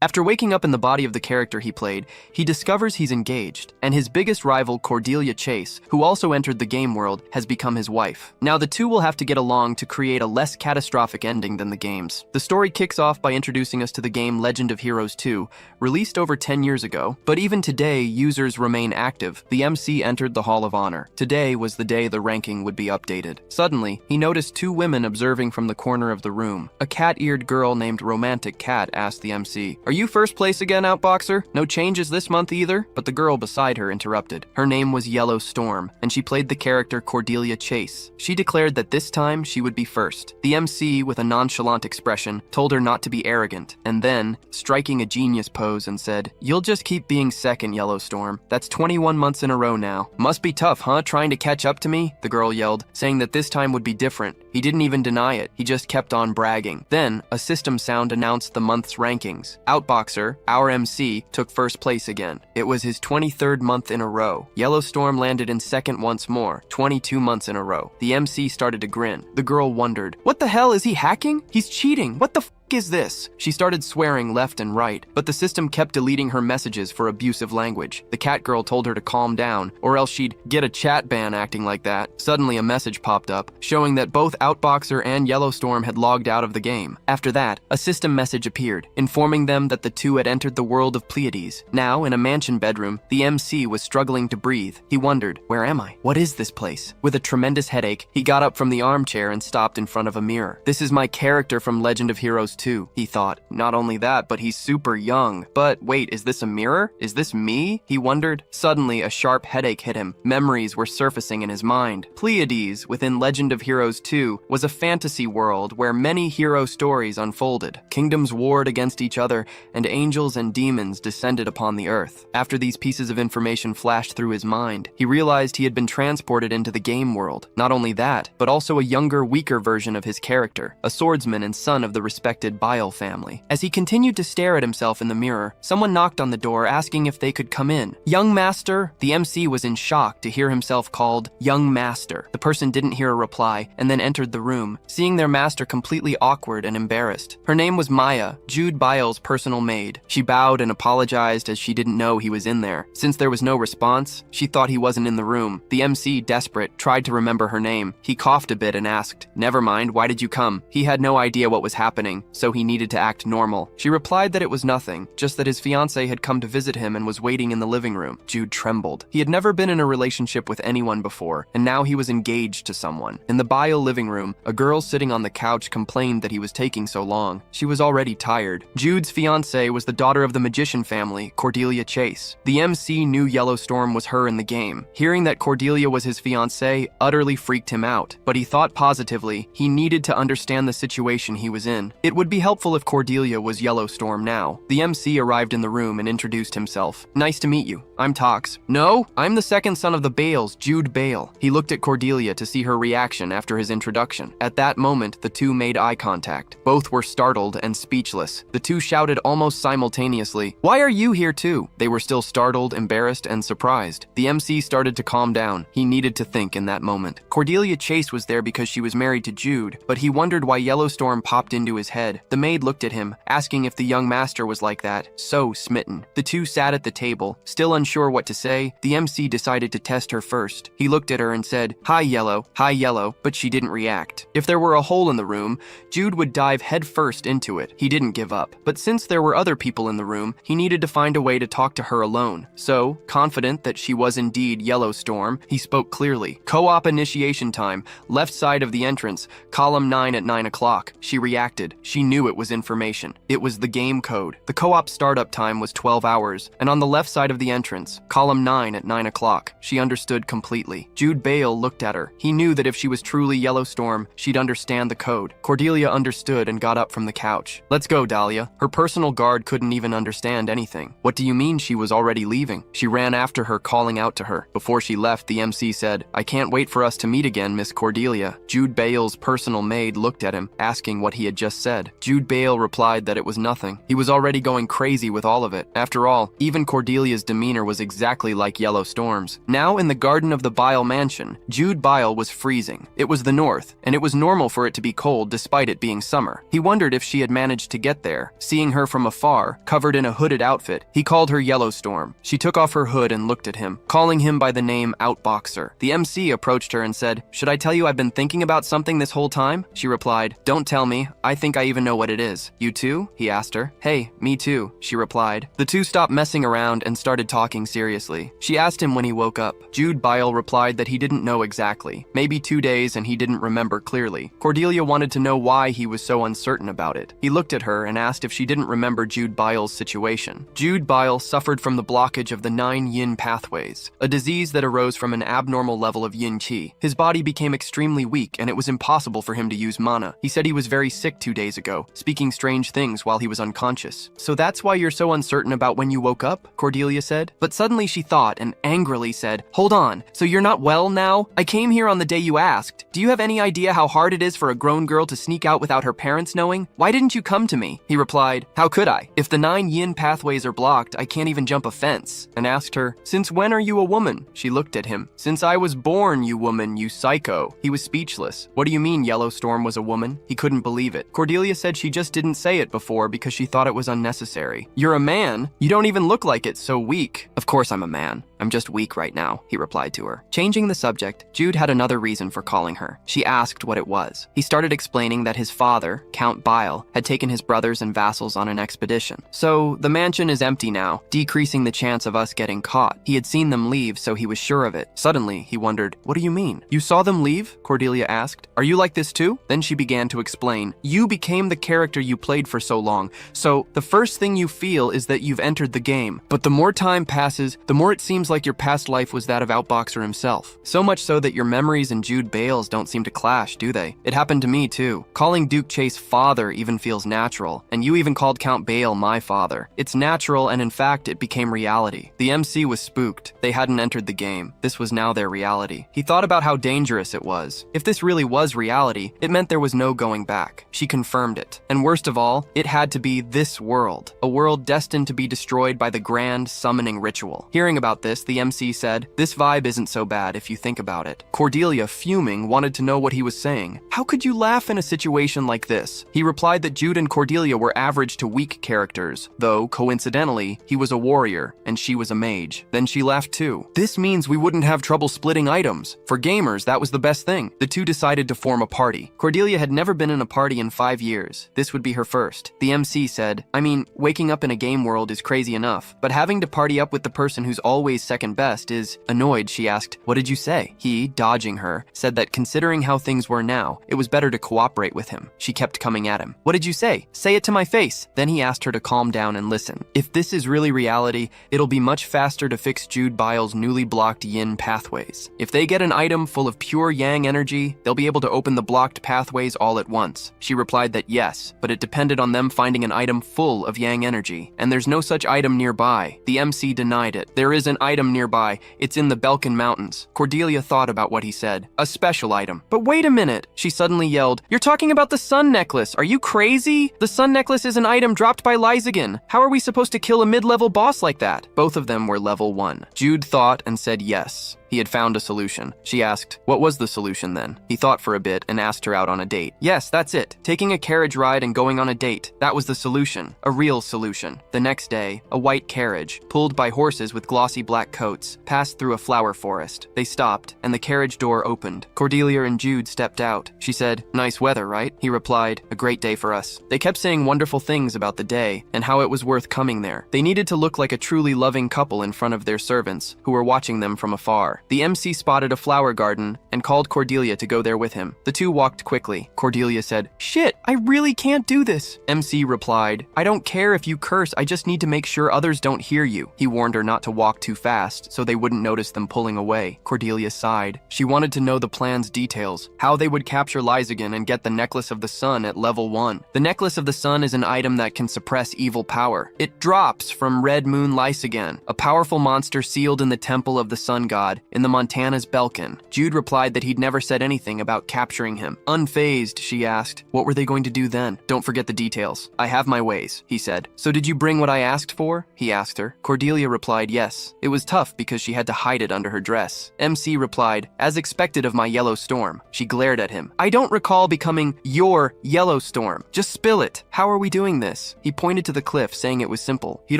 After waking up in the body of the character he played, he discovers he's engaged, and his biggest rival, Cordelia Chase, who also entered the game world, has become his wife. Now the two will have to get along to create a less catastrophic ending than the games. The story kicks off by introducing us to the game Legend of Heroes 2, released over 10 years ago, but even today users remain active. The MC entered the Hall of Honor. Today was the day the ranking would be updated. Suddenly, he noticed two women observing from the corner of the room. A cat-eared girl named Romantic Cat asked the MC, "Are you first place again, Outboxer? No changes this month either?" But the girl beside her interrupted. Her name was Yellow Storm, and she played the character Cordelia Chase. She declared that this time she would be first. The MC, with a nonchalant expression, told her not to be arrogant, and then, striking a genius pose and said, "You'll just keep being second, Yellow Storm. That's 21 months in a row now. Must be tough, huh, trying to catch up to me?" The girl yelled, saying that this time would be different. He didn't even deny it, he just kept on bragging. Then, a system sound announced the month's rankings. Outboxer, our MC, took first place again. It was his 23rd month in a row. Yellow Storm landed in second once more, 22 months in a row. The MC started to grin. The girl wondered, "What the hell, is he hacking? He's cheating. What the is this?" She started swearing left and right, but the system kept deleting her messages for abusive language. The cat girl told her to calm down, or else she'd get a chat ban acting like that. Suddenly a message popped up, showing that both Outboxer and Yellowstorm had logged out of the game. After that, a system message appeared, informing them that the two had entered the world of Pleiades. Now, in a mansion bedroom, the MC was struggling to breathe. He wondered, "Where am I? What is this place?" With a tremendous headache, he got up from the armchair and stopped in front of a mirror. "This is my character from Legend of Heroes 2, he thought. Not only that, but he's super young. But wait, is this a mirror? Is this me? He wondered. Suddenly, a sharp headache hit him. Memories were surfacing in his mind. Pleiades, within Legend of Heroes 2, was a fantasy world where many hero stories unfolded. Kingdoms warred against each other, and angels and demons descended upon the earth. After these pieces of information flashed through his mind, he realized he had been transported into the game world. Not only that, but also a younger, weaker version of his character, a swordsman and son of the respected Bile family. As he continued to stare at himself in the mirror, someone knocked on the door asking if they could come in. "Young master?" The MC was in shock to hear himself called young master. The person didn't hear a reply and then entered the room, seeing their master completely awkward and embarrassed. Her name was Maya, Jude Bile's personal maid. She bowed and apologized as she didn't know he was in there. Since there was no response, she thought he wasn't in the room. The MC, desperate, tried to remember her name. He coughed a bit and asked, "Never mind, why did you come?" He had no idea what was happening, so he needed to act normal. She replied that it was nothing, just that his fiancée had come to visit him and was waiting in the living room. Jude trembled. He had never been in a relationship with anyone before, and now he was engaged to someone. In the Bile living room, a girl sitting on the couch complained that he was taking so long. She was already tired. Jude's fiancée was the daughter of the magician family, Cordelia Chase. The MC knew Yellowstorm was her in the game. Hearing that Cordelia was his fiancée utterly freaked him out, but he thought positively. He needed to understand the situation he was in. It would be helpful if Cordelia was Yellowstorm now. The MC arrived in the room and introduced himself. "Nice to meet you. I'm Tox." "No, I'm the second son of the Bales, Jude Bale." He looked at Cordelia to see her reaction after his introduction. At that moment, the two made eye contact. Both were startled and speechless. The two shouted almost simultaneously, "Why are you here too?" They were still startled, embarrassed, and surprised. The MC started to calm down. He needed to think in that moment. Cordelia Chase was there because she was married to Jude, but he wondered why Yellowstorm popped into his head. The maid looked at him, asking if the young master was like that, so smitten. The two sat at the table, still unsure what to say. The MC decided to test her first. He looked at her and said, Hi Yellow, but she didn't react. If there were a hole in the room, Jude would dive headfirst into it. He didn't give up. But since there were other people in the room, he needed to find a way to talk to her alone. So, confident that she was indeed Yellowstorm, he spoke clearly. "Co-op initiation time, left side of the entrance, column 9 at 9 o'clock. She reacted. She knew it was information. It was the game code. The co-op startup time was 12 hours, and on the left side of the entrance, column 9 at 9 o'clock. She understood completely. Jude Bale looked at her. He knew that if she was truly Yellowstorm, she'd understand the code. Cordelia understood and got up from the couch. "Let's go, Dahlia." Her personal guard couldn't even understand anything. "What do you mean she was already leaving?" She ran after her, calling out to her. Before she left, the MC said, "I can't wait for us to meet again, Miss Cordelia." Jude Bale's personal maid looked at him, asking what he had just said. said. Jude Bale replied that it was nothing. He was already going crazy with all of it. After all, even Cordelia's demeanor was exactly like Yellow Storm's. Now in the garden of the Bile mansion, Jude Bile was freezing. It was the north, and it was normal for it to be cold despite it being summer. He wondered if she had managed to get there. Seeing her from afar, covered in a hooded outfit, he called her Yellow Storm. She took off her hood and looked at him, calling him by the name Outboxer. The MC approached her and said, "Should I tell you I've been thinking about something this whole time?" She replied, "Don't tell me. I think I even know what it is." "You too?" he asked her. "Hey, me too," she replied. The two stopped messing around and started talking seriously. She asked him when he woke up. Jude Bile replied that he didn't know exactly. Maybe 2 days and he didn't remember clearly. Cordelia wanted to know why he was so uncertain about it. He looked at her and asked if she didn't remember Jude Bile's situation. Jude Bile suffered from the blockage of the 9 yin pathways, a disease that arose from an abnormal level of yin qi. His body became extremely weak and it was impossible for him to use mana. He said he was very sick 2 days ago, speaking strange things while he was unconscious. "So that's why you're so uncertain about when you woke up?" Cordelia said. But suddenly she thought and angrily said, "Hold on, so you're not well now? I came here on the day you asked. Do you have any idea how hard it is for a grown girl to sneak out without her parents knowing? Why didn't you come to me?" He replied, "How could I? If the 9 yin pathways are blocked, I can't even jump a fence," and asked her, "Since when are you a woman?" She looked at him. "Since I was born, you woman, you psycho." He was speechless. "What do you mean Yellow Storm was a woman?" He couldn't believe it. Cordelia said she just didn't say it before because she thought it was unnecessary. "You're a man? You don't even look like it, so weak." "Of course I'm a man. I'm just weak right now," he replied to her. Changing the subject, Jude had another reason for calling her. She asked what it was. He started explaining that his father, Count Bile, had taken his brothers and vassals on an expedition. "So the mansion is empty now, decreasing the chance of us getting caught. He had seen them leave, so he was sure of it." Suddenly, he wondered, "What do you mean? You saw them leave?" Cordelia asked. "Are you like this too?" Then she began to explain. "You became the character you played for so long, so the first thing you feel is that you've entered the game. But the more time passes, the more it seems like your past life was that of Outboxer himself. So much so that your memories and Jude Bale's don't seem to clash, do they? It happened to me too. Calling Duke Chase father even feels natural, and you even called Count Bale my father. It's natural, and in fact, it became reality." The MC was spooked. They hadn't entered the game. This was now their reality. He thought about how dangerous it was. If this really was reality, it meant there was no going back. She confirmed it. And worst of all, it had to be this world, a world destined to be destroyed by the grand summoning ritual. Hearing about this, the MC said, "This vibe isn't so bad if you think about it." Cordelia, fuming, wanted to know what he was saying. "How could you laugh in a situation like this?" He replied that Jude and Cordelia were average to weak characters, though, coincidentally, he was a warrior and she was a mage. Then she laughed too. "This means we wouldn't have trouble splitting items. For gamers, that was the best thing." The two decided to form a party. Cordelia had never been in a party in 5 years. This would be her first. The MC said, "I mean, waking up in a game world is crazy enough, but having to party up with the person who's always second best is..." Annoyed, she asked, "What did you say?" He, dodging her, said that considering how things were now, it was better to cooperate with him. She kept coming at him. "What did you say? Say it to my face." Then he asked her to calm down and listen. "If this is really reality, it'll be much faster to fix Jude Bile's newly blocked yin pathways. If they get an item full of pure yang energy, they'll be able to open the blocked pathways all at once." She replied that yes, but it depended on them finding an item full of yang energy, and there's no such item nearby. The MC denied it. "There is an item nearby. It's in the Belkan Mountains." Cordelia thought about what he said. "A special item." "But wait a minute," she suddenly yelled. "You're talking about the sun necklace. Are you crazy? The sun necklace is an item dropped by Lysagan. How are we supposed to kill a mid-level boss like that?" Both of them were level 1. Jude thought and said yes. He had found a solution. She asked, "What was the solution then?" He thought for a bit and asked her out on a date. "Yes, that's it. Taking a carriage ride and going on a date. That was the solution. A real solution." The next day, a white carriage, pulled by horses with glossy black coats, passed through a flower forest. They stopped, and the carriage door opened. Cordelia and Jude stepped out. She said, "Nice weather, right?" He replied, "A great day for us." They kept saying wonderful things about the day and how it was worth coming there. They needed to look like a truly loving couple in front of their servants, who were watching them from afar. The MC spotted a flower garden and called Cordelia to go there with him. The two walked quickly. Cordelia said, "Shit, I really can't do this." MC replied, "I don't care if you curse, I just need to make sure others don't hear you." He warned her not to walk too fast so they wouldn't notice them pulling away. Cordelia sighed. She wanted to know the plan's details, how they would capture Lysagan and get the Necklace of the Sun at level 1. The Necklace of the Sun is an item that can suppress evil power. It drops from Red Moon Lysagan, a powerful monster sealed in the temple of the sun god. in the Montana's Belkin. Jude replied that he'd never said anything about capturing him. Unfazed, she asked, what were they going to do then? Don't forget the details. I have my ways, he said. So did you bring what I asked for? He asked her. Cordelia replied yes. It was tough because she had to hide it under her dress. MC replied, as expected of my yellow storm. She glared at him. I don't recall becoming your yellow storm. Just spill it. How are we doing this? He pointed to the cliff, saying it was simple. He'd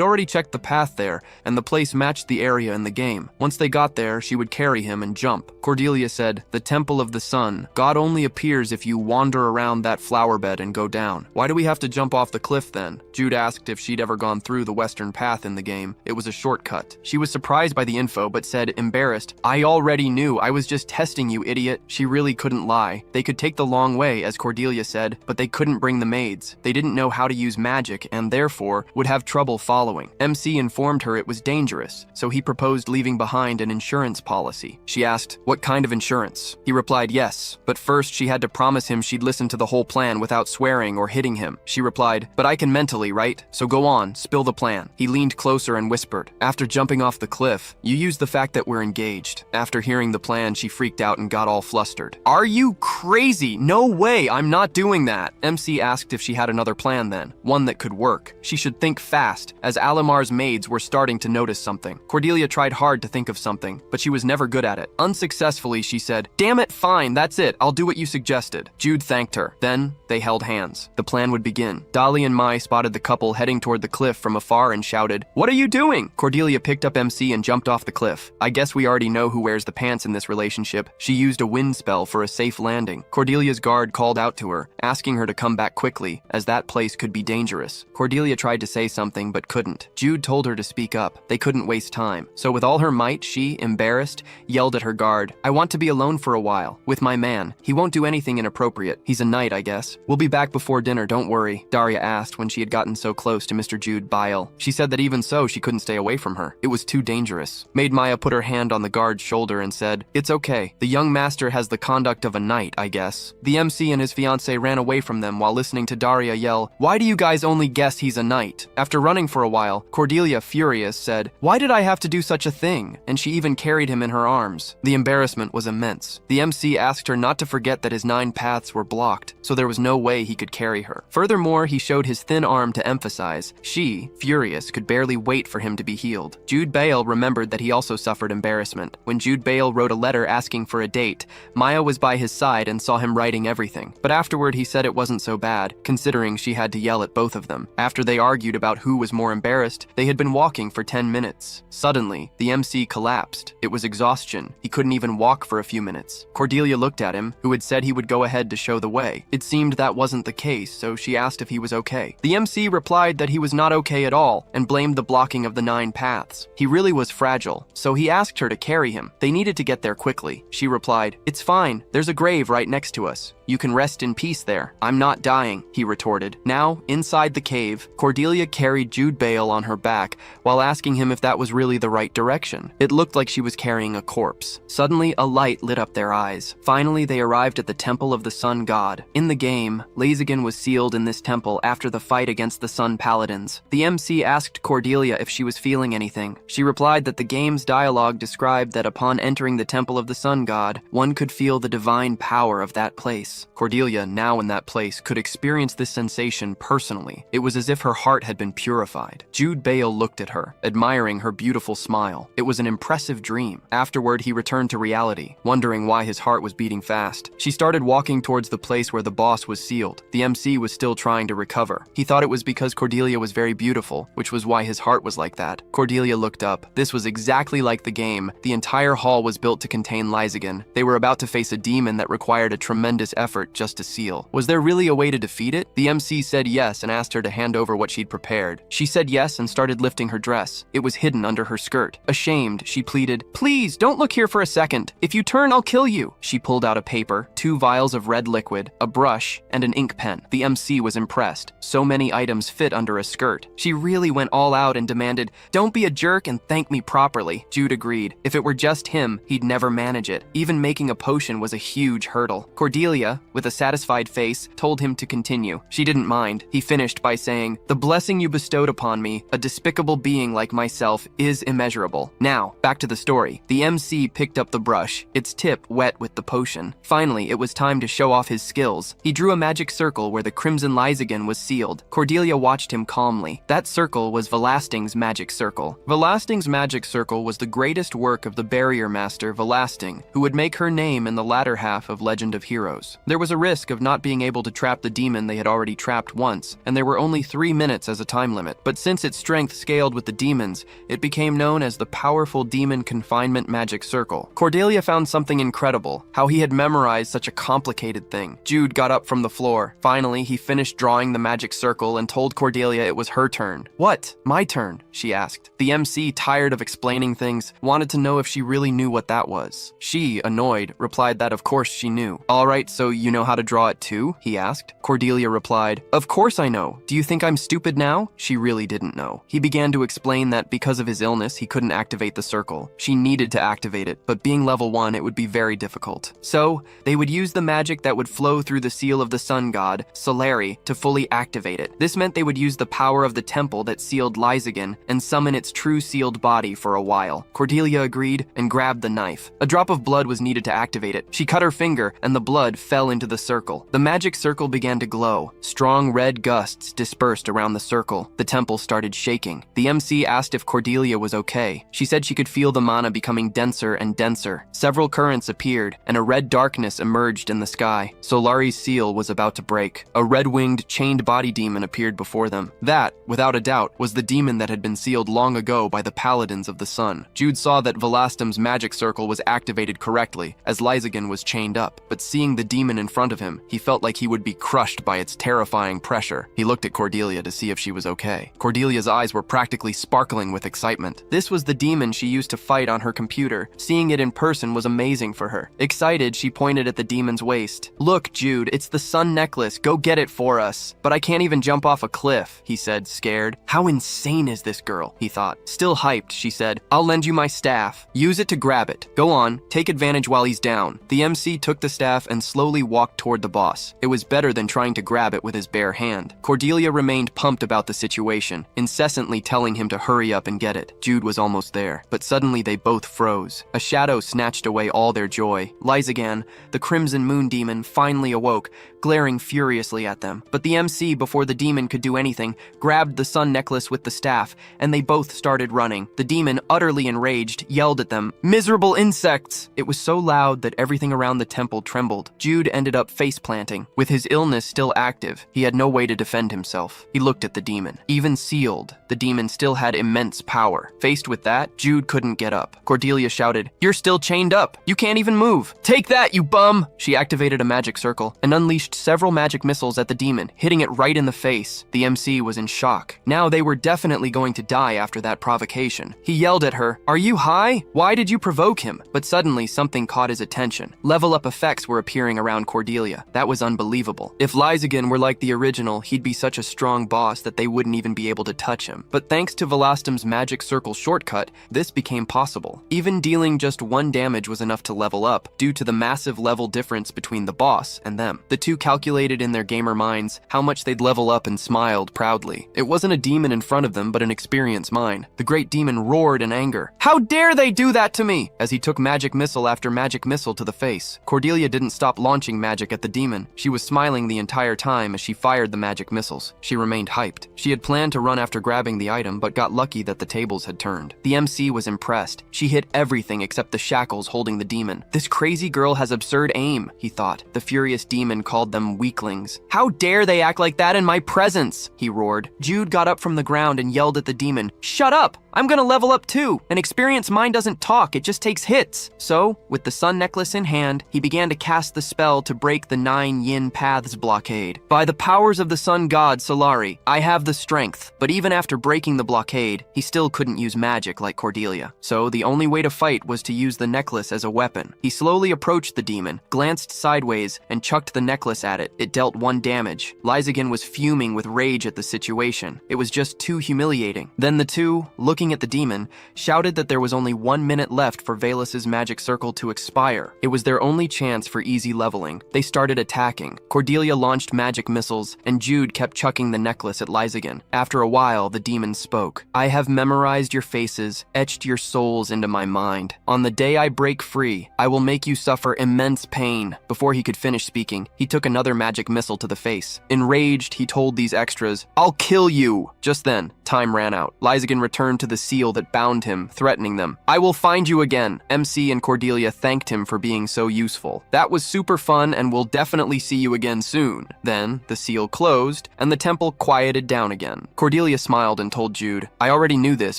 already checked the path there, and the place matched the area in the game. Once they got there, she would carry him and jump. Cordelia said, the Temple of the Sun. God only appears if you wander around that flower bed and go down. Why do we have to jump off the cliff then? Jude asked if she'd ever gone through the western path in the game. It was a shortcut. She was surprised by the info, but said, embarrassed, I already knew. I was just testing you, idiot. She really couldn't lie. They could take the long way, as Cordelia said, but they couldn't bring the maids. They didn't know how to use magic and therefore would have trouble following. MC informed her it was dangerous, so he proposed leaving behind an insurance policy. She asked, what kind of insurance? He replied yes, but first she had to promise him she'd listen to the whole plan without swearing or hitting him. She replied, but I can mentally, right? So go on, spill the plan. He leaned closer and whispered, after jumping off the cliff, you used the fact that we're engaged. After hearing the plan, she freaked out and got all flustered. Are you crazy? No way, I'm not doing that. MC asked if she had another plan then, one that could work. She should think fast, as Alimar's maids were starting to notice something. Cordelia tried hard to think of something, but she was never good at it. Unsuccessfully, she said, damn it, fine, that's it, I'll do what you suggested. Jude thanked her. Then, they held hands. The plan would begin. Dolly and Mai spotted the couple heading toward the cliff from afar and shouted, what are you doing? Cordelia picked up MC and jumped off the cliff. I guess we already know who wears the pants in this relationship. She used a wind spell for a safe landing. Cordelia's guard called out to her, asking her to come back quickly, as that place could be dangerous. Cordelia tried to say something but couldn't. Jude told her to speak up. They couldn't waste time. So with all her might, she, embarrassed, yelled at her guard, I want to be alone for a while, with my man. He won't do anything inappropriate. He's a knight, I guess. We'll be back before dinner, don't worry, Daria asked when she had gotten so close to Mr. Jude Bile. She said that even so, she couldn't stay away from her. It was too dangerous. Maid Maya put her hand on the guard's shoulder and said, it's okay. The young master has the conduct of a knight, I guess. The MC and his fiancée ran away from them while listening to Daria yell, why do you guys only guess he's a knight? After running for a while, Cordelia, furious, said, why did I have to do such a thing? And she even carried him in her arms. The embarrassment was immense. The MC asked her not to forget that his 9 paths were blocked, so there was no way he could carry her. Furthermore, he showed his thin arm to emphasize. She, furious, could barely wait for him to be healed. Jude Bale remembered that he also suffered embarrassment. When Jude Bale wrote a letter asking for a date, Maya was by his side and saw him writing everything. But afterward, he said it wasn't so bad, considering she had to yell at both of them. After they argued about who was more embarrassed, they had been walking for 10 minutes. Suddenly, the MC collapsed. It was exhaustion. He couldn't even walk for a few minutes. Cordelia looked at him, who had said he would go ahead to show the way. It seemed that wasn't the case, so she asked if he was okay. The MC replied that he was not okay at all, and blamed the blocking of the 9 paths. He really was fragile, so he asked her to carry him. They needed to get there quickly. She replied, it's fine. There's a grave right next to us. You can rest in peace there. I'm not dying, he retorted. Now, inside the cave, Cordelia carried Jude Bale on her back while asking him if that was really the right direction. It looked like she was carrying a corpse. Suddenly, a light lit up their eyes. Finally, they arrived at the Temple of the Sun God. In the game, Lazygan was sealed in this temple after the fight against the Sun Paladins. The MC asked Cordelia if she was feeling anything. She replied that the game's dialogue described that upon entering the Temple of the Sun God, one could feel the divine power of that place. Cordelia, now in that place, could experience this sensation personally. It was as if her heart had been purified. Jude Bale looked at her, admiring her beautiful smile. It was an impressive dream. Afterward, he returned to reality, wondering why his heart was beating fast. She started walking towards the place where the boss was sealed. The MC was still trying to recover. He thought it was because Cordelia was very beautiful, which was why his heart was like that. Cordelia looked up. This was exactly like the game. The entire hall was built to contain Lysigan. They were about to face a demon that required a tremendous effort just to seal. Was there really a way to defeat it? The MC said yes and asked her to hand over what she'd prepared. She said yes and started lifting her dress. It was hidden under her skirt. Ashamed, she pleaded, please, don't look here for a second. If you turn, I'll kill you. She pulled out a paper, 2 vials of red liquid, a brush, and an ink pen. The MC was impressed. So many items fit under a skirt. She really went all out and demanded, "Don't be a jerk and thank me properly." Jude agreed. If it were just him, he'd never manage it. Even making a potion was a huge hurdle. Cordelia, with a satisfied face, told him to continue. She didn't mind. He finished by saying, "The blessing you bestowed upon me, a despicable being like myself, is immeasurable." Now, back to the story. The MC picked up the brush, its tip wet with the potion. Finally, it was time to show off his skills. He drew a magic circle where the crimson lysagon was sealed. Cordelia watched him calmly. That circle was Velasting's magic circle. Velasting's magic circle was the greatest work of the barrier master Velasting, who would make her name in the latter half of Legend of Heroes. There was a risk of not being able to trap the demon they had already trapped once, and there were only 3 minutes as a time limit. But since its strength scaled with the demons, it became known as the powerful demon confinement magic circle. Cordelia found something incredible, how he had memorized such a complicated thing. Jude got up from the floor. Finally, he finished drawing the magic circle and told Cordelia it was her turn. "What? My turn?" she asked. The MC, tired of explaining things, wanted to know if she really knew what that was. She, annoyed, replied that of course she knew. "All right, so you know how to draw it too?" he asked. Cordelia replied, "Of course I know. Do you think I'm stupid now?" She really didn't know. He began to explain that because of his illness, he couldn't activate the circle. She needed to activate it, but being level 1, it would be very difficult. So, they would use the magic that would flow through the seal of the sun god, Solari, to fully activate it. This meant they would use the power of the temple that sealed Lysagon and summon its true sealed body for a while. Cordelia agreed and grabbed the knife. A drop of blood was needed to activate it. She cut her finger, and the blood fell into the circle. The magic circle began to glow. Strong red gusts dispersed around the circle. The temple started shaking. The MC asked if Cordelia was okay. She said she could feel the mana becoming denser and denser. Several currents appeared, and a red darkness emerged in the sky. Solari's seal was about to break. A red-winged, chained body demon appeared before them. That, without a doubt, was the demon that had been sealed long ago by the paladins of the sun. Jude saw that Velastum's magic circle was activated correctly, as Lysagon was chained up. But seeing the demon in front of him, he felt like he would be crushed by its terrifying pressure. He looked at Cordelia to see if she was okay. Cordelia's eyes were practically sparkling with excitement. This was the demon she used to fight on her computer. Seeing it in person was amazing for her. Excited, she pointed at the demon's waist. "Look, Jude, it's the sun necklace. Go get it for us." "But I can't even jump off a cliff," he said, scared. How insane is this girl, he thought. Still hyped, she said, "I'll lend you my staff. Use it to grab it. Go on, take advantage while he's down." The MC took the staff and slowly walked toward the boss. It was better than trying to grab it with his bare hand. Cordelia remained pumped about the situation, incessantly telling him to hurry up and get it. Jude was almost there, but suddenly they both froze. A shadow snatched away all their joy. Lysagan, the crimson moon demon, finally awoke, glaring furiously at them. But the MC, before the demon could do anything, grabbed the sun necklace with the staff, and they both started running. The demon, utterly enraged, yelled at them, "Miserable insects!" It was so loud that everything around the temple trembled. Jude ended up face-planting. With his illness still active, he had no way to defend himself. He looked at the demon. Even sealed, the demon still had immense power. Faced with that, Jude couldn't get up. Cordelia shouted, "You're still chained up! You can't even move! Take that, you bum!" She activated a magic circle and unleashed several magic missiles at the demon, hitting it right in the face. The MC was in shock. Now they were definitely going to die after that provocation. He yelled at her, "Are you high? Why did you provoke him?" But suddenly something caught his attention. Level up effects were appearing around Cordelia. That was unbelievable. If Lysagan were like the original, he'd be such a strong boss that they wouldn't even be able to touch him. But thanks to Velastum's magic circle shortcut, this became possible. Even dealing just 1 damage was enough to level up, due to the massive level difference between the boss and them. The two calculated in their gamer minds how much they'd level up and smiled proudly. It wasn't a demon in front of them, but an experienced mind. The great demon roared in anger. "How dare they do that to me?" as he took magic missile after magic missile to the face. Cordelia didn't stop launching magic at the demon. She was smiling the entire time as she fired the magic missiles. She remained hyped. She had planned to run after grabbing the item, but got lucky that the tables had turned. The MC was impressed. She hit everything except the shackles holding the demon. "This crazy girl has absurd aim," he thought. The furious demon called them weaklings. "How dare they act like that in my presence?" he roared. Jude got up from the ground and yelled at the demon, "Shut up! I'm gonna level up too! An experienced mind doesn't talk, it just takes hits." So, with the sun necklace in hand, he began to cast the spell to break the 9 yin paths blockade. "By the powers of the sun god Solari, I have the strength." But even after breaking the blockade, he still couldn't use magic like Cordelia. So the only way to fight was to use the necklace as a weapon. He slowly approached the demon, glanced sideways, and chucked the necklace miss at it. It dealt 1 damage. Lysagan was fuming with rage at the situation. It was just too humiliating. Then the two, looking at the demon, shouted that there was only 1 minute left for Velus's magic circle to expire. It was their only chance for easy leveling. They started attacking. Cordelia launched magic missiles, and Jude kept chucking the necklace at Lysagan. After a while, the demon spoke. "I have memorized your faces, etched your souls into my mind. On the day I break free, I will make you suffer immense pain." Before he could finish speaking, he took another magic missile to the face. Enraged, he told these extras, "I'll kill you!" Just then, time ran out. Lysagan returned to the seal that bound him, threatening them. "I will find you again." MC and Cordelia thanked him for being so useful. "That was super fun, and we'll definitely see you again soon." Then, the seal closed, and the temple quieted down again. Cordelia smiled and told Jude, "I already knew this,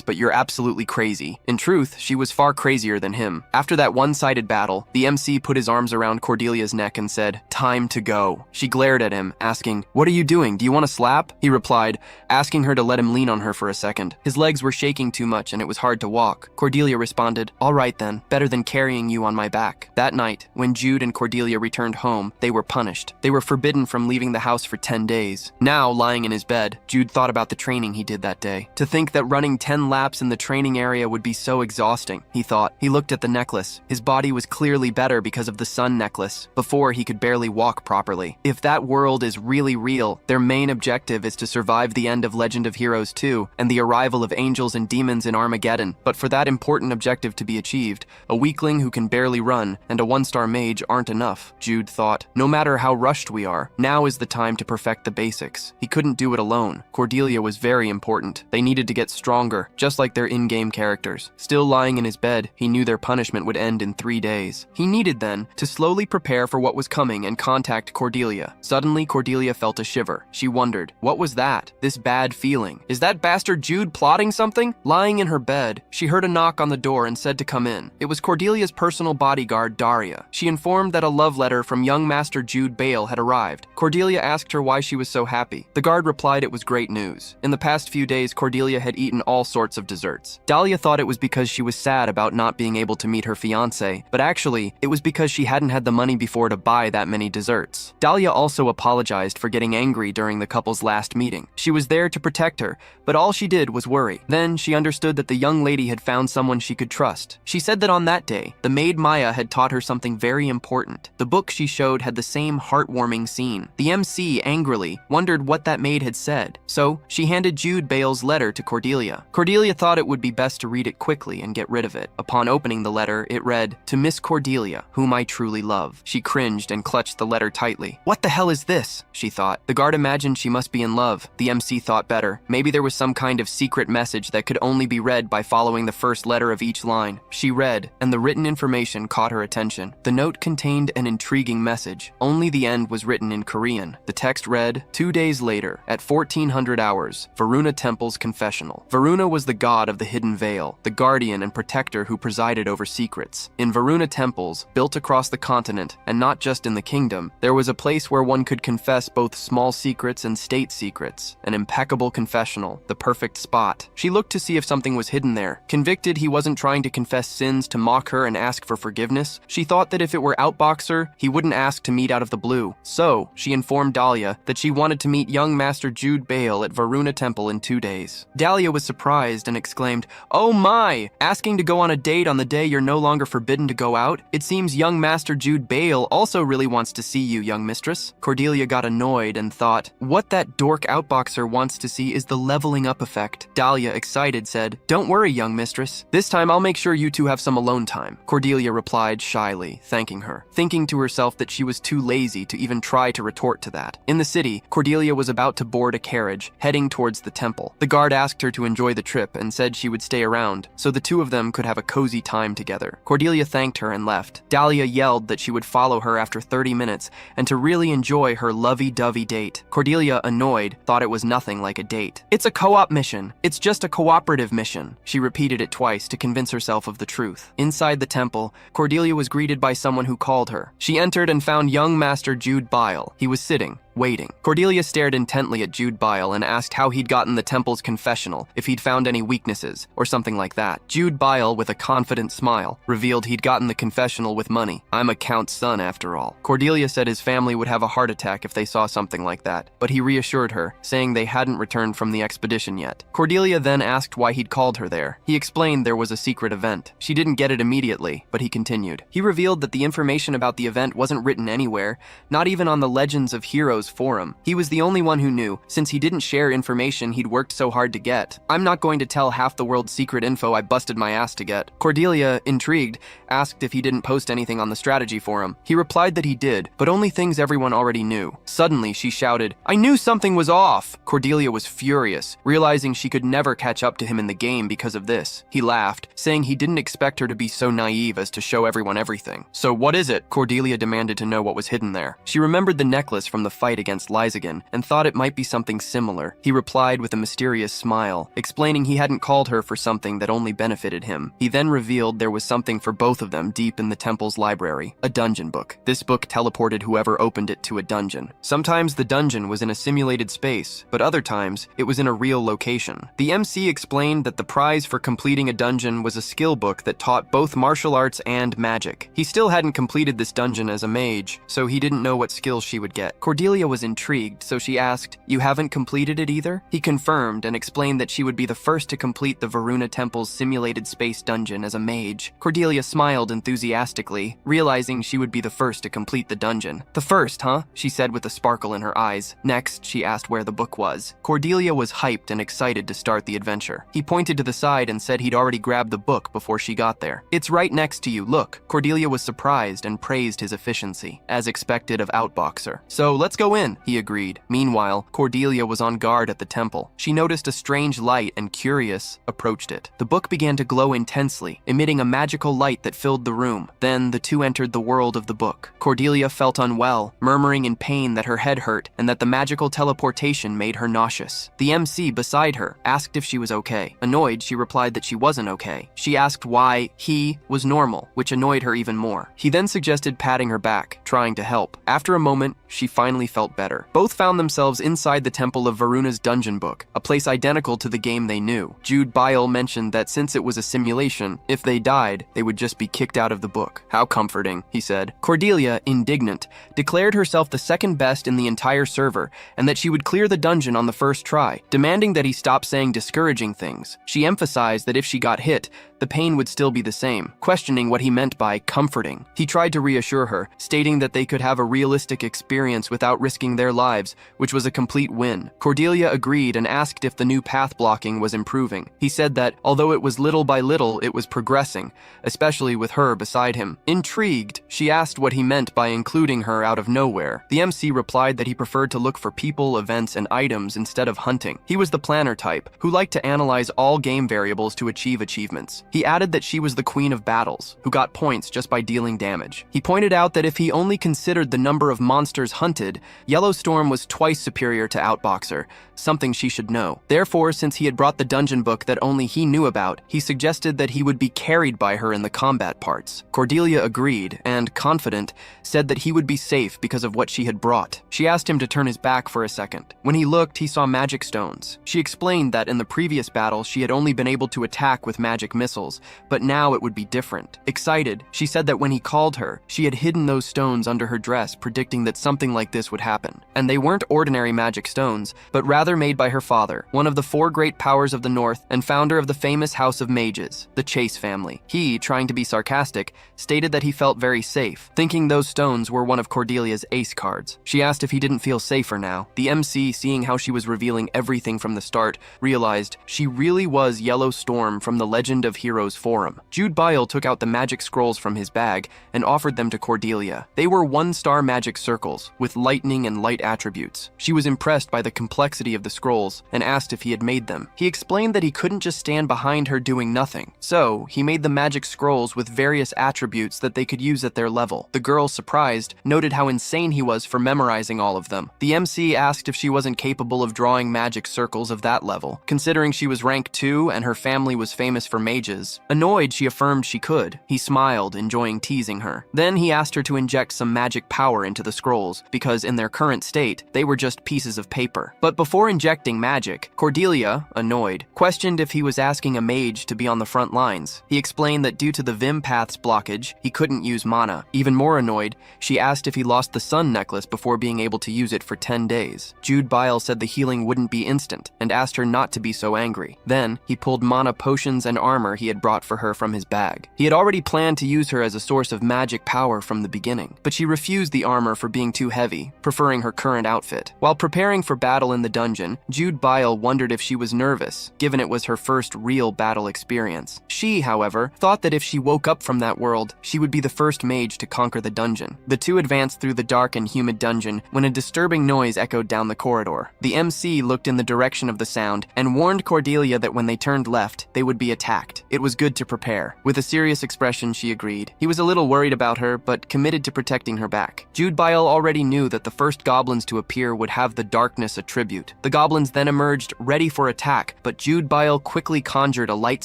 but you're absolutely crazy." In truth, she was far crazier than him. After that one-sided battle, the MC put his arms around Cordelia's neck and said, "Time to go." She glared at him, asking, "What are you doing? Do you want to slap?" He replied, asking her to let him lean on her for a second. His legs were shaking too much and it was hard to walk. Cordelia responded, "All right then, better than carrying you on my back." That night, when Jude and Cordelia returned home, they were punished. They were forbidden from leaving the house for 10 days. Now, lying in his bed, Jude thought about the training he did that day. To think that running 10 laps in the training area would be so exhausting, he thought. He looked at the necklace. His body was clearly better because of the sun necklace. Before, he could barely walk properly. If that world is really real, their main objective is to survive the end of Legend of Heroes 2 and the arrival of angels and demons in Armageddon. But for that important objective to be achieved, a weakling who can barely run and a 1-star mage aren't enough. Jude thought, no matter how rushed we are, now is the time to perfect the basics. He couldn't do it alone. Cordelia was very important. They needed to get stronger, just like their in-game characters. Still lying in his bed, he knew their punishment would end in 3 days. He needed then to slowly prepare for what was coming and contact Cordelia. Suddenly, Cordelia felt a shiver. She wondered, what was that? This bad feeling. Is that bastard Jude plotting something? Lying in her bed, she heard a knock on the door and said to come in. It was Cordelia's personal bodyguard, Daria. She informed that a love letter from young Master Jude Bale had arrived. Cordelia asked her why she was so happy. The guard replied it was great news. In the past few days, Cordelia had eaten all sorts of desserts. Dahlia thought it was because she was sad about not being able to meet her fiancé, but actually, it was because she hadn't had the money before to buy that many desserts. Dahlia also apologized for getting angry during the couple's last meeting. She was there to protect her, but all she did was worry. Then she understood that the young lady had found someone she could trust. She said that on that day, the maid Maya had taught her something very important. The book she showed had the same heartwarming scene. The MC, angrily, wondered what that maid had said, so she handed Jude Bale's letter to Cordelia. Cordelia thought it would be best to read it quickly and get rid of it. Upon opening the letter, it read, "To Miss Cordelia, whom I truly love." She cringed and clutched the letter tightly. What the hell is this? She thought. The guard imagined she must be in love. The MC thought better. Maybe there was some kind of secret message that could only be read by following the first letter of each line. She read, and the written information caught her attention. The note contained an intriguing message. Only the end was written in Korean. The text read, 2 days later, at 1400 hours, Varuna Temple's confessional. Varuna was the god of the hidden veil, the guardian and protector who presided over secrets. In Varuna temples, built across the continent, and not just in the kingdom, there was a place where one could confess both small secrets and state secrets. An impeccable confessional, the perfect spot. She looked to see if something was hidden there. Convicted he wasn't trying to confess sins to mock her and ask for forgiveness, she thought that if it were Outboxer, he wouldn't ask to meet out of the blue. So, she informed Dahlia that she wanted to meet young Master Jude Bale at Varuna Temple in 2 days. Dahlia was surprised and exclaimed, "Oh my! Asking to go on a date on the day you're no longer forbidden to go out? It seems young Master Jude Bale also really wants to see you, young mistress." Cordelia got annoyed and thought, what that dork Outboxer wants to see is the leveling up effect. Dahlia, excited, said, "Don't worry, young mistress. This time I'll make sure you two have some alone time." Cordelia replied shyly, thanking her, thinking to herself that she was too lazy to even try to retort to that. In the city, Cordelia was about to board a carriage, heading towards the temple. The guard asked her to enjoy the trip and said she would stay around, so the two of them could have a cozy time together. Cordelia thanked her and left. Dahlia yelled that she would follow her after 30 minutes and to really enjoy her lovey-dovey date. Cordelia, annoyed, thought it was nothing like a date. "It's a co-op mission. It's just a cooperative mission." She repeated it twice to convince herself of the truth. Inside the temple, Cordelia was greeted by someone who called her. She entered and found young Master Jude Bale. He was sitting, waiting. Cordelia stared intently at Jude Bile and asked how he'd gotten the temple's confessional, if he'd found any weaknesses, or something like that. Jude Bile, with a confident smile, revealed he'd gotten the confessional with money. I'm a count's son, after all. Cordelia said his family would have a heart attack if they saw something like that, but he reassured her, saying they hadn't returned from the expedition yet. Cordelia then asked why he'd called her there. He explained there was a secret event. She didn't get it immediately, but he continued. He revealed that the information about the event wasn't written anywhere, not even on the Legends of Heroes forum. He was the only one who knew, since he didn't share information he'd worked so hard to get. I'm not going to tell half the world's secret info I busted my ass to get. Cordelia, intrigued, asked if he didn't post anything on the strategy forum. He replied that he did, but only things everyone already knew. Suddenly, she shouted, I knew something was off! Cordelia was furious, realizing she could never catch up to him in the game because of this. He laughed, saying he didn't expect her to be so naive as to show everyone everything. So what is it? Cordelia demanded to know what was hidden there. She remembered the necklace from the fight against Lysagan and thought it might be something similar. He replied with a mysterious smile, explaining he hadn't called her for something that only benefited him. He then revealed there was something for both of them deep in the temple's library, a dungeon book. This book teleported whoever opened it to a dungeon. Sometimes the dungeon was in a simulated space, but other times it was in a real location. The MC explained that the prize for completing a dungeon was a skill book that taught both martial arts and magic. He still hadn't completed this dungeon as a mage, so he didn't know what skills she would get. Cordelia was intrigued, so she asked, You haven't completed it either? He confirmed and explained that she would be the first to complete the Varuna Temple's simulated space dungeon as a mage. Cordelia smiled enthusiastically, realizing she would be the first to complete the dungeon. The first, huh? She said with a sparkle in her eyes. Next, she asked where the book was. Cordelia was hyped and excited to start the adventure. He pointed to the side and said he'd already grabbed the book before she got there. It's right next to you, look. Cordelia was surprised and praised his efficiency, as expected of Outboxer. So let's go in, he agreed. Meanwhile, Cordelia was on guard at the temple. She noticed a strange light and, curious, approached it. The book began to glow intensely, emitting a magical light that filled the room. Then the two entered the world of the book. Cordelia felt unwell, murmuring in pain that her head hurt and that the magical teleportation made her nauseous. The MC beside her asked if she was okay. Annoyed, she replied that she wasn't okay. She asked why he was normal, which annoyed her even more. He then suggested patting her back, trying to help. After a moment, she finally felt better. Both found themselves inside the temple of Varuna's dungeon book, a place identical to the game they knew. Jude Bile mentioned that since it was a simulation, if they died, they would just be kicked out of the book. How comforting, he said. Cordelia, indignant, declared herself the second best in the entire server and that she would clear the dungeon on the first try, demanding that he stop saying discouraging things. She emphasized that if she got hit, the pain would still be the same, questioning what he meant by comforting. He tried to reassure her, stating that they could have a realistic experience without risking their lives, which was a complete win. Cordelia agreed and asked if the new path blocking was improving. He said that, although it was little by little, it was progressing, especially with her beside him. Intrigued, she asked what he meant by including her out of nowhere. The MC replied that he preferred to look for people, events, and items instead of hunting. He was the planner type, who liked to analyze all game variables to achieve achievements. He added that she was the queen of battles, who got points just by dealing damage. He pointed out that if he only considered the number of monsters hunted, Yellowstorm was twice superior to Outboxer, something she should know. Therefore, since he had brought the dungeon book that only he knew about, he suggested that he would be carried by her in the combat parts. Cordelia agreed, and, confident, said that he would be safe because of what she had brought. She asked him to turn his back for a second. When he looked, he saw magic stones. She explained that in the previous battle, she had only been able to attack with magic missiles, but now it would be different. Excited, she said that when he called her, she had hidden those stones under her dress, predicting that something like this would happen. And they weren't ordinary magic stones, but rather made by her father, one of the 4 great powers of the North and founder of the famous House of Mages, the Chase family. He, trying to be sarcastic, stated that he felt very safe, thinking those stones were one of Cordelia's ace cards. She asked if he didn't feel safer now. The MC, seeing how she was revealing everything from the start, realized she really was Yellow Storm from the Legend of Heroes forum. Jude Bile took out the magic scrolls from his bag and offered them to Cordelia. They were 1-star magic circles, with lightning and light attributes. She was impressed by the complexity of the scrolls and asked if he had made them. He explained that he couldn't just stand behind her doing nothing, so he made the magic scrolls with various attributes that they could use at their level. The girl, surprised, noted how insane he was for memorizing all of them. The MC asked if she wasn't capable of drawing magic circles of that level, considering she was rank 2 and her family was famous for mages. Annoyed, she affirmed she could. He smiled, enjoying teasing her. Then he asked her to inject some magic power into the scrolls, because in their their current state, they were just pieces of paper. But before injecting magic, Cordelia, annoyed, questioned if he was asking a mage to be on the front lines. He explained that due to the Vim Path's blockage, he couldn't use mana. Even more annoyed, she asked if he lost the sun necklace before being able to use it for 10 days. Jude Bile said the healing wouldn't be instant, and asked her not to be so angry. Then, he pulled mana potions and armor he had brought for her from his bag. He had already planned to use her as a source of magic power from the beginning, but she refused the armor for being too heavy, preferring her current outfit. While preparing for battle in the dungeon, Jude Bile wondered if she was nervous, given it was her first real battle experience. She, however, thought that if she woke up from that world, she would be the first mage to conquer the dungeon. The two advanced through the dark and humid dungeon when a disturbing noise echoed down the corridor. The MC looked in the direction of the sound and warned Cordelia that when they turned left, they would be attacked. It was good to prepare. With a serious expression, she agreed. He was a little worried about her, but committed to protecting her back. Jude Bile already knew that the first goblins to appear would have the darkness attribute. The goblins then emerged, ready for attack, but Jude Bile quickly conjured a light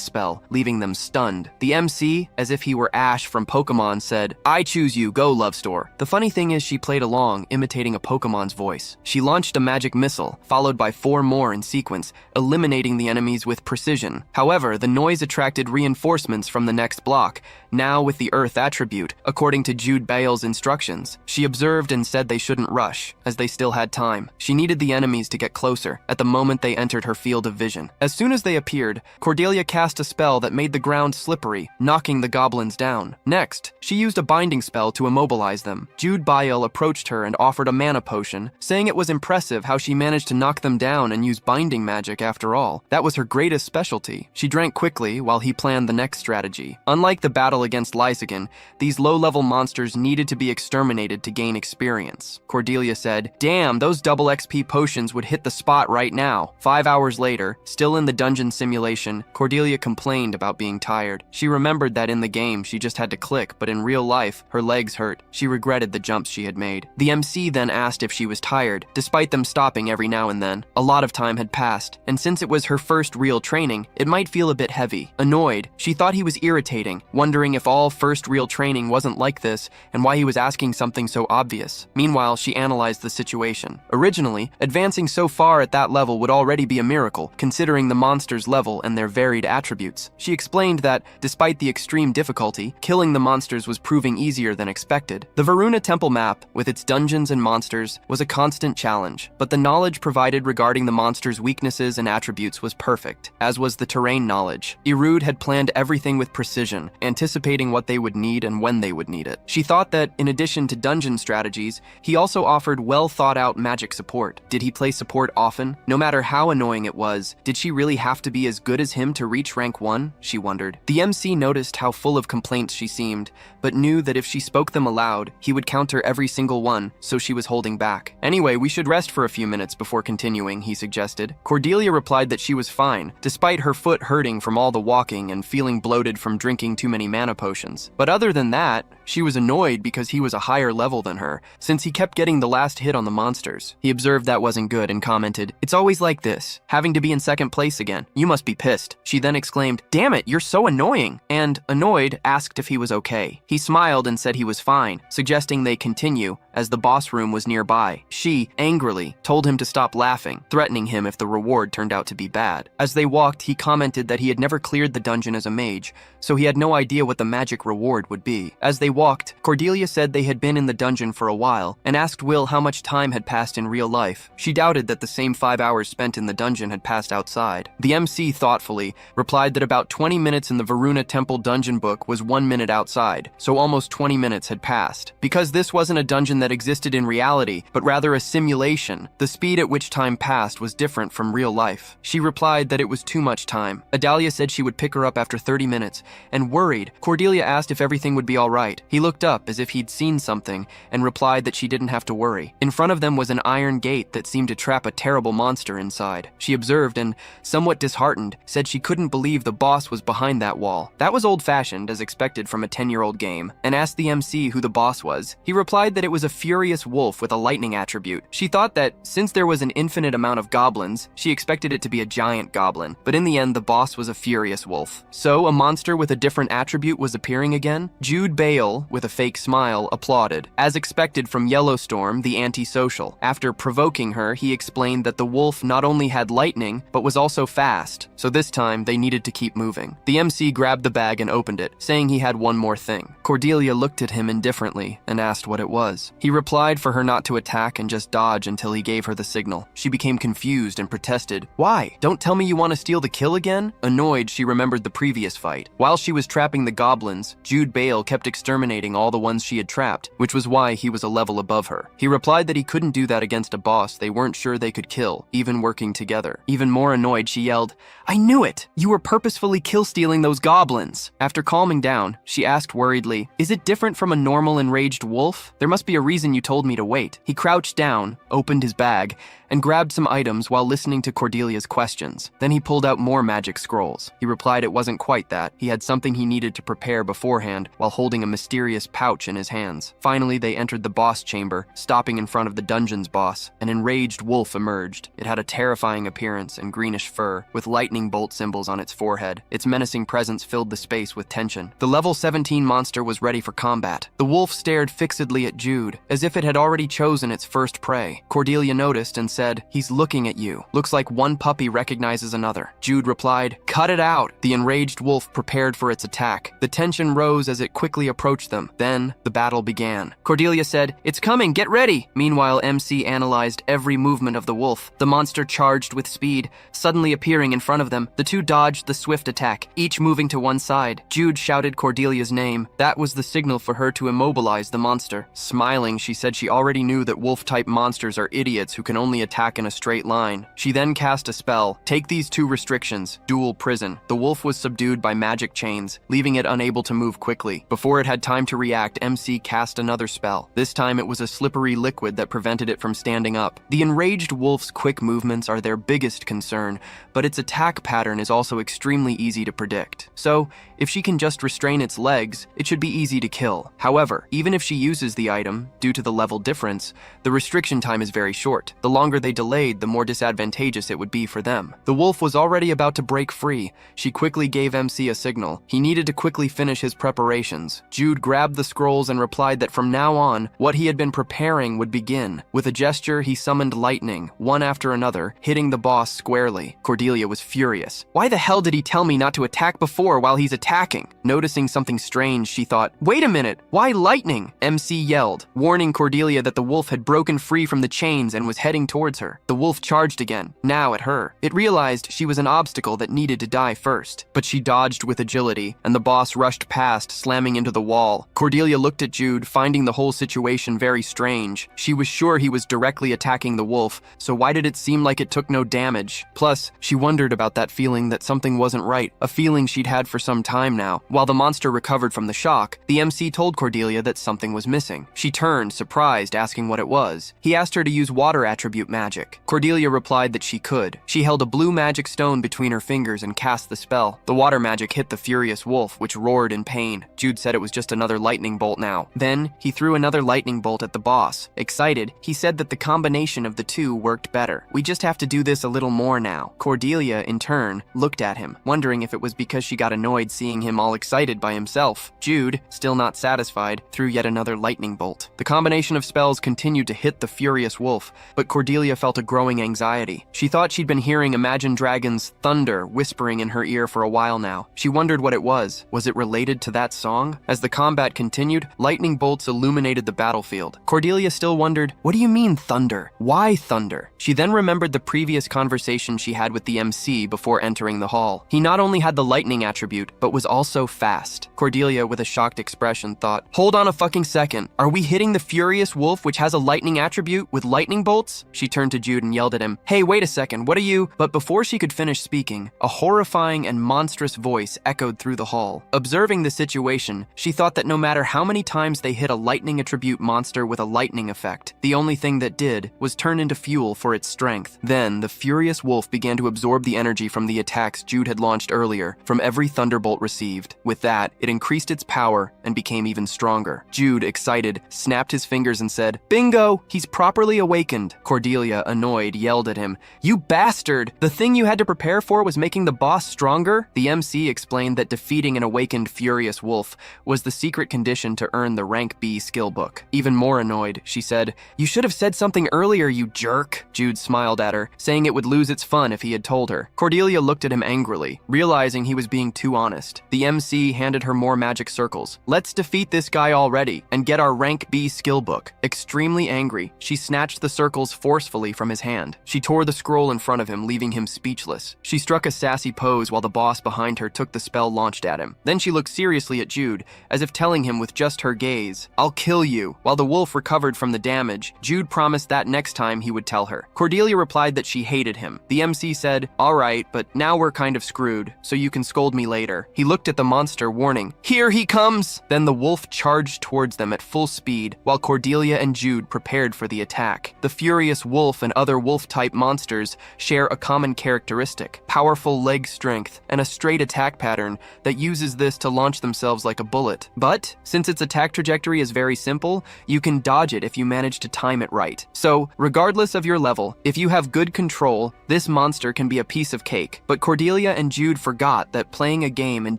spell, leaving them stunned. The MC, as if he were Ash from Pokemon, said, "I choose you, go, Love Store." The funny thing is she played along, imitating a Pokemon's voice. She launched a magic missile, followed by 4 more in sequence, eliminating the enemies with precision. However, the noise attracted reinforcements from the next block, now with the Earth attribute, according to Jude Bile's instructions. She observed and said they shouldn't rush, as they still had time. She needed the enemies to get closer, at the moment they entered her field of vision. As soon as they appeared, Cordelia cast a spell that made the ground slippery, knocking the goblins down. Next, she used a binding spell to immobilize them. Jude Bile approached her and offered a mana potion, saying it was impressive how she managed to knock them down and use binding magic after all. That was her greatest specialty. She drank quickly while he planned the next strategy. Unlike the battle against Lysagan, these low-level monsters needed to be exterminated to gain experience. Cordelia said, "Damn, those double XP potions would hit the spot right now." 5 hours later, still in the dungeon simulation, Cordelia complained about being tired. She remembered that in the game she just had to click, but in real life, her legs hurt. She regretted the jumps she had made. The MC then asked if she was tired, despite them stopping every now and then. A lot of time had passed, and since it was her first real training, it might feel a bit heavy. Annoyed, she thought he was irritating, wondering if all first real training wasn't like this and why he was asking something so obvious. Meanwhile, she analyzed the situation. Originally, advancing so far at that level would already be a miracle, considering the monster's level and their varied attributes. She explained that, despite the extreme difficulty, killing the monsters was proving easier than expected. The Varuna Temple map, with its dungeons and monsters, was a constant challenge, but the knowledge provided regarding the monster's weaknesses and attributes was perfect, as was the terrain knowledge. Irud had planned everything with precision, anticipating what they would need and when they would need it. She thought that, in addition to dungeon strategies, he also offered well-thought-out magic support. Did he play support often? No matter how annoying it was, did she really have to be as good as him to reach rank 1? She wondered. The MC noticed how full of complaints she seemed, but knew that if she spoke them aloud, he would counter every single one, so she was holding back. "Anyway, we should rest for a few minutes before continuing," he suggested. Cordelia replied that she was fine, despite her foot hurting from all the walking and feeling bloated from drinking too many mana potions. But other than that, she was annoyed because he was a higher level than her, since he kept getting the last hit on the monsters. He observed that wasn't good and commented, "It's always like this, having to be in second place again. You must be pissed." She then exclaimed, "Damn it, you're so annoying," and, annoyed, asked if he was okay. He smiled and said he was fine, suggesting they continue, as the boss room was nearby. She, angrily, told him to stop laughing, threatening him if the reward turned out to be bad. As they walked, he commented that he had never cleared the dungeon as a mage, so he had no idea what the magic reward would be. As they walked, Cordelia said they had been in the dungeon for a while, and asked Will how much time had passed in real life. She doubted that the same 5 hours spent in the dungeon had passed outside. The MC thoughtfully replied that about 20 minutes in the Varuna Temple dungeon book was 1 minute outside, so almost 20 minutes had passed. Because this wasn't a dungeon that existed in reality, but rather a simulation, the speed at which time passed was different from real life. She replied that it was too much time. Adalia said she would pick her up after 30 minutes, and worried, Cordelia asked if everything would be all right. He looked up as if he'd seen something, and replied that she didn't have to worry. In front of them was an iron gate that seemed to trap a terrible monster inside. She observed and, somewhat disheartened, said she couldn't believe the boss was behind that wall. That was old-fashioned, as expected from a 10-year-old game, and asked the MC who the boss was. He replied that it was a furious wolf with a lightning attribute. She thought that, since there was an infinite amount of goblins, she expected it to be a giant goblin, but in the end the boss was a furious wolf. So, a monster with a different attribute was appearing again? Jude Bale, with a fake smile, applauded. As expected from Yellowstorm, form, the antisocial. After provoking her, he explained that the wolf not only had lightning, but was also fast, so this time they needed to keep moving. The MC grabbed the bag and opened it, saying he had one more thing. Cordelia looked at him indifferently and asked what it was. He replied for her not to attack and just dodge until he gave her the signal. She became confused and protested. Why? Don't tell me you want to steal the kill again? Annoyed, she remembered the previous fight. While she was trapping the goblins, Jude Bale kept exterminating all the ones she had trapped, which was why he was a level above her. He replied that he couldn't do that against a boss they weren't sure they could kill, even working together. Even more annoyed, she yelled, "I knew it! You were purposefully kill-stealing those goblins!" After calming down, she asked worriedly, "Is it different from a normal enraged wolf? There must be a reason you told me to wait." He crouched down, opened his bag, and grabbed some items while listening to Cordelia's questions. Then he pulled out more magic scrolls. He replied it wasn't quite that. He had something he needed to prepare beforehand while holding a mysterious pouch in his hands. Finally, they entered the boss chamber, stopping in front of the dungeon's boss. An enraged wolf emerged. It had a terrifying appearance and greenish fur, with lightning bolt symbols on its forehead. Its menacing presence filled the space with tension. The level 17 monster was ready for combat. The wolf stared fixedly at Jude, as if it had already chosen its first prey. Cordelia noticed and said, "He's looking at you. Looks like one puppy recognizes another." Jude replied, "Cut it out." The enraged wolf prepared for its attack. The tension rose as it quickly approached them. Then, the battle began. Cordelia said, "It's coming, get ready!" Meanwhile, MC analyzed every movement of the wolf. The monster charged with speed, suddenly appearing in front of them. The two dodged the swift attack, each moving to one side. Jude shouted Cordelia's name. That was the signal for her to immobilize the monster. Smiling, she said she already knew that wolf-type monsters are idiots who can only attack in a straight line. She then cast a spell. Take these two restrictions. Dual prison. The wolf was subdued by magic chains, leaving it unable to move quickly. Before it had time to react, MC cast another spell. This time it was a slippery liquid that prevented it from standing up. The enraged wolf's quick movements are their biggest concern, but its attack pattern is also extremely easy to predict. So, if she can just restrain its legs, it should be easy to kill. However, even if she uses the item, due to the level difference, the restriction time is very short. The longer they delayed, the more disadvantageous it would be for them. The wolf was already about to break free. She quickly gave MC a signal. He needed to quickly finish his preparations. Jude grabbed the scrolls and replied that from now on, what he had been preparing would begin. With a gesture, he summoned lightning, one after another, hitting the boss squarely. Cordelia was furious. Why the hell did he tell me not to attack before while he's attacking? Noticing something strange, she thought, wait a minute, why lightning? MC yelled, warning Cordelia that the wolf had broken free from the chains and was heading towards her. The wolf charged again, now at her. It realized she was an obstacle that needed to die first, but she dodged with agility, and the boss rushed past, slamming into the wall. Cordelia looked at Jude, finding the whole situation very strange. She was sure he was directly attacking the wolf, so why did it seem like it took no damage? Plus, she wondered about that feeling that something wasn't right, a feeling she'd had for some time now. While the monster recovered from the shock, the MC told Cordelia that something was missing. She turned, surprised, asking what it was. He asked her to use water attribute magic. Cordelia replied that she could. She held a blue magic stone between her fingers and cast the spell. The water magic hit the furious wolf, which roared in pain. Jude said it was just another lightning bolt now. Then, he threw another lightning bolt at the boss. Excited, he said that the combination of the two worked better. We just have to do this a little more now. Cordelia, in turn, looked at him, wondering if it was because she got annoyed seeing him all excited by himself. Jude, still not satisfied, threw yet another lightning bolt. The combination of spells continued to hit the furious wolf, but Cordelia felt a growing anxiety. She thought she'd been hearing Imagine Dragons' Thunder whispering in her ear for a while now. She wondered what it was. Was it related to that song? As the combat continued, lightning bolts illuminated the battlefield. Cordelia still wondered, what do you mean thunder? Why thunder? She then remembered the previous conversation she had with the MC before entering the hall. He not only had the lightning attribute, but was also fast. Cordelia, with a shocked expression, thought, hold on a fucking second. Are we hitting the furious wolf which has a lightning attribute with lightning bolts? She turned to Jude and yelled at him, hey, wait a second, what are you? But before she could finish speaking, a horrifying and monstrous voice echoed through the hall. Observing the situation, she thought that no matter how many times they hit a lightning attribute monster with a lightning effect, the only thing that did was turn into fuel for its strength. Then, the furious wolf began to absorb the energy from the attacks Jude had launched earlier, from every thunderbolt received. With that, it increased its power and became even stronger. Jude, excited, snapped his fingers and said, bingo! He's properly awakened. Cordelia Cordelia, annoyed, yelled at him, "You bastard! The thing you had to prepare for was making the boss stronger?" The MC explained that defeating an awakened furious wolf was the secret condition to earn the rank B skill book. Even more annoyed, she said, "You should have said something earlier, you jerk." Jude smiled at her, saying it would lose its fun if he had told her. Cordelia looked at him angrily, realizing he was being too honest. The MC handed her more magic circles. "Let's defeat this guy already and get our rank B skill book." Extremely angry, she snatched the circles forcefully from his hand. She tore the scroll in front of him, leaving him speechless. She struck a sassy pose while the boss behind her took the spell launched at him. Then she looked seriously at Jude, as if telling him with just her gaze, "I'll kill you." While the wolf recovered from the damage, Jude promised that next time he would tell her. Cordelia replied that she hated him. The MC said, "All right, but now we're kind of screwed, so you can scold me later." He looked at the monster, warning, "Here he comes!" Then the wolf charged towards them at full speed, while Cordelia and Jude prepared for the attack. The furious wolf and other wolf-type monsters share a common characteristic: powerful leg strength and a straight attack pattern that uses this to launch themselves like a bullet. But since its attack trajectory is very simple, you can dodge it if you manage to time it right. So, regardless of your level, if you have good control, this monster can be a piece of cake. But Cordelia and Jude forgot that playing a game and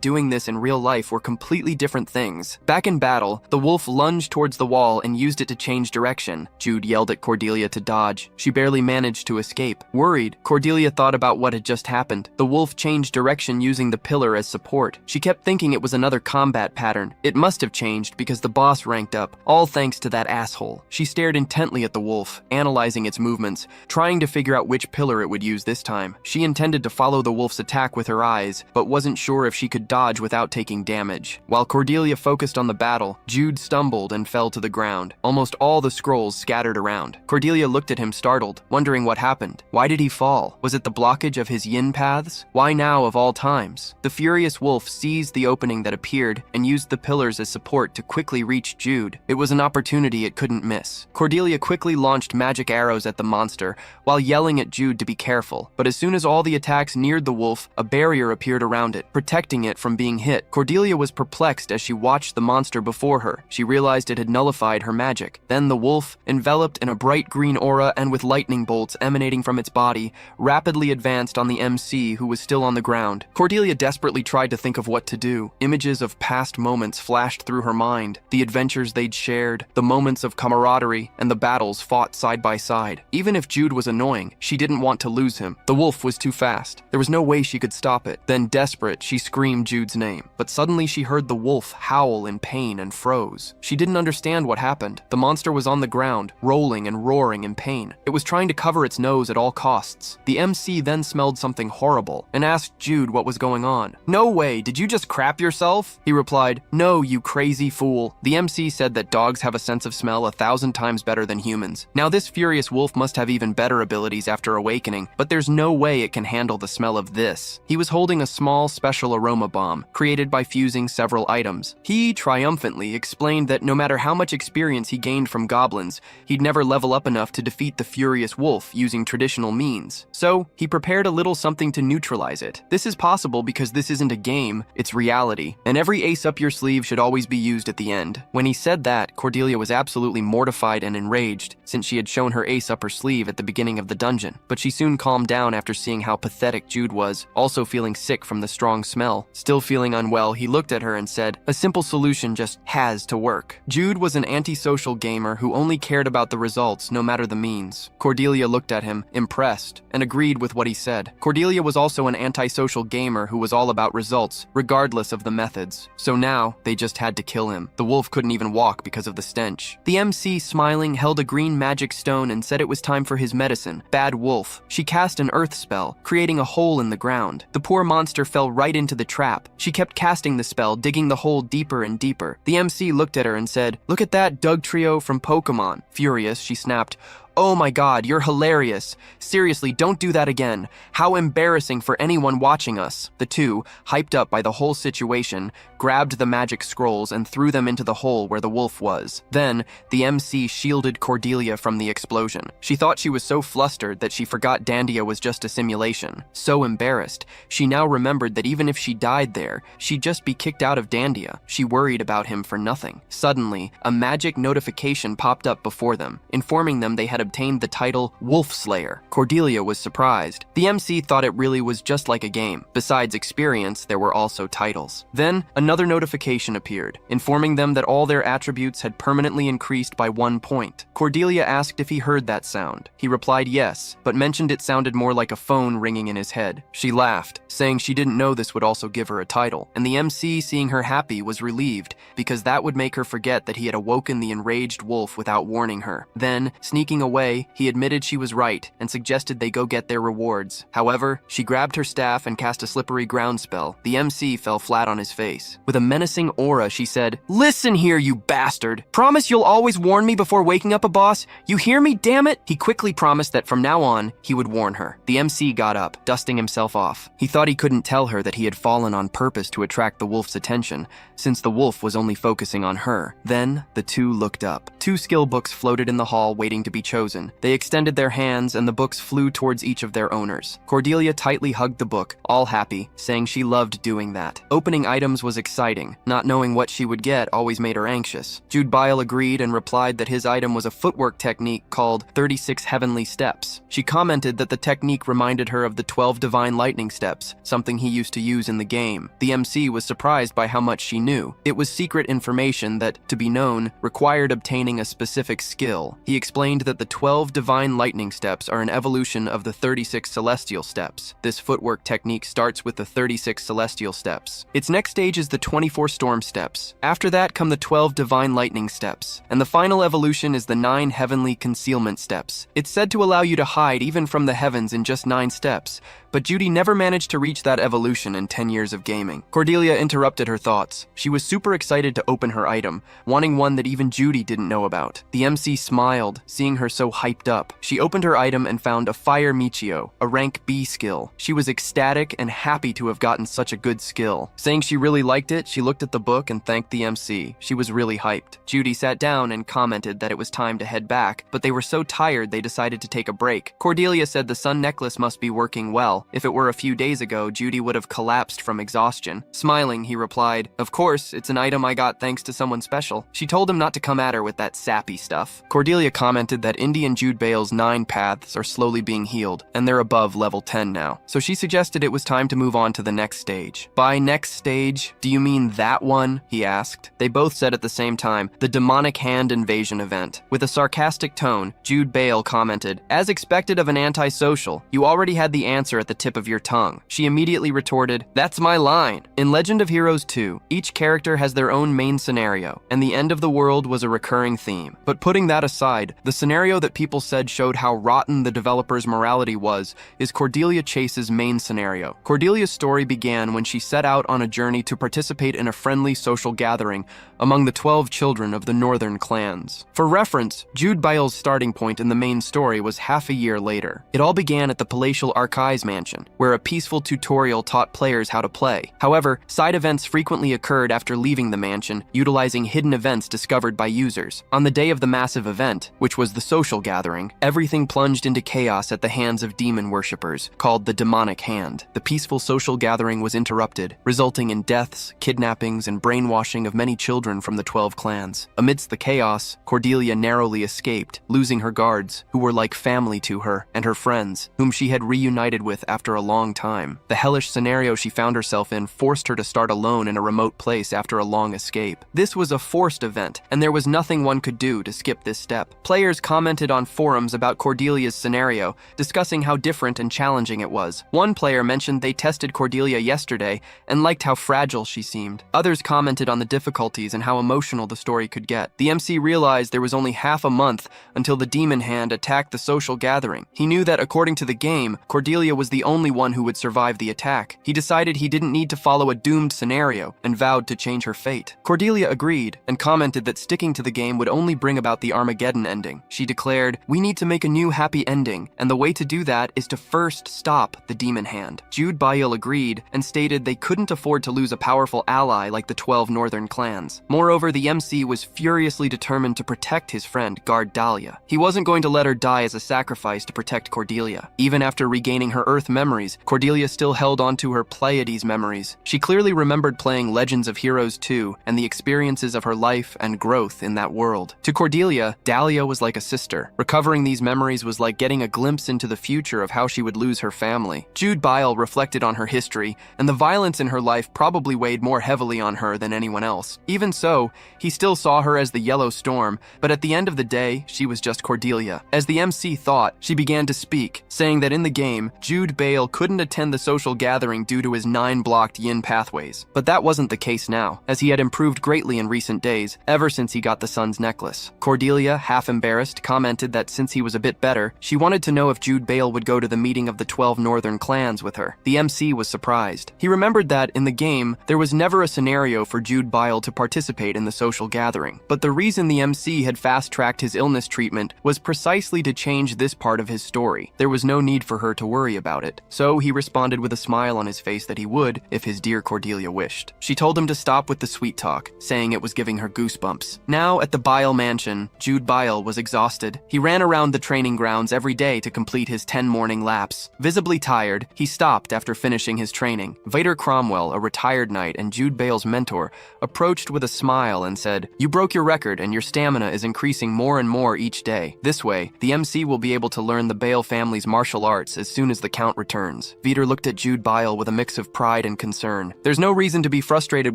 doing this in real life were completely different things. Back in battle, the wolf lunged towards the wall and used it to change direction. Jude yelled at Cordelia to dodge. She barely managed to escape. Worried, Cordelia thought about what had just happened. The wolf changed direction using the pillar as support. She kept thinking it was another combat pattern. It must have changed because the boss ranked up, all thanks to that asshole. She stared intently at the wolf, analyzing its movements, trying to figure out which pillar it would use this time. She intended to follow the wolf's attack with her eyes, but wasn't sure if she could dodge without taking damage. While Cordelia focused on the battle, Jude stumbled and fell to the ground. Almost all the scrolls scattered around. Cordelia looked at him startled, wondering what happened. Why did he fall? Was it the blockage of his yin paths? Why now of all times? The furious wolf seized the opening that appeared and used the pillars as support to quickly reach Jude. It was an opportunity it couldn't miss. Cordelia quickly launched magic arrows at the monster while yelling at Jude to be careful. But as soon as all the attacks neared the wolf, a barrier appeared around it, protecting it from being hit. Cordelia was perplexed as she watched the monster before her. She realized it had nullified her magic. Then the wolf, enveloped in a bright green aura and with lightning bolts emanating from its body, rapidly advanced on the MC, who was still on the ground. Cordelia desperately tried to think of what to do. Images of past moments flashed through her mind, the adventures they'd shared, the moments of camaraderie, and the battles fought side by side. Even if Jude was annoying, she didn't want to lose him. The wolf was too fast. There was no way she could stop it. Then, desperate, she screamed Jude's name. But suddenly she heard the wolf howl in pain and froze. She didn't understand what happened. The monster was on the ground, rolling and roaring in pain. It was trying to cover its nose at all costs. The MC then smelled something horrible and asked Jude what was going on. "No way, did you just crap yourself?" He replied, "No, you crazy fool." The MC said that dogs have a sense of smell 1,000 times better than humans. Now this furious wolf must have even better abilities after awakening, but there's no way it can handle the smell of this. He was holding a small special aroma bomb, created by fusing several items. He triumphantly explained that no matter how much experience he gained from goblins, he'd never level up enough to defeat the furious wolf using traditional means. So he prepared a little something to neutralize it. This is possible because this isn't a game, it's reality, and every ace up your sleeve should always be used at the end. When he said that, Cordelia was absolutely mortified and enraged, since she had shown her ace up her sleeve at the beginning of the dungeon. But she soon calmed down after seeing how pathetic Jude was, also feeling sick from the strong smell. Still feeling unwell, he looked at her and said, "A simple solution just has to work." Jude was an antisocial gamer who only cared about the results, no matter the means. Cordelia looked at him, impressed, and agreed with what he said. Cordelia was also an antisocial gamer who was all about results, regardless of the methods. So now, they just had to kill him. The wolf couldn't even walk because of the stench. The MC, smiling, held a green magic stone and said it was time for his medicine, Bad Wolf. She cast an earth spell, creating a hole in the ground. The poor monster fell right into the trap. She kept casting the spell, digging the hole deeper and deeper. The MC looked at her and said, "Look at that Doug trio from Pokemon." Furious, she snapped, "Oh my god, you're hilarious. Seriously, don't do that again. How embarrassing for anyone watching us." The two, hyped up by the whole situation, grabbed the magic scrolls and threw them into the hole where the wolf was. Then, the MC shielded Cordelia from the explosion. She thought she was so flustered that she forgot Dandia was just a simulation. So embarrassed, she now remembered that even if she died there, she'd just be kicked out of Dandia. She worried about him for nothing. Suddenly, a magic notification popped up before them, informing them they had obtained the title Wolf Slayer. Cordelia was surprised. The MC thought it really was just like a game. Besides experience, there were also titles. Then, another notification appeared, informing them that all their attributes had permanently increased by 1 point. Cordelia asked if he heard that sound. He replied yes, but mentioned it sounded more like a phone ringing in his head. She laughed, saying she didn't know this would also give her a title, and the MC, seeing her happy, was relieved, because that would make her forget that he had awoken the enraged wolf without warning her. Then, sneaking away, he admitted she was right and suggested they go get their rewards. However, she grabbed her staff and cast a slippery ground spell. The MC fell flat on his face. With a menacing aura, she said, "Listen here, you bastard! Promise you'll always warn me before waking up a boss? You hear me, damn it?" He quickly promised that from now on, he would warn her. The MC got up, dusting himself off. He thought he couldn't tell her that he had fallen on purpose to attract the wolf's attention, since the wolf was only focusing on her. Then, the two looked up. 2 skill books floated in the hall waiting to be chosen. They extended their hands and the books flew towards each of their owners. Cordelia tightly hugged the book, all happy, saying she loved doing that. Opening items was exciting. Not knowing what she would get always made her anxious. Jude Bile agreed and replied that his item was a footwork technique called 36 Heavenly Steps. She commented that the technique reminded her of the 12 Divine Lightning Steps, something he used to use in the game. The MC was surprised by how much she knew. It was secret information that, to be known, required obtaining a specific skill. He explained that the 12 Divine Lightning Steps are an evolution of the 36 Celestial Steps. This footwork technique starts with the 36 Celestial Steps. Its next stage is the 24 Storm Steps. After that come the 12 Divine Lightning Steps. And the final evolution is the 9 Heavenly Concealment Steps. It's said to allow you to hide even from the heavens in just 9 steps. But Judy never managed to reach that evolution in 10 years of gaming. Cordelia interrupted her thoughts. She was super excited to open her item, wanting one that even Judy didn't know about. The MC smiled, seeing her so hyped up. She opened her item and found a Fire Michio, a rank B skill. She was ecstatic and happy to have gotten such a good skill. Saying she really liked it, she looked at the book and thanked the MC. She was really hyped. Judy sat down and commented that it was time to head back, but they were so tired they decided to take a break. Cordelia said the sun necklace must be working well. If it were a few days ago, Judy would have collapsed from exhaustion. Smiling, he replied, "Of course, it's an item I got thanks to someone special." She told him not to come at her with that sappy stuff. Cordelia commented that Indy and Jude Bale's 9 paths are slowly being healed, and they're above level 10 now. So she suggested it was time to move on to the next stage. By next stage, do you mean that one? He asked. They both said at the same time, the demonic hand invasion event. With a sarcastic tone, Jude Bale commented, "As expected of an antisocial, you already had the answer at the tip of your tongue." She immediately retorted, "That's my line." In Legend of Heroes 2, each character has their own main scenario, and the end of the world was a recurring theme. But putting that aside, the scenario that people said showed how rotten the developer's morality was is Cordelia Chase's main scenario. Cordelia's story began when she set out on a journey to participate in a friendly social gathering among the 12 children of the northern clans. For reference, Jude Bile's starting point in the main story was half a year later. It all began at the palatial Archives mansion, where a peaceful tutorial taught players how to play. However, side events frequently occurred after leaving the mansion, utilizing hidden events discovered by users. On the day of the massive event, which was the social gathering, everything plunged into chaos at the hands of demon worshippers, called the Demonic Hand. The peaceful social gathering was interrupted, resulting in deaths, kidnappings, and brainwashing of many children from the 12 clans. Amidst the chaos, Cordelia narrowly escaped, losing her guards, who were like family to her, and her friends, whom she had reunited with after a long time. The hellish scenario she found herself in forced her to start alone in a remote place after a long escape. This was a forced event, and there was nothing one could do to skip this step. Players commented on forums about Cordelia's scenario, discussing how different and challenging it was. One player mentioned they tested Cordelia yesterday and liked how fragile she seemed. Others commented on the difficulties and how emotional the story could get. The MC realized there was only half a month until the demon hand attacked the social gathering. He knew that according to the game, Cordelia was the only one who would survive the attack. He decided he didn't need to follow a doomed scenario and vowed to change her fate. Cordelia agreed and commented that sticking to the game would only bring about the Armageddon ending. She declared, "We need to make a new happy ending, and the way to do that is to first stop the demon hand." Jude Bile agreed and stated they couldn't afford to lose a powerful ally like the 12 northern clans. Moreover, the MC was furiously determined to protect his friend, Guard Dahlia. He wasn't going to let her die as a sacrifice to protect Cordelia. Even after regaining her Earth memories, Cordelia still held on to her Pleiades memories. She clearly remembered playing Legends of Heroes 2 and the experiences of her life and growth in that world. To Cordelia, Dahlia was like a sister. master. Recovering these memories was like getting a glimpse into the future of how she would lose her family. Jude Bile reflected on her history, and the violence in her life probably weighed more heavily on her than anyone else. Even so, he still saw her as the Yellow Storm, but at the end of the day, she was just Cordelia. As the MC thought, she began to speak, saying that in the game, Jude Bale couldn't attend the social gathering due to his 9 blocked yin pathways. But that wasn't the case now, as he had improved greatly in recent days, ever since he got the sun's necklace. Cordelia, half embarrassed, commented that since he was a bit better, she wanted to know if Jude Bale would go to the meeting of the 12 northern clans with her. The MC was surprised. He remembered that, in the game, there was never a scenario for Jude Bile to participate in the social gathering. But the reason the MC had fast-tracked his illness treatment was precisely to change this part of his story. There was no need for her to worry about it. So he responded with a smile on his face that he would, if his dear Cordelia wished. She told him to stop with the sweet talk, saying it was giving her goosebumps. Now, at the Bile mansion, Jude Bile was exhausted. He ran around the training grounds every day to complete his 10 morning laps. Visibly tired, he stopped after finishing his training. Vader Cromwell, a retired knight and Jude Bale's mentor, approached with a smile and said, "You broke your record and your stamina is increasing more and more each day. This way, the MC will be able to learn the Bale family's martial arts as soon as the Count returns." Vader looked at Jude Bile with a mix of pride and concern. "There's no reason to be frustrated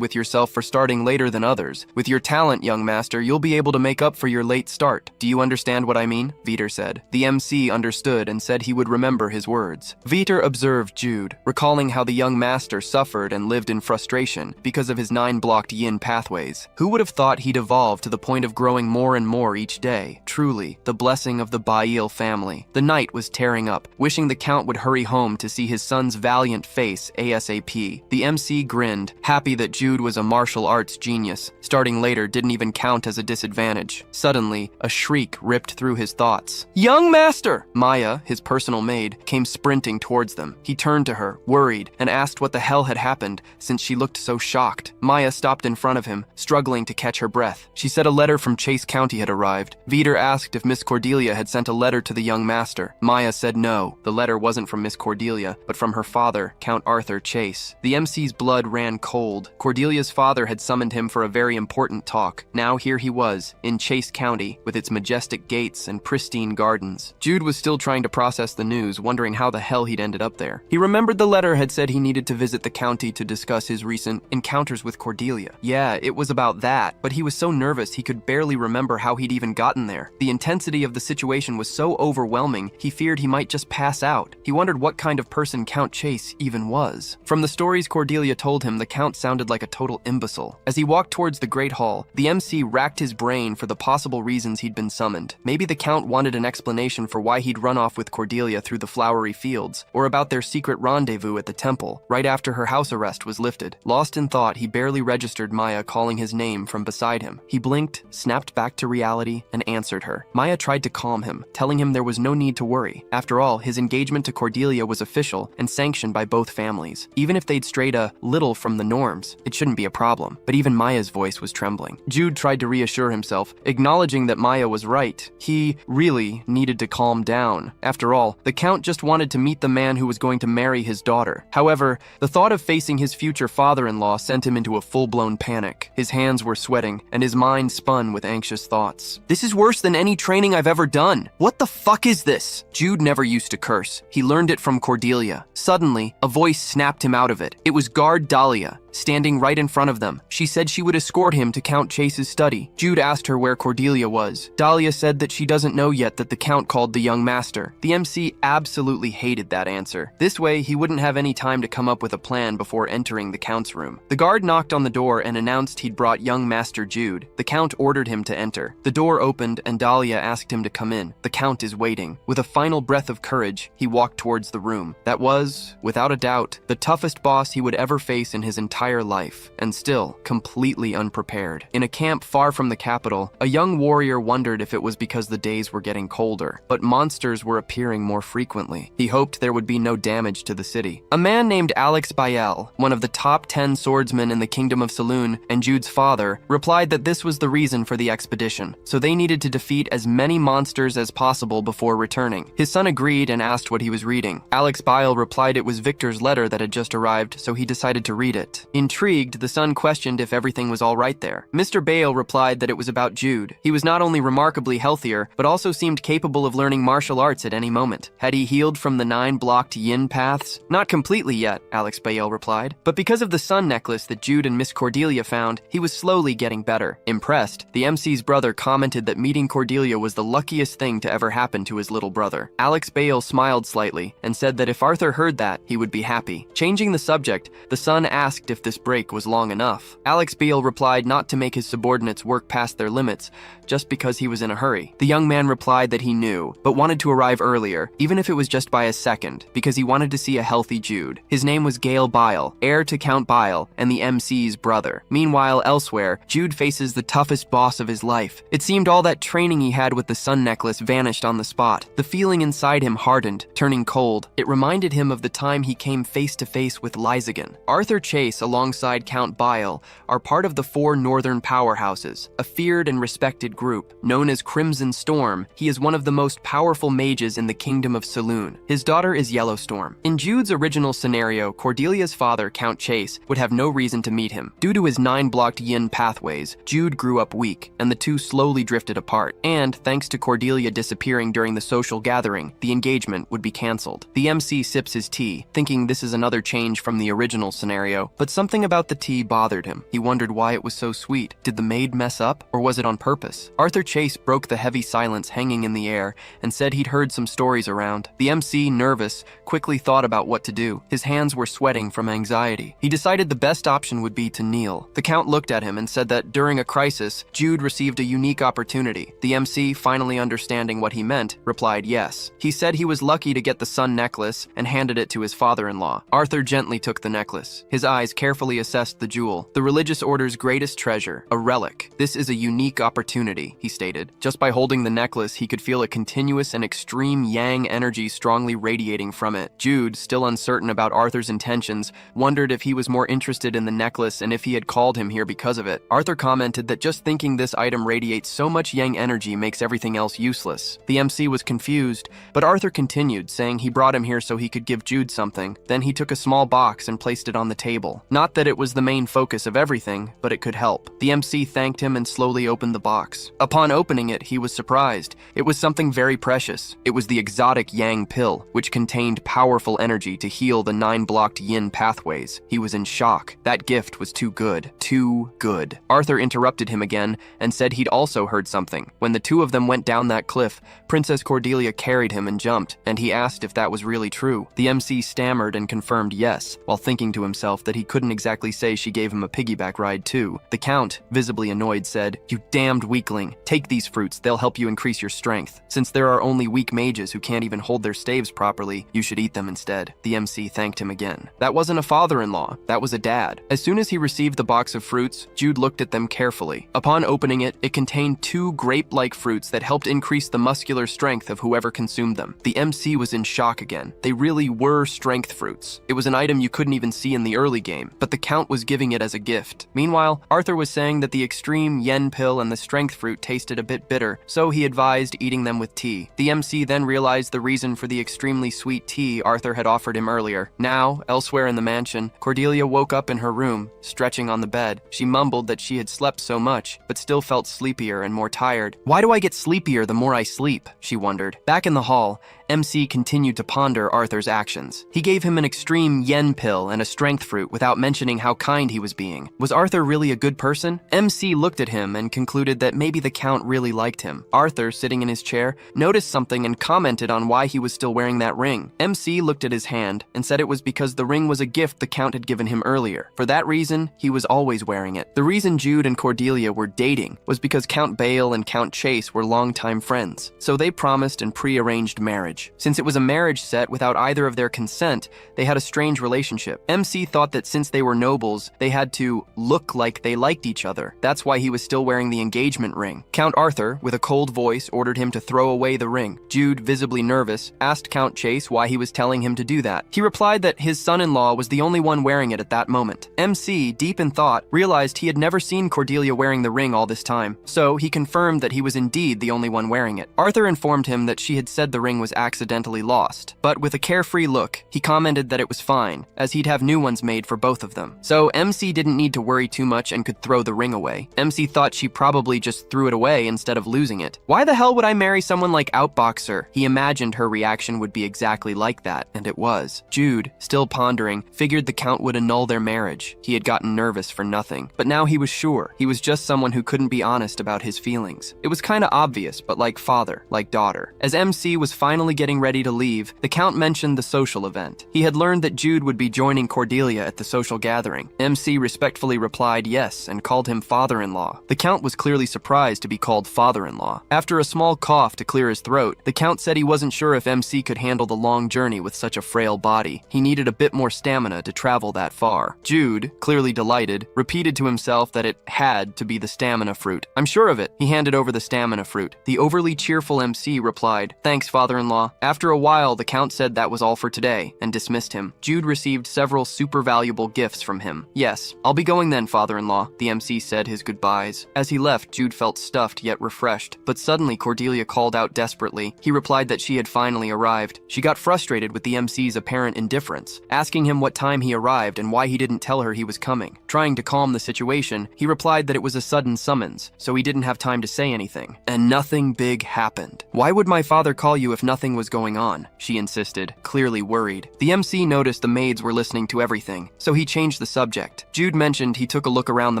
with yourself for starting later than others. With your talent, young master, you'll be able to make up for your late start. Do you understand what I mean?" Vader said. The MC understood and said he would remember his words. Vader observed Jude, recalling how the young master suffered and lived in frustration because of his 9 blocked yin pathways. Who would have thought he'd evolve to the point of growing more and more each day? Truly, the blessing of the Bile family. The knight was tearing up, wishing the Count would hurry home to see his son's valiant face ASAP. The MC grinned, happy that Jude was a martial arts genius. Starting later didn't even count as a disadvantage. Suddenly, a shriek ripped through his thoughts. "Young master!" Maya, his personal maid, came sprinting towards them. He turned to her, worried, and asked what the hell had happened, since she looked so shocked. Maya stopped in front of him, struggling to catch her breath. She said a letter from Chase County had arrived. Vader asked if Miss Cordelia had sent a letter to the young master. Maya said no. The letter wasn't from Miss Cordelia, but from her father, Count Arthur Chase. The MC's blood ran cold. Cordelia's father had summoned him for a very important talk. Now here he was, in Chase County, with its majestic gates and pristine gardens. Jude was still trying to process the news, wondering how the hell he'd ended up there. He remembered the letter had said he needed to visit the county to discuss his recent encounters with Cordelia. Yeah, it was about that, but he was so nervous he could barely remember how he'd even gotten there. The intensity of the situation was so overwhelming, he feared he might just pass out. He wondered what kind of person Count Chase even was. From the stories Cordelia told him, the Count sounded like a total imbecile. As he walked towards the Great Hall, the MC racked his brain for the possible reasons he'd been summoned. Maybe the Count wanted an explanation for why he'd run off with Cordelia through the flowery fields, or about their secret rendezvous at the temple, right after her house arrest was lifted. Lost in thought, he barely registered Maya calling his name from beside him. He blinked, snapped back to reality, and answered her. Maya tried to calm him, telling him there was no need to worry. After all, his engagement to Cordelia was official and sanctioned by both families. Even if they'd strayed a little from the norms, it shouldn't be a problem. But even Maya's voice was trembling. Jude tried to reassure himself, acknowledging that Maya was right. He really needed to calm down. After all, the Count just wanted to meet the man who was going to marry his daughter. However, the thought of facing his future father-in-law sent him into a full-blown panic. His hands were sweating, and his mind spun with anxious thoughts. "This is worse than any training I've ever done. What the fuck is this?" Jude never used to curse. He learned it from Cordelia. Suddenly, a voice snapped him out of it. It was Guard Dahlia, standing right in front of them. She said she would escort him to Count Chase's study. Jude asked her where Cordelia was. Dahlia said that she doesn't know yet that the Count called the young master. The MC absolutely hated that answer. This way, he wouldn't have any time to come up with a plan before entering the Count's room. The guard knocked on the door and announced he'd brought young Master Jude. The Count ordered him to enter. The door opened and Dahlia asked him to come in. The Count is waiting. With a final breath of courage, he walked towards the room. That was, without a doubt, the toughest boss he would ever face in his entire life, and still completely unprepared. In a camp far from the capital, a young warrior wondered if it was because the days were getting colder, but monsters were appearing more frequently. He hoped there would be no damage to the city. A man named Alex Bael, one of the top 10 swordsmen in the Kingdom of Saloon, and Jude's father, replied that this was the reason for the expedition, so they needed to defeat as many monsters as possible before returning. His son agreed and asked what he was reading. Alex Bael replied it was Victor's letter that had just arrived, so he decided to read it. Intrigued, the son questioned if everything was all right there. Mr. Bale replied that it was about Jude. He was not only remarkably healthier, but also seemed capable of learning martial arts at any moment. Had he healed from the 9 blocked yin paths? Not completely yet, Alex Bale replied. But because of the sun necklace that Jude and Miss Cordelia found, he was slowly getting better. Impressed, the MC's brother commented that meeting Cordelia was the luckiest thing to ever happen to his little brother. Alex Bale smiled slightly and said that if Arthur heard that, he would be happy. Changing the subject, the son asked if this break was long enough. Alex Bale replied not to make his subordinates work past their limits, just because he was in a hurry. The young man replied that he knew, but wanted to arrive earlier, even if it was just by a second, because he wanted to see a healthy Jude. His name was Gale Bile, heir to Count Bile and the MC's brother. Meanwhile, elsewhere, Jude faces the toughest boss of his life. It seemed all that training he had with the sun necklace vanished on the spot. The feeling inside him hardened, turning cold. It reminded him of the time he came face to face with Lysagan. Arthur Chase, alongside Count Bile, are part of the 4 northern powerhouses, a feared and respected group. Known as Crimson Storm, he is one of the most powerful mages in the Kingdom of Saloon. His daughter is Yellowstorm. In Jude's original scenario, Cordelia's father, Count Chase, would have no reason to meet him. Due to his 9 blocked yin pathways, Jude grew up weak, and the two slowly drifted apart. And, thanks to Cordelia disappearing during the social gathering, the engagement would be cancelled. The MC sips his tea, thinking this is another change from the original scenario, but something about the tea bothered him. He wondered why it was so sweet. Did the maid mess up, or was it on purpose? Arthur Chase broke the heavy silence hanging in the air and said he'd heard some stories around. The MC, nervous, quickly thought about what to do. His hands were sweating from anxiety. He decided the best option would be to kneel. The Count looked at him and said that during a crisis, Jude received a unique opportunity. The MC, finally understanding what he meant, replied yes. He said he was lucky to get the sun necklace and handed it to his father-in-law. Arthur gently took the necklace. His eyes carefully assessed the jewel, the religious order's greatest treasure, a relic. This is a unique opportunity, he stated. Just by holding the necklace, he could feel a continuous and extreme yang energy strongly radiating from it. Jude, still uncertain about Arthur's intentions, wondered if he was more interested in the necklace and if he had called him here because of it. Arthur commented that just thinking this item radiates so much yang energy makes everything else useless. The MC was confused, but Arthur continued, saying he brought him here so he could give Jude something. Then he took a small box and placed it on the table. Not that it was the main focus of everything, but it could help. The MC thanked him and slowly opened the box. Upon opening it, he was surprised. It was something very precious. It was the exotic yang pill, which contained powerful energy to heal the 9 blocked yin pathways. He was in shock. That gift was too good. Too good. Arthur interrupted him again and said he'd also heard something. When the two of them went down that cliff, Princess Cordelia carried him and jumped, and he asked if that was really true. The MC stammered and confirmed yes, while thinking to himself that he couldn't exactly say she gave him a piggyback ride too. The Count, visibly annoyed, said, "You damned weakling. Take these fruits, they'll help you increase your strength. Since there are only weak mages who can't even hold their staves properly, you should eat them instead." The MC thanked him again. That wasn't a father-in-law, that was a dad. As soon as he received the box of fruits, Jude looked at them carefully. Upon opening it, it contained 2 grape-like fruits that helped increase the muscular strength of whoever consumed them. The MC was in shock again. They really were strength fruits. It was an item you couldn't even see in the early game, but the Count was giving it as a gift. Meanwhile, Arthur was saying that the extreme yen pill and the strength fruit tasted a bit bitter, so he advised eating them with tea. The MC then realized the reason for the extremely sweet tea Arthur had offered him earlier. Now, elsewhere in the mansion, Cordelia woke up in her room, stretching on the bed. She mumbled that she had slept so much, but still felt sleepier and more tired. Why do I get sleepier the more I sleep? She wondered. Back in the hall, MC continued to ponder Arthur's actions. He gave him an extreme yen pill and a strength fruit without mentioning how kind he was being. Was Arthur really a good person? MC looked at him and concluded that maybe the Count really liked him. Arthur, sitting in his chair, noticed something and commented on why he was still wearing that ring. MC looked at his hand and said it was because the ring was a gift the Count had given him earlier. For that reason, he was always wearing it. The reason Jude and Cordelia were dating was because Count Bale and Count Chase were longtime friends, so they promised and pre-arranged marriage. Since it was a marriage set without either of their consent, they had a strange relationship. MC thought that since they were nobles, they had to look like they liked each other. That's why he was still wearing the engagement ring. Count Arthur, with a cold voice, ordered him to throw away the ring. Jude, visibly nervous, asked Count Chase why he was telling him to do that. He replied that his son-in-law was the only one wearing it at that moment. MC, deep in thought, realized he had never seen Cordelia wearing the ring all this time, so he confirmed that he was indeed the only one wearing it. Arthur informed him that she had said the ring was accidentally lost. But with a carefree look, he commented that it was fine, as he'd have new ones made for both of them. So MC didn't need to worry too much and could throw the ring away. MC thought she probably just threw it away instead of losing it. Why the hell would I marry someone like Outboxer? He imagined her reaction would be exactly like that, and it was. Jude, still pondering, figured the Count would annul their marriage. He had gotten nervous for nothing. But now he was sure. He was just someone who couldn't be honest about his feelings. It was kinda obvious, but like father, like daughter. As MC was finally getting ready to leave, the Count mentioned the social event. He had learned that Jude would be joining Cordelia at the social gathering. MC respectfully replied yes and called him father-in-law. The Count was clearly surprised to be called father-in-law. After a small cough to clear his throat, the Count said he wasn't sure if MC could handle the long journey with such a frail body. He needed a bit more stamina to travel that far. Jude, clearly delighted, repeated to himself that it had to be the stamina fruit. I'm sure of it. He handed over the stamina fruit. The overly cheerful MC replied, "Thanks, father-in-law." After a while, the Count said that was all for today and dismissed him. Jude received several super valuable gifts from him. "Yes, I'll be going then, father-in-law," the MC said his goodbyes. As he left, Jude felt stuffed yet refreshed. But suddenly Cordelia called out desperately. He replied that she had finally arrived. She got frustrated with the MC's apparent indifference, asking him what time he arrived and why he didn't tell her he was coming. Trying to calm the situation, he replied that it was a sudden summons, so he didn't have time to say anything. And nothing big happened. "Why would my father call you if nothing was going on?" she insisted, clearly worried. The MC noticed the maids were listening to everything, so he changed the subject. Jude mentioned he took a look around the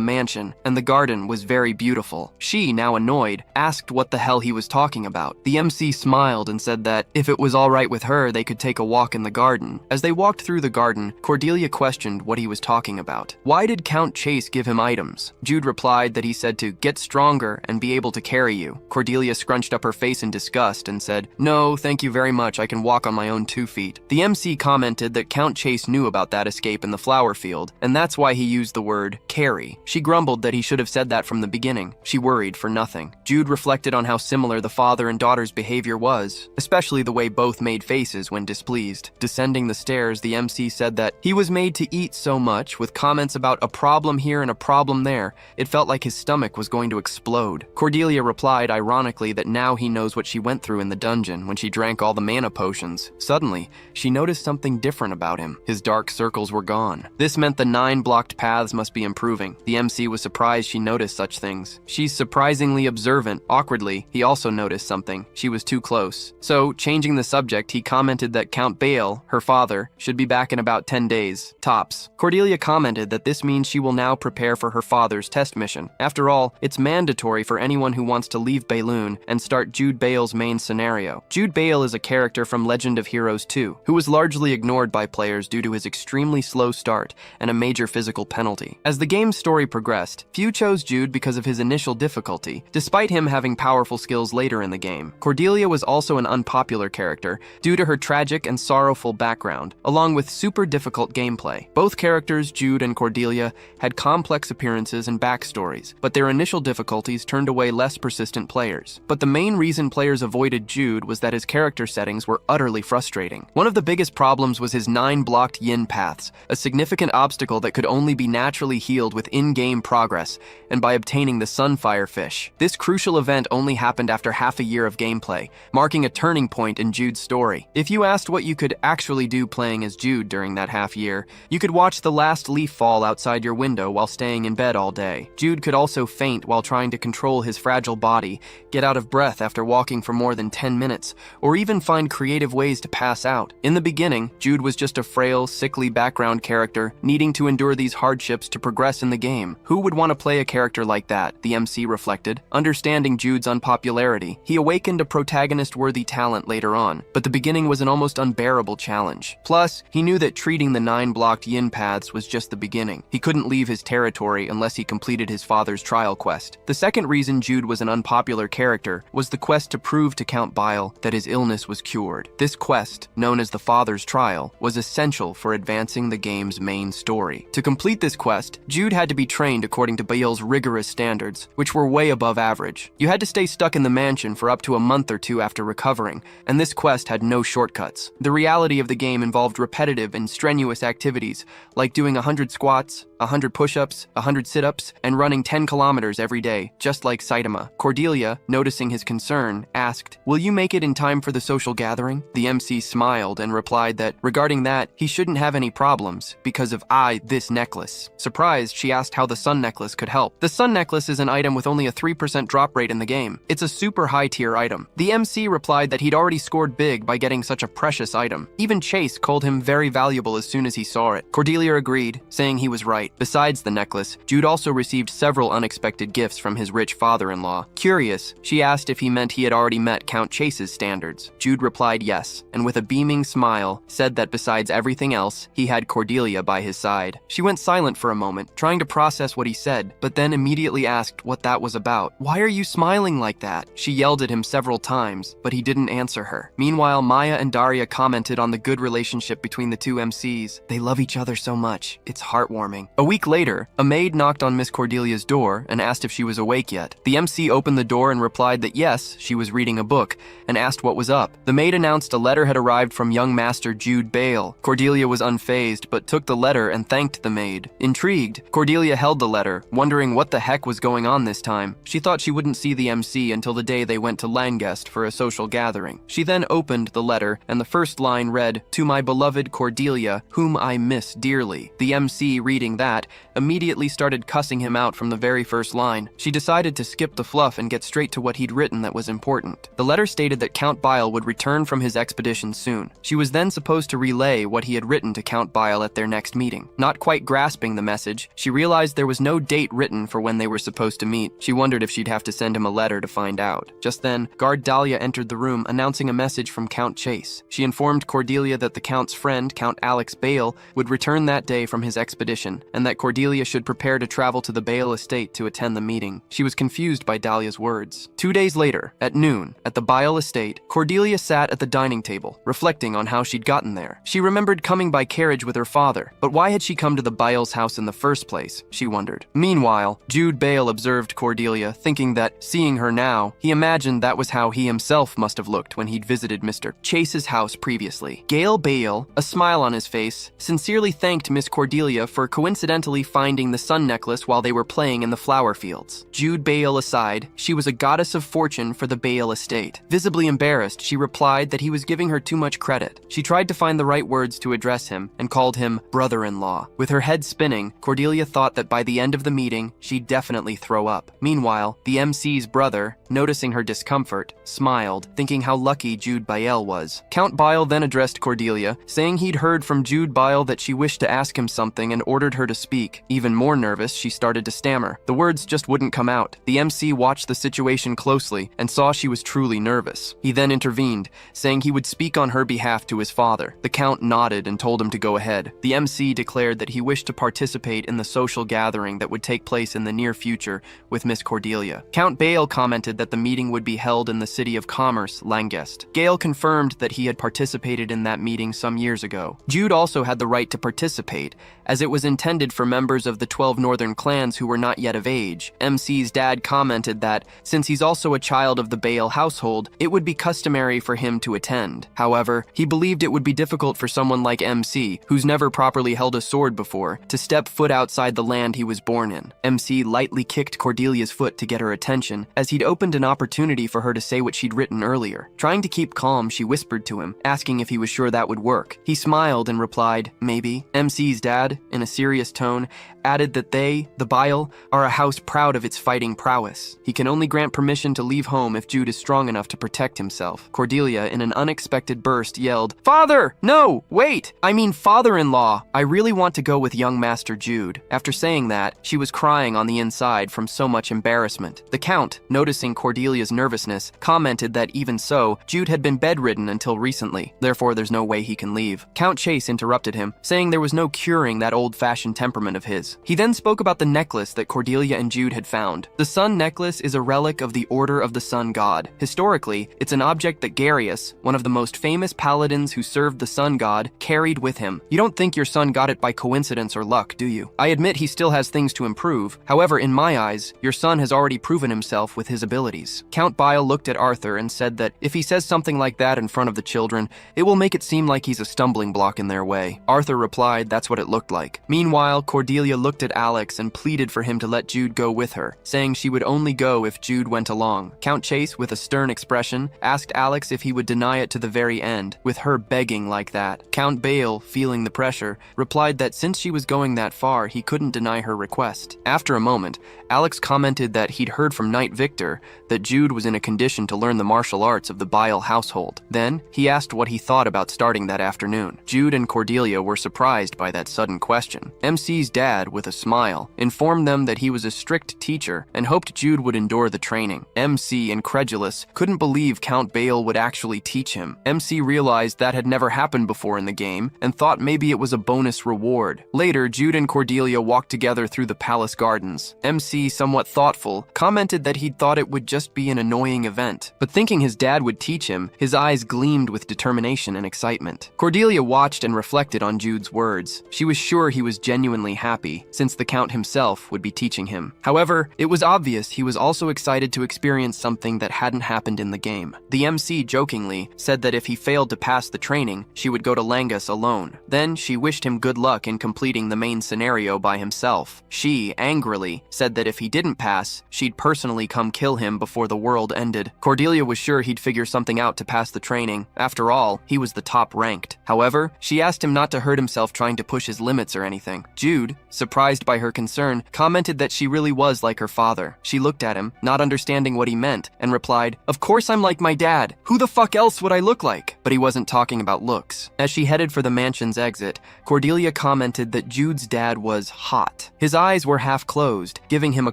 mansion, and the garden was very beautiful. She, now annoyed, asked what the hell he was talking about. The MC smiled and said that if it was all right with her, they could take a walk in the garden. As they walked through the garden, Cordelia questioned what he was talking about. Why did Count Chase give him items? Jude replied that he said to get stronger and be able to carry you. Cordelia scrunched up her face in disgust and said, "No, thank you very much, I can walk on my own 2 feet." The MC commented that Count Chase knew about that escape in the flower field, and that's why he used the word carry. She grumbled that he should have said that from the beginning. She worried for nothing. Jude reflected on how similar the father and daughter's behavior was, especially the way both made faces when displeased. Descending the stairs, the MC said that he was made to eat so much, with comments about a problem here and a problem there. It felt like his stomach was going to explode. Cordelia replied ironically that now he knows what she went through in the dungeon when she drank all the mana potions. Suddenly, she noticed something different about him. His dark circles were gone. This meant the 9 blocked paths must be improving. The MC was surprised she noticed such things. She's surprisingly observant. Awkwardly, he also noticed something. She was too close. So, changing the subject, he commented that Count Bael, her father, should be back in about 10 days, tops. Cordelia commented that this means she will now prepare for her father's test mission. After all, it's mandatory for anyone who wants to leave Baelun and start Jude Bael's main scenario. Jude Bael is a character from Legend of Heroes 2, who was largely ignored by players due to his extremely slow start and a major physical penalty. As the game's story progressed, few chose Jude because of his initial difficulty, despite him having powerful skills later in the game. Cordelia was also an unpopular character due to her tragic and sorrowful background, along with super difficult gameplay. Both characters, Jude and Cordelia, had complex appearances and backstories, but their initial difficulties turned away less persistent players. But the main reason players avoided Jude was that his character settings were utterly frustrating. One of the biggest problems was his 9 blocked yin paths, a significant obstacle that could only be naturally healed with in-game progress and by obtaining the Sunfire Fish. This crucial event only happened after half a year of gameplay, marking a turning point in Jude's story. If you asked what you could actually do playing as Jude during that half year, you could watch the last leaf fall outside your window while staying in bed all day. Jude could also faint while trying to control his fragile body, get out of breath after walking for more than 10 minutes, or even find creative ways to pass out. In the beginning, Jude was just a frail, sickly background character, needing to endure these hardships to progress in the game. Who would want to play a character like that? The MC reflected. Understanding Jude's unpopularity, he awakened a protagonist-worthy talent later on, but the beginning was an almost unbearable challenge. Plus, he knew that treating the 9 blocked yin paths was just the beginning. He couldn't leave his territory unless he completed his father's trial quest. The second reason Jude was an unpopular character was the quest to prove to Count Bael that his illness was cured. This quest, known as the Father's Trial, was essential for advancing the game's main story. To complete this quest, Jude had to be trained according to Bael's rigorous standards, which were way above average. You had to stay stuck in the mansion for up to a month or 2 after recovering, and this quest had no shortcuts. The reality of the game involved repetitive and strenuous activities, like doing 100 squats, 100 push-ups, 100 sit-ups, and running 10 kilometers every day, just like Saitama. Cordelia, noticing his concern, asked, "Will you make it in time for the social gathering?" The MC smiled and replied that, regarding that, he shouldn't have any problems because of this necklace. Surprised, she asked how the sun necklace could help. The sun necklace is an item with only a 3% drop rate in the game. It's a super high-tier item. The MC replied that he'd already scored big by getting such a precious item. Even Chase called him very valuable as soon as he saw it. Cordelia agreed, saying he was right. Besides the necklace, Jude also received several unexpected gifts from his rich father-in-law. Curious, she asked if he meant he had already met Count Chase's standards. Jude replied yes, and with a beaming smile, said that besides everything else, he had Cordelia by his side. She went silent for a moment, trying to process what he said, but then immediately asked what that was about. "Why are you smiling like that?" She yelled at him several times, but he didn't answer her. Meanwhile, Maya and Daria commented on the good relationship between the two MCs. They love each other so much. It's heartwarming. A week later, a maid knocked on Miss Cordelia's door and asked if she was awake yet. The MC opened the door and replied that yes, she was reading a book, and asked what was up. The maid announced a letter had arrived from young Master Jude Bale. Cordelia was unfazed, but took the letter and thanked the maid. Intrigued, Cordelia held the letter, wondering what the heck was going on this time. She thought she wouldn't see the MC until the day they went to Langest for a social gathering. She then opened the letter, and the first line read, "To my beloved Cordelia, whom I miss dearly." The MC, reading that, immediately started cussing him out from the very first line. She decided to skip the fluff and get straight to what he'd written that was important. The letter stated that Count Bile would return from his expedition soon. She was then supposed to relay what he had written to Count Bile at their next meeting. Not quite grasping the message, she realized there was no date written for when they were supposed to meet. She wondered if she'd have to send him a letter to find out. Just then, guard Dahlia entered the room announcing a message from Count Chase. She informed Cordelia that the Count's friend, Count Alex Bale, would return that day from his expedition, and that Cordelia should prepare to travel to the Bale estate to attend the meeting. She was confused by Dahlia's words. 2 days later, at noon, at the Bile estate, Cordelia sat at the dining table, reflecting on how she'd gotten there. She remembered coming by carriage with her father, but why had she come to the Bile's house in the first place, she wondered. Meanwhile, Jude Bale observed Cordelia, thinking that, seeing her now, he imagined that was how he himself must have looked when he'd visited Mr. Chase's house previously. Gale Bale, a smile on his face, sincerely thanked Miss Cordelia for coincidentally finding the sun necklace while they were playing in the flower fields. Jude Bale aside, she was a goddess of fortune for the Bale estate. Visibly embarrassed, she replied that he was giving her too much credit. She tried to find the right words to address him and called him brother-in-law. With her head spinning, Cordelia thought that by the end of the meeting, she'd definitely throw up. Meanwhile, the MC's brother, noticing her discomfort, smiled, thinking how lucky Jude Bile was. Count Bile then addressed Cordelia, saying he'd heard from Jude Bile that she wished to ask him something and ordered her to speak. Even more nervous, she started to stammer. The words just wouldn't come out. The MC watched the situation closely and saw she was truly nervous. He then intervened, saying he would speak on her behalf to his father. The Count nodded and told him to go ahead. The MC declared that he wished to participate in the social gathering that would take place in the near future with Miss Cordelia. Count Bale commented that the meeting would be held in the city of commerce, Langest. Gale confirmed that he had participated in that meeting some years ago. Jude also had the right to participate, as it was intended for members of the 12 northern clans who were not yet of age. MC's dad commented that, since he's also a child of the Bale household, it would be customary for him to attend. However, he believed it would be difficult for someone like MC, who's never properly held a sword before, to step foot outside the land he was born in. MC lightly kicked Cordelia's foot to get her attention, as he'd opened an opportunity for her to say what she'd written earlier. Trying to keep calm, she whispered to him, asking if he was sure that would work. He smiled and replied, "Maybe." MC's dad, in a serious tone, added that they, the Bile, are a house proud of its fighting prowess. He can only grant permission to leave home if Jude is strong enough to protect himself. Cordelia, in an unexpected burst, yelled, "Father! No! Wait! I mean father-in-law! I really want to go with young Master Jude." After saying that, she was crying on the inside from so much embarrassment. The Count, noticing Cordelia's nervousness, commented that even so, Jude had been bedridden until recently, therefore there's no way he can leave. Count Chase interrupted him, saying there was no curing that old-fashioned temperament of his. He then spoke about the necklace that Cordelia and Jude had found. The sun necklace is a relic of the Order of the Sun God. Historically, it's an object that Garius, one of the most famous paladins who served the sun god, carried with him. You don't think your son got it by coincidence or luck, do you? I admit he still has things to improve. However, in my eyes, your son has already proven himself with his abilities. Count Bile looked at Arthur and said that if he says something like that in front of the children, it will make it seem like he's a stumbling block in their way. Arthur replied that's what it looked like. Meanwhile, Cordelia looked at Alex and pleaded for him to let Jude go with her, saying she would only go if Jude went along. Count Chase, with a stern expression, asked Alex if he would deny it to the very end, with her begging like that. Count Bale, feeling the pressure, replied that since she was going that far, he couldn't deny her request. After a moment, Alex commented that he'd heard from Knight Victor that Jude was in a condition to learn the martial arts of the Bile household. Then, he asked what he thought about starting that afternoon. Jude and Cordelia were surprised by that sudden question. MC's dad, with a smile, informed them that he was a strict teacher and hoped Jude would endure the training. MC, incredulous, couldn't believe Count Bale would actually teach him. MC realized that had never happened before in the game and thought maybe it was a bonus reward. Later, Jude and Cordelia walked together through the palace gardens. MC, somewhat thoughtful, commented that he'd thought it would just be an annoying event, but thinking his dad would teach him, his eyes gleamed with determination and excitement. Cordelia watched and reflected on Jude's words. She was sure he was genuinely happy, since the Count himself would be teaching him. However, it was obvious he was also excited to experience something that hadn't happened in the game. The MC jokingly said that if he failed to pass the training, she would go to Langas alone. Then she wished him good luck in completing the main scenario by himself. She, angrily, said that if he didn't pass, she'd personally come kill him before the world ended. Cordelia was sure he'd figure something out to pass the training. After all, he was the top ranked. However, she asked him not to hurt himself trying to push his limits or anything. Jude, surprised by her concern, commented that she really was like her father. She looked at him, not understanding what he meant, and replied, "Of course I'm like my dad. Who the fuck else would I look like?" But he wasn't talking about looks. As she headed for the mansion's exit, Cordelia commented that Jude's dad was hot. His eyes were half closed, giving him a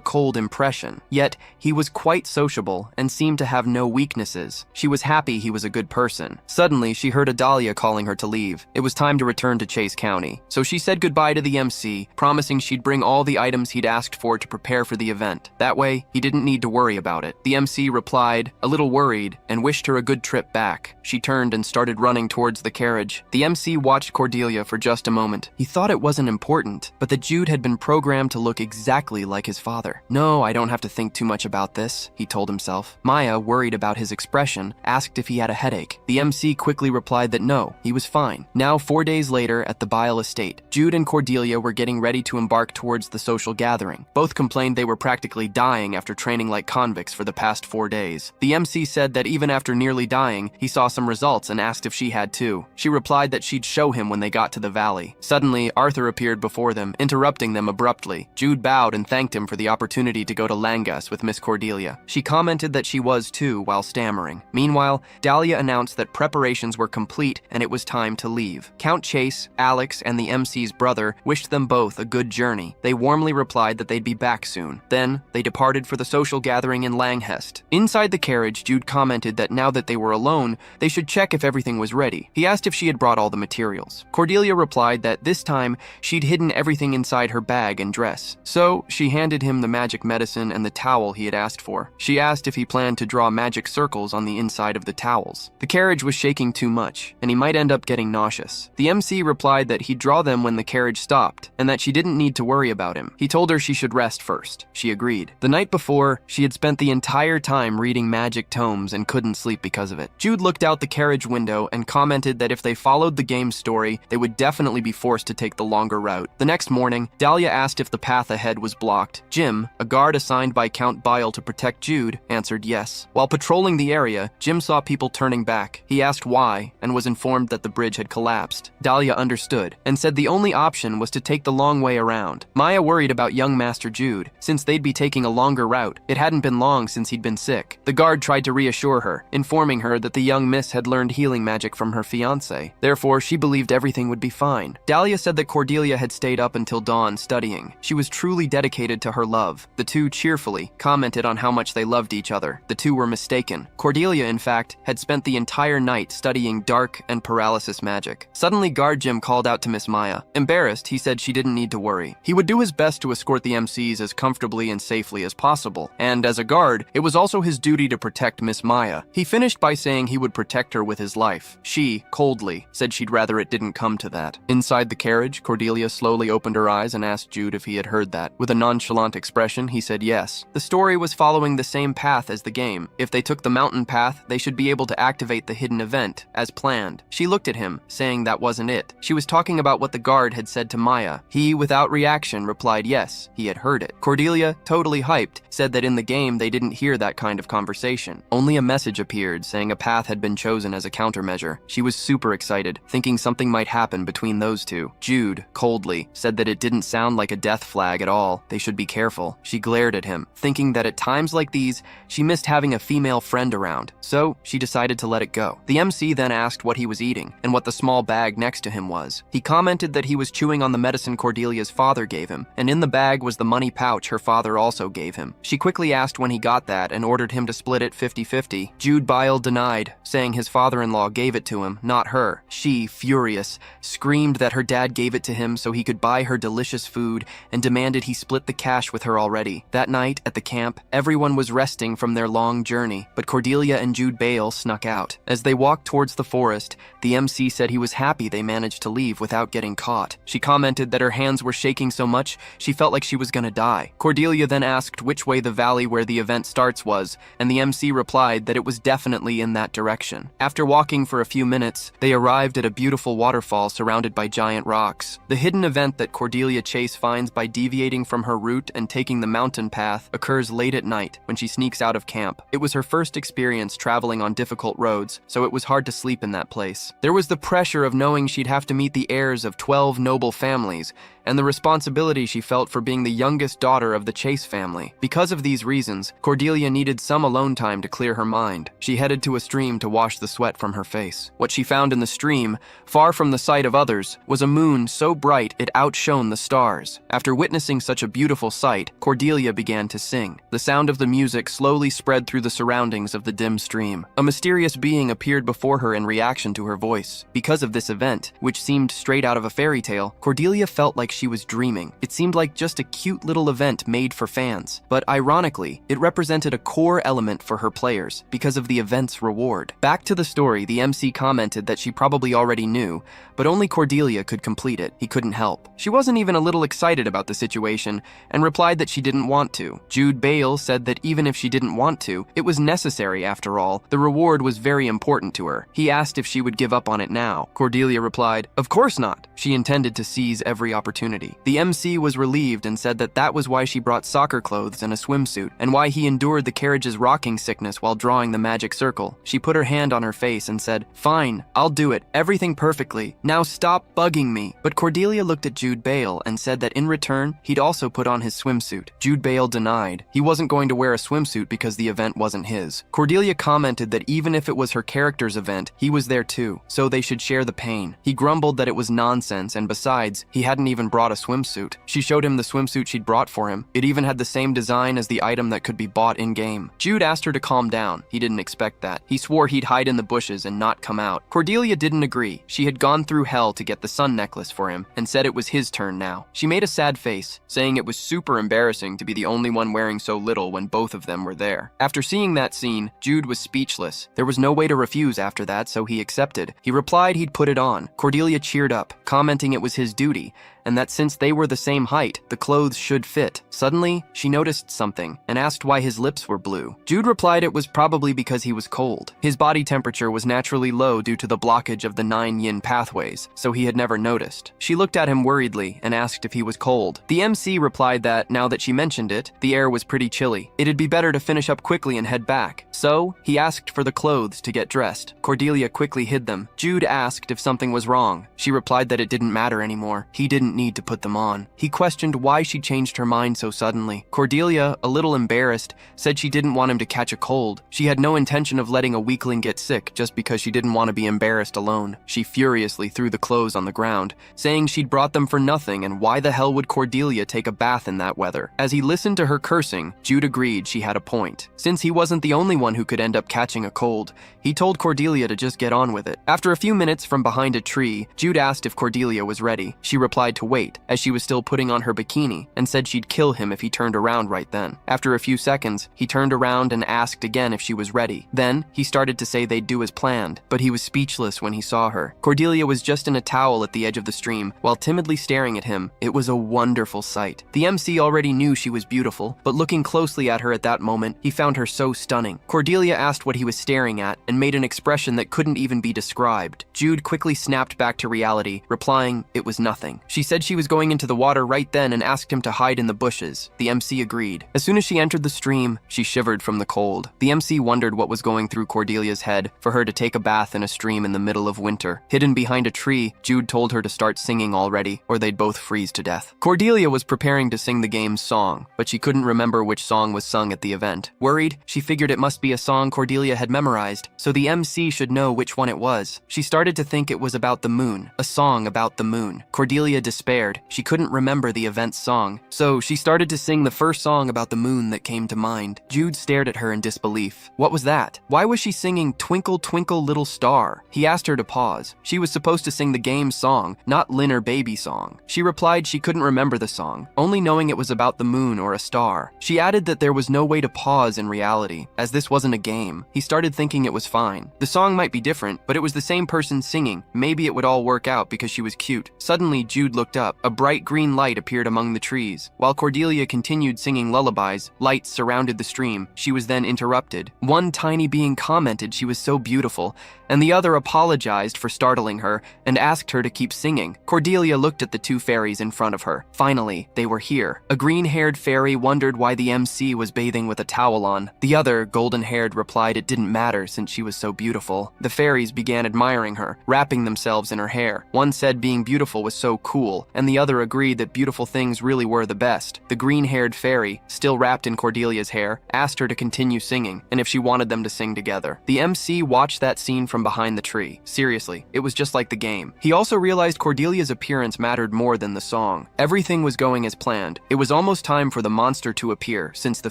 cold impression. Yet, he was quite sociable and seemed to have no weaknesses. She was happy he was a good person. Suddenly, she heard Adalia calling her to leave. It was time to return to Chase County. So she said goodbye to the MC, promising she'd bring all the items he'd asked for to prepare for the event. That way, he didn't need to worry about it. The MC replied, a little worried, and wished her a good trip back. She turned and started running towards the carriage. The MC watched Cordelia for just a moment. He thought it wasn't important, but that Jude had been programmed to look exactly like his father. No, I don't have to think too much about this, he told himself. Maya, worried about his expression, asked if he had a headache. The MC quickly replied that no, he was fine. Now, 4 days later, at the Bile estate, Jude and Cordelia were getting ready to embark towards the social gathering. Both complained they were practically dying after training like convicts for the past 4 days. The MC said that even after nearly dying, he saw some results and asked if she had too. She replied that she'd show him when they got to the valley. Suddenly, Arthur appeared before them, interrupting them abruptly. Jude bowed and thanked him for the opportunity to go to Langas with Miss Cordelia. She commented that she was too, while stammering. Meanwhile, Dahlia announced that preparations were complete and it was time to leave. Count Chase, Alex, and the MC's brother wished them both a good journey. They warmly replied that they'd be back soon. Then, they departed for the social gathering in Langhest. Inside the carriage, Jude commented that now that they were alone, they should check if everything was ready. He asked if she had brought all the materials. Cordelia replied that this time, she'd hidden everything inside her bag and dress. So, she handed him the magic medicine and the towel he had asked for. She asked if he planned to draw magic circles on the inside of the towels. The carriage was shaking too much, and he might end up getting nauseous. The MC replied that he'd draw them when the carriage stopped, and that she didn't need to worry about him. He told her she should rest first. She agreed. The night before, she had spent the entire time reading magic tomes and couldn't sleep because of it. Jude looked out the carriage window and commented that if they followed the game's story, they would definitely be forced to take the longer route. The next morning, Dahlia asked if the path ahead was blocked. Jim, a guard assigned by Count Bile to protect Jude, answered yes. While patrolling the area, Jim saw people turning back. He asked why, and was informed that the bridge had collapsed. Dahlia understood, and said the only option was to take the long way around. Maya worried about young Master Jude, since they'd be taking a longer route. It hadn't been long since he'd been sick. The guard tried to reassure her, informing her that the young miss had learned healing magic from her fiancé. Therefore, she believed everything would be fine. Dahlia said that Cordelia had stayed up until dawn studying. She was truly dedicated to her love. The two cheerfully commented on how much they loved each other. The two were mistaken. Cordelia, in fact, had spent the entire night studying dark and paralysis magic. Suddenly, Guard Jim called out to Miss Maya. Embarrassed, he said she didn't need to worry. He would do his best to escort the MCs as comfortably and safely as possible, and as a guard, it was also his duty to protect Miss Maya. He finished by saying he would protect her with his life. She, coldly, said she'd rather it didn't come to that. Inside the carriage, Cordelia slowly opened her eyes and asked Jude if he had heard that. With a nonchalant expression, he said yes. The story was following the same path as the game. If they took the mountain path, they should be able to activate the hidden event, as planned. She looked at him, saying that wasn't it. She was talking about what the guard had said to Maya. He, without without reaction, replied yes, he had heard it. Cordelia, totally hyped, said that in the game they didn't hear that kind of conversation. Only a message appeared saying a path had been chosen as a countermeasure. She was super excited, thinking something might happen between those two. Jude, coldly, said that it didn't sound like a death flag at all. They should be careful. She glared at him, thinking that at times like these, she missed having a female friend around. So she decided to let it go. The MC then asked what he was eating and what the small bag next to him was. He commented that he was chewing on the medicine Cordelia's father gave him, and in the bag was the money pouch her father also gave him. She quickly asked when he got that and ordered him to split it 50-50. Jude Bile denied, saying his father-in-law gave it to him, not her. She, furious, screamed that her dad gave it to him so he could buy her delicious food and demanded he split the cash with her already. That night, at the camp, everyone was resting from their long journey, but Cordelia and Jude Bale snuck out. As they walked towards the forest, the MC said he was happy they managed to leave without getting caught. She commented that her hands were shaking so much she felt like she was gonna die. Cordelia then asked which way the valley where the event starts was, and the MC replied that it was definitely in that direction. After walking for a few minutes, they arrived at a beautiful waterfall surrounded by giant rocks. The hidden event that Cordelia Chase finds by deviating from her route and taking the mountain path occurs late at night when she sneaks out of camp. It was her first experience traveling on difficult roads, so it was hard to sleep in that place. There was the pressure of knowing she'd have to meet the heirs of 12 noble families, and the responsibility she felt for being the youngest daughter of the Chase family. Because of these reasons, Cordelia needed some alone time to clear her mind. She headed to a stream to wash the sweat from her face. What she found in the stream, far from the sight of others, was a moon so bright it outshone the stars. After witnessing such a beautiful sight, Cordelia began to sing. The sound of the music slowly spread through the surroundings of the dim stream. A mysterious being appeared before her in reaction to her voice. Because of this event, which seemed straight out of a fairy tale, Cordelia felt like she was dreaming. It seemed like just a cute little event made for fans, but ironically, it represented a core element for her players because of the event's reward. Back to the story, the MC commented that she probably already knew, but only Cordelia could complete it. He couldn't help. She wasn't even a little excited about the situation and replied that she didn't want to. Jude Bale said that even if she didn't want to, it was necessary after all. The reward was very important to her. He asked if she would give up on it now. Cordelia replied, "Of course not." She intended to seize every opportunity. The MC was relieved and said that that was why she brought soccer clothes and a swimsuit, and why he endured the carriage's rocking sickness while drawing the magic circle. She put her hand on her face and said, "Fine, I'll do it. Everything perfectly. Now stop bugging me." But Cordelia looked at Jude Bale and said that in return, he'd also put on his swimsuit. Jude Bale denied. He wasn't going to wear a swimsuit because the event wasn't his. Cordelia commented that even if it was her character's event, he was there too, so they should share the pain. He grumbled that it was nonsense, and besides, he hadn't even brought a swimsuit. She showed him the swimsuit she'd brought for him. It even had the same design as the item that could be bought in-game. Jude asked her to calm down. He didn't expect that. He swore he'd hide in the bushes and not come out. Cordelia didn't agree. She had gone through hell to get the sun necklace for him and said it was his turn now. She made a sad face, saying it was super embarrassing to be the only one wearing so little when both of them were there. After seeing that scene, Jude was speechless. There was no way to refuse after that, so he accepted. He replied he'd put it on. Cordelia cheered up, commenting it was his duty, and that since they were the same height, the clothes should fit. Suddenly, she noticed something and asked why his lips were blue. Jude replied it was probably because he was cold. His body temperature was naturally low due to the blockage of the 9 yin pathways, so he had never noticed. She looked at him worriedly and asked if he was cold. The MC replied that, now that she mentioned it, the air was pretty chilly. It'd be better to finish up quickly and head back. So, he asked for the clothes to get dressed. Cordelia quickly hid them. Jude asked if something was wrong. She replied that it didn't matter anymore. He didn't need to put them on. He questioned why she changed her mind so suddenly. Cordelia, a little embarrassed, said she didn't want him to catch a cold. She had no intention of letting a weakling get sick just because she didn't want to be embarrassed alone. She furiously threw the clothes on the ground, saying she'd brought them for nothing and why the hell would Cordelia take a bath in that weather. As he listened to her cursing, Jude agreed she had a point. Since he wasn't the only one who could end up catching a cold, he told Cordelia to just get on with it. After a few minutes from behind a tree, Jude asked if Cordelia was ready. She replied to wait, as she was still putting on her bikini, and said she'd kill him if he turned around right then. After a few seconds, he turned around and asked again if she was ready. Then, he started to say they'd do as planned, but he was speechless when he saw her. Cordelia was just in a towel at the edge of the stream, while timidly staring at him. It was a wonderful sight. The MC already knew she was beautiful, but looking closely at her at that moment, he found her so stunning. Cordelia asked what he was staring at, and made an expression that couldn't even be described. Jude quickly snapped back to reality, replying, it was nothing. She said she was was going into the water right then and asked him to hide in the bushes. The MC agreed. As soon as she entered the stream, she shivered from the cold. The MC wondered what was going through Cordelia's head for her to take a bath in a stream in the middle of winter. Hidden behind a tree, Jude told her to start singing already, or they'd both freeze to death. Cordelia was preparing to sing the game's song, but she couldn't remember which song was sung at the event. Worried, she figured it must be a song Cordelia had memorized, so the MC should know which one it was. She started to think it was about the moon, a song about the moon. Cordelia despaired. She couldn't remember the event's song, so she started to sing the first song about the moon that came to mind. Jude stared at her in disbelief. What was that? Why was she singing Twinkle Twinkle Little Star? He asked her to pause. She was supposed to sing the game's song, not Lynn or Baby song. She replied she couldn't remember the song, only knowing it was about the moon or a star. She added that there was no way to pause in reality, as this wasn't a game. He started thinking it was fine. The song might be different, but it was the same person singing. Maybe it would all work out because she was cute. Suddenly, Jude looked up. A bright green light appeared among the trees. While Cordelia continued singing lullabies, lights surrounded the stream. She was then interrupted. One tiny being commented she was so beautiful, and the other apologized for startling her and asked her to keep singing. Cordelia looked at the two fairies in front of her. Finally, they were here. A green-haired fairy wondered why the MC was bathing with a towel on. The other, golden-haired, replied it didn't matter since she was so beautiful. The fairies began admiring her, wrapping themselves in her hair. One said being beautiful was so cool, and the other agreed that beautiful things really were the best. The green-haired fairy, still wrapped in Cordelia's hair, asked her to continue singing, and if she wanted them to sing together. The MC watched that scene from behind the tree. Seriously, it was just like the game. He also realized Cordelia's appearance mattered more than the song. Everything was going as planned. It was almost time for the monster to appear, since the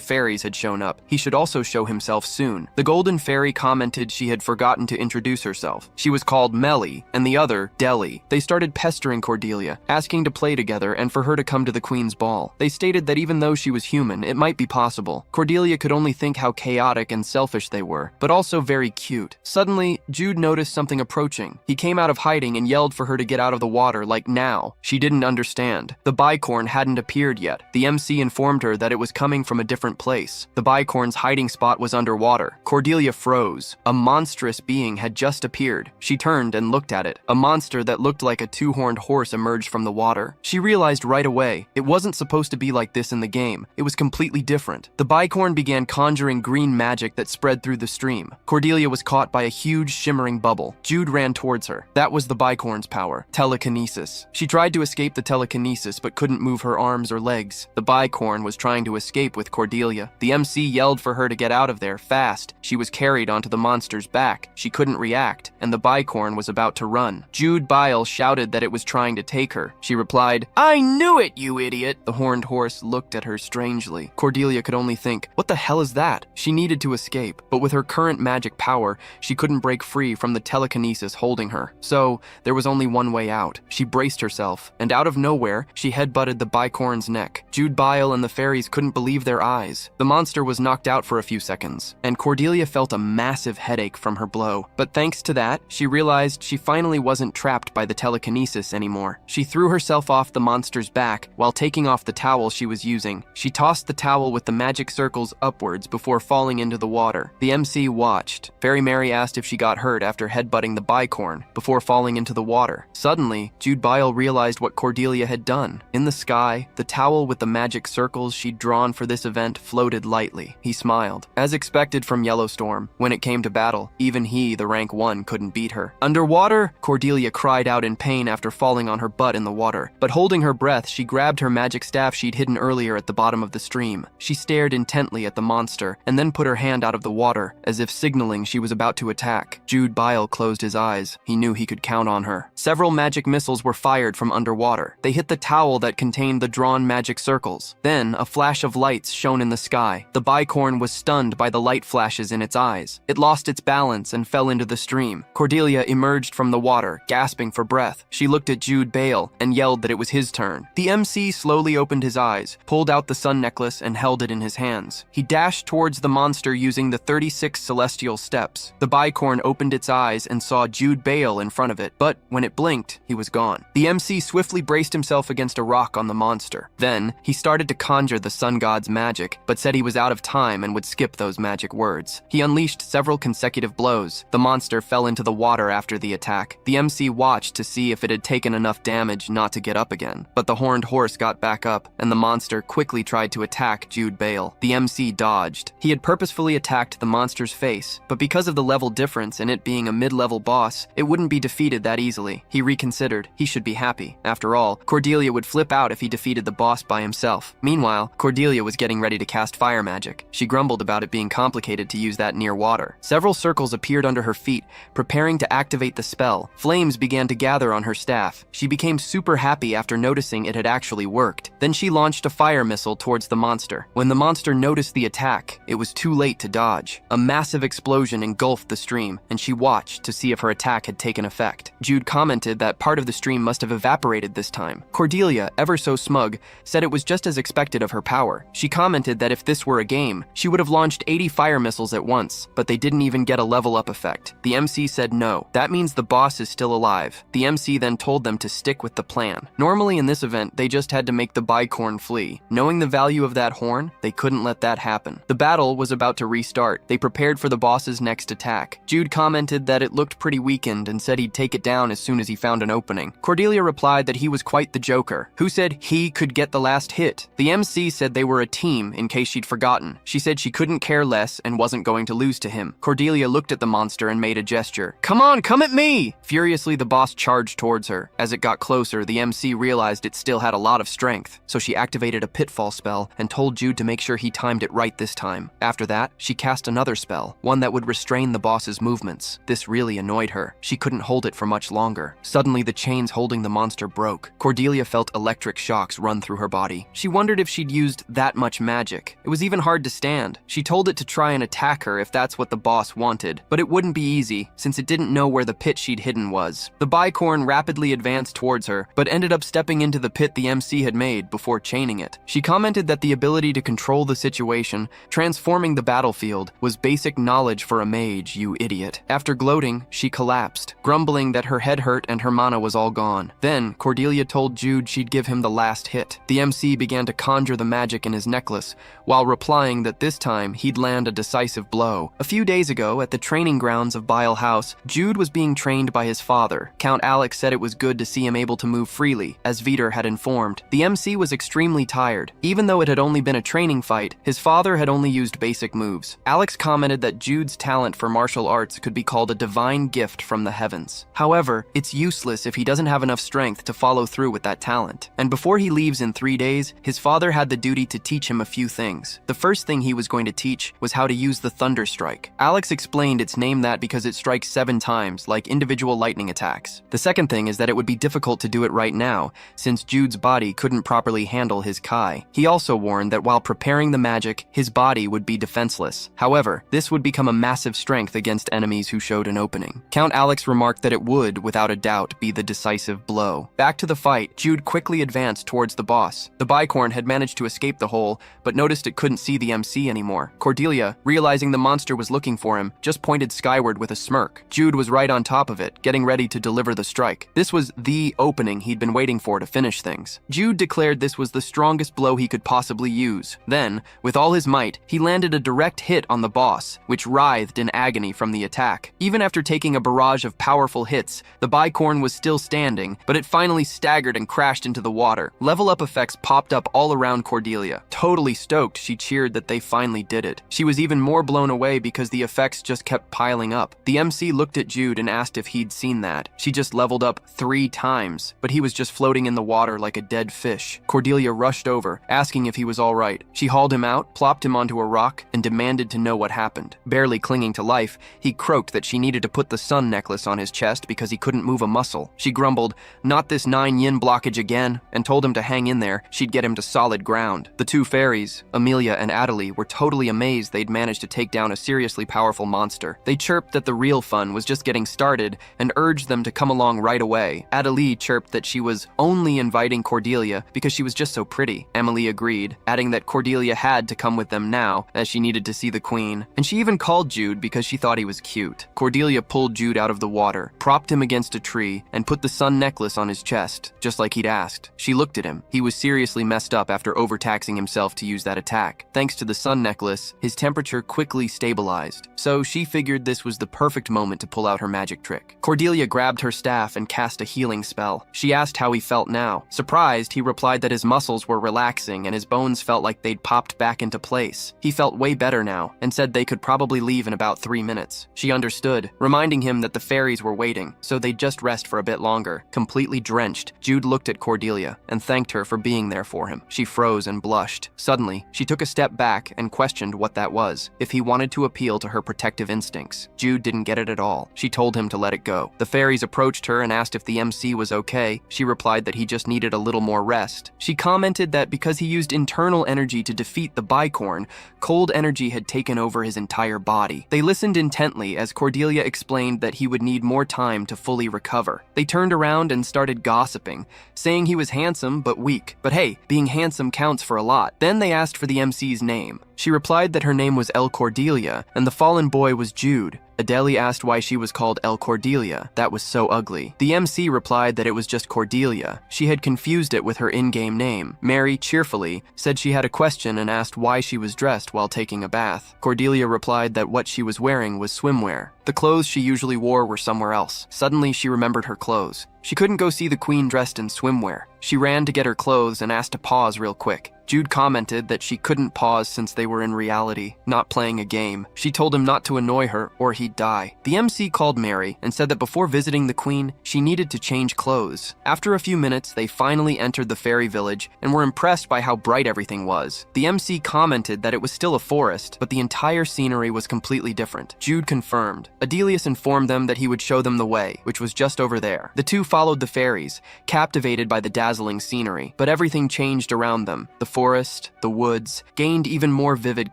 fairies had shown up. He should also show himself soon. The golden fairy commented she had forgotten to introduce herself. She was called Melly, and the other, Deli. They started pestering Cordelia, asking to play together and for her to come to the Queen's ball. They stated that even though she was human, it might be possible. Cordelia could only think how chaotic and selfish they were, but also very cute. Suddenly, Jude noticed something approaching. He came out of hiding and yelled for her to get out of the water, like now. She didn't understand. The bicorn hadn't appeared yet. The MC informed her that it was coming from a different place. The bicorn's hiding spot was underwater. Cordelia froze. A monstrous being had just appeared. She turned and looked at it. A monster that looked like a two-horned horse emerged from the water. She realized right away it wasn't supposed to be like this in the game. It was completely different. The bicorn began conjuring green magic that spread through the stream. Cordelia was caught by a huge shimmering bubble. Jude ran towards her. That was the bicorn's power, telekinesis. She tried to escape the telekinesis but couldn't move her arms or legs. The bicorn was trying to escape with Cordelia. The MC yelled for her to get out of there fast. She was carried onto the monster's back. She couldn't react, and the bicorn was about to run. Jude Bile shouted that it was trying to take her. She replied, "I knew it, you idiot!" The horned horse looked at her strangely. Cordelia could only think, what the hell is that? She needed to escape, but with her current magic power, she couldn't break free from the telekinesis holding her. So, there was only one way out. She braced herself, and out of nowhere, she headbutted the bicorn's neck. Jude Bile and the fairies couldn't believe their eyes. The monster was knocked out for a few seconds, and Cordelia felt a massive headache from her blow. But thanks to that, she realized she finally wasn't trapped by the telekinesis anymore. She threw herself off the monster's back while taking off the towel she was using. She tossed the towel with the magic circles upwards before falling into the water. The MC watched. Fairy Mary asked if she got hurt after headbutting the bicorn before falling into the water. Suddenly, Jude Bile realized what Cordelia had done. In the sky, the towel with the magic circles she'd drawn for this event floated lightly. He smiled. As expected from Yellowstorm, when it came to battle, even he, the rank 1, couldn't beat her. Underwater, Cordelia cried out in pain after falling on her butt in the water. But holding her breath, she grabbed her magic staff she'd hidden earlier at the bottom of the stream. She stared intently at the monster, and then put her hand out of the water, as if signaling she was about to attack. Jude Bile closed his eyes. He knew he could count on her. Several magic missiles were fired from underwater. They hit the towel that contained the drawn magic circles. Then, a flash of lights shone in the sky. The bicorn was stunned by the light flashes in its eyes. It lost its balance and fell into the stream. Cordelia emerged from the water, gasping for breath. She looked at Jude Bale and yelled that it was his turn. The MC slowly opened his eyes, pulled out the sun necklace, and held it in his hands. He dashed towards the monster using the 36 celestial steps. The bicorn opened its eyes and saw Jude Bale in front of it, but when it blinked, he was gone. The MC swiftly braced himself against a rock on the monster. Then, he started to conjure the sun god's magic, but said he was out of time and would skip those magic words. He unleashed several consecutive blows. The monster fell into the water after the attack. The MC watched to see if it had taken enough damage not to get up again. But the horned horse got back up, and the monster quickly tried to attack Jude Bale. The MC dodged. He had purposefully attacked the monster's face, but because of the level difference and it being a mid-level boss, it wouldn't be defeated that easily. He reconsidered. He should be happy. After all, Cordelia would flip out if he defeated the boss by himself. Meanwhile, Cordelia was getting ready to cast fire magic. She grumbled about it being complicated to use that near water. Several circles appeared under her feet, preparing to activate the spell. Flames began to gather on her staff. She became super happy after noticing it had actually worked. Then she launched a fire missile towards the monster. When the monster noticed the attack, it was too late to dodge. A massive explosion engulfed the stream, and she watched to see if her attack had taken effect. Jude commented that part of the stream must have evaporated this time. Cordelia, ever so smug, said it was just as expected of her power. She commented that if this were a game, she would have launched 80 fire missiles at once, but they didn't even get a level up effect. The MC said no. That means the boss is still alive. The MC then told them to stick with the plan. Normally in this event, they just had to make the bicorn flee. Knowing the value of that horn, they couldn't let that happen. The battle was about to restart. They prepared for the boss's next attack. Jude commented that it looked pretty weakened and said he'd take it down as soon as he found an opening. Cordelia replied that he was quite the joker, who said he could get the last hit. The MC said they were a team in case she'd forgotten. She said she couldn't care less and wasn't going to lose to him. Cordelia looked at the monster and made a gesture. "Come on, come at me!" Furiously, the boss charged towards her. As it got closer, the MC realized it still had a lot of strength, so she activated a pitfall spell and told Jude to make sure he timed it right this time. After that, she cast another spell, one that would restrain the boss's movements. This really annoyed her. She couldn't hold it for much longer. Suddenly, the chains holding the monster broke. Cordelia felt electric shocks run through her body. She wondered if she'd used that much magic. It was even hard to stand. She told it to try and attack her if that's what the boss wanted, but it wouldn't be easy since it didn't know where the pit she'd hidden was. The bicorn rapidly advanced towards her, but ended up stepping into the pit the MC had made before chaining it. She commented that the ability to control the situation, transforming the battlefield, was basic knowledge for a mage, you idiot. After gloating, she collapsed, grumbling that her head hurt and her mana was all gone. Then, Cordelia told Jude she'd give him the last hit. The MC began to conjure the magic in his necklace, while replying that this time he'd land a decisive blow. A few days ago, at the training grounds of Bile House, Jude was being trained by his father. Count Alex said it was good to see him able to move freely, as Vitor had informed. The MC was extremely tired. Even though it had only been a training fight, his father had only used basic moves. Alex commented that Jude's talent for martial arts could be called a divine gift from the heavens. However, it's useless if he doesn't have enough strength to follow through with that talent. And before he leaves in 3 days, his father had the duty to teach him a few things. The first thing he was going to teach was how to use the Thunder Strike. Alex explained it's named that because it strikes 7 times, like individual lightning attacks. The second thing is that it would be difficult to do it right now, since Jude's body couldn't properly handle his Kai. He also warned that while preparing the magic, his body would be defenseless. However, this would become a massive strength against enemies who showed an opening. Count Alex remarked that it would, without a doubt, be the decisive blow. Back to the fight, Jude quickly advanced towards the boss. The bicorn had managed to escape the hole, but noticed it couldn't see the MC anymore. Cordelia, realizing the monster was looking for him, just pointed skyward with a smirk. Jude was right on top of it, getting ready to deliver the strike. This was the opening he'd been waiting for to finish things. Jude declared this was the strongest blow he could possibly use. Then, with all his might, he landed a direct hit on the boss, which writhed in agony from the attack. Even after taking a barrage of powerful hits, the bicorn was still standing, but it finally staggered and crashed into the water. Level up effects popped up all around Cordelia. Totally stoked, she cheered that they finally did it. She was even more blown away because the effects just kept piling up. The MC looked at Jude and asked if he'd seen that. She just leveled up 3 times, but he was just floating in the water like a dead fish. Cordelia rushed over, asking if he was all right. She hauled him out, plopped him onto a rock, and demanded to know what happened. Barely clinging to life, he croaked that she needed to put the sun necklace on his chest because he couldn't move a muscle. She grumbled, "Not this 9 yin blockage again," and told him to hang in there. She'd get him to solid ground. The 2 fairies, Amelia and Adelie, were totally amazed they'd managed to take down a seriously powerful monster. They chirped that the real fun was just getting started and urged them to come along right away. Adelie chirped that she was only inviting Cordelia because she was just so pretty. Emily agreed, adding that Cordelia had to come with them now, as she needed to see the queen. And she even called Jude because she thought he was cute. Cordelia pulled Jude out of the water, propped him against a tree, and put the sun necklace on his chest, just like he'd asked. She looked at him. He was seriously messed up after overtaxing himself to use that attack. Thanks to the sun necklace, his temperature quickly stabilized, so she figured this was the perfect moment to pull out her magic trick. Cordelia grabbed her staff and cast a healing spell. She asked asked how he felt now. Surprised, he replied that his muscles were relaxing and his bones felt like they'd popped back into place. He felt way better now and said they could probably leave in about 3 minutes. She understood, reminding him that the fairies were waiting, so they'd just rest for a bit longer. Completely drenched, Jude looked at Cordelia and thanked her for being there for him. She froze and blushed. Suddenly, she took a step back and questioned what that was, if he wanted to appeal to her protective instincts. Jude didn't get it at all. She told him to let it go. The fairies approached her and asked if the MC was okay. She replied that he just needed a little more rest. She commented that because he used internal energy to defeat the bicorn, cold energy had taken over his entire body. They listened intently as Cordelia explained that he would need more time to fully recover. They turned around and started gossiping, saying he was handsome but weak. But hey, being handsome counts for a lot. Then they asked for the MC's name. She replied that her name was El Cordelia, and the fallen boy was Jude. Adele asked why she was called El Cordelia. That was so ugly. The MC replied that it was just Cordelia. She had confused it with her in-game name. Mary, cheerfully, said she had a question and asked why she was dressed while taking a bath. Cordelia replied that what she was wearing was swimwear. The clothes she usually wore were somewhere else. Suddenly, she remembered her clothes. She couldn't go see the queen dressed in swimwear. She ran to get her clothes and asked to pause real quick. Jude commented that she couldn't pause since they were in reality, not playing a game. She told him not to annoy her or he'd die. The MC called Mary and said that before visiting the queen, she needed to change clothes. After a few minutes, they finally entered the fairy village and were impressed by how bright everything was. The MC commented that it was still a forest, but the entire scenery was completely different. Jude confirmed. Adelius informed them that he would show them the way, which was just over there. The two followed the fairies, captivated by the dazzling scenery, but everything changed around them. The forest, the woods, gained even more vivid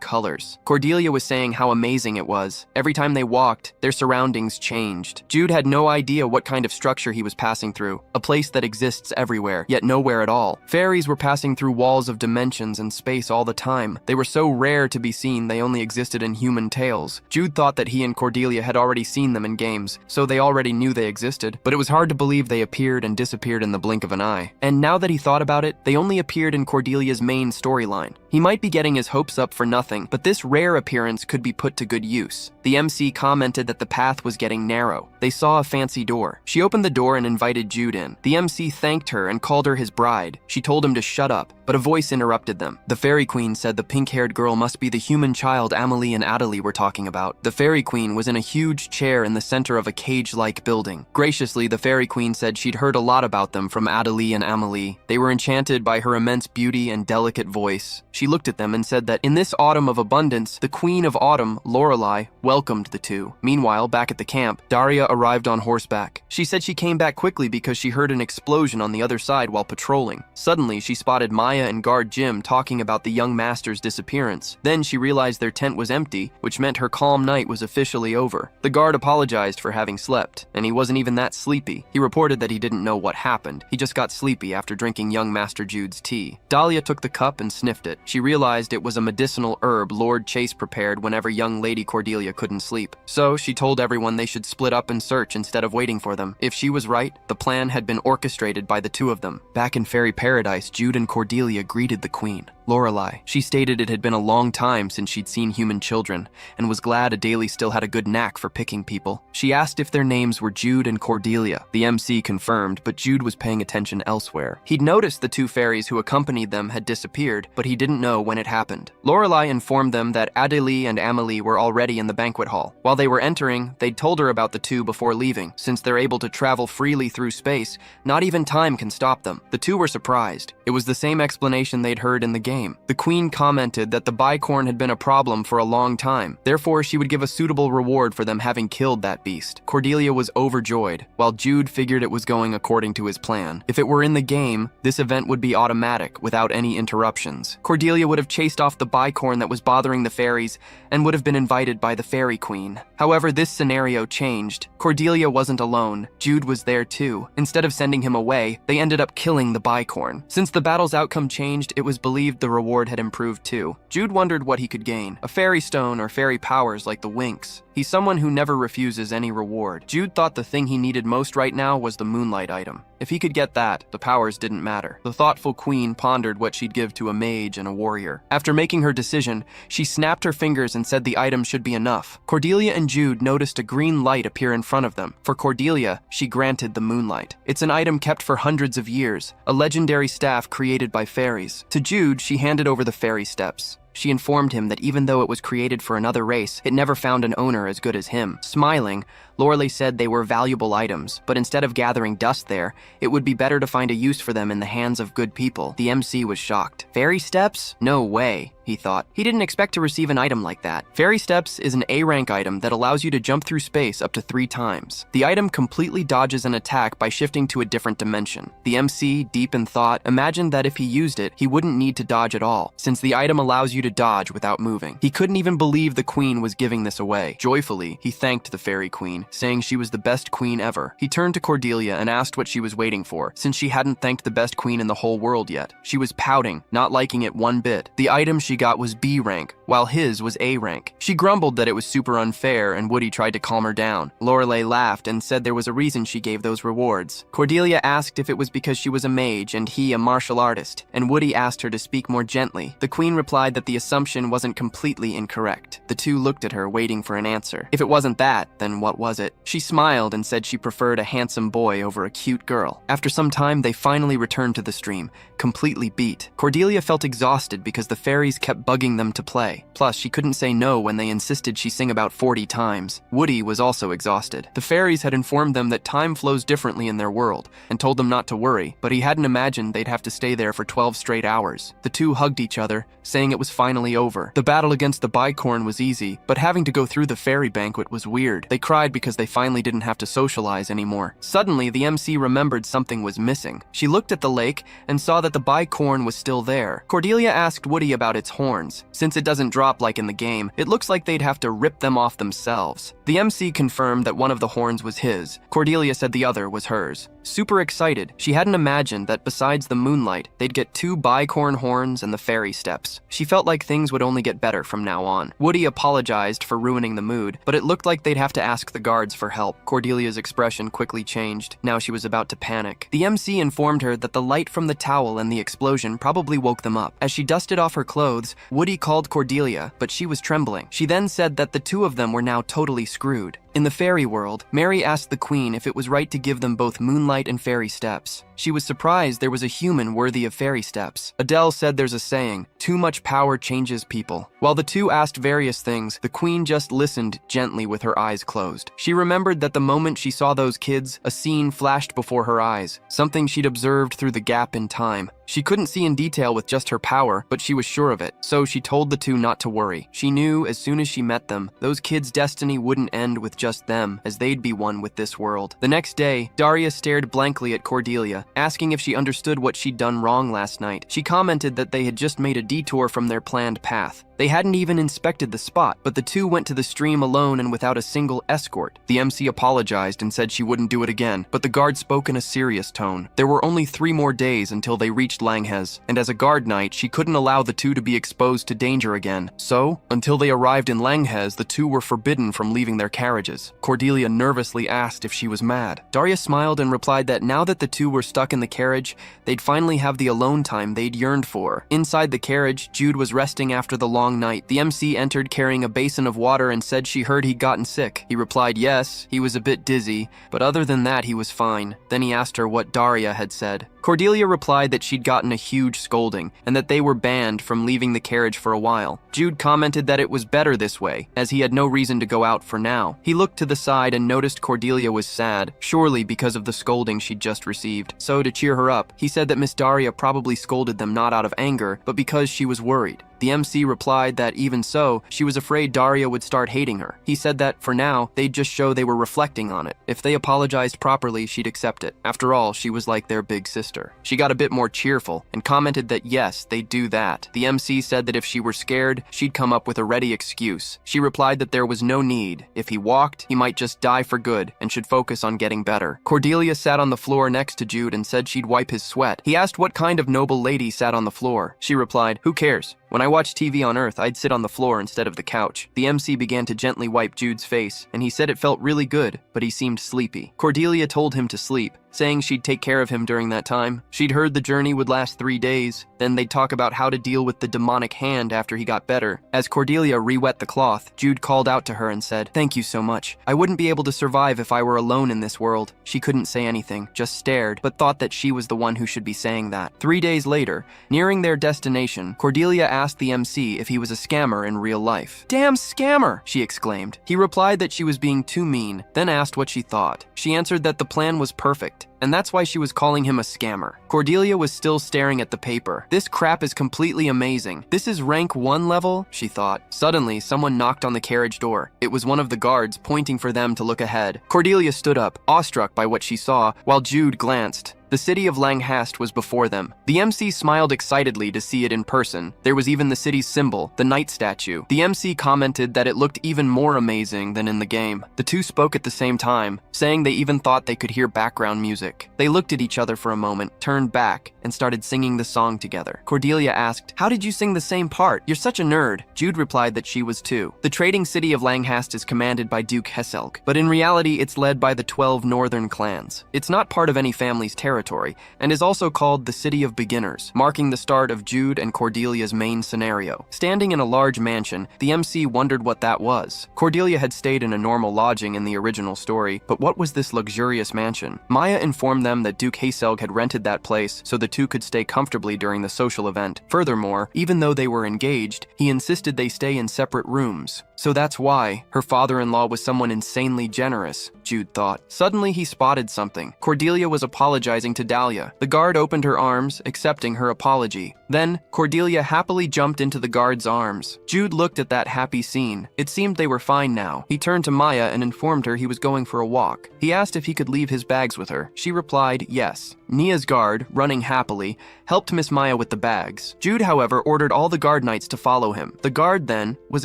colors. Cordelia was saying how amazing it was. Every time they walked, their surroundings changed. Jude had no idea what kind of structure he was passing through, a place that exists everywhere, yet nowhere at all. Fairies were passing through walls of dimensions and space all the time. They were so rare to be seen they only existed in human tales. Jude thought that he and Cordelia had already seen them in games, so they already knew they existed, but it was hard to believe they appeared and disappeared in the blink of an eye. And now that he thought about it, they only appeared in Cordelia's main storyline. He might be getting his hopes up for nothing, but this rare appearance could be put to good use. The MC commented that the path was getting narrow. They saw a fancy door. She opened the door and invited Jude in. The MC thanked her and called her his bride. She told him to shut up, but a voice interrupted them. The fairy queen said the pink-haired girl must be the human child Amelie and Adele were talking about. The fairy queen was in a huge chair in the center of a cage-like building. Graciously, the fairy queen said she'd heard a lot about them from Adele and Amelie. They were enchanted by her immense beauty and delicate voice. She looked at them and said that in this autumn of abundance, the queen of autumn, Lorelei, welcomed the two. Meanwhile, back at the camp, Daria arrived on horseback. She said she came back quickly because she heard an explosion on the other side while patrolling. Suddenly, she spotted Maya and guard Jim talking about the young master's disappearance. Then she realized their tent was empty, which meant her calm night was officially over. The guard apologized for having slept, and he wasn't even that sleepy. He reported that he didn't know what happened. He just got sleepy after drinking young Master Jude's tea. Dahlia took the cup and sniffed it. She realized it was a medicinal herb Lord Chase prepared whenever young Lady Cordelia couldn't sleep. So she told everyone they should split up and search instead of waiting for them. If she was right, the plan had been orchestrated by the two of them. Back in fairy paradise, Jude and Cordelia greeted the queen. Lorelei. She stated it had been a long time since she'd seen human children, and was glad Adele still had a good knack for picking people. She asked if their names were Jude and Cordelia. The MC confirmed, but Jude was paying attention elsewhere. He'd noticed the two fairies who accompanied them had disappeared, but he didn't know when it happened. Lorelei informed them that Adele and Amelie were already in the banquet hall. While they were entering, they'd told her about the two before leaving. Since they're able to travel freely through space, not even time can stop them. The two were surprised. It was the same explanation they'd heard in the game. The queen commented that the bicorn had been a problem for a long time. Therefore, she would give a suitable reward for them having killed that beast. Cordelia was overjoyed, while Jude figured it was going according to his plan. If it were in the game, this event would be automatic, without any interruptions. Cordelia would have chased off the bicorn that was bothering the fairies, and would have been invited by the fairy queen. However, this scenario changed. Cordelia wasn't alone. Jude was there too. Instead of sending him away, they ended up killing the bicorn. Since the battle's outcome changed, it was believed the reward had improved too. Jude wondered what he could gain. A fairy stone or fairy powers like the Winx. He's someone who never refuses any reward. Jude thought the thing he needed most right now was the moonlight item. If he could get that, the powers didn't matter. The thoughtful queen pondered what she'd give to a mage and a warrior. After making her decision, she snapped her fingers and said the item should be enough. Cordelia and Jude noticed a green light appear in front front of them. For Cordelia, she granted the moonlight. It's an item kept for hundreds of years, a legendary staff created by fairies. To Jude, she handed over the fairy steps. She informed him that even though it was created for another race, it never found an owner as good as him. Smiling, Lorelei said they were valuable items, but instead of gathering dust there, it would be better to find a use for them in the hands of good people. The MC was shocked. Fairy steps? No way, he thought. He didn't expect to receive an item like that. Fairy steps is an A-rank item that allows you to jump through space up to 3 times. The item completely dodges an attack by shifting to a different dimension. The MC, deep in thought, imagined that if he used it, he wouldn't need to dodge at all, since the item allows you to dodge without moving. He couldn't even believe the queen was giving this away. Joyfully, he thanked the fairy queen, saying she was the best queen ever. He turned to Cordelia and asked what she was waiting for, since she hadn't thanked the best queen in the whole world yet. She was pouting, not liking it one bit. The item she got was B rank, while his was A rank. She grumbled that it was super unfair, and Woody tried to calm her down. Lorelei laughed and said there was a reason she gave those rewards. Cordelia asked if it was because she was a mage and he a martial artist, and Woody asked her to speak more gently. The queen replied that the assumption wasn't completely incorrect. The two looked at her, waiting for an answer. If it wasn't that, then what was it? She smiled and said she preferred a handsome boy over a cute girl. After some time, they finally returned to the stream, completely beat. Cordelia felt exhausted because the fairies kept bugging them to play. Plus, she couldn't say no when they insisted she sing about 40 times. Woody was also exhausted. The fairies had informed them that time flows differently in their world, and told them not to worry, but he hadn't imagined they'd have to stay there for 12 straight hours. The two hugged each other, saying it was finally over. The battle against the bicorn was easy, but having to go through the fairy banquet was weird. They cried because they finally didn't have to socialize anymore. Suddenly, the MC remembered something was missing. She looked at the lake and saw that the bicorn was still there. Cordelia asked Woody about its horns. Since it doesn't drop like in the game, it looks like they'd have to rip them off themselves. The MC confirmed that one of the horns was his. Cordelia said the other was hers. Super excited, she hadn't imagined that besides the moonlight, they'd get 2 bicorn horns and the fairy steps. She felt like things would only get better from now on. Woody apologized for ruining the mood, but it looked like they'd have to ask the guards for help. Cordelia's expression quickly changed. Now she was about to panic. The MC informed her that the light from the towel and the explosion probably woke them up. As she dusted off her clothes, Woody called Cordelia, but she was trembling. She then said that the two of them were now totally screwed. In the fairy world, Mary asked the queen if it was right to give them both moonlight and fairy steps. She was surprised there was a human worthy of fairy steps. Adele said there's a saying, too much power changes people. While the two asked various things, the queen just listened gently with her eyes closed. She remembered that the moment she saw those kids, a scene flashed before her eyes, something she'd observed through the gap in time. She couldn't see in detail with just her power, but she was sure of it, so she told the two not to worry. She knew as soon as she met them, those kids' destiny wouldn't end with just them, as they'd be one with this world. The next day, Daria stared blankly at Cordelia, asking if she understood what she'd done wrong last night. She commented that they had just made a detour from their planned path. They hadn't even inspected the spot, but the two went to the stream alone and without a single escort. The MC apologized and said she wouldn't do it again, but the guard spoke in a serious tone. There were only 3 more days until they reached Langhez, and as a guard knight, she couldn't allow the two to be exposed to danger again. So, until they arrived in Langhez, the two were forbidden from leaving their carriages. Cordelia nervously asked if she was mad. Daria smiled and replied that now that the two were stuck in the carriage, they'd finally have the alone time they'd yearned for. Inside the carriage, Jude was resting after the long night. The MC entered carrying a basin of water and said she heard he'd gotten sick. He replied yes, he was a bit dizzy, but other than that he was fine. Then he asked her what Daria had said. Cordelia replied that she'd gotten a huge scolding, and that they were banned from leaving the carriage for a while. Jude commented that it was better this way, as he had no reason to go out for now. He looked to the side and noticed Cordelia was sad, surely because of the scolding she'd just received. So to cheer her up, he said that Miss Daria probably scolded them not out of anger, but because she was worried. The MC replied that even so, she was afraid Daria would start hating her. He said that, for now, they'd just show they were reflecting on it. If they apologized properly, she'd accept it. After all, she was like their big sister. She got a bit more cheerful, and commented that yes, they'd do that. The MC said that if she were scared, she'd come up with a ready excuse. She replied that there was no need. If he walked, he might just die for good, and should focus on getting better. Cordelia sat on the floor next to Jude and said she'd wipe his sweat. He asked what kind of noble lady sat on the floor. She replied, "Who cares? When I watch TV on Earth, I'd sit on the floor instead of the couch." The MC began to gently wipe Jude's face, and he said it felt really good, but he seemed sleepy. Cordelia told him to sleep, saying she'd take care of him during that time. She'd heard the journey would last 3 days, then they'd talk about how to deal with the demonic hand after he got better. As Cordelia re-wet the cloth, Jude called out to her and said, "Thank you so much. I wouldn't be able to survive if I were alone in this world." She couldn't say anything, just stared, but thought that she was the one who should be saying that. 3 days later, nearing their destination, Cordelia asked the MC if he was a scammer in real life. "Damn scammer!" she exclaimed. He replied that she was being too mean, then asked what she thought. She answered that the plan was perfect, and that's why she was calling him a scammer. Cordelia was still staring at the paper. This crap is completely amazing. This is rank 1 level, she thought. Suddenly, someone knocked on the carriage door. It was one of the guards, pointing for them to look ahead. Cordelia stood up, awestruck by what she saw, while Jude glanced. The city of Langhast was before them. The MC smiled excitedly to see it in person. There was even the city's symbol, the knight statue. The MC commented that it looked even more amazing than in the game. The two spoke at the same time, saying they even thought they could hear background music. They looked at each other for a moment, turned back, and started singing the song together. Cordelia asked, "How did you sing the same part? You're such a nerd." Jude replied that she was too. The trading city of Langhast is commanded by Duke Hesselk, but in reality it's led by the 12 northern clans. It's not part of any family's territory, and is also called the City of Beginners, marking the start of Jude and Cordelia's main scenario. Standing in a large mansion, the MC wondered what that was. Cordelia had stayed in a normal lodging in the original story, but what was this luxurious mansion? Maya informed them that Duke Hesselk had rented that place so the two could stay comfortably during the social event. Furthermore, even though they were engaged, he insisted they stay in separate rooms. So that's why her father-in-law was someone insanely generous, Jude thought. Suddenly he spotted something. Cordelia was apologizing to Dahlia. The guard opened her arms, accepting her apology. Then, Cordelia happily jumped into the guard's arms. Jude looked at that happy scene. It seemed they were fine now. He turned to Maya and informed her he was going for a walk. He asked if he could leave his bags with her. She replied, yes. Nia's guard, running happily, helped Miss Maya with the bags. Jude, however, ordered all the guard knights to follow him. The guard, then, was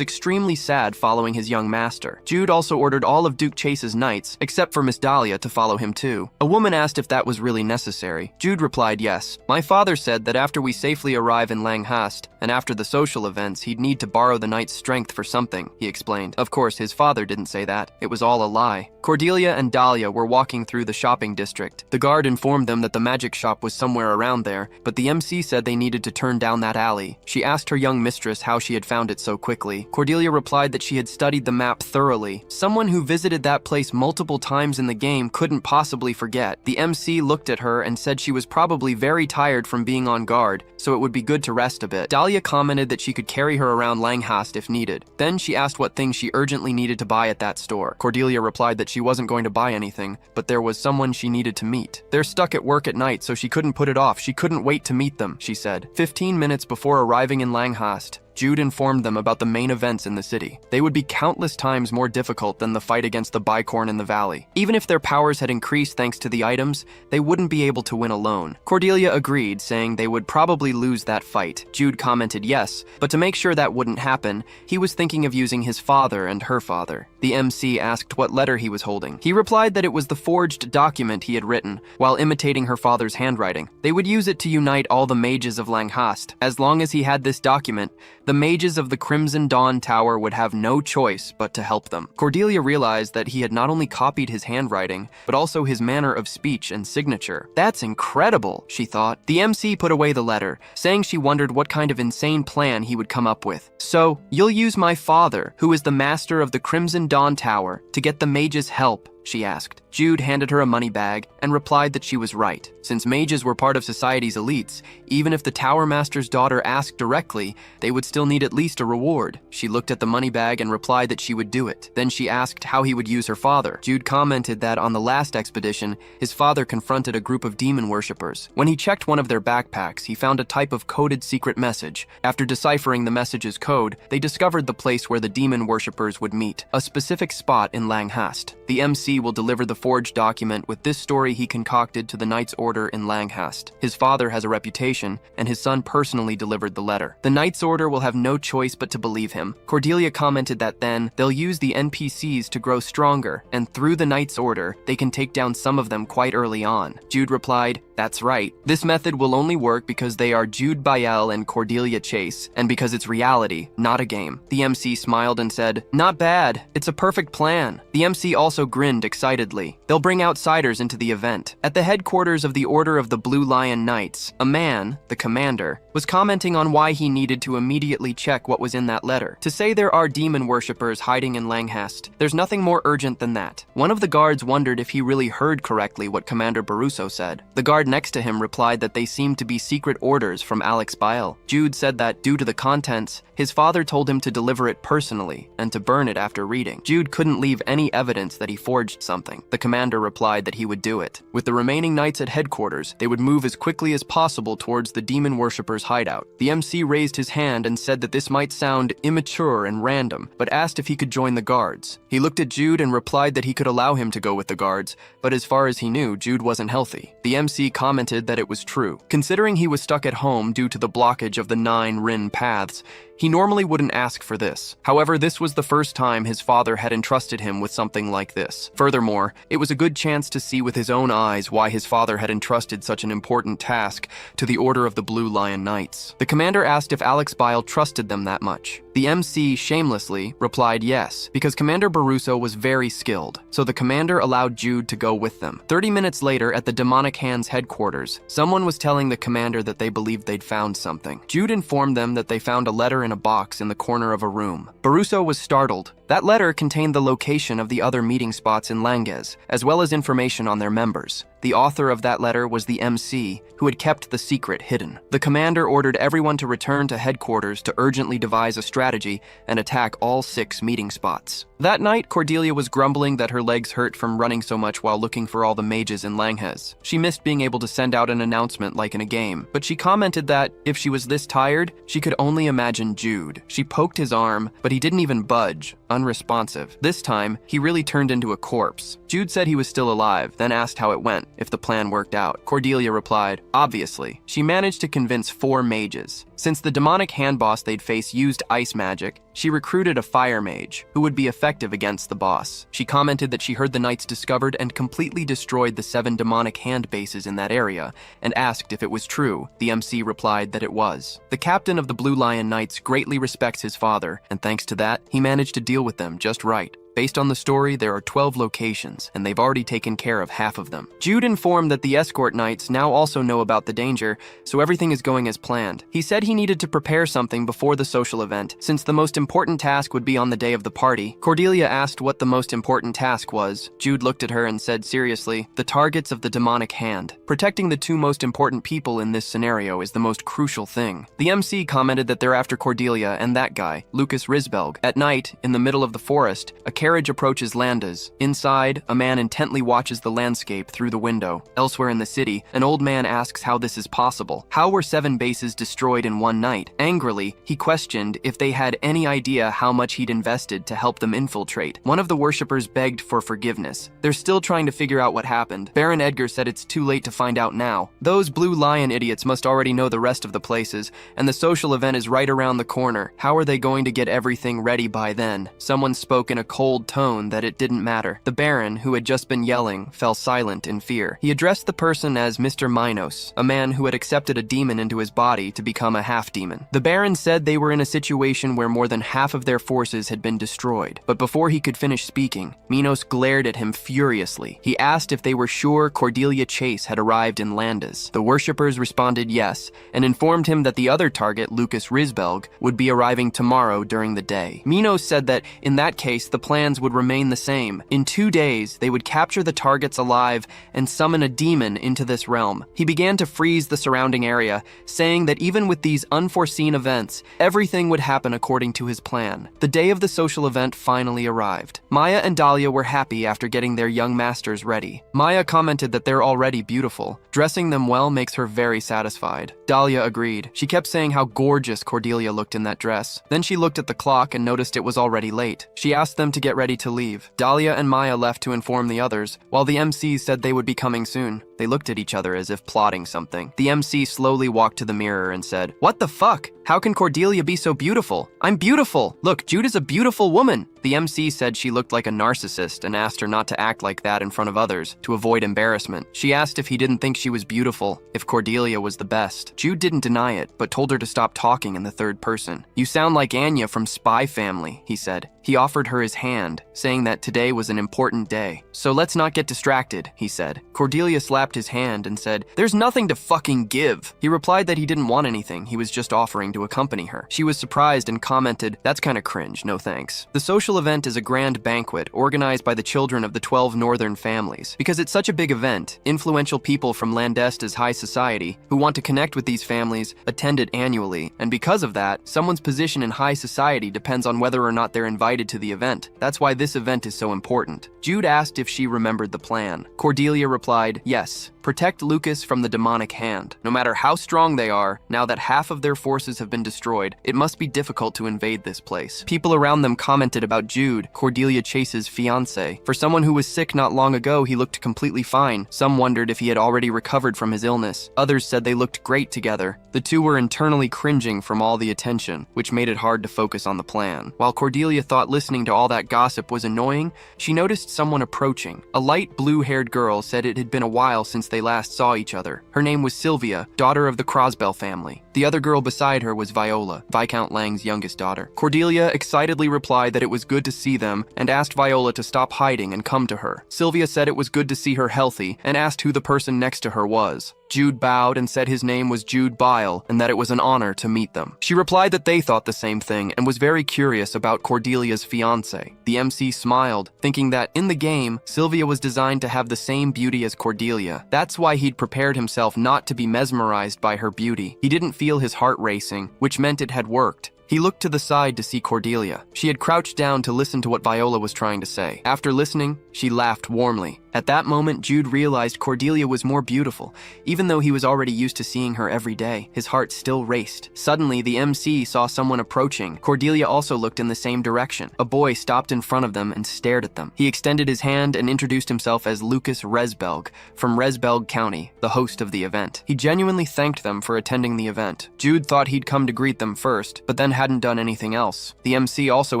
extremely sad following his young master. Jude also ordered all of Duke Chase's knights, except for Miss Dahlia, to follow him too. A woman asked if that was really necessary. Jude replied yes. "My father said that after we safely arrive in Langhast, and after the social events, he'd need to borrow the knight's strength for something," he explained. Of course, his father didn't say that. It was all a lie. Cordelia and Dahlia were walking through the shopping district. The guard informed them that the magic shop was somewhere around there, but the MC said they needed to turn down that alley. She asked her young mistress how she had found it so quickly. Cordelia replied that she had studied the map thoroughly. Someone who visited that place multiple times in the game couldn't possibly forget. The MC looked at her and said she was probably very tired from being on guard, so it would be good to rest a bit. Dahlia commented that she could carry her around Langhast if needed. Then she asked what things she urgently needed to buy at that store. Cordelia replied that she wasn't going to buy anything, but there was someone she needed to meet. They're stuck at work at night, so she couldn't put it off. She couldn't wait to meet them, she said. 15 minutes before arriving in Langhast, Jude informed them about the main events in the city. They would be countless times more difficult than the fight against the Bicorn in the valley. Even if their powers had increased thanks to the items, they wouldn't be able to win alone. Cordelia agreed, saying they would probably lose that fight. Jude commented yes, but to make sure that wouldn't happen, he was thinking of using his father and her father. The MC asked what letter he was holding. He replied that it was the forged document he had written, while imitating her father's handwriting. They would use it to unite all the mages of Langhast. As long as he had this document, the mages of the Crimson Dawn Tower would have no choice but to help them. Cordelia realized that he had not only copied his handwriting, but also his manner of speech and signature. That's incredible, she thought. The MC put away the letter, saying she wondered what kind of insane plan he would come up with. "So, you'll use my father, who is the master of the Crimson Dawn Tower, to get the mages' help?" she asked. Jude handed her a money bag and replied that she was right. Since mages were part of society's elites, even if the Tower Master's daughter asked directly, they would still need at least a reward. She looked at the money bag and replied that she would do it. Then she asked how he would use her father. Jude commented that on the last expedition, his father confronted a group of demon worshippers. When he checked one of their backpacks, he found a type of coded secret message. After deciphering the message's code, they discovered the place where the demon worshippers would meet, a specific spot in Langhast. The MC will deliver the forged document with this story he concocted to the Knight's Order in Langhast. His father has a reputation, and his son personally delivered the letter. The Knight's Order will have no choice but to believe him. Cordelia commented that then, they'll use the NPCs to grow stronger, and through the Knight's Order, they can take down some of them quite early on. Jude replied, "That's right. This method will only work because they are Jude Bayel and Cordelia Chase, and because it's reality, not a game." The MC smiled and said, "Not bad. It's a perfect plan." The MC also grinned screamed excitedly. "They'll bring outsiders into the event." At the headquarters of the Order of the Blue Lion Knights, a man, the commander, was commenting on why he needed to immediately check what was in that letter. To say there are demon worshippers hiding in Langhast, there's nothing more urgent than that. One of the guards wondered if he really heard correctly what Commander Baruso said. The guard next to him replied that they seemed to be secret orders from Alex Bael. Jude said that, due to the contents, his father told him to deliver it personally and to burn it after reading. Jude couldn't leave any evidence that he forged something. The commander replied that he would do it. With the remaining knights at headquarters, they would move as quickly as possible towards the demon worshippers' hideout. The MC raised his hand and said that this might sound immature and random, but asked if he could join the guards. He looked at Jude and replied that he could allow him to go with the guards, but as far as he knew, Jude wasn't healthy. The MC commented that it was true. Considering he was stuck at home due to the blockage of the 9 Rin paths, he normally wouldn't ask for this. However, this was the first time his father had entrusted him with something like this. Furthermore, it was a good chance to see with his own eyes why his father had entrusted such an important task to the Order of the Blue Lion Knights. The commander asked if Alex Bael trusted them that much. The MC shamelessly replied yes, because Commander Baruso was very skilled, so the commander allowed Jude to go with them. 30 minutes later, at the Demonic Hands headquarters, someone was telling the commander that they believed they'd found something. Jude informed them that they found a letter in a box in the corner of a room. Baruso was startled. That letter contained the location of the other meeting spots in Langes, as well as information on their members. The author of that letter was the MC, who had kept the secret hidden. The commander ordered everyone to return to headquarters to urgently devise a strategy and attack all 6 meeting spots. That night, Cordelia was grumbling that her legs hurt from running so much while looking for all the mages in Langhes. She missed being able to send out an announcement like in a game, but she commented that, if she was this tired, she could only imagine Jude. She poked his arm, but he didn't even budge, unresponsive. This time, he really turned into a corpse. Jude said he was still alive, then asked how it went, if the plan worked out. Cordelia replied, obviously. She managed to convince 4 mages. Since the demonic hand boss they'd face used ice magic, she recruited a fire mage, who would be effective against the boss. She commented that she heard the knights discovered and completely destroyed the 7 demonic hand bases in that area, and asked if it was true. The MC replied that it was. The captain of the Blue Lion Knights greatly respects his father, and thanks to that, he managed to deal with them just right. Based on the story, there are 12 locations, and they've already taken care of half of them. Jude informed that the escort knights now also know about the danger, so everything is going as planned. He said he needed to prepare something before the social event, since the most important task would be on the day of the party. Cordelia asked what the most important task was. Jude looked at her and said seriously, the targets of the demonic hand. Protecting the 2 most important people in this scenario is the most crucial thing. The MC commented that they're after Cordelia and that guy, Lucas Risbelg. At night, in the middle of the forest, a carriage approaches Landas. Inside, a man intently watches the landscape through the window. Elsewhere in the city, an old man asks how this is possible. How were 7 bases destroyed in one night? Angrily, he questioned if they had any idea how much he'd invested to help them infiltrate. One of the worshippers begged for forgiveness. They're still trying to figure out what happened. Baron Edgar said it's too late to find out now. Those Blue Lion idiots must already know the rest of the places, and the social event is right around the corner. How are they going to get everything ready by then? Someone spoke in a cold tone that it didn't matter. The Baron, who had just been yelling, fell silent in fear. He addressed the person as Mr. Minos, a man who had accepted a demon into his body to become a half-demon. The Baron said they were in a situation where more than half of their forces had been destroyed. But before he could finish speaking, Minos glared at him furiously. He asked if they were sure Cordelia Chase had arrived in Landas. The worshippers responded yes, and informed him that the other target, Lucas Risbelg, would be arriving tomorrow during the day. Minos said that, in that case, the plans would remain the same. In 2 days, they would capture the targets alive and summon a demon into this realm. He began to freeze the surrounding area, saying that even with these unforeseen events, everything would happen according to his plan. The day of the social event finally arrived. Maya and Dahlia were happy after getting their young masters ready. Maya commented that they're already beautiful. Dressing them well makes her very satisfied. Dahlia agreed. She kept saying how gorgeous Cordelia looked in that dress. Then she looked at the clock and noticed it was already late. She asked them to get ready to leave. Dahlia and Maya left to inform the others, while the MCs said they would be coming soon. They looked at each other as if plotting something. The MC slowly walked to the mirror and said, "What the fuck? How can Cordelia be so beautiful? I'm beautiful! Look, Jude is a beautiful woman! The MC said she looked like a narcissist and asked her not to act like that in front of others to avoid embarrassment. She asked if he didn't think she was beautiful, if Cordelia was the best. Jude didn't deny it, but told her to stop talking in the third person. "You sound like Anya from Spy Family," he said. He offered her his hand, saying that today was an important day. "So let's not get distracted," he said. Cordelia slapped his hand and said, "There's nothing to fucking give." He replied that he didn't want anything, he was just offering to accompany her. She was surprised and commented, "That's kinda cringe, no thanks." The social event is a grand banquet organized by the children of the 12 northern families. Because it's such a big event, influential people from Landesta's high society who want to connect with these families attend it annually, and because of that, someone's position in high society depends on whether or not they're invited to the event. That's why this event is so important. Jude asked if she remembered the plan. Cordelia replied, "Yes. Protect Lucas from the demonic hand. No matter how strong they are, now that half of their forces have been destroyed, it must be difficult to invade this place." People around them commented about Jude, Cordelia Chase's fiancé. For someone who was sick not long ago, he looked completely fine. Some wondered if he had already recovered from his illness. Others said they looked great together. The two were internally cringing from all the attention, which made it hard to focus on the plan. While Cordelia thought listening to all that gossip was annoying, she noticed someone approaching. A light blue-haired girl said it had been a while since they last saw each other. Her name was Sylvia, daughter of the Crosbell family. The other girl beside her was Viola, Viscount Lang's youngest daughter. Cordelia excitedly replied that it was good to see them and asked Viola to stop hiding and come to her. Sylvia said it was good to see her healthy and asked who the person next to her was. Jude bowed and said his name was Jude Bile and that it was an honor to meet them. She replied that they thought the same thing and was very curious about Cordelia's fiancé. The MC smiled, thinking that in the game, Sylvia was designed to have the same beauty as Cordelia. That's why he'd prepared himself not to be mesmerized by her beauty. He didn't feel his heart racing, which meant it had worked. He looked to the side to see Cordelia. She had crouched down to listen to what Viola was trying to say. After listening, she laughed warmly. At that moment, Jude realized Cordelia was more beautiful. Even though he was already used to seeing her every day, his heart still raced. Suddenly, the MC saw someone approaching. Cordelia also looked in the same direction. A boy stopped in front of them and stared at them. He extended his hand and introduced himself as Lucas Resbelg, from Resbelg County, the host of the event. He genuinely thanked them for attending the event. Jude thought he'd come to greet them first, but then hadn't done anything else. The MC also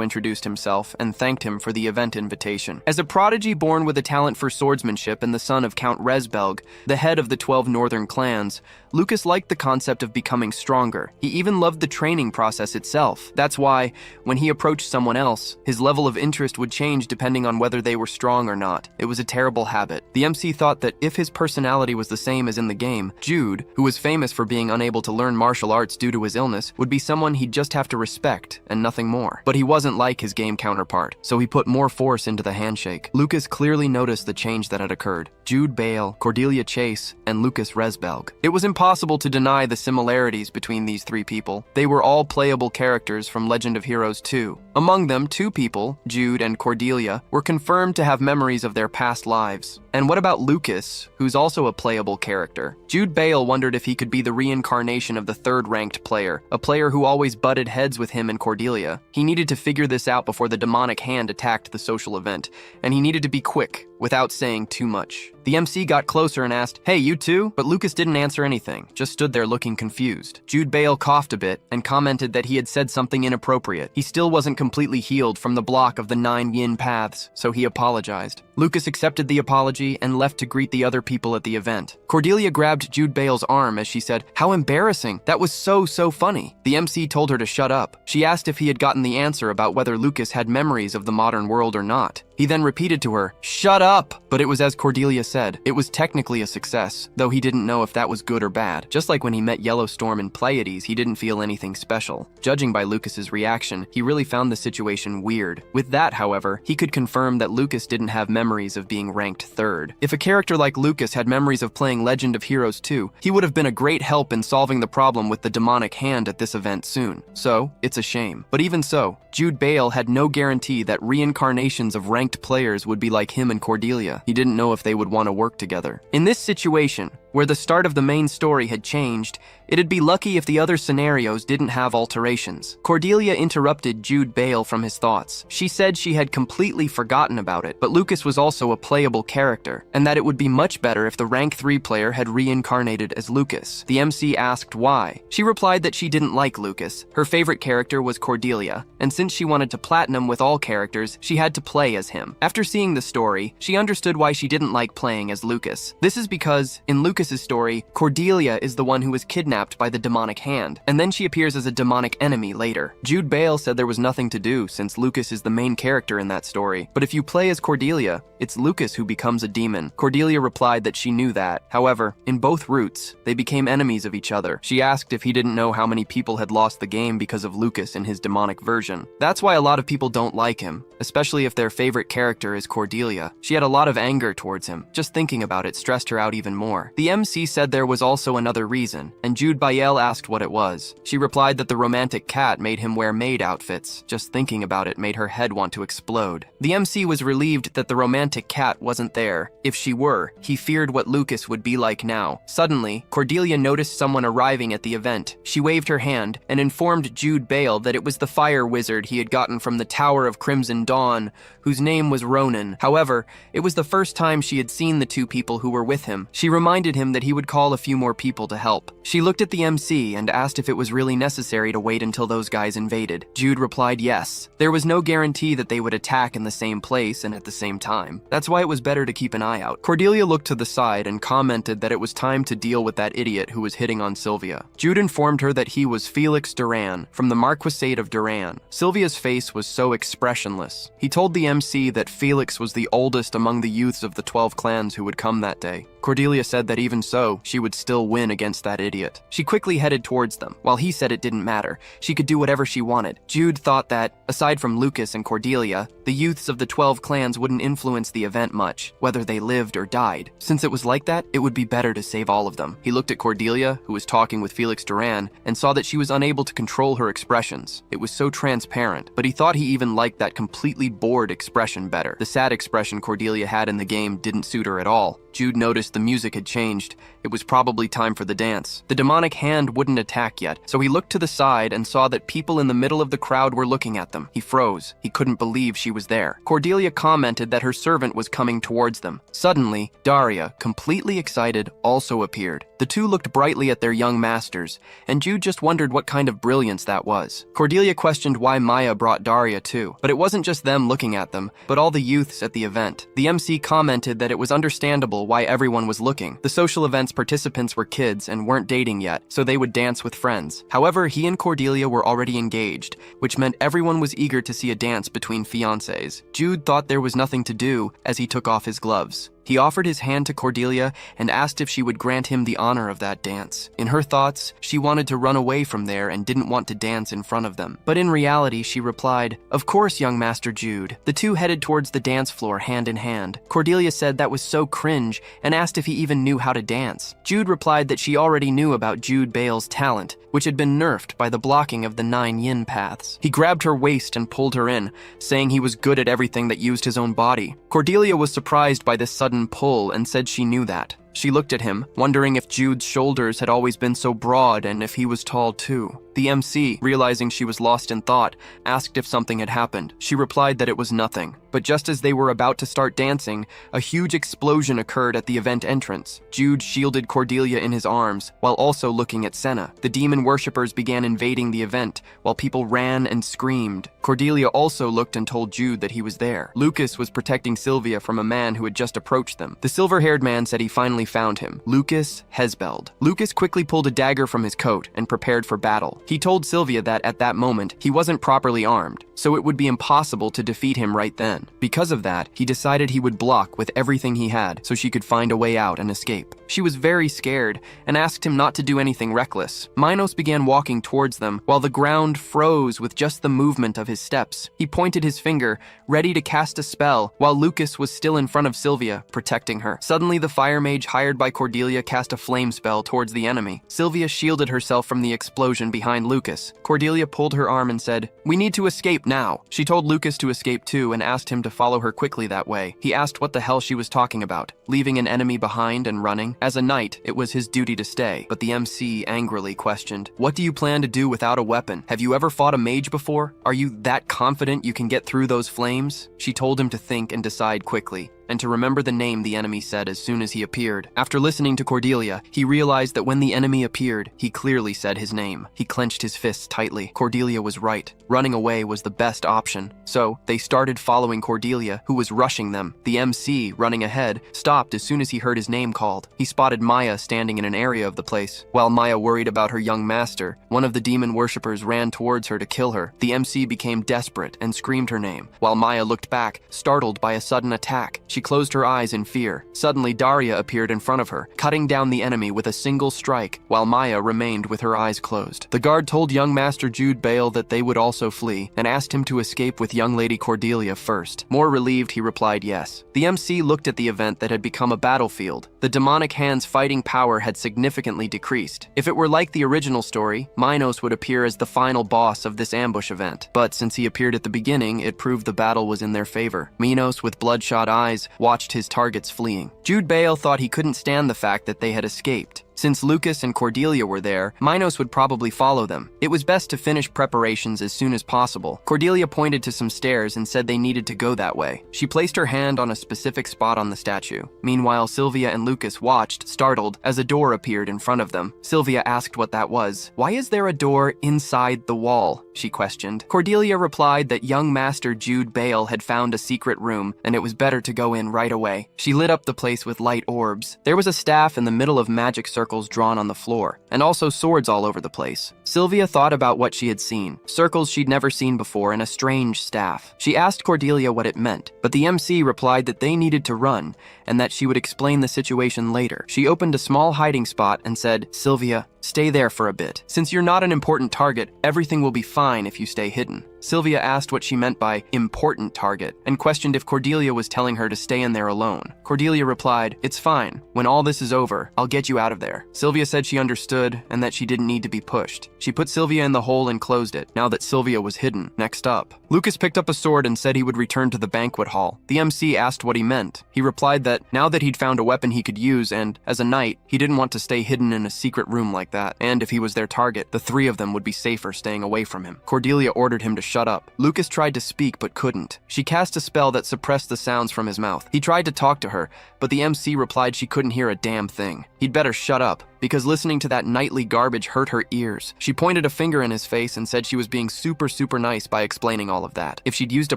introduced himself and thanked him for the event invitation. As a prodigy born with a talent for swordsmanship and the son of Count Resbelg, the head of the 12 northern clans, Lucas liked the concept of becoming stronger. He even loved the training process itself. That's why, when he approached someone else, his level of interest would change depending on whether they were strong or not. It was a terrible habit. The MC thought that if his personality was the same as in the game, Jude, who was famous for being unable to learn martial arts due to his illness, would be someone he'd just have to respect and nothing more. But he wasn't like his game counterpart, so he put more force into the handshake. Lucas clearly noticed the change that had occurred. Jude Bale, Cordelia Chase, and Lucas Resbelg. It was impossible to deny the similarities between these three people. They were all playable characters from Legend of Heroes 2. Among them, two people, Jude and Cordelia, were confirmed to have memories of their past lives. And what about Lucas, who's also a playable character? Jude Bale wondered if he could be the reincarnation of the third-ranked player, a player who always butted heads with him and Cordelia. He needed to figure this out before the demonic hand attacked the social event, and he needed to be quick, without saying too much. The MC got closer and asked, "Hey, you too?" But Lucas didn't answer anything, just stood there looking confused. Jude Bale coughed a bit and commented that he had said something inappropriate. He still wasn't completely healed from the block of the 9 yin paths, so he apologized. Lucas accepted the apology and left to greet the other people at the event. Cordelia grabbed Jude Bale's arm as she said, "How embarrassing. That was so funny." The MC told her to shut up. She asked if he had gotten the answer about whether Lucas had memories of the modern world or not. He then repeated to her, "Shut up!" But it was as Cordelia said. It was technically a success, though he didn't know if that was good or bad. Just like when he met Yellowstorm and Pleiades, he didn't feel anything special. Judging by Lucas's reaction, he really found the situation weird. With that, however, he could confirm that Lucas didn't have memories of being ranked third. If a character like Lucas had memories of playing Legend of Heroes 2, he would have been a great help in solving the problem with the demonic hand at this event soon. So, it's a shame. But even so, Jude Bale had no guarantee that reincarnations of ranked players would be like him and Cordelia. He didn't know if they would want to work together. In this situation, Where the start of the main story had changed, it'd be lucky if the other scenarios didn't have alterations. Cordelia interrupted Jude Bale from his thoughts. She said she had completely forgotten about it, but Lucas was also a playable character, and that it would be much better if the rank 3 player had reincarnated as Lucas. The MC asked why. She replied that she didn't like Lucas. Her favorite character was Cordelia, and since she wanted to platinum with all characters, she had to play as him. After seeing the story, she understood why she didn't like playing as Lucas. This is because, in Lucas's story, Cordelia is the one who was kidnapped by the demonic hand, and then she appears as a demonic enemy later. Jude Bale said there was nothing to do since Lucas is the main character in that story, but if you play as Cordelia, it's Lucas who becomes a demon. Cordelia replied that she knew that. However, in both routes, they became enemies of each other. She asked if he didn't know how many people had lost the game because of Lucas in his demonic version. That's why a lot of people don't like him, especially if their favorite character is Cordelia. She had a lot of anger towards him. Just thinking about it stressed her out even more. The MC said there was also another reason, and Jude Bale asked what it was. She replied that the romantic cat made him wear maid outfits. Just thinking about it made her head want to explode. The MC was relieved that the romantic cat wasn't there. If she were, he feared what Lucas would be like now. Suddenly, Cordelia noticed someone arriving at the event. She waved her hand and informed Jude Bale that it was the fire wizard he had gotten from the Tower of Crimson Dawn, whose name was Ronan. However, it was the first time she had seen the two people who were with him. She reminded him that he would call a few more people to help. She looked at the MC and asked if it was really necessary to wait until those guys invaded. Jude replied yes. There was no guarantee that they would attack in the same place and at the same time. That's why it was better to keep an eye out. Cordelia looked to the side and commented that it was time to deal with that idiot who was hitting on Sylvia. Jude informed her that he was Felix Duran, from the Marquisate of Duran. Sylvia's face was so expressionless. He told the MC that Felix was the oldest among the youths of the 12 clans who would come that day. Cordelia said that even so, she would still win against that idiot. She quickly headed towards them, while he said it didn't matter. She could do whatever she wanted. Jude thought that, aside from Lucas and Cordelia, the youths of the 12 clans wouldn't influence the event much, whether they lived or died. Since it was like that, it would be better to save all of them. He looked at Cordelia, who was talking with Felix Duran, and saw that she was unable to control her expressions. It was so transparent, but he thought he even liked that completely bored expression better. The sad expression Cordelia had in the game didn't suit her at all. Jude noticed the music had changed. It was probably time for the dance. The demonic hand wouldn't attack yet, so he looked to the side and saw that people in the middle of the crowd were looking at them. He froze. He couldn't believe she was there. Cordelia commented that her servant was coming towards them. Suddenly, Daria, completely excited, also appeared. The two looked brightly at their young masters, and Jude just wondered what kind of brilliance that was. Cordelia questioned why Maya brought Daria too, but it wasn't just them looking at them, but all the youths at the event. The MC commented that it was understandable why everyone was looking. The social event's participants were kids and weren't dating yet, so they would dance with friends. However, he and Cordelia were already engaged, which meant everyone was eager to see a dance between fiancés. Jude thought there was nothing to do as he took off his gloves. He offered his hand to Cordelia and asked if she would grant him the honor of that dance. In her thoughts, she wanted to run away from there and didn't want to dance in front of them. But in reality, she replied, "Of course, young Master Jude." The two headed towards the dance floor hand in hand. Cordelia said that was so cringe and asked if he even knew how to dance. Jude replied that she already knew about Jude Bale's talent, which had been nerfed by the blocking of the 9 yin paths. He grabbed her waist and pulled her in, saying he was good at everything that used his own body. Cordelia was surprised by this sudden pull and said she knew that. She looked at him, wondering if Jude's shoulders had always been so broad and if he was tall too. The MC, realizing she was lost in thought, asked if something had happened. She replied that it was nothing. But just as they were about to start dancing, a huge explosion occurred at the event entrance. Jude shielded Cordelia in his arms, while also looking at Senna. The demon worshippers began invading the event, while people ran and screamed. Cordelia also looked and told Jude that he was there. Lucas was protecting Sylvia from a man who had just approached them. The silver-haired man said he finally found him, Lucas Hesbeld. Lucas quickly pulled a dagger from his coat and prepared for battle. He told Sylvia that at that moment, he wasn't properly armed, so it would be impossible to defeat him right then. Because of that, he decided he would block with everything he had so she could find a way out and escape. She was very scared and asked him not to do anything reckless. Minos began walking towards them while the ground froze with just the movement of his steps. He pointed his finger, ready to cast a spell, while Lucas was still in front of Sylvia, protecting her. Suddenly, the fire mage hired by Cordelia cast a flame spell towards the enemy. Sylvia shielded herself from the explosion behind Lucas. Cordelia pulled her arm and said, "We need to escape now." She told Lucas to escape too and asked asked him to follow her quickly that way. He asked what the hell she was talking about, leaving an enemy behind and running. As a knight, it was his duty to stay, but the MC angrily questioned, "What do you plan to do without a weapon? Have you ever fought a mage before? Are you that confident you can get through those flames?" She told him to think and decide quickly, and to remember the name the enemy said as soon as he appeared. After listening to Cordelia, he realized that when the enemy appeared, he clearly said his name. He clenched his fists tightly. Cordelia was right. Running away was the best option. So, they started following Cordelia, who was rushing them. The MC, running ahead, stopped as soon as he heard his name called. He spotted Maya standing in an area of the place. While Maya worried about her young master, one of the demon worshippers ran towards her to kill her. The MC became desperate and screamed her name, while Maya looked back, startled by a sudden attack. She closed her eyes in fear. Suddenly, Daria appeared in front of her, cutting down the enemy with a single strike, while Maya remained with her eyes closed. The guard told young Master Jude Bale that they would also flee, and asked him to escape with young Lady Cordelia first. More relieved, he replied yes. The MC looked at the event that had become a battlefield. The demonic hand's fighting power had significantly decreased. If it were like the original story, Minos would appear as the final boss of this ambush event. But since he appeared at the beginning, it proved the battle was in their favor. Minos, with bloodshot eyes, watched his targets fleeing. Jude Bale thought he couldn't stand the fact that they had escaped. Since Lucas and Cordelia were there, Minos would probably follow them. It was best to finish preparations as soon as possible. Cordelia pointed to some stairs and said they needed to go that way. She placed her hand on a specific spot on the statue. Meanwhile, Sylvia and Lucas watched, startled, as a door appeared in front of them. Sylvia asked what that was. "Why is there a door inside the wall?" she questioned. Cordelia replied that young Master Jude Bale had found a secret room, and it was better to go in right away. She lit up the place with light orbs. There was a staff in the middle of magic circles drawn on the floor, and also swords all over the place. Sylvia thought about what she had seen, circles she'd never seen before and a strange staff. She asked Cordelia what it meant, but the MC replied that they needed to run, and that she would explain the situation later. She opened a small hiding spot and said, "Sylvia, stay there for a bit. Since you're not an important target, everything will be fine if you stay hidden." Sylvia asked what she meant by important target, and questioned if Cordelia was telling her to stay in there alone. Cordelia replied, "It's fine. When all this is over, I'll get you out of there." Sylvia said she understood and that she didn't need to be pushed. She put Sylvia in the hole and closed it, now that Sylvia was hidden. Next up, Lucas picked up a sword and said he would return to the banquet hall. The MC asked what he meant. He replied that now that he'd found a weapon he could use, and as a knight, he didn't want to stay hidden in a secret room like that, and if he was their target, the three of them would be safer staying away from him. Cordelia ordered him to shut up. Lucas tried to speak but couldn't. She cast a spell that suppressed the sounds from his mouth. He tried to talk to her, but the MC replied she couldn't hear a damn thing. He'd better shut up, because listening to that nightly garbage hurt her ears. She pointed a finger in his face and said she was being super nice by explaining all of that. If she'd used a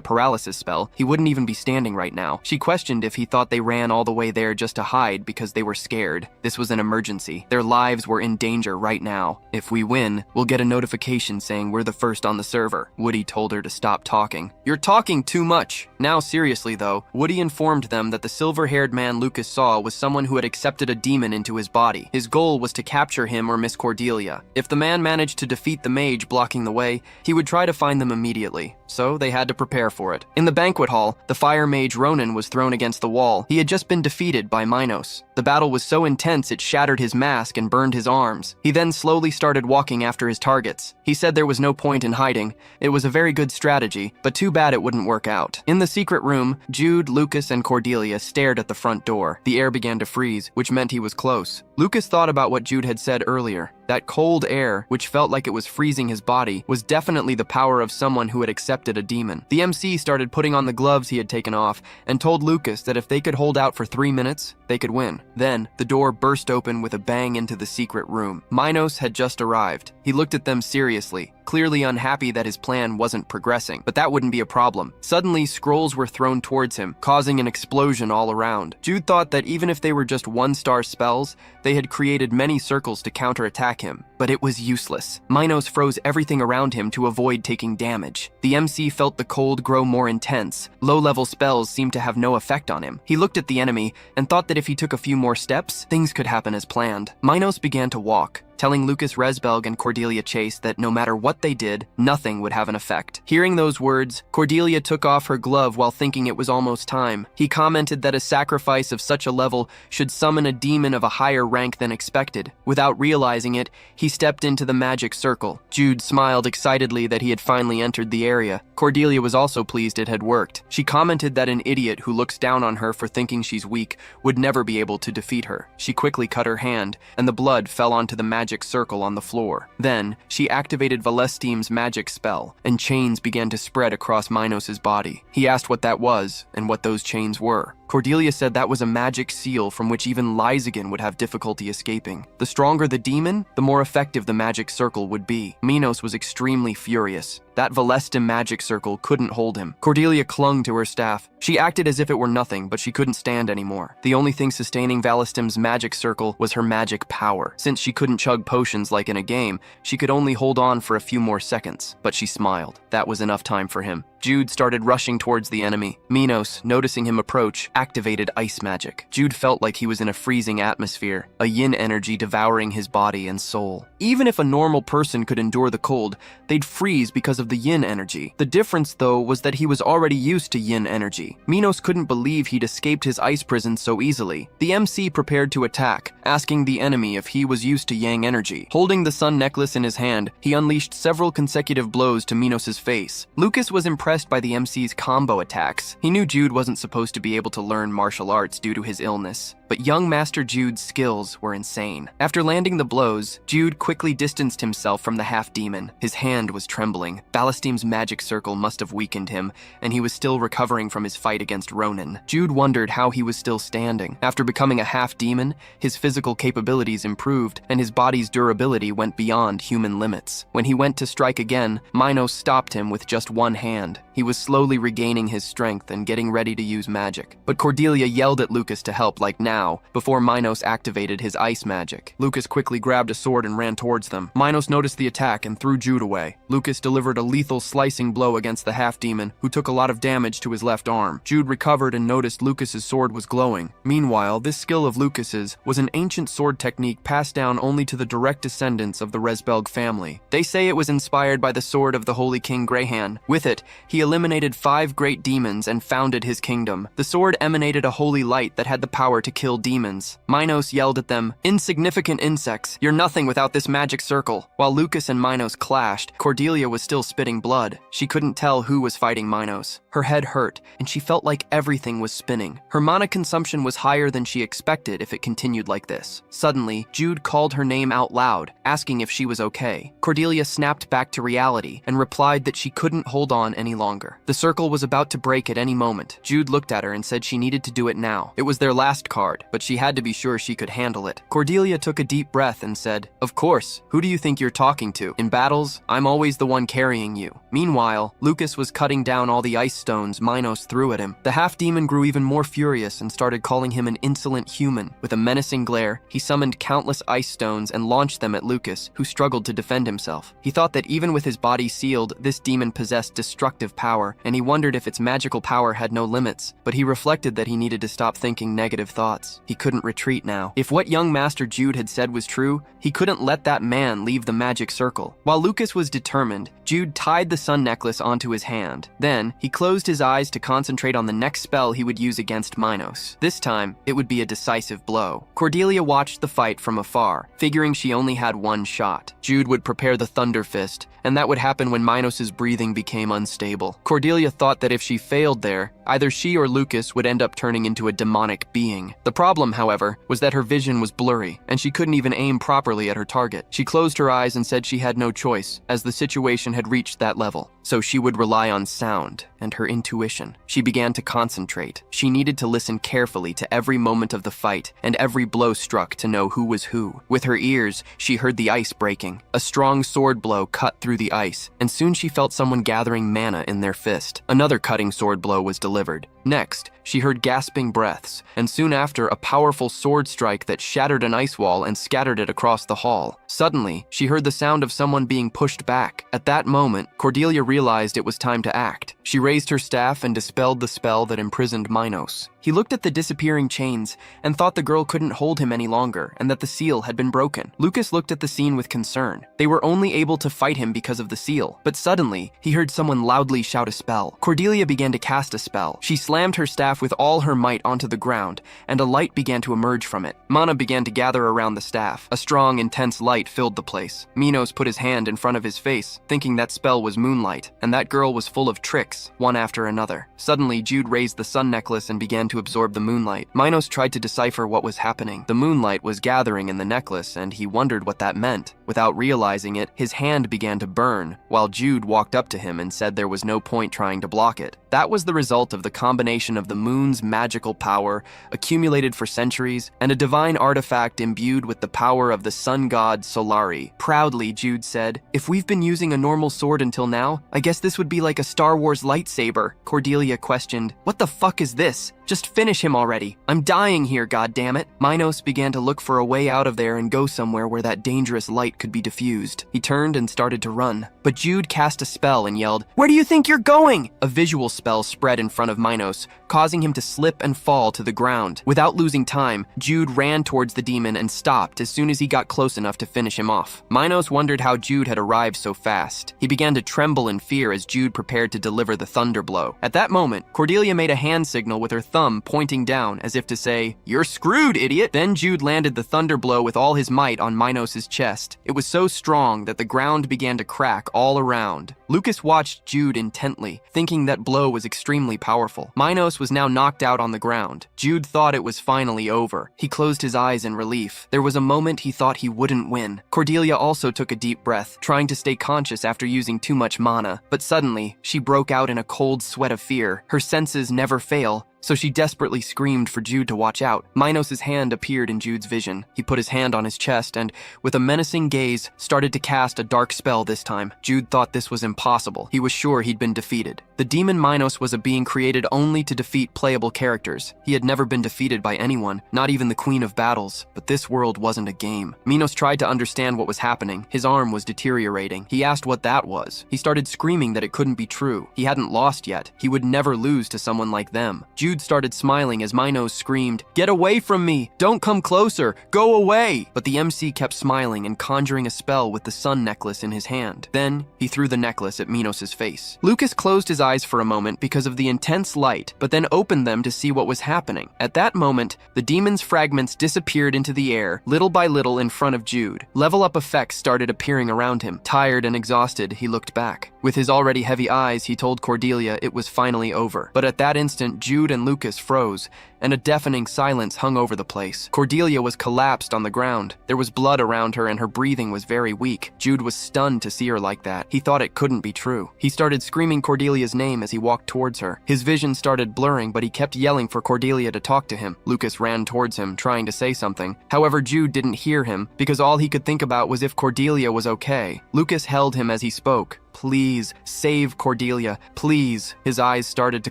paralysis spell, he wouldn't even be standing right now. She questioned if he thought they ran all the way there just to hide because they were scared. This was an emergency. Their lives were in danger right now. If we win, we'll get a notification saying we're the first on the server. Woody told her to stop talking. "You're talking too much." Now seriously though, Woody informed them that the silver-haired man Lucas saw was someone who had accepted a demon into his body. His goal was to capture him or Miss Cordelia. If the man managed to defeat the mage blocking the way, he would try to find them immediately. So they had to prepare for it. In the banquet hall, the fire mage Ronan was thrown against the wall. He had just been defeated by Minos. The battle was so intense it shattered his mask and burned his arms. He then slowly started walking after his targets. He said there was no point in hiding. It was a very good strategy, but too bad it wouldn't work out. In the secret room, Jude, Lucas, and Cordelia stared at the front door. The air began to freeze, which meant he was close. Lucas thought about what Jude had said earlier. That cold air, which felt like it was freezing his body, was definitely the power of someone who had accepted a demon. The MC started putting on the gloves he had taken off and told Lucas that if they could hold out for 3 minutes, they could win. Then, the door burst open with a bang into the secret room. Minos had just arrived. He looked at them seriously, clearly unhappy that his plan wasn't progressing, but that wouldn't be a problem. Suddenly, scrolls were thrown towards him, causing an explosion all around. Jude thought that even if they were just 1-star spells, they had created many circles to counterattack him, but it was useless. Minos froze everything around him to avoid taking damage. The MC felt the cold grow more intense. Low-level spells seemed to have no effect on him. He looked at the enemy and thought that if he took a few more steps, things could happen as planned. Minos began to walk. telling Lucas Resbelg and Cordelia Chase that no matter what they did, nothing would have an effect. Hearing those words, Cordelia took off her glove while thinking it was almost time. He commented that a sacrifice of such a level should summon a demon of a higher rank than expected. Without realizing it, he stepped into the magic circle. Jude smiled excitedly that he had finally entered the area. Cordelia was also pleased it had worked. She commented that an idiot who looks down on her for thinking she's weak would never be able to defeat her. She quickly cut her hand, and the blood fell onto the magic circle on the floor. Then, she activated Valestim's magic spell, and chains began to spread across Minos' body. He asked what that was, and what those chains were. Cordelia said that was a magic seal from which even Lysagan would have difficulty escaping. The stronger the demon, the more effective the magic circle would be. Minos was extremely furious. That Valestim magic circle couldn't hold him. Cordelia clung to her staff. She acted as if it were nothing, but she couldn't stand anymore. The only thing sustaining Valestim's magic circle was her magic power. Since she couldn't chug potions like in a game, she could only hold on for a few more seconds. But she smiled. That was enough time for him. Jude started rushing towards the enemy. Minos, noticing him approach, activated ice magic. Jude felt like he was in a freezing atmosphere, a yin energy devouring his body and soul. Even if a normal person could endure the cold, they'd freeze because of the yin energy. The difference, though, was that he was already used to yin energy. Minos couldn't believe he'd escaped his ice prison so easily. The MC prepared to attack, asking the enemy if he was used to yang energy. Holding the sun necklace in his hand, he unleashed several consecutive blows to Minos' face. Lucas was impressed by the MC's combo attacks. He knew Jude wasn't supposed to be able to learn martial arts due to his illness, but young Master Jude's skills were insane. After landing the blows, Jude quickly distanced himself from the half-demon. His hand was trembling. Valestim's magic circle must have weakened him, and he was still recovering from his fight against Ronan. Jude wondered how he was still standing. After becoming a half-demon, his physical capabilities improved, and his body's durability went beyond human limits. When he went to strike again, Minos stopped him with just one hand. He was slowly regaining his strength and getting ready to use magic. But Cordelia yelled at Lucas to help, like now, before Minos activated his ice magic. Lucas quickly grabbed a sword and ran towards them. Minos noticed the attack and threw Jude away. Lucas delivered a lethal slicing blow against the half-demon, who took a lot of damage to his left arm. Jude recovered and noticed Lucas's sword was glowing. Meanwhile, this skill of Lucas's was an ancient sword technique passed down only to the direct descendants of the Resbelg family. They say it was inspired by the sword of the Holy King Greyhan. With it, he eliminated 5 great demons and founded his kingdom. The sword emanated a holy light that had the power to kill demons. Minos yelled at them, "Insignificant insects, you're nothing without this magic circle." While Lucas and Minos clashed, Cordelia was still spitting blood. She couldn't tell who was fighting Minos. Her head hurt, and she felt like everything was spinning. Her mana consumption was higher than she expected if it continued like this. Suddenly, Jude called her name out loud, asking if she was okay. Cordelia snapped back to reality and replied that she couldn't hold on any longer. The circle was about to break at any moment. Jude looked at her and said she needed to do it now. It was their last card, but she had to be sure she could handle it. Cordelia took a deep breath and said, "Of course, who do you think you're talking to? In battles, I'm always the one carrying you." Meanwhile, Lucas was cutting down all the ice stones Minos threw at him. The half-demon grew even more furious and started calling him an insolent human. With a menacing glare, he summoned countless ice stones and launched them at Lucas, who struggled to defend himself. He thought that even with his body sealed, this demon possessed destructive power, and he wondered if its magical power had no limits, but he reflected that he needed to stop thinking negative thoughts. He couldn't retreat now. If what young Master Jude had said was true, he couldn't let that man leave the magic circle. While Lucas was determined, Jude tied the sun necklace onto his hand. Then, he closed his eyes to concentrate on the next spell he would use against Minos. This time, it would be a decisive blow. Cordelia watched the fight from afar, figuring she only had one shot. Jude would prepare the Thunder Fist, and that would happen when Minos' breathing became unstable. Cordelia thought that if she failed there, either she or Lucas would end up turning into a demonic being. The problem, however, was that her vision was blurry, and she couldn't even aim properly at her target. She closed her eyes and said she had no choice, as the situation had reached that level. So she would rely on sound and her intuition. She began to concentrate. She needed to listen carefully to every moment of the fight and every blow struck to know who was who. With her ears, she heard the ice breaking. A strong sword blow cut through the ice, and soon she felt someone gathering mana in their fist. Another cutting sword blow was delivered. Next, she heard gasping breaths, and soon after, a powerful sword strike that shattered an ice wall and scattered it across the hall. Suddenly, she heard the sound of someone being pushed back. At that moment, Cordelia realized it was time to act. She raised her staff and dispelled the spell that imprisoned Minos. He looked at the disappearing chains and thought the girl couldn't hold him any longer and that the seal had been broken. Lucas looked at the scene with concern. They were only able to fight him because of the seal. But suddenly, he heard someone loudly shout a spell. Cordelia began to cast a spell. She slammed her staff with all her might onto the ground, and a light began to emerge from it. Mana began to gather around the staff. A strong, intense light filled the place. Minos put his hand in front of his face, thinking that spell was moonlight, and that girl was full of tricks, one after another. Suddenly, Jude raised the sun necklace and began to absorb the moonlight. Minos tried to decipher what was happening. The moonlight was gathering in the necklace, and he wondered what that meant. Without realizing it, his hand began to burn, while Jude walked up to him and said there was no point trying to block it. That was the result of the combination of the moon's magical power, accumulated for centuries, and a divine artifact imbued with the power of the sun god Solari. Proudly, Jude said, "If we've been using a normal sword until now, I guess this would be like a Star Wars lightsaber." Cordelia questioned, "What the fuck is this? Just finish him already. I'm dying here, goddammit." Minos began to look for a way out of there and go somewhere where that dangerous light could be diffused. He turned and started to run, but Jude cast a spell and yelled, "Where do you think you're going?" A visual spell spread in front of Minos, causing him to slip and fall to the ground. Without losing time, Jude ran towards the demon and stopped as soon as he got close enough to finish him off. Minos wondered how Jude had arrived so fast. He began to tremble in fear as Jude prepared to deliver the thunder blow. At that moment, Cordelia made a hand signal with her thumb pointing down as if to say, "You're screwed, idiot!" Then Jude landed the thunder blow with all his might on Minos' chest. It was so strong that the ground began to crack all around. Lucas watched Jude intently, thinking that blow was extremely powerful. Minos was now knocked out on the ground. Jude thought it was finally over. He closed his eyes in relief. There was a moment he thought he wouldn't win. Cordelia also took a deep breath, trying to stay conscious after using too much mana. But suddenly, she broke out in a cold sweat of fear. Her senses never fail, so she desperately screamed for Jude to watch out. Minos' hand appeared in Jude's vision. He put his hand on his chest and, with a menacing gaze, started to cast a dark spell this time. Jude thought this was impossible. He was sure he'd been defeated. The demon Minos was a being created only to defeat playable characters. He had never been defeated by anyone, not even the Queen of Battles. But this world wasn't a game. Minos tried to understand what was happening. His arm was deteriorating. He asked what that was. He started screaming that it couldn't be true. He hadn't lost yet. He would never lose to someone like them. Jude started smiling as Minos screamed, "Get away from me! Don't come closer! Go away!" But the MC kept smiling and conjuring a spell with the sun necklace in his hand. Then, he threw the necklace at Minos' face. Lucas closed his eyes for a moment because of the intense light, but then opened them to see what was happening. At that moment, the demon's fragments disappeared into the air, little by little in front of Jude. Level-up effects started appearing around him. Tired and exhausted, he looked back. With his already heavy eyes, he told Cordelia it was finally over. But at that instant, Jude and Lucas froze, and a deafening silence hung over the place. Cordelia was collapsed on the ground. There was blood around her and her breathing was very weak. Jude was stunned to see her like that. He thought it couldn't be true. He started screaming Cordelia's name as he walked towards her. His vision started blurring, but he kept yelling for Cordelia to talk to him. Lucas ran towards him, trying to say something. However, Jude didn't hear him because all he could think about was if Cordelia was okay. Lucas held him as he spoke. "Please, save Cordelia, please." His eyes started to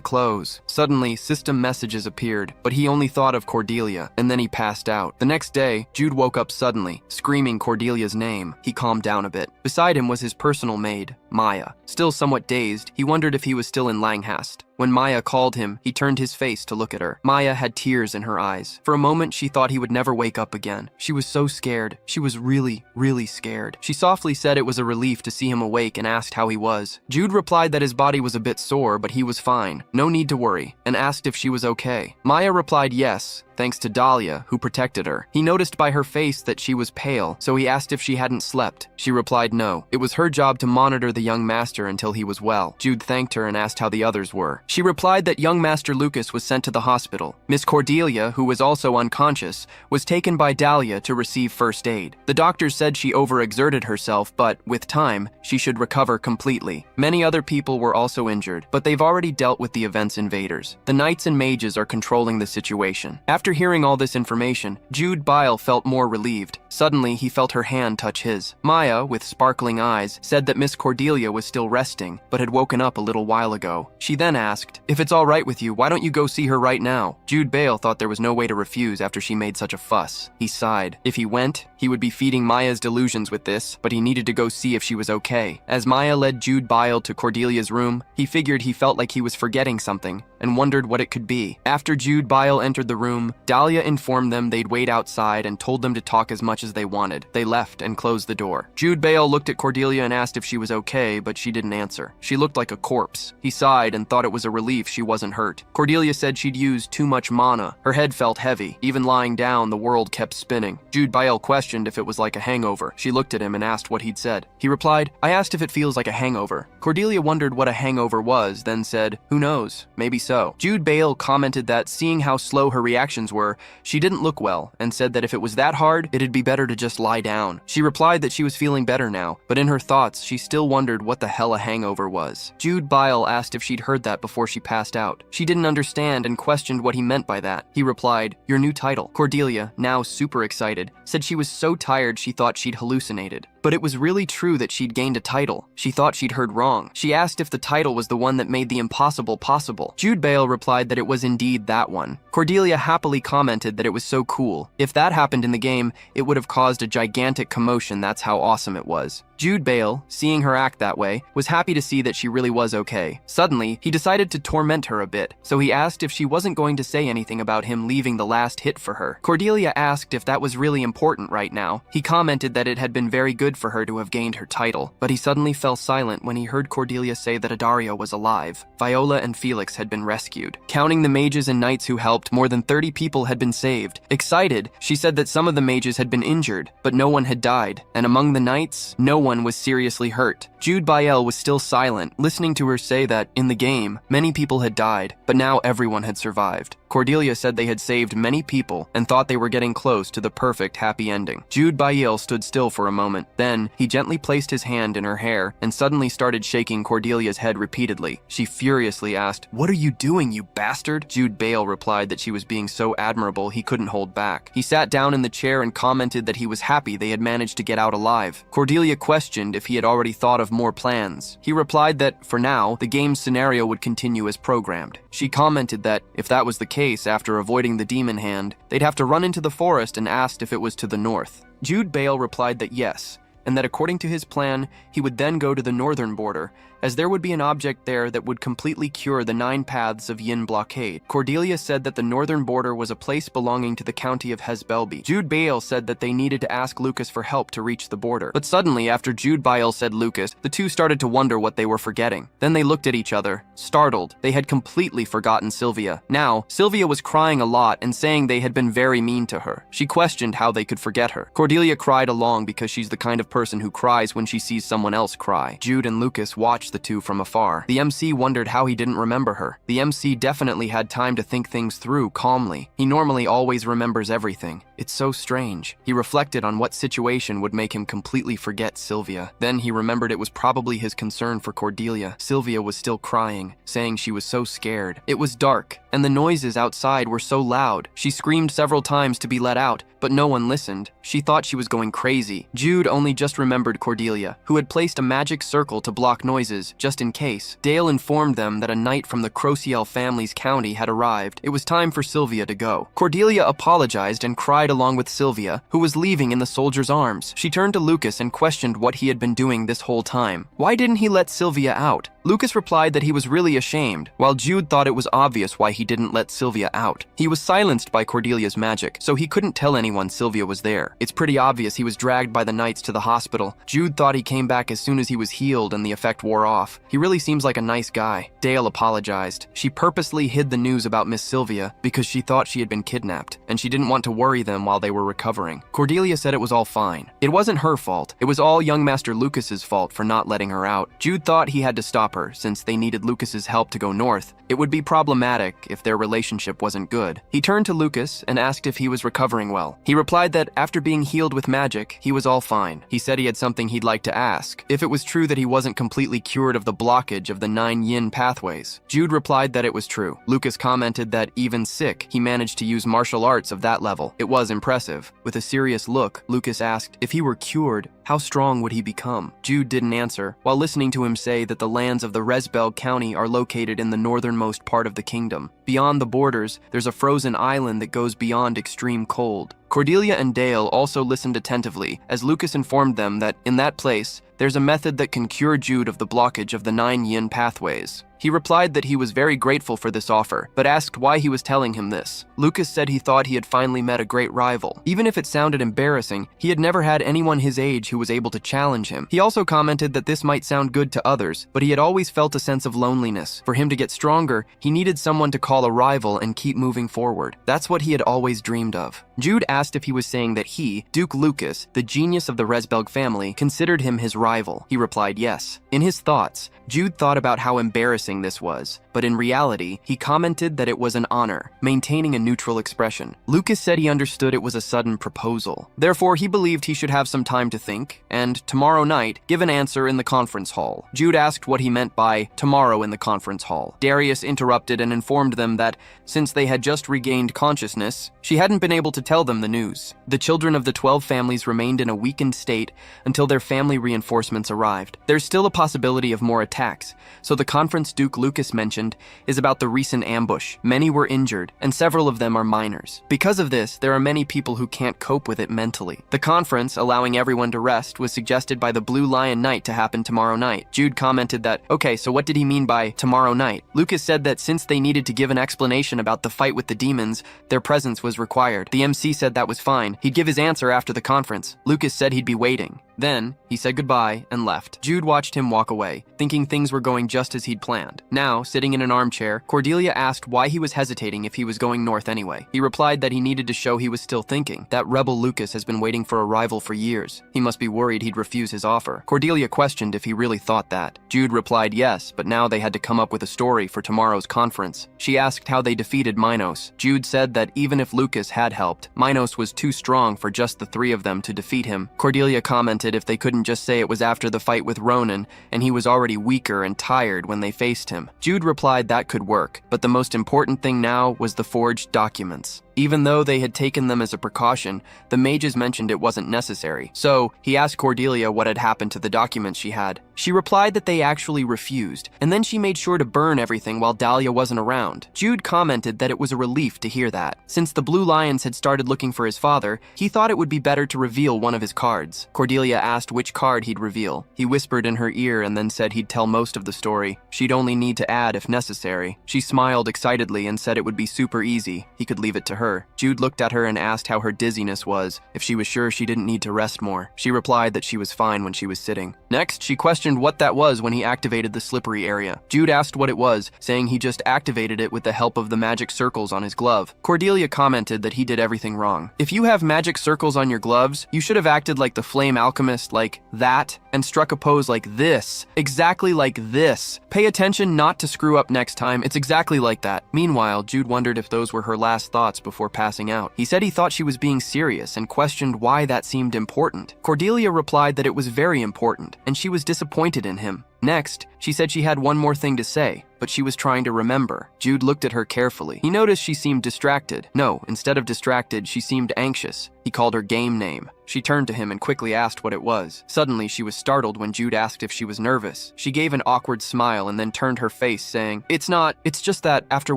close. Suddenly, system messages appeared, but he only thought of Cordelia, and then he passed out. The next day, Jude woke up suddenly, screaming Cordelia's name. He calmed down a bit. Beside him was his personal maid, Maya. Still somewhat dazed, he wondered if he was still in Langhast. When Maya called him, he turned his face to look at her. Maya had tears in her eyes. For a moment, she thought he would never wake up again. She was so scared. She was really, really scared. She softly said it was a relief to see him awake and asked how he was. Jude replied that his body was a bit sore, but he was fine. No need to worry, and asked if she was okay. Maya replied yes, thanks to Dahlia, who protected her. He noticed by her face that she was pale, so he asked if she hadn't slept. She replied no. It was her job to monitor the young master until he was well. Jude thanked her and asked how the others were. She replied that young Master Lucas was sent to the hospital. Miss Cordelia, who was also unconscious, was taken by Dahlia to receive first aid. The doctors said she overexerted herself, but, with time, she should recover completely. Many other people were also injured, but they've already dealt with the event's invaders. The knights and mages are controlling the situation. After hearing all this information, Jude Bile felt more relieved. Suddenly, he felt her hand touch his. Maya, with sparkling eyes, said that Miss Cordelia Cordelia was still resting, but had woken up a little while ago. She then asked, "If it's all right with you, why don't you go see her right now?" Jude Bale thought there was no way to refuse after she made such a fuss. He sighed. If he went, he would be feeding Maya's delusions with this, but he needed to go see if she was okay. As Maya led Jude Bale to Cordelia's room, he figured he felt like he was forgetting something and wondered what it could be. After Jude Bale entered the room, Dahlia informed them they'd wait outside and told them to talk as much as they wanted. They left and closed the door. Jude Bale looked at Cordelia and asked if she was okay, but she didn't answer. She looked like a corpse. He sighed and thought it was a relief she wasn't hurt. Cordelia said she'd used too much mana. Her head felt heavy. Even lying down, the world kept spinning. Jude Bale questioned if it was like a hangover. She looked at him and asked what he'd said. He replied, "I asked if it feels like a hangover." Cordelia wondered what a hangover was, then said, "Who knows? Maybe so." Jude Bale commented that seeing how slow her reactions were, she didn't look well, and said that if it was that hard, it'd be better to just lie down. She replied that she was feeling better now, but in her thoughts, she still wondered what the hell a hangover was. Jude Bale asked if she'd heard that before she passed out. She didn't understand and questioned what he meant by that. He replied, "Your new title." Cordelia, now super excited, said she was so tired she thought she'd hallucinated. But it was really true that she'd gained a title. She thought she'd heard wrong. She asked if the title was the one that made the impossible possible. Jude Bale replied that it was indeed that one. Cordelia happily commented that it was so cool. If that happened in the game, it would have caused a gigantic commotion. That's how awesome it was. Jude Bale, seeing her act that way, was happy to see that she really was okay. Suddenly, he decided to torment her a bit, so he asked if she wasn't going to say anything about him leaving the last hit for her. Cordelia asked if that was really important right now. He commented that it had been very good for her to have gained her title, but he suddenly fell silent when he heard Cordelia say that Adaria was alive. Viola and Felix had been rescued. Counting the mages and knights who helped, more than 30 people had been saved. Excited, she said that some of the mages had been injured, but no one had died, and among the knights, no one was seriously hurt. Jude Bale was still silent, listening to her say that, in the game, many people had died, but now everyone had survived. Cordelia said they had saved many people and thought they were getting close to the perfect happy ending. Jude Bale stood still for a moment. Then, he gently placed his hand in her hair and suddenly started shaking Cordelia's head repeatedly. She furiously asked, "What are you doing, you bastard?" Jude Bale replied that she was being so admirable he couldn't hold back. He sat down in the chair and commented that he was happy they had managed to get out alive. Cordelia questioned if he had already thought of more plans. He replied that, for now, the game's scenario would continue as programmed. She commented that, if that was the case, after avoiding the demon hand, they'd have to run into the forest, and asked if it was to the north. Jude Bale replied that yes, and that according to his plan, he would then go to the northern border, as there would be an object there that would completely cure the 9 paths of Yin blockade. Cordelia said that the northern border was a place belonging to the county of Hezbelby. Jude Bale said that they needed to ask Lucas for help to reach the border. But suddenly, after Jude Bale said Lucas, the two started to wonder what they were forgetting. Then they looked at each other, startled. They had completely forgotten Sylvia. Now, Sylvia was crying a lot and saying they had been very mean to her. She questioned how they could forget her. Cordelia cried along because she's the kind of person who cries when she sees someone else cry. Jude and Lucas watched the two from afar. The MC wondered how he didn't remember her. The MC definitely had time to think things through calmly. He normally always remembers everything. It's so strange. He reflected on what situation would make him completely forget Sylvia. Then he remembered it was probably his concern for Cordelia. Sylvia was still crying, saying she was so scared. It was dark, and the noises outside were so loud. She screamed several times to be let out, but no one listened. She thought she was going crazy. Jude only just remembered Cordelia, who had placed a magic circle to block noises, just in case. Dale informed them that a knight from the Crociel family's county had arrived. It was time for Sylvia to go. Cordelia apologized and cried along with Sylvia, who was leaving in the soldier's arms. She turned to Lucas and questioned what he had been doing this whole time. Why didn't he let Sylvia out? Lucas replied that he was really ashamed, while Jude thought it was obvious why he didn't let Sylvia out. He was silenced by Cordelia's magic, so he couldn't tell anyone Sylvia was there. It's pretty obvious he was dragged by the knights to the hospital. Jude thought he came back as soon as he was healed and the effect wore off. He really seems like a nice guy. Dale apologized. She purposely hid the news about Miss Sylvia because she thought she had been kidnapped, and she didn't want to worry them while they were recovering. Cordelia said it was all fine. It wasn't her fault. It was all young Master Lucas's fault for not letting her out. Jude thought he had to stop her since they needed Lucas's help to go north. It would be problematic if their relationship wasn't good. He turned to Lucas and asked if he was recovering well. He replied that after being healed with magic, he was all fine. He said he had something he'd like to ask, if it was true that he wasn't completely cured of the blockage of the 9 yin pathways. Jude replied that it was true. Lucas commented that even sick, he managed to use martial arts of that level. It was impressive. With a serious look, Lucas asked, if he were cured, How strong would he become? Jude didn't answer, while listening to him say that the lands of the Resbel County are located in the northernmost part of the kingdom. Beyond the borders, there's a frozen island that goes beyond extreme cold. Cordelia and Dale also listened attentively as Lucas informed them that in that place, there's a method that can cure Jude of the blockage of the 9 yin pathways. He replied that he was very grateful for this offer, but asked why he was telling him this. Lucas said he thought he had finally met a great rival. Even if it sounded embarrassing, he had never had anyone his age who was able to challenge him. He also commented that this might sound good to others, but he had always felt a sense of loneliness. For him to get stronger, he needed someone to call a rival and keep moving forward. That's what he had always dreamed of. Jude asked if he was saying that he, Duke Lucas, the genius of the Resbelg family, considered him his rival. He replied yes. In his thoughts, Jude thought about how embarrassing this was, but in reality, he commented that it was an honor, maintaining a neutral expression. Lucas said he understood it was a sudden proposal. Therefore, he believed he should have some time to think, and tomorrow night, give an answer in the conference hall. Jude asked what he meant by tomorrow in the conference hall. Darius interrupted and informed them that, since they had just regained consciousness, she hadn't been able to tell them the news. The children of the 12 families remained in a weakened state until their family reinforcements arrived. There's still a possibility of more attacks, so the conference Duke Lucas mentioned is about the recent ambush. Many were injured, and several of them are minors. Because of this, there are many people who can't cope with it mentally. The conference, allowing everyone to rest, was suggested by the Blue Lion Night to happen tomorrow night. Jude commented that, okay, so what did he mean by tomorrow night? Lucas said that since they needed to give an explanation about the fight with the demons, their presence was required. The MC said that was fine. He'd give his answer after the conference. Lucas said he'd be waiting. Then, he said goodbye and left. Jude watched him walk away, thinking things were going just as he'd planned. Now, sitting in an armchair, Cordelia asked why he was hesitating if he was going north anyway. He replied that he needed to show he was still thinking. That rebel Lucas has been waiting for a rival for years. He must be worried he'd refuse his offer. Cordelia questioned if he really thought that. Jude replied yes, but now they had to come up with a story for tomorrow's conference. She asked how they defeated Minos. Jude said that even if Lucas had helped, Minos was too strong for just the 3 of them to defeat him. Cordelia commented if they couldn't just say it was after the fight with Ronan, and he was already weaker and tired when they faced him. Jude replied that could work, but the most important thing now was the forged documents. Even though they had taken them as a precaution, the mages mentioned it wasn't necessary. So, he asked Cordelia what had happened to the documents she had. She replied that they actually refused, and then she made sure to burn everything while Dahlia wasn't around. Jude commented that it was a relief to hear that. Since the Blue Lions had started looking for his father, he thought it would be better to reveal one of his cards. Cordelia asked which card he'd reveal. He whispered in her ear and then said he'd tell most of the story. She'd only need to add if necessary. She smiled excitedly and said it would be super easy. He could leave it to her. Jude looked at her and asked how her dizziness was, if she was sure she didn't need to rest more. She replied that she was fine when she was sitting. Next, she questioned what that was when he activated the slippery area. Jude asked what it was, saying he just activated it with the help of the magic circles on his glove. Cordelia commented that he did everything wrong. If you have magic circles on your gloves, you should have acted like the flame alchemist, like that, and struck a pose like this. Exactly like this. Pay attention not to screw up next time. It's exactly like that. Meanwhile, Jude wondered if those were her last thoughts before passing out. He said he thought she was being serious and questioned why that seemed important. Cordelia replied that it was very important, and she was disappointed in him. Next, she said she had one more thing to say, but she was trying to remember. Jude looked at her carefully. He noticed she seemed distracted. No, instead of distracted, she seemed anxious. He called her game name. She turned to him and quickly asked what it was. Suddenly, she was startled when Jude asked if she was nervous. She gave an awkward smile and then turned her face, saying, it's just that, after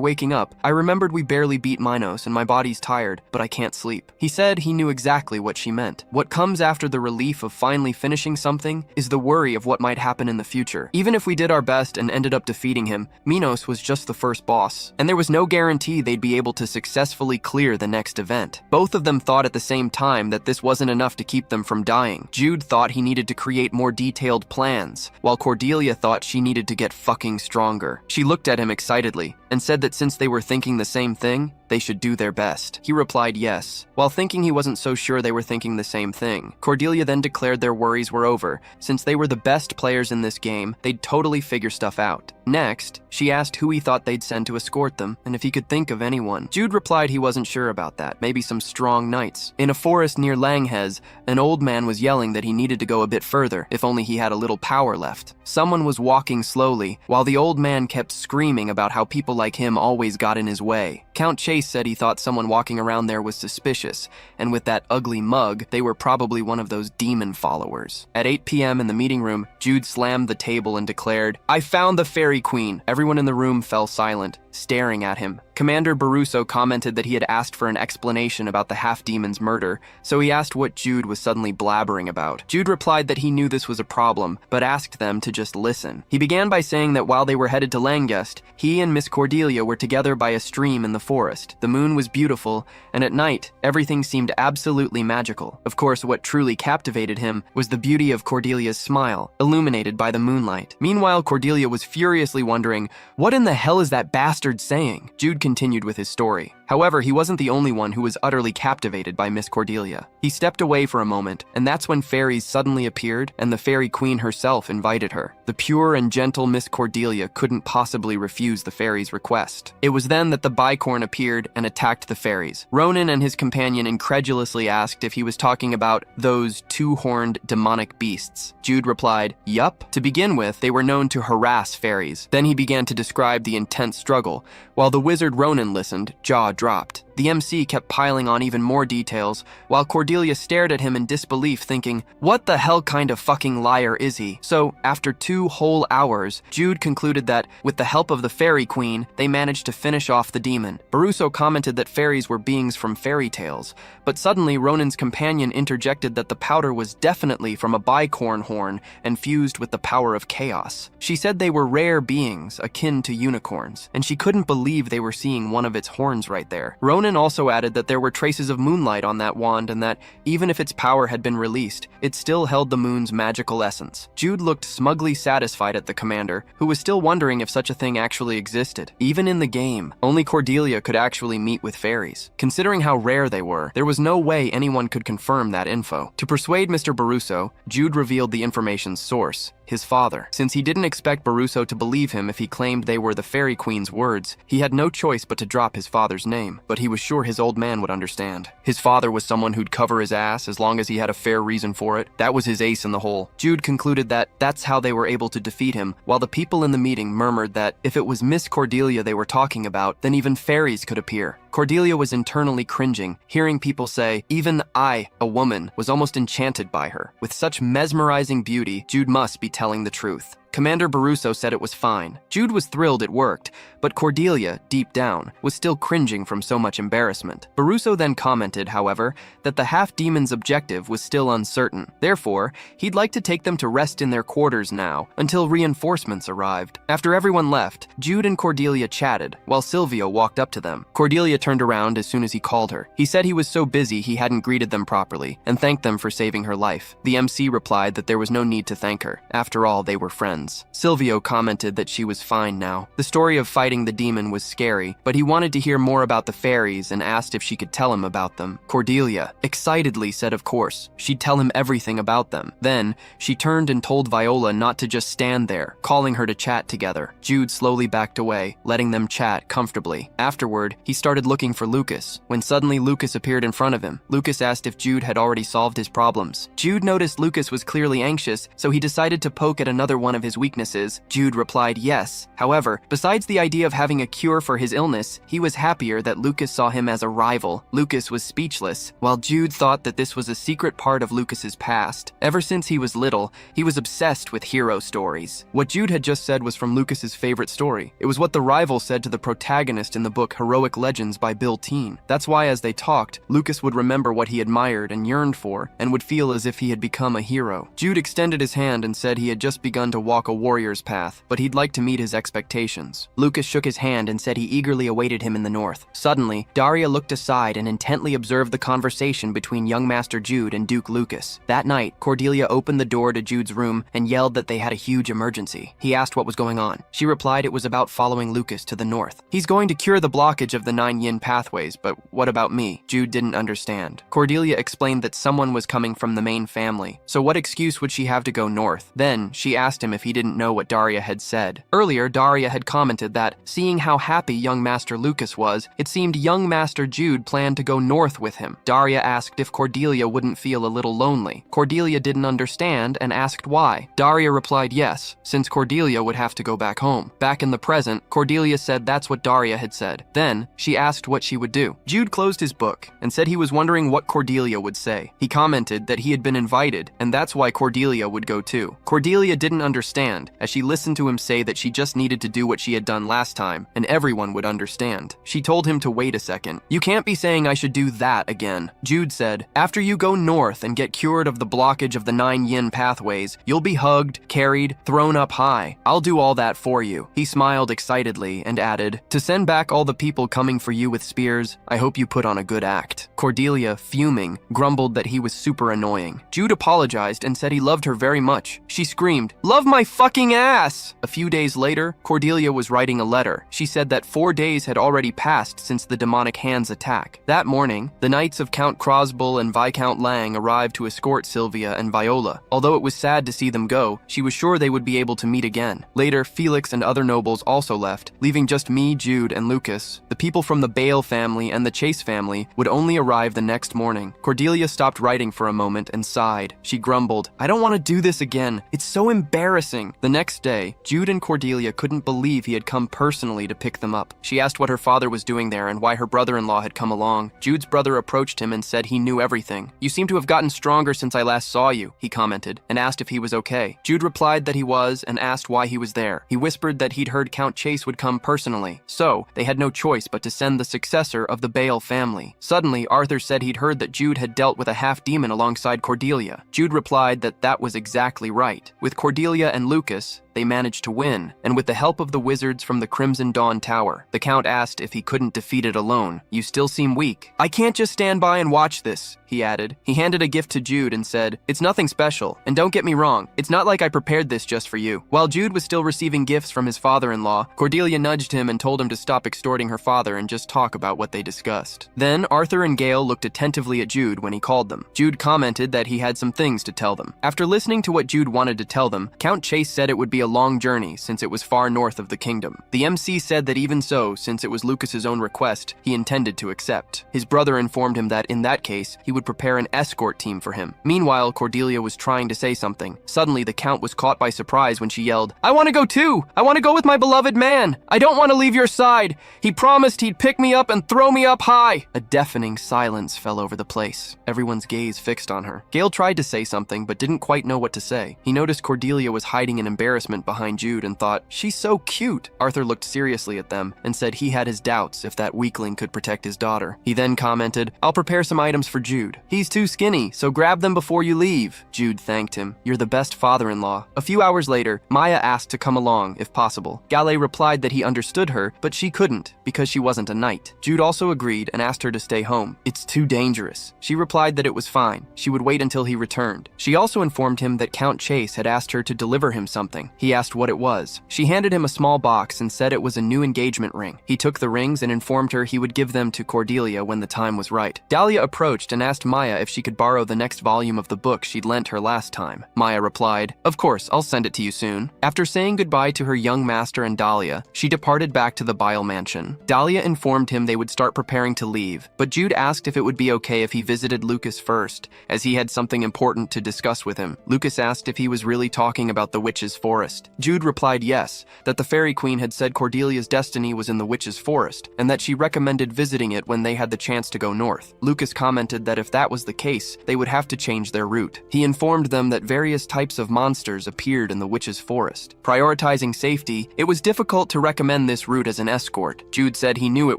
waking up, I remembered we barely beat Minos and my body's tired, but I can't sleep. He said he knew exactly what she meant. What comes after the relief of finally finishing something is the worry of what might happen in the future. Even if we did our best and ended up defeating him, Minos was just the first boss, and there was no guarantee they'd be able to successfully clear the next event. Both of them thought at the same time that this wasn't enough to keep them from dying. Jude thought he needed to create more detailed plans, while Cordelia thought she needed to get fucking stronger. She looked at him excitedly and said that since they were thinking the same thing, they should do their best. He replied yes, while thinking he wasn't so sure they were thinking the same thing. Cordelia then declared their worries were over. Since they were the best players in this game, they'd totally figure stuff out. Next, she asked who he thought they'd send to escort them, and if he could think of anyone. Jude replied he wasn't sure about that, maybe some strong knights. In a forest near Langhez, an old man was yelling that he needed to go a bit further, if only he had a little power left. Someone was walking slowly, while the old man kept screaming about how people like him always got in his way. Count Chase said he thought someone walking around there was suspicious, and with that ugly mug, they were probably one of those demon followers. At 8 p.m. in the meeting room, Jude slammed the table and declared, "I found the Fairy Queen." Everyone in the room fell silent, staring at him. Commander Baruso commented that he had asked for an explanation about the half-demon's murder, so he asked what Jude was suddenly blabbering about. Jude replied that he knew this was a problem, but asked them to just listen. He began by saying that while they were headed to Langest, he and Miss Cordelia were together by a stream in the forest. The moon was beautiful, and at night, everything seemed absolutely magical. Of course, what truly captivated him was the beauty of Cordelia's smile, illuminated by the moonlight. Meanwhile, Cordelia was furiously wondering, what in the hell is that bastard saying? Jude continued with his story. However, he wasn't the only one who was utterly captivated by Miss Cordelia. He stepped away for a moment, and that's when fairies suddenly appeared, and the Fairy Queen herself invited her. The pure and gentle Miss Cordelia couldn't possibly refuse the fairy's request. It was then that the bicorn appeared and attacked the fairies. Ronan and his companion incredulously asked if he was talking about those two-horned demonic beasts. Jude replied, "Yup." To begin with, they were known to harass fairies. Then he began to describe the intense struggle. While the wizard Ronan listened, jaw dropped. The MC kept piling on even more details, while Cordelia stared at him in disbelief, thinking, what the hell kind of fucking liar is he? So, after 2 whole hours, Jude concluded that, with the help of the Fairy Queen, they managed to finish off the demon. Baruso commented that fairies were beings from fairy tales, but suddenly Ronan's companion interjected that the powder was definitely from a bicorn horn and fused with the power of chaos. She said they were rare beings, akin to unicorns, and she couldn't believe they were seeing one of its horns right there. Ronan also added that there were traces of moonlight on that wand and that, even if its power had been released, it still held the moon's magical essence. Jude looked smugly satisfied at the commander, who was still wondering if such a thing actually existed. Even in the game, only Cordelia could actually meet with fairies. Considering how rare they were, there was no way anyone could confirm that info. To persuade Mr. Baruso, Jude revealed the information's source: his father. Since he didn't expect Baruso to believe him if he claimed they were the Fairy Queen's words, he had no choice but to drop his father's name, but he was sure his old man would understand. His father was someone who'd cover his ass as long as he had a fair reason for it. That was his ace in the hole. Jude concluded that that's how they were able to defeat him, while the people in the meeting murmured that if it was Miss Cordelia they were talking about, then even fairies could appear. Cordelia was internally cringing, hearing people say, even I, a woman, was almost enchanted by her. With such mesmerizing beauty, Jude must be telling the truth. Commander Baruso said it was fine. Jude was thrilled it worked, but Cordelia, deep down, was still cringing from so much embarrassment. Baruso then commented, however, that the half-demon's objective was still uncertain. Therefore, he'd like to take them to rest in their quarters now, until reinforcements arrived. After everyone left, Jude and Cordelia chatted, while Silvio walked up to them. Cordelia turned around as soon as he called her. He said he was so busy he hadn't greeted them properly, and thanked them for saving her life. The MC replied that there was no need to thank her. After all, they were friends. Silvio commented that she was fine now. The story of fighting the demon was scary, but he wanted to hear more about the fairies and asked if she could tell him about them. Cordelia excitedly said of course, she'd tell him everything about them. Then, she turned and told Viola not to just stand there, calling her to chat together. Jude slowly backed away, letting them chat comfortably. Afterward, he started looking for Lucas, when suddenly Lucas appeared in front of him. Lucas asked if Jude had already solved his problems. Jude noticed Lucas was clearly anxious, so he decided to poke at another one of his weaknesses. Jude replied yes. However, besides the idea of having a cure for his illness, he was happier that Lucas saw him as a rival. Lucas was speechless, while Jude thought that this was a secret part of Lucas's past. Ever since he was little, he was obsessed with hero stories. What Jude had just said was from Lucas's favorite story. It was what the rival said to the protagonist in the book Heroic Legends by Bill Teen. That's why as they talked, Lucas would remember what he admired and yearned for, and would feel as if he had become a hero. Jude extended his hand and said he had just begun to walk a warrior's path, but he'd like to meet his expectations. Lucas shook his hand and said he eagerly awaited him in the north. Suddenly, Daria looked aside and intently observed the conversation between young Master Jude and Duke Lucas. That night, Cordelia opened the door to Jude's room and yelled that they had a huge emergency. He asked what was going on. She replied it was about following Lucas to the north. He's going to cure the blockage of the 9 yin yin pathways, but what about me? Jude didn't understand. Cordelia explained that someone was coming from the main family, so what excuse would she have to go north? Then, she asked him if he didn't know what Daria had said. Earlier, Daria had commented that, seeing how happy young Master Lucas was, it seemed young Master Jude planned to go north with him. Daria asked if Cordelia wouldn't feel a little lonely. Cordelia didn't understand and asked why. Daria replied yes, since Cordelia would have to go back home. Back in the present, Cordelia said that's what Daria had said. Then, she asked what she would do. Jude closed his book and said he was wondering what Cordelia would say. He commented that he had been invited, and that's why Cordelia would go too. Cordelia didn't understand, as she listened to him say that she just needed to do what she had done last time, and everyone would understand. She told him to wait a second. You can't be saying I should do that again. Jude said, after you go north and get cured of the blockage of the 9 yin pathways, you'll be hugged, carried, thrown up high. I'll do all that for you. He smiled excitedly and added, to send back all the people coming for you with spears, I hope you put on a good act. Cordelia, fuming, grumbled that he was super annoying. Jude apologized and said he loved her very much. She screamed, love my fucking ass! A few days later, Cordelia was writing a letter. She said that 4 days had already passed since the demonic hand's attack. That morning, the knights of Count Crosbull and Viscount Lang arrived to escort Sylvia and Viola. Although it was sad to see them go, she was sure they would be able to meet again. Later, Felix and other nobles also left, leaving just me, Jude, and Lucas. The people from the Bale family and the Chase family would only arrive the next morning. Cordelia stopped writing for a moment and sighed. She grumbled, I don't want to do this again. It's so embarrassing. The next day, Jude and Cordelia couldn't believe he had come personally to pick them up. She asked what her father was doing there and why her brother-in-law had come along. Jude's brother approached him and said he knew everything. You seem to have gotten stronger since I last saw you, he commented, and asked if he was okay. Jude replied that he was and asked why he was there. He whispered that he'd heard Count Chase would come personally, so they had no choice but to send the successor of the Bale family. Suddenly, Arthur said he'd heard that Jude had dealt with a half-demon alongside Cordelia. Jude replied that that was exactly right. With Cordelia and Lucas, they managed to win, and with the help of the wizards from the Crimson Dawn Tower, the Count asked if he couldn't defeat it alone. You still seem weak. I can't just stand by and watch this, he added. He handed a gift to Jude and said, it's nothing special, and don't get me wrong, it's not like I prepared this just for you. While Jude was still receiving gifts from his father-in-law, Cordelia nudged him and told him to stop extorting her father and just talk about what they discussed. Then, Arthur and Gale looked attentively at Jude when he called them. Jude commented that he had some things to tell them. After listening to what Jude wanted to tell them, Count Chase said it would be a long journey since it was far north of the kingdom. The MC said that even so, since it was Lucas's own request, he intended to accept. His brother informed him that in that case, he would prepare an escort team for him. Meanwhile, Cordelia was trying to say something. Suddenly, the Count was caught by surprise when she yelled, I want to go too! I want to go with my beloved man! I don't want to leave your side! He promised he'd pick me up and throw me up high! A deafening silence fell over the place. Everyone's gaze fixed on her. Gale tried to say something, but didn't quite know what to say. He noticed Cordelia was hiding in embarrassment behind Jude and thought, she's so cute. Arthur looked seriously at them and said he had his doubts if that weakling could protect his daughter. He then commented, I'll prepare some items for Jude. He's too skinny, so grab them before you leave. Jude thanked him. You're the best father-in-law. A few hours later, Maya asked to come along, if possible. Gale replied that he understood her, but she couldn't, because she wasn't a knight. Jude also agreed and asked her to stay home. It's too dangerous. She replied that it was fine. She would wait until he returned. She also informed him that Count Chase had asked her to deliver him something. He asked what it was. She handed him a small box and said it was a new engagement ring. He took the rings and informed her he would give them to Cordelia when the time was right. Dahlia approached and asked Maya if she could borrow the next volume of the book she'd lent her last time. Maya replied, of course, I'll send it to you soon. After saying goodbye to her young master and Dahlia, she departed back to the Bile Mansion. Dahlia informed him they would start preparing to leave, but Jude asked if it would be okay if he visited Lucas first, as he had something important to discuss with him. Lucas asked if he was really talking about the witch's forest. Jude replied yes, that the Fairy Queen had said Cordelia's destiny was in the witch's forest, and that she recommended visiting it when they had the chance to go north. Lucas commented that if that was the case, they would have to change their route. He informed them that various types of monsters appeared in the witch's forest. Prioritizing safety, it was difficult to recommend this route as an escort. Jude said he knew it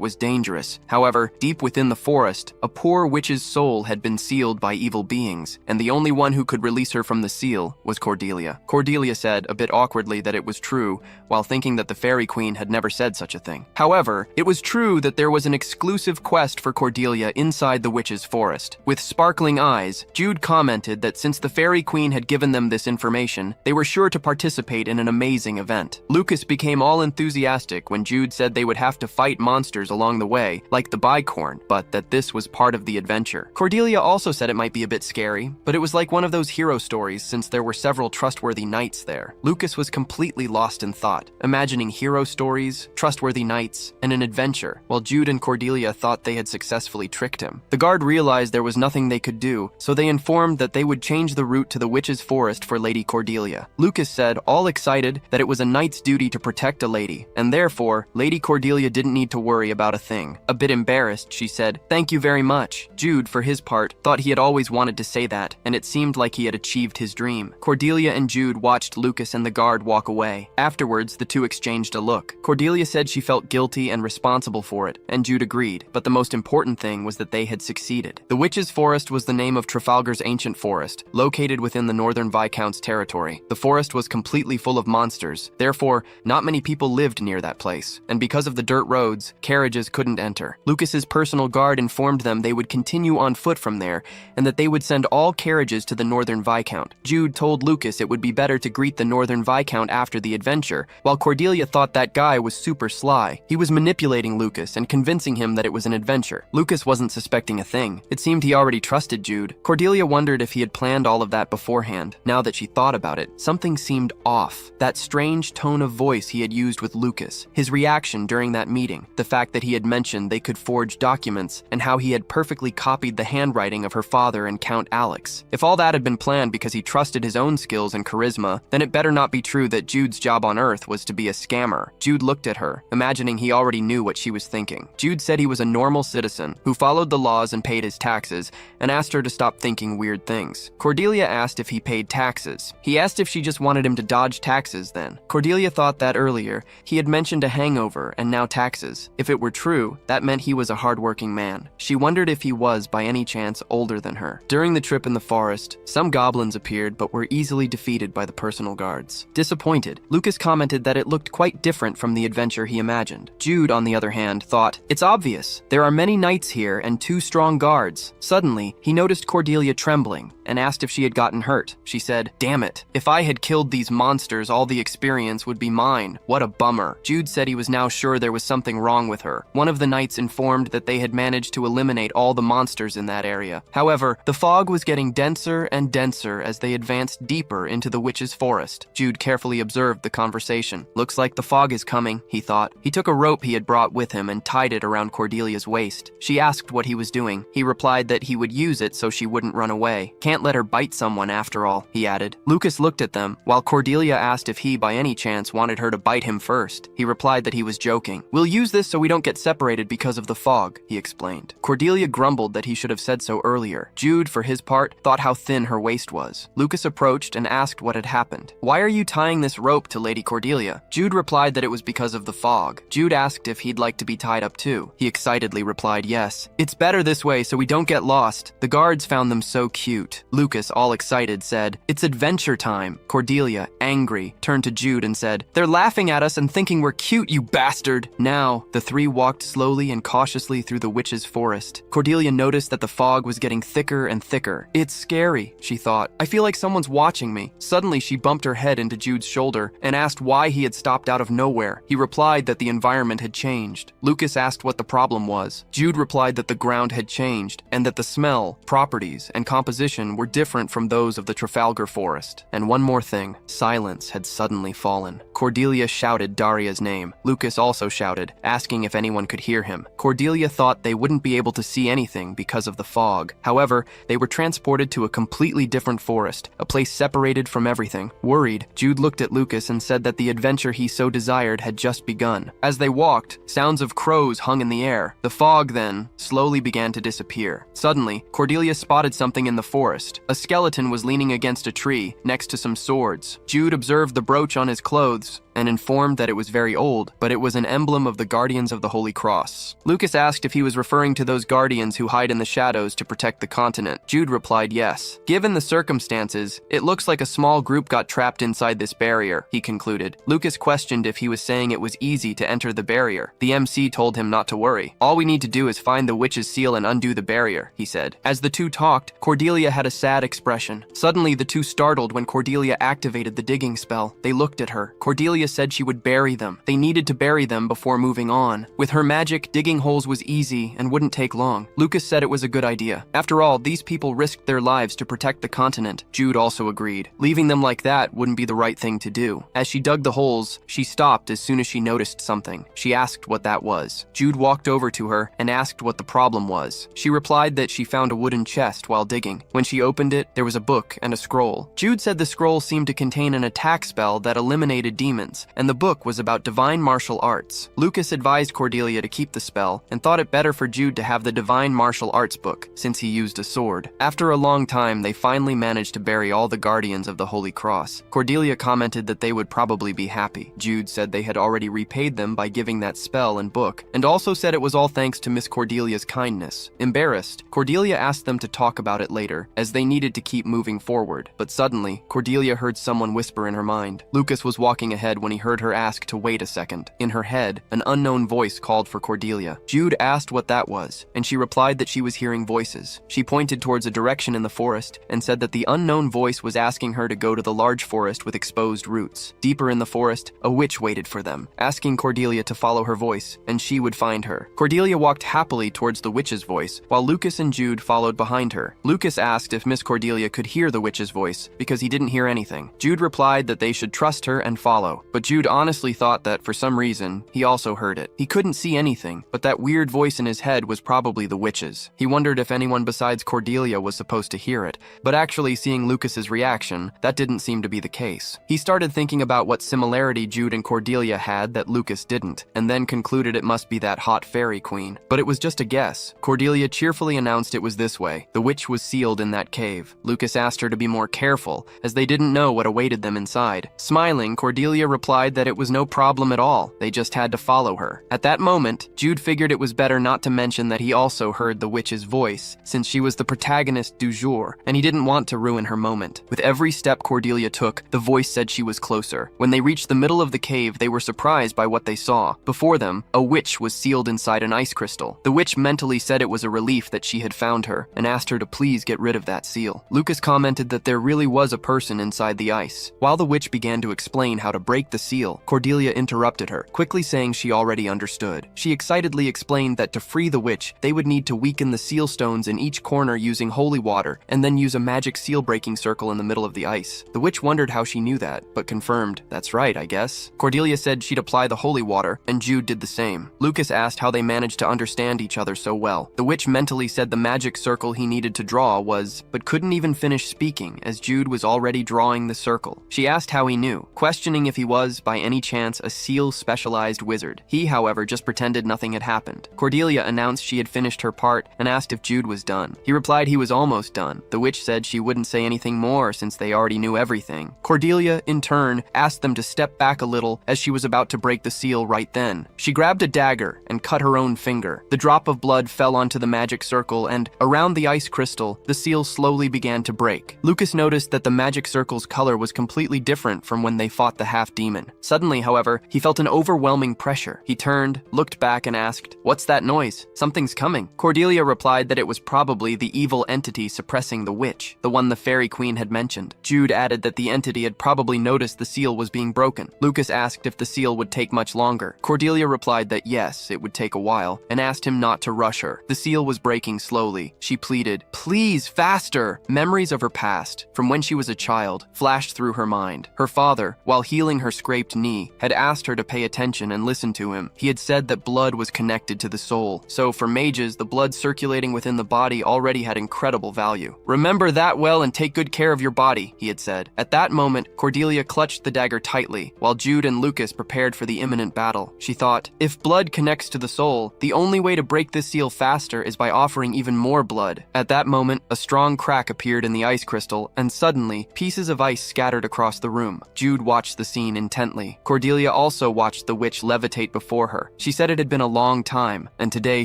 was dangerous. However, deep within the forest, a poor witch's soul had been sealed by evil beings, and the only one who could release her from the seal was Cordelia. Cordelia said, a bit awkwardly that it was true, while thinking that the Fairy Queen had never said such a thing. However, it was true that there was an exclusive quest for Cordelia inside the witch's forest. With sparkling eyes, Jude commented that since the Fairy Queen had given them this information, they were sure to participate in an amazing event. Lucas became all enthusiastic when Jude said they would have to fight monsters along the way, like the bicorn, but that this was part of the adventure. Cordelia also said it might be a bit scary, but it was like one of those hero stories since there were several trustworthy knights there. Lucas was completely lost in thought, imagining hero stories, trustworthy knights, and an adventure, while Jude and Cordelia thought they had successfully tricked him. The guard realized there was nothing they could do, so they informed that they would change the route to the witch's forest for Lady Cordelia. Lucas said, all excited, that it was a knight's duty to protect a lady, and therefore, Lady Cordelia didn't need to worry about a thing. A bit embarrassed, she said, "Thank you very much." Jude, for his part, thought he had always wanted to say that, and it seemed like he had achieved his dream. Cordelia and Jude watched Lucas and the guard walk away. Afterwards, the two exchanged a look. Cordelia said she felt guilty and responsible for it, and Jude agreed, but the most important thing was that they had succeeded. The Witch's Forest was the name of Trafalgar's ancient forest, located within the Northern Viscount's territory. The forest was completely full of monsters, therefore, not many people lived near that place, and because of the dirt roads, carriages couldn't enter. Lucas's personal guard informed them they would continue on foot from there, and that they would send all carriages to the Northern Viscount. Jude told Lucas it would be better to greet the Northern Viscount after the adventure, while Cordelia thought that guy was super sly. He was manipulating Lucas and convincing him that it was an adventure. Lucas wasn't suspecting a thing. It seemed he already trusted Jude. Cordelia wondered if he had planned all of that beforehand. Now that she thought about it, something seemed off. That strange tone of voice he had used with Lucas, his reaction during that meeting, the fact that he had mentioned they could forge documents, and how he had perfectly copied the handwriting of her father and Count Alex. If all that had been planned because he trusted his own skills and charisma, then it better not be true that Jude's job on Earth was to be a scammer. Jude looked at her, imagining he already knew what she was thinking. Jude said he was a normal citizen who followed the laws and paid his taxes, and asked her to stop thinking weird things. Cordelia asked if he paid taxes. He asked if she just wanted him to dodge taxes then. Cordelia thought that earlier he had mentioned a hangover and now taxes. If it were true, that meant he was a hardworking man. She wondered if he was, by any chance, older than her. During the trip in the forest, some goblins appeared but were easily defeated by the personal guards. Disappointed, Lucas commented that it looked quite different from the adventure he imagined. Jude, on the other hand, thought, "It's obvious. There are many knights here and 2 strong guards." Suddenly, he noticed Cordelia trembling and asked if she had gotten hurt. She said, "Damn it. If I had killed these monsters, all the experience would be mine. What a bummer." Jude said he was now sure there was something wrong with her. One of the knights informed that they had managed to eliminate all the monsters in that area. However, the fog was getting denser and denser as they advanced deeper into the witch's forest. Jude carefully observed the conversation. "Looks like the fog is coming," he thought. He took a rope he had brought with him and tied it around Cordelia's waist. She asked what he was doing. He replied that he would use it so she wouldn't run away. "Can't let her bite someone after all," he added. Lucas looked at them, while Cordelia asked if he, by any chance, wanted her to bite him first. He replied that he was joking. "We'll use this so we don't get separated because of the fog," he explained. Cordelia grumbled that he should have said so earlier. Jude, for his part, thought how thin her waist was. Lucas approached and asked what had happened. "Why are you tying this rope to Lady Cordelia?" Jude replied that it was because of the fog. Jude asked if he'd like to be tied up too. He excitedly replied yes. "It's better this way so we don't get lost." The guards found them so cute. Lucas, all excited, said, "It's adventure time." Cordelia, angry, turned to Jude and said, "They're laughing at us and thinking we're cute, you bastard." Now, the 3 walked slowly and cautiously through the witch's forest. Cordelia noticed that the fog was getting thicker and thicker. "It's scary," she thought. "I feel like someone's watching me." Suddenly, she bumped her head into Jude's shoulder and asked why he had stopped out of nowhere. He replied that the environment had changed. Lucas asked what the problem was. Jude replied that the ground had changed and that the smell, properties, and composition were different from those of the Trafalgar forest. And one more thing, silence had suddenly fallen. Cordelia shouted Daria's name. Lucas also shouted, asking if anyone could hear him. Cordelia thought they wouldn't be able to see anything because of the fog. However, they were transported to a completely different forest, a place separated from everything. Worried, Jude looked at Lucas and said that the adventure he so desired had just begun. As they walked, sounds of crows hung in the air. The fog then slowly began to disappear. Suddenly, Cordelia spotted something in the forest. A skeleton was leaning against a tree, next to some swords. Jude observed the brooch on his clothes and informed that it was very old, but it was an emblem of the Guardians of the Holy Cross. Lucas asked if he was referring to those guardians who hide in the shadows to protect the continent. Jude replied yes. Given the circumstances, it looks like a small group got trapped inside inside this barrier, he concluded. Lucas questioned if he was saying it was easy to enter the barrier. The MC told him not to worry. All we need to do is find the witch's seal and undo the barrier, he said. As the two talked, Cordelia had a sad expression. Suddenly, the two startled when Cordelia activated the digging spell. They looked at her. Cordelia said she would bury them. They needed to bury them before moving on. With her magic, digging holes was easy and wouldn't take long. Lucas said it was a good idea. After all, these people risked their lives to protect the continent. Jude also agreed. Leaving them like that wouldn't be the right thing to do. As she dug the holes, she stopped as soon as she noticed something. She asked what that was. Jude walked over to her and asked what the problem was. She replied that she found a wooden chest while digging. When she opened it, there was a book and a scroll. Jude said the scroll seemed to contain an attack spell that eliminated demons, and the book was about divine martial arts. Lucas advised Cordelia to keep the spell and thought it better for Jude to have the divine martial arts book, since he used a sword. After a long time, they finally managed to bury all the guardians of the Holy Cross. Cordelia commented that they would probably be happy. Jude said they had already repaid them by giving that spell and book, and also said it was all thanks to Miss Cordelia's kindness. Embarrassed, Cordelia asked them to talk about it later, as they needed to keep moving forward. But suddenly, Cordelia heard someone whisper in her mind. Lucas was walking ahead when he heard her ask to wait a second. In her head, an unknown voice called for Cordelia. Jude asked what that was, and she replied that she was hearing voices. She pointed towards a direction in the forest and said that the unknown voice was asking her to go to the large forest with exposed roots. Deeper in the forest, a witch waited for them, asking Cordelia to follow her voice, and she would find her. Cordelia walked happily towards the witch's voice, while Lucas and Jude followed behind her. Lucas asked if Miss Cordelia could hear the witch's voice, because he didn't hear anything. Jude replied that they should trust her and follow, but Jude honestly thought that, for some reason, he also heard it. He couldn't see anything, but that weird voice in his head was probably the witch's. He wondered if anyone besides Cordelia was supposed to hear it, but actually seeing Lucas's reaction, that didn't seem to be the case. He started thinking about what similarity Jude and Cordelia had that Lucas didn't, and then concluded it must be that hot fairy queen. But it was just a guess. Cordelia cheerfully announced it was this way. The witch was sealed in that cave. Lucas asked her to be more careful, as they didn't know what awaited them inside. Smiling, Cordelia replied that it was no problem at all. They just had to follow her. At that moment, Jude figured it was better not to mention that he also heard the witch's voice, since she was the protagonist du jour, and he didn't want to ruin her moment. With every step Cordelia took, the voice said she was closer. When they reached the middle of the cave, they were surprised by what they saw. Before them, a witch was sealed inside an ice crystal. The witch mentally said it was a relief that she had found her, and asked her to please get rid of that seal. Lucas commented that there really was a person inside the ice. While the witch began to explain how to break the seal, Cordelia interrupted her, quickly saying she already understood. She excitedly explained that to free the witch, they would need to weaken the seal stones in each corner using holy water, and then use a magic seal-breaking circle in the middle of the ice. The witch wondered how she knew that, but confirmed, "That's right, I guess." Cordelia said she'd apply the holy water, and Jude did the same. Lucas asked how they managed to understand each other so well. The witch mentally said the magic circle he needed to draw was, but couldn't even finish speaking, as Jude was already drawing the circle. She asked how he knew, questioning if he was, by any chance, a seal-specialized wizard. He, however, just pretended nothing had happened. Cordelia announced she had finished her part and asked if Jude was done. He replied he was almost done. The witch said she wouldn't say anything more since they already knew everything. Cordelia, in turn, asked them to step back a little as she was about to break the seal right then. She grabbed a dagger and cut her own finger. The drop of blood fell onto the magic circle, and around the ice crystal, the seal slowly began to break. Lucas noticed that the magic circle's color was completely different from when they fought the half-demon. Suddenly, however, he felt an overwhelming pressure. He turned, looked back, and asked, "What's that noise? Something's coming." Cordelia replied that it was probably the evil entity suppressing the witch, the one the fairy queen had mentioned. Jude added that the entity had probably noticed the seal was being broken. Lucas asked if the seal would take much longer. Cordelia replied that yes, it would take a while, and asked him not to rush her. The seal was breaking slowly. She pleaded, "Please, faster!" Memories of her past, from when she was a child, flashed through her mind. Her father, while healing her scraped knee, had asked her to pay attention and listen to him. He had said that blood was connected to the soul, so for mages, the blood circulating within the body already had incredible value. "Remember that well and take good care of your body," he had said. At that moment, Cordelia clutched the dagger tightly, while Jude and Lucas prepared for the imminent battle. She thought, if blood connects to the soul, the only way to break this seal faster is by offering even more blood. At that moment, a strong crack appeared in the ice crystal, and suddenly, pieces of ice scattered across the room. Jude watched the scene intently. Cordelia also watched the witch levitate before her. She said it had been a long time, and today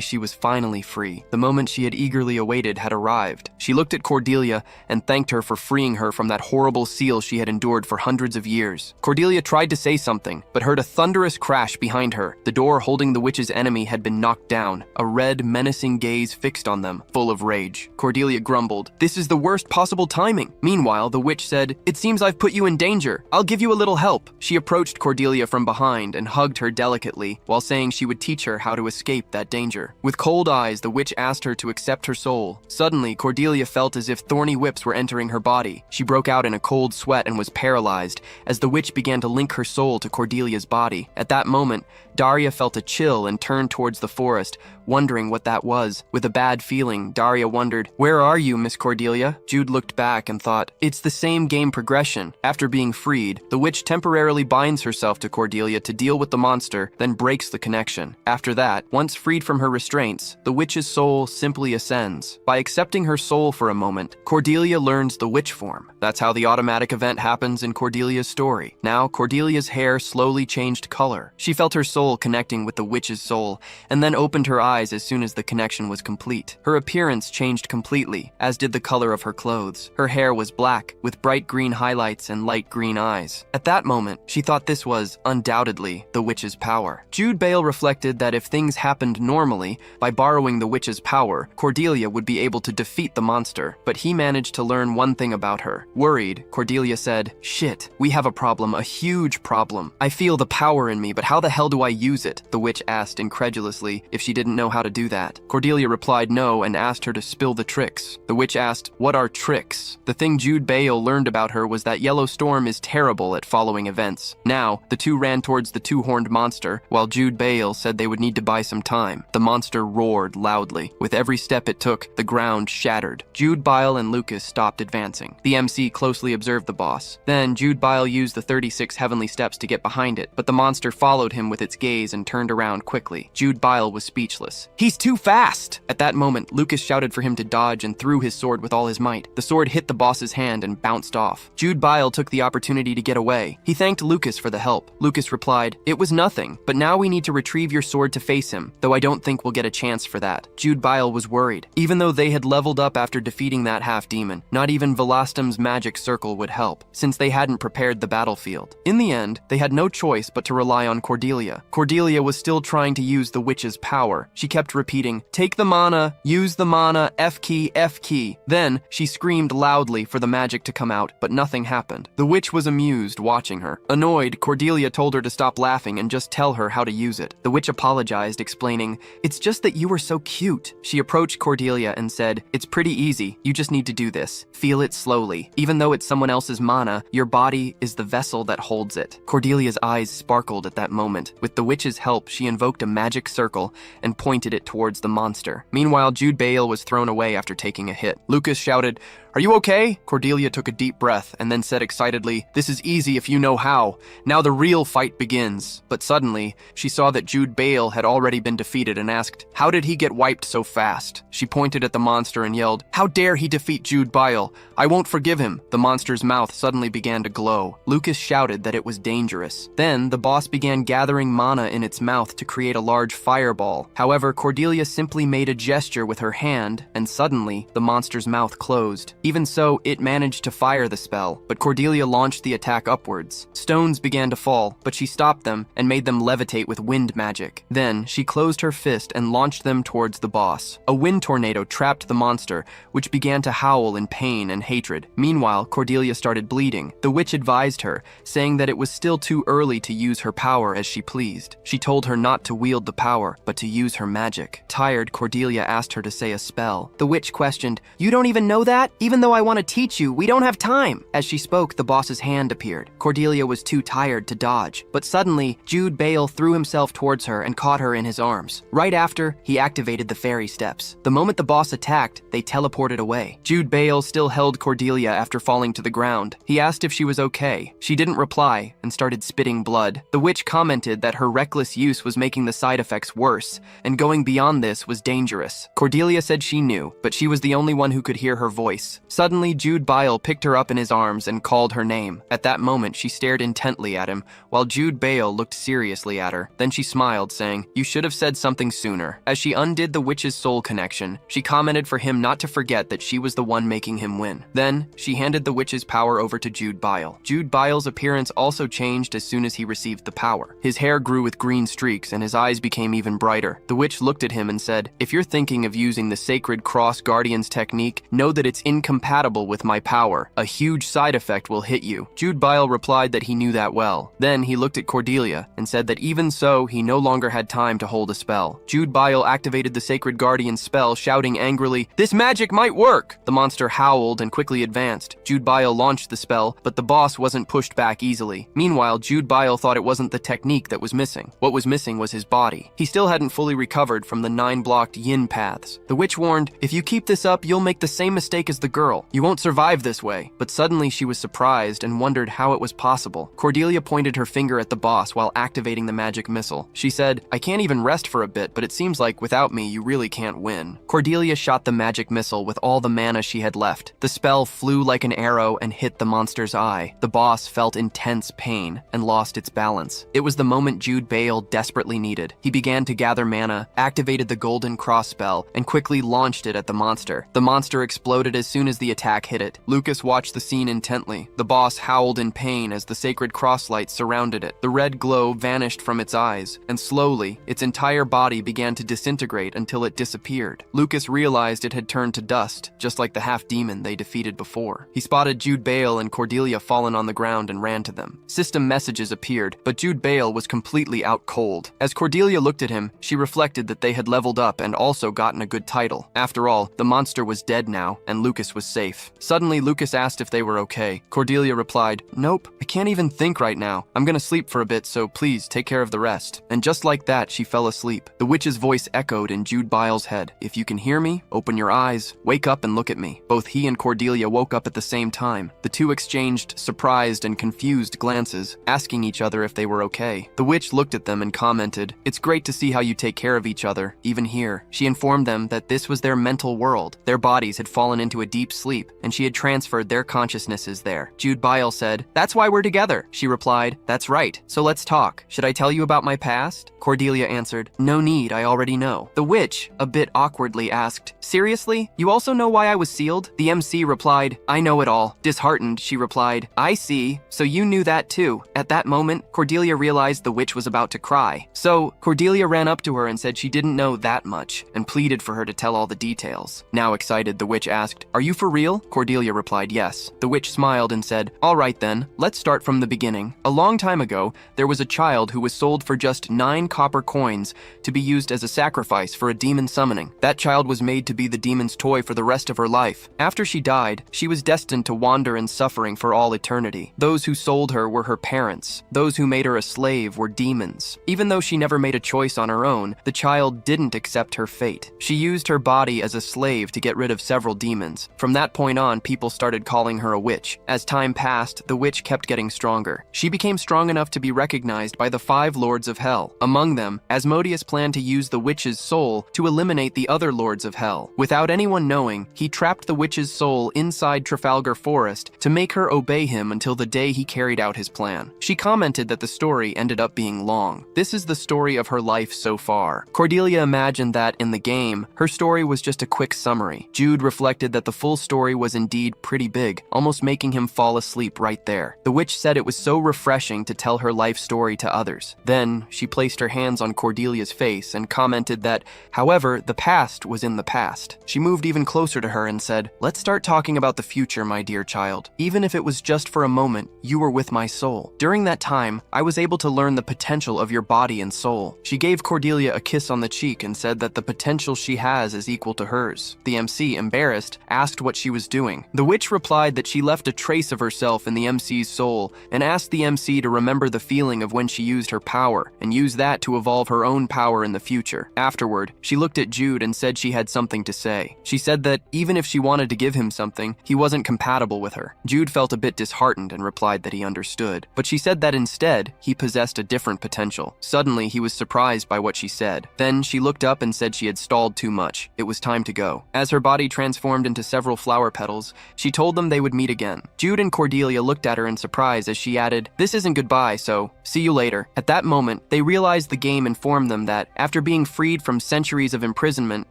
she was finally free. The moment she had eagerly awaited had arrived. She looked at Cordelia and thanked her for freeing her from that horrible seal she had endured endured for hundreds of years. Cordelia tried to say something, but heard a thunderous crash behind her. The door holding the witch's enemy had been knocked down, a red, menacing gaze fixed on them, full of rage. Cordelia grumbled, "This is the worst possible timing." Meanwhile, the witch said, "It seems I've put you in danger. I'll give you a little help." She approached Cordelia from behind and hugged her delicately, while saying she would teach her how to escape that danger. With cold eyes, the witch asked her to accept her soul. Suddenly, Cordelia felt as if thorny whips were entering her body. She broke out in a cold sweat and was paralyzed, as the witch began to link her soul to Cordelia's body. At that moment, Daria felt a chill and turned towards the forest, wondering what that was. With a bad feeling, Daria wondered, "Where are you, Miss Cordelia?" Jude looked back and thought, it's the same game progression. After being freed, the witch temporarily binds herself to Cordelia to deal with the monster, then breaks the connection. After that, once freed from her restraints, the witch's soul simply ascends. By accepting her soul for a moment, Cordelia learns the witch form. That's how the automatic event happens in Cordelia's story. Now, Cordelia's hair slowly changed color. She felt her soul connecting with the witch's soul, and then opened her eyes as soon as the connection was complete. Her appearance changed completely, as did the color of her clothes. Her hair was black, with bright green highlights and light green eyes. At that moment, she thought this was, undoubtedly, the witch's power. Jude Bale reflected that if things happened normally, by borrowing the witch's power, Cordelia would be able to defeat the monster, but he managed to learn one thing about her. Worried, Cordelia said, "Shit, we have a problem, a huge problem. I feel the power in me, but how the hell do I use it?" The witch asked incredulously if she didn't know how to do that. Cordelia replied no and asked her to spill the tricks. The witch asked, "What are tricks?" The thing Jude Bale learned about her was that Yellow Storm is terrible at following events. Now, the two ran towards the two-horned monster, while Jude Bale said they would need to buy some time. The monster roared loudly. With every step it took, the ground shattered. Jude Bile and Lucas stopped advancing. The MC closely observed the boss. Then, Jude Bile used the 36 heavenly steps to get behind it, but the monster followed him with its gaze and turned around quickly. Jude Bile was speechless. "He's too fast!" At that moment, Lucas shouted for him to dodge and threw his sword with all his might. The sword hit the boss's hand and bounced off. Jude Bile took the opportunity to get away. He thanked Lucas for the help. Lucas replied, "It was nothing, but now we need to retrieve your sword to face him, though I don't think we'll get a chance for that." Jude Bile was worried. Even though they had leveled up after defeating that half-demon, not even Velastum's magic circle would help, since they hadn't prepared the battlefield. In the end, they had no choice but to rely on Cordelia. Cordelia was still trying to use the witch's power. She kept repeating, "Take the mana, use the mana, F key, F key." Then, she screamed loudly for the magic to come out, but nothing happened. The witch was amused watching her. Annoyed, Cordelia told her to stop laughing and just tell her how to use it. The witch apologized, explaining, "It's just that you were so cute." She approached Cordelia and said, "It's pretty easy. You just need to do this. Feel it slowly. Even though it's someone else's mana, your body is the vessel that holds it." Cordelia's eyes sparkled at that moment. With the witch's help, she invoked a magic circle and pointed it towards the monster. Meanwhile, Jude Bale was thrown away after taking a hit. Lucas shouted, "Are you okay?" Cordelia took a deep breath and then said excitedly, "This is easy if you know how. Now the real fight begins." But suddenly, she saw that Jude Bale had already been defeated and asked, "How did he get wiped so fast?" She pointed at the monster and yelled, "How dare he defeat Jude Bale? I won't forgive him." The monster's mouth suddenly began to glow. Lucas shouted that it was dangerous. Then, the boss began gathering mana in its mouth to create a large fireball. However, Cordelia simply made a gesture with her hand, and suddenly, the monster's mouth closed. Even so, it managed to fire the spell, but Cordelia launched the attack upwards. Stones began to fall, but she stopped them and made them levitate with wind magic. Then, she closed her fist and launched them towards the boss. A wind tornado trapped the monster, which began to howl in pain and hatred. Meanwhile, Cordelia started bleeding. The witch advised her, saying that it was still too early to use her power as she pleased. She told her not to wield the power, but to use her magic. Tired, Cordelia asked her to say a spell. The witch questioned, "You don't even know that? Even though I want to teach you, we don't have time." As she spoke, the boss's hand appeared. Cordelia was too tired to dodge, but suddenly, Jude Bale threw himself towards her and caught her in his arms. Right after, he activated the fairy steps. The moment the boss attacked, they teleported away. Jude Bale still held Cordelia after falling to the ground. He asked if she was okay. She didn't reply and started spitting blood. The witch commented that her reckless use was making the side effects worse, and going beyond this was dangerous. Cordelia said she knew, but she was the only one who could hear her voice. Suddenly, Jude Bile picked her up in his arms and called her name. At that moment, she stared intently at him, while Jude Bile looked seriously at her. Then she smiled, saying, "You should have said something sooner." As she undid the witch's soul connection, she commented for him not to forget that she was the one making him win. Then, she handed the witch's power over to Jude Bile. Jude Bile's appearance also changed as soon as he received the power. His hair grew with green streaks and his eyes became even brighter. The witch looked at him and said, "If you're thinking of using the Sacred Cross Guardian's technique, know that it's incompatible with my power. A huge side effect will hit you." Jude Bile replied that he knew that well. Then he looked at Cordelia and said that even so, he no longer had time to hold a spell. Jude Bile activated the Sacred Guardian's spell, shouting angrily, "This magic might work!" The monster howled and quickly advanced. Jude Bile launched the spell, but the boss wasn't pushed back easily. Meanwhile, Jude Bile thought it wasn't the technique that was missing. What was missing was his body. He still hadn't fully recovered from the 9 blocked yin paths. The witch warned, "If you keep this up, you'll make the same mistake as the girl. You won't survive this way." But suddenly she was surprised and wondered how it was possible. Cordelia pointed her finger at the boss while activating the magic missile. She said, "I can't even rest for a bit, but it seems like without me, you really can't win." Cordelia shot the magic missile with all the mana she had left. The spell flew like an arrow and hit the monster's eye. The boss felt intense pain and lost its balance. It was the moment Jude Bile desperately needed. He began to gather mana, activated the Golden Cross spell, and quickly launched it at the monster. The monster exploded as soon as the attack hit it. Lucas watched the scene intently. The boss howled in pain as the Sacred Cross light surrounded it. The red glow vanished from its eyes, and slowly, its entire body began to disintegrate until it disappeared. Lucas realized it had turned to dust, just like the half-demon they defeated before. He spotted Jude Bile and Cordelia fallen on the ground and ran to them. System messages appeared, but Jude Bile was completely out cold. As Cordelia looked at him, she reflected that they had leveled up and also gotten a good title. After all, the monster was dead now, and Lucas was safe. Suddenly, Lucas asked if they were okay. Cordelia replied, "Nope, I can't even think right now. I'm gonna sleep for a bit, so please take care of the rest." And just like that, she fell asleep. The witch's voice echoed in Jude Bile's head. "If you can hear me, open your eyes, wake up and look at me." Both he and Cordelia woke up at the same time. The two exchanged surprised and confused glances, asking each other if they were okay. The witch looked at them and commented, "It's great to see how you take care of each other, even here." She informed them that this was their mental world. Their bodies had fallen into a deep sleep, and she had transferred their consciousnesses there. Jude Bile said, "That's why we're together." She replied, "That's right, so let's talk. Should I tell you about my past?" Cordelia answered, "No need, I already know." The witch, a bit awkwardly, asked, "Seriously? You also know why I was sealed?" The MC replied, "I know it all." Disheartened, she replied, "I see, so you knew that too." At that moment, Cordelia realized the witch was about to cry. So, Cordelia ran up to her and said she didn't know that much, and pleaded for her to tell all the details. Now excited, the witch asked, "Are you for real?" Cordelia replied, "Yes." The witch smiled and said, "All right then, let's start from the beginning. A long time ago, there was a child who was sold for just 9 copper coins to be used as a sacrifice for a demon summoning. That child was made to be the demon's toy for the rest of her life. After she died, she was destined to wander in suffering for all eternity. Those who sold her were her parents. Those who made her a slave were demons. Even though she never made a choice on her own, the child didn't accept her fate. She used her body as a slave to get rid of several demons. From that point on, people started calling her a witch. As time passed, the witch kept getting stronger. She became strong enough to be recognized by the 5 lords of hell. Among them, Asmodeus planned to use the witch's soul to eliminate the other lords of hell. Without anyone knowing, he trapped the witch's soul inside Trafalgar Forest to make her obey him until the day he carried out his plan. She commented that the story ended up being long. This is the story of her life so far. Cordelia imagined that, in the game, her story was just a quick summary. Jude reflected that the full story was indeed pretty big, almost making him fall asleep right there. The witch said it was so refreshing to tell her life story to others. Then, she placed her hands on Cordelia's face and commented that, however, the past was in the past. She moved even closer to her and said, "Let's start talking about the future, my dear child. Even if it was just for a moment, you were with my soul. During that time, I was able to learn the potential of your body and soul." She gave Cordelia a kiss on the cheek and said that the potential she has is equal to hers. The MC, embarrassed, asked what she was doing. The witch replied that she left a trace of herself in the MC's soul and asked the MC to remember the feeling of when she used her power and use that to evolve her own power in the future. Afterward, she looked at Jude and said she had something to say. She said that even if she wanted to give him something, he wasn't compatible with her. Jude felt a bit disheartened and replied that he understood. But she said that instead, he possessed a different potential. Suddenly, he was surprised by what she said. Then she looked up and said she had stalled too much. It was time to go. As her body transformed into several several flower petals, she told them they would meet again. Jude and Cordelia looked at her in surprise as she added, "This isn't goodbye, so see you later." At that moment, they realized the game informed them that, after being freed from centuries of imprisonment,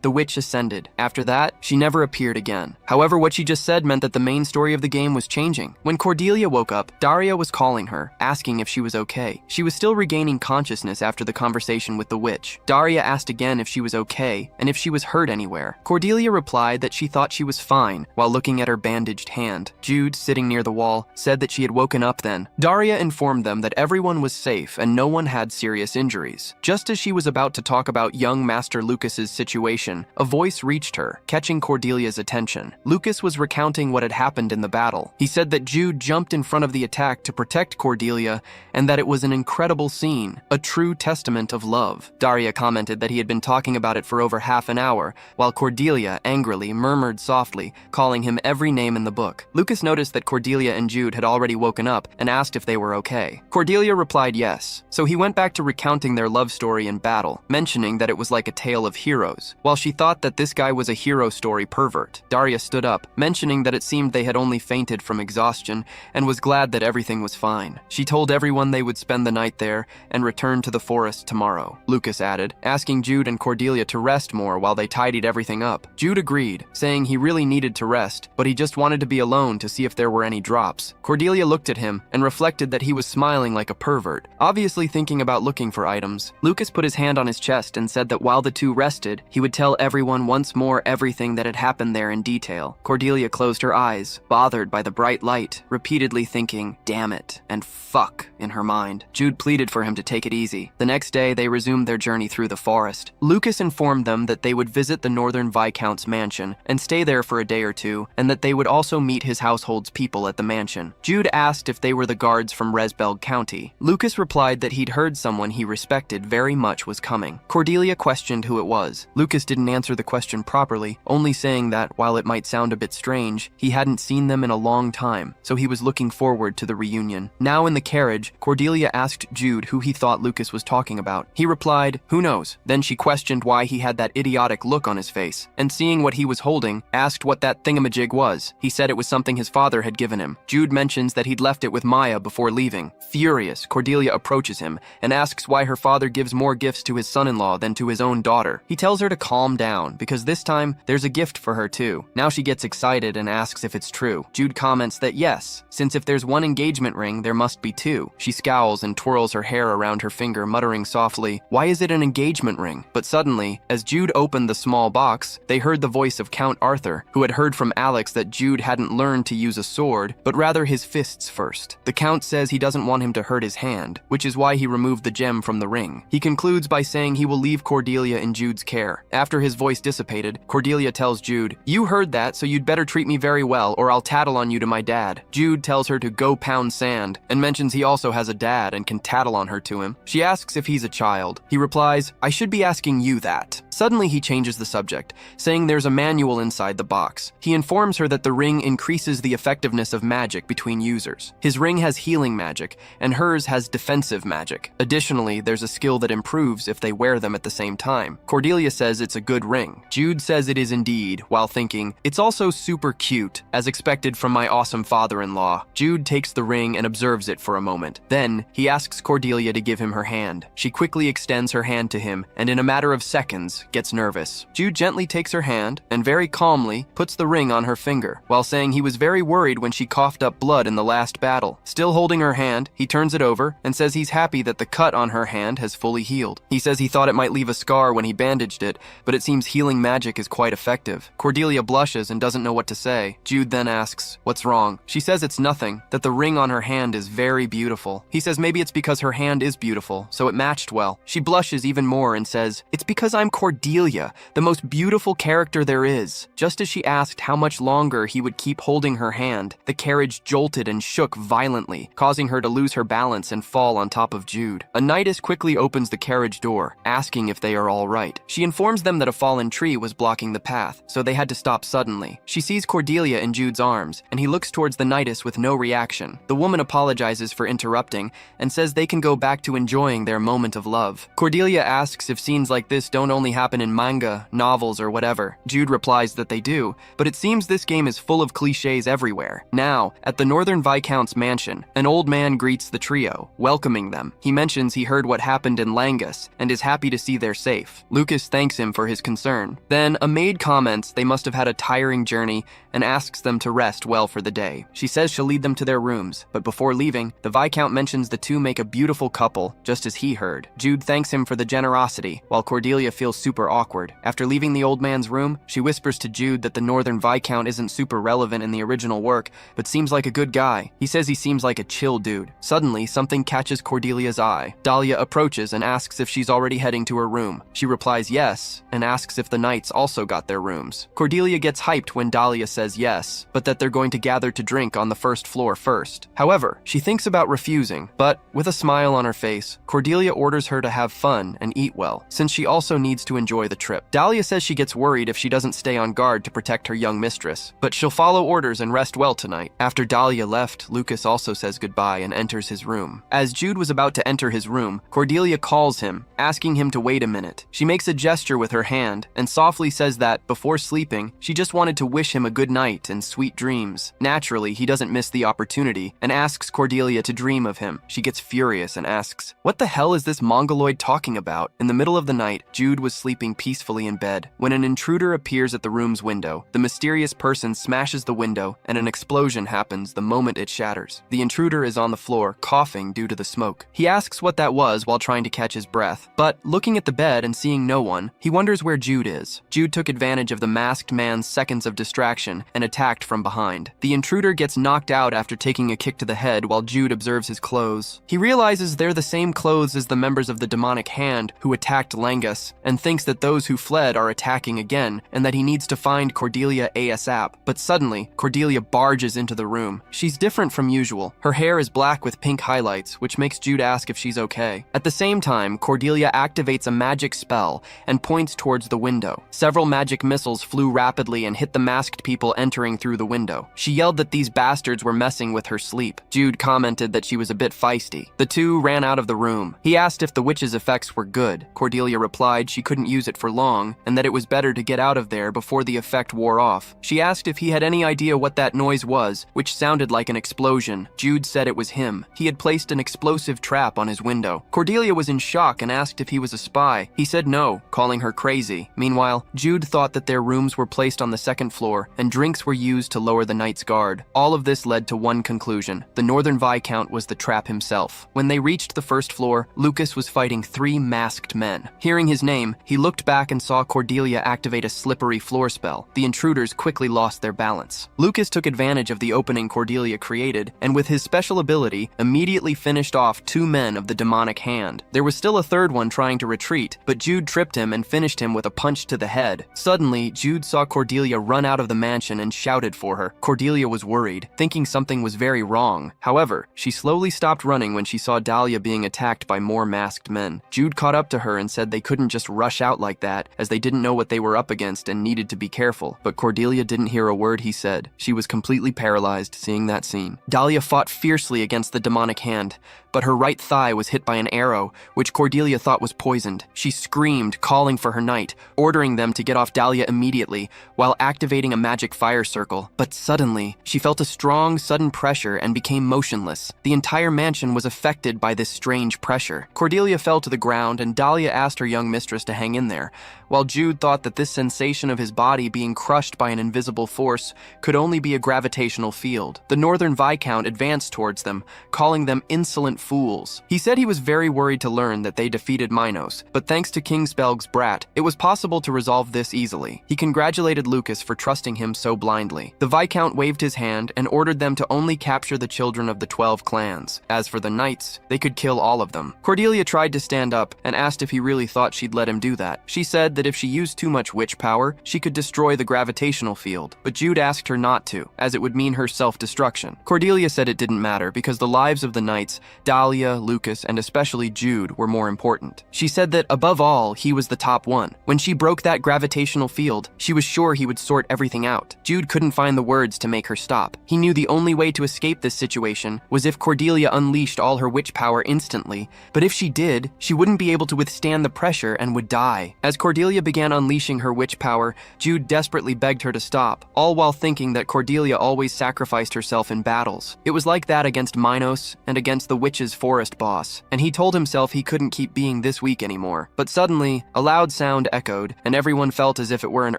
the witch ascended. After that, she never appeared again. However, what she just said meant that the main story of the game was changing. When Cordelia woke up, Daria was calling her, asking if she was okay. She was still regaining consciousness after the conversation with the witch. Daria asked again if she was okay and if she was hurt anywhere. Cordelia replied that she thought she was fine while looking at her bandaged hand. Jude, sitting near the wall, said that she had woken up then. Daria informed them that everyone was safe and no one had serious injuries. Just as she was about to talk about young Master Lucas's situation, a voice reached her, catching Cordelia's attention. Lucas was recounting what had happened in the battle. He said that Jude jumped in front of the attack to protect Cordelia and that it was an incredible scene, a true testament of love. Daria commented that he had been talking about it for over half an hour, while Cordelia angrily murmured softly, calling him every name in the book. Lucas noticed that Cordelia and Jude had already woken up and asked if they were okay. Cordelia replied yes, so he went back to recounting their love story in battle, mentioning that it was like a tale of heroes. While she thought that this guy was a hero story pervert, Daria stood up, mentioning that it seemed they had only fainted from exhaustion and was glad that everything was fine. She told everyone they would spend the night there and return to the forest tomorrow. Lucas added, asking Jude and Cordelia to rest more while they tidied everything up. Jude agreed, saying he really needed to rest, but he just wanted to be alone to see if there were any drops. Cordelia looked at him and reflected that he was smiling like a pervert, obviously thinking about looking for items. Lucas put his hand on his chest and said that while the two rested, he would tell everyone once more everything that had happened there in detail. Cordelia closed her eyes, bothered by the bright light, repeatedly thinking, "Damn it," and "fuck" in her mind. Jude pleaded for him to take it easy. The next day, they resumed their journey through the forest. Lucas informed them that they would visit the Northern Viscount's mansion and stay there for a day or two, and that they would also meet his household's people at the mansion. Jude asked if they were the guards from Resbelg County. Lucas replied that he'd heard someone he respected very much was coming. Cordelia questioned who it was. Lucas didn't answer the question properly, only saying that, while it might sound a bit strange, he hadn't seen them in a long time, so he was looking forward to the reunion. Now in the carriage, Cordelia asked Jude who he thought Lucas was talking about. He replied, "Who knows?" Then she questioned why he had that idiotic look on his face, and seeing what he was holding, asked what that thingamajig was. He said it was something his father had given him. Jude mentions that he'd left it with Maya before leaving. Furious, Cordelia approaches him and asks why her father gives more gifts to his son-in-law than to his own daughter. He tells her to calm down, because this time, there's a gift for her too. Now she gets excited and asks if it's true. Jude comments that yes, since if there's one engagement ring, there must be two. She scowls and twirls her hair around her finger, muttering softly, "Why is it an engagement ring?" But suddenly, as Jude opened the small box, they heard the voice of Count Arthur, who had heard from Alex that Jude hadn't learned to use a sword, but rather his fists first. The Count says he doesn't want him to hurt his hand, which is why he removed the gem from the ring. He concludes by saying he will leave Cordelia in Jude's care. After his voice dissipated, Cordelia tells Jude, "You heard that, so you'd better treat me very well, or I'll tattle on you to my dad." Jude tells her to go pound sand, and mentions he also has a dad and can tattle on her to him. She asks if he's a child. He replies, "I should be asking you that." Suddenly he changes the subject, saying there's a manual inside the box. He informs her that the ring increases the effectiveness of magic between users. His ring has healing magic, and hers has defensive magic. Additionally, there's a skill that improves if they wear them at the same time. Cordelia says it's a good ring. Jude says it is indeed, while thinking, "It's also super cute, as expected from my awesome father-in-law." Jude takes the ring and observes it for a moment. Then, he asks Cordelia to give him her hand. She quickly extends her hand to him, and in a matter of seconds, gets nervous. Jude gently takes her hand, and very calmly, puts the ring on her finger, while saying he was very worried when she coughed up blood in the last battle. Still holding her hand, he turns it over, and says he's happy that the cut on her hand has fully healed. He says he thought it might leave a scar when he bandaged it, but it seems healing magic is quite effective. Cordelia blushes and doesn't know what to say. Jude then asks, "What's wrong?" She says it's nothing, that the ring on her hand is very beautiful. He says maybe it's because her hand is beautiful, so it matched well. She blushes even more and says, "It's because I'm Cordelia, the most beautiful character there is." Just as she asked how much longer he would keep holding her hand, the carriage jolted and shook violently, causing her to lose her balance and fall on top of Jude. A knightess quickly opens the carriage door, asking if they are all right. She informs them that a fallen tree was blocking the path, so they had to stop suddenly. She sees Cordelia in Jude's arms, and he looks towards the knightess with no reaction. The woman apologizes for interrupting and says they can go back to enjoying their moment of love. Cordelia asks if scenes like this don't only happen happen in manga, novels, or whatever. Jude replies that they do, but it seems this game is full of cliches everywhere. Now, at the Northern Viscount's mansion, an old man greets the trio, welcoming them. He mentions he heard what happened in Langus and is happy to see they're safe. Lucas thanks him for his concern. Then, a maid comments they must have had a tiring journey and asks them to rest well for the day. She says she'll lead them to their rooms, but before leaving, the Viscount mentions the two make a beautiful couple, just as he heard. Jude thanks him for the generosity, while Cordelia feels super awkward. After leaving the old man's room, she whispers to Jude that the Northern Viscount isn't super relevant in the original work, but seems like a good guy. He says he seems like a chill dude. Suddenly, something catches Cordelia's eye. Dahlia approaches and asks if she's already heading to her room. She replies yes, and asks if the knights also got their rooms. Cordelia gets hyped when Dahlia says yes, but that they're going to gather to drink on the first floor first. However, she thinks about refusing, but with a smile on her face, Cordelia orders her to have fun and eat well, since she also needs to enjoy the trip. Dahlia says she gets worried if she doesn't stay on guard to protect her young mistress, but she'll follow orders and rest well tonight. After Dahlia left, Lucas also says goodbye and enters his room. As Jude was about to enter his room, Cordelia calls him, asking him to wait a minute. She makes a gesture with her hand and softly says that, before sleeping, she just wanted to wish him a good night and sweet dreams. Naturally, he doesn't miss the opportunity and asks Cordelia to dream of him. She gets furious and asks, "What the hell is this mongoloid talking about?" In the middle of the night, Jude was sleeping peacefully in bed when an intruder appears at the room's window. The mysterious person smashes the window and an explosion happens the moment it shatters. The intruder is on the floor, coughing due to the smoke. He asks what that was while trying to catch his breath, but looking at the bed and seeing no one, he wonders where Jude is. Jude took advantage of the masked man's seconds of distraction and attacked from behind. The intruder gets knocked out after taking a kick to the head while Jude observes his clothes. He realizes they're the same clothes as the members of the demonic hand who attacked Langus, and thinks that those who fled are attacking again and that he needs to find Cordelia ASAP. But suddenly, Cordelia barges into the room. She's different from usual. Her hair is black with pink highlights, which makes Jude ask if she's okay. At the same time, Cordelia activates a magic spell and points towards the window. Several magic missiles flew rapidly and hit the masked people entering through the window. She yelled that these bastards were messing with her sleep. Jude commented that she was a bit feisty. The two ran out of the room. He asked if the witch's effects were good. Cordelia replied she couldn't use it for long and that it was better to get out of there before the effect wore off. She asked if he had any idea what that noise was, which sounded like an explosion. Jude said it was him. He had placed an explosive trap on his window. Cordelia was in shock and asked if he was a spy. He said no, calling her crazy. Meanwhile, Jude thought that their rooms were placed on the second floor and drinks were used to lower the knight's guard. All of this led to one conclusion. The Northern Viscount was the trap himself. When they reached the first floor, Lucas was fighting 3 masked men. Hearing his name, he looked back and saw Cordelia activate a slippery floor spell. The intruders quickly lost their balance. Lucas took advantage of the opening Cordelia created, and with his special ability, immediately finished off 2 men of the demonic hand. There was still a third one trying to retreat, but Jude tripped him and finished him with a punch to the head. Suddenly, Jude saw Cordelia run out of the mansion and shouted for her. Cordelia was worried, thinking something was very wrong. However, she slowly stopped running when she saw Dahlia being attacked by more masked men. Jude caught up to her and said they couldn't just rush out like that, as they didn't know what they were up against and needed to be careful. But Cordelia didn't hear a word he said. She was completely paralyzed seeing that scene. Dahlia fought fiercely against the demonic hand, but her right thigh was hit by an arrow, which Cordelia thought was poisoned. She screamed, calling for her knight, ordering them to get off Dahlia immediately, while activating a magic fire circle. But suddenly, she felt a strong, sudden pressure and became motionless. The entire mansion was affected by this strange pressure. Cordelia fell to the ground, and Dahlia asked her young mistress to hang in there, while Jude thought that this sensation of his body being crushed by an invisible force could only be a gravitational field. The Northern Viscount advanced towards them, calling them insolent fools. He said he was very worried to learn that they defeated Minos, but thanks to King Spelg's brat, it was possible to resolve this easily. He congratulated Lucas for trusting him so blindly. The Viscount waved his hand and ordered them to only capture the children of the 12 clans. As for the knights, they could kill all of them. Cordelia tried to stand up and asked if he really thought she'd let him do that. She said that if she used too much witch power, she could destroy the gravitational field, but Jude asked her not to, as it would mean her self-destruction. Cordelia said it didn't matter because the lives of the knights, Dahlia, Lucas, and especially Jude were more important. She said that, above all, he was the top one. When she broke that gravitational field, she was sure he would sort everything out. Jude couldn't find the words to make her stop. He knew the only way to escape this situation was if Cordelia unleashed all her witch power instantly, but if she did, she wouldn't be able to withstand the pressure and would die. As Cordelia began unleashing her witch power, Jude desperately begged her to stop, all while thinking that Cordelia always sacrificed herself in battles. It was like that against Minos and against the witch's forest boss, and he told himself he couldn't keep being this weak anymore. But suddenly, a loud sound echoed, and everyone felt as if it were an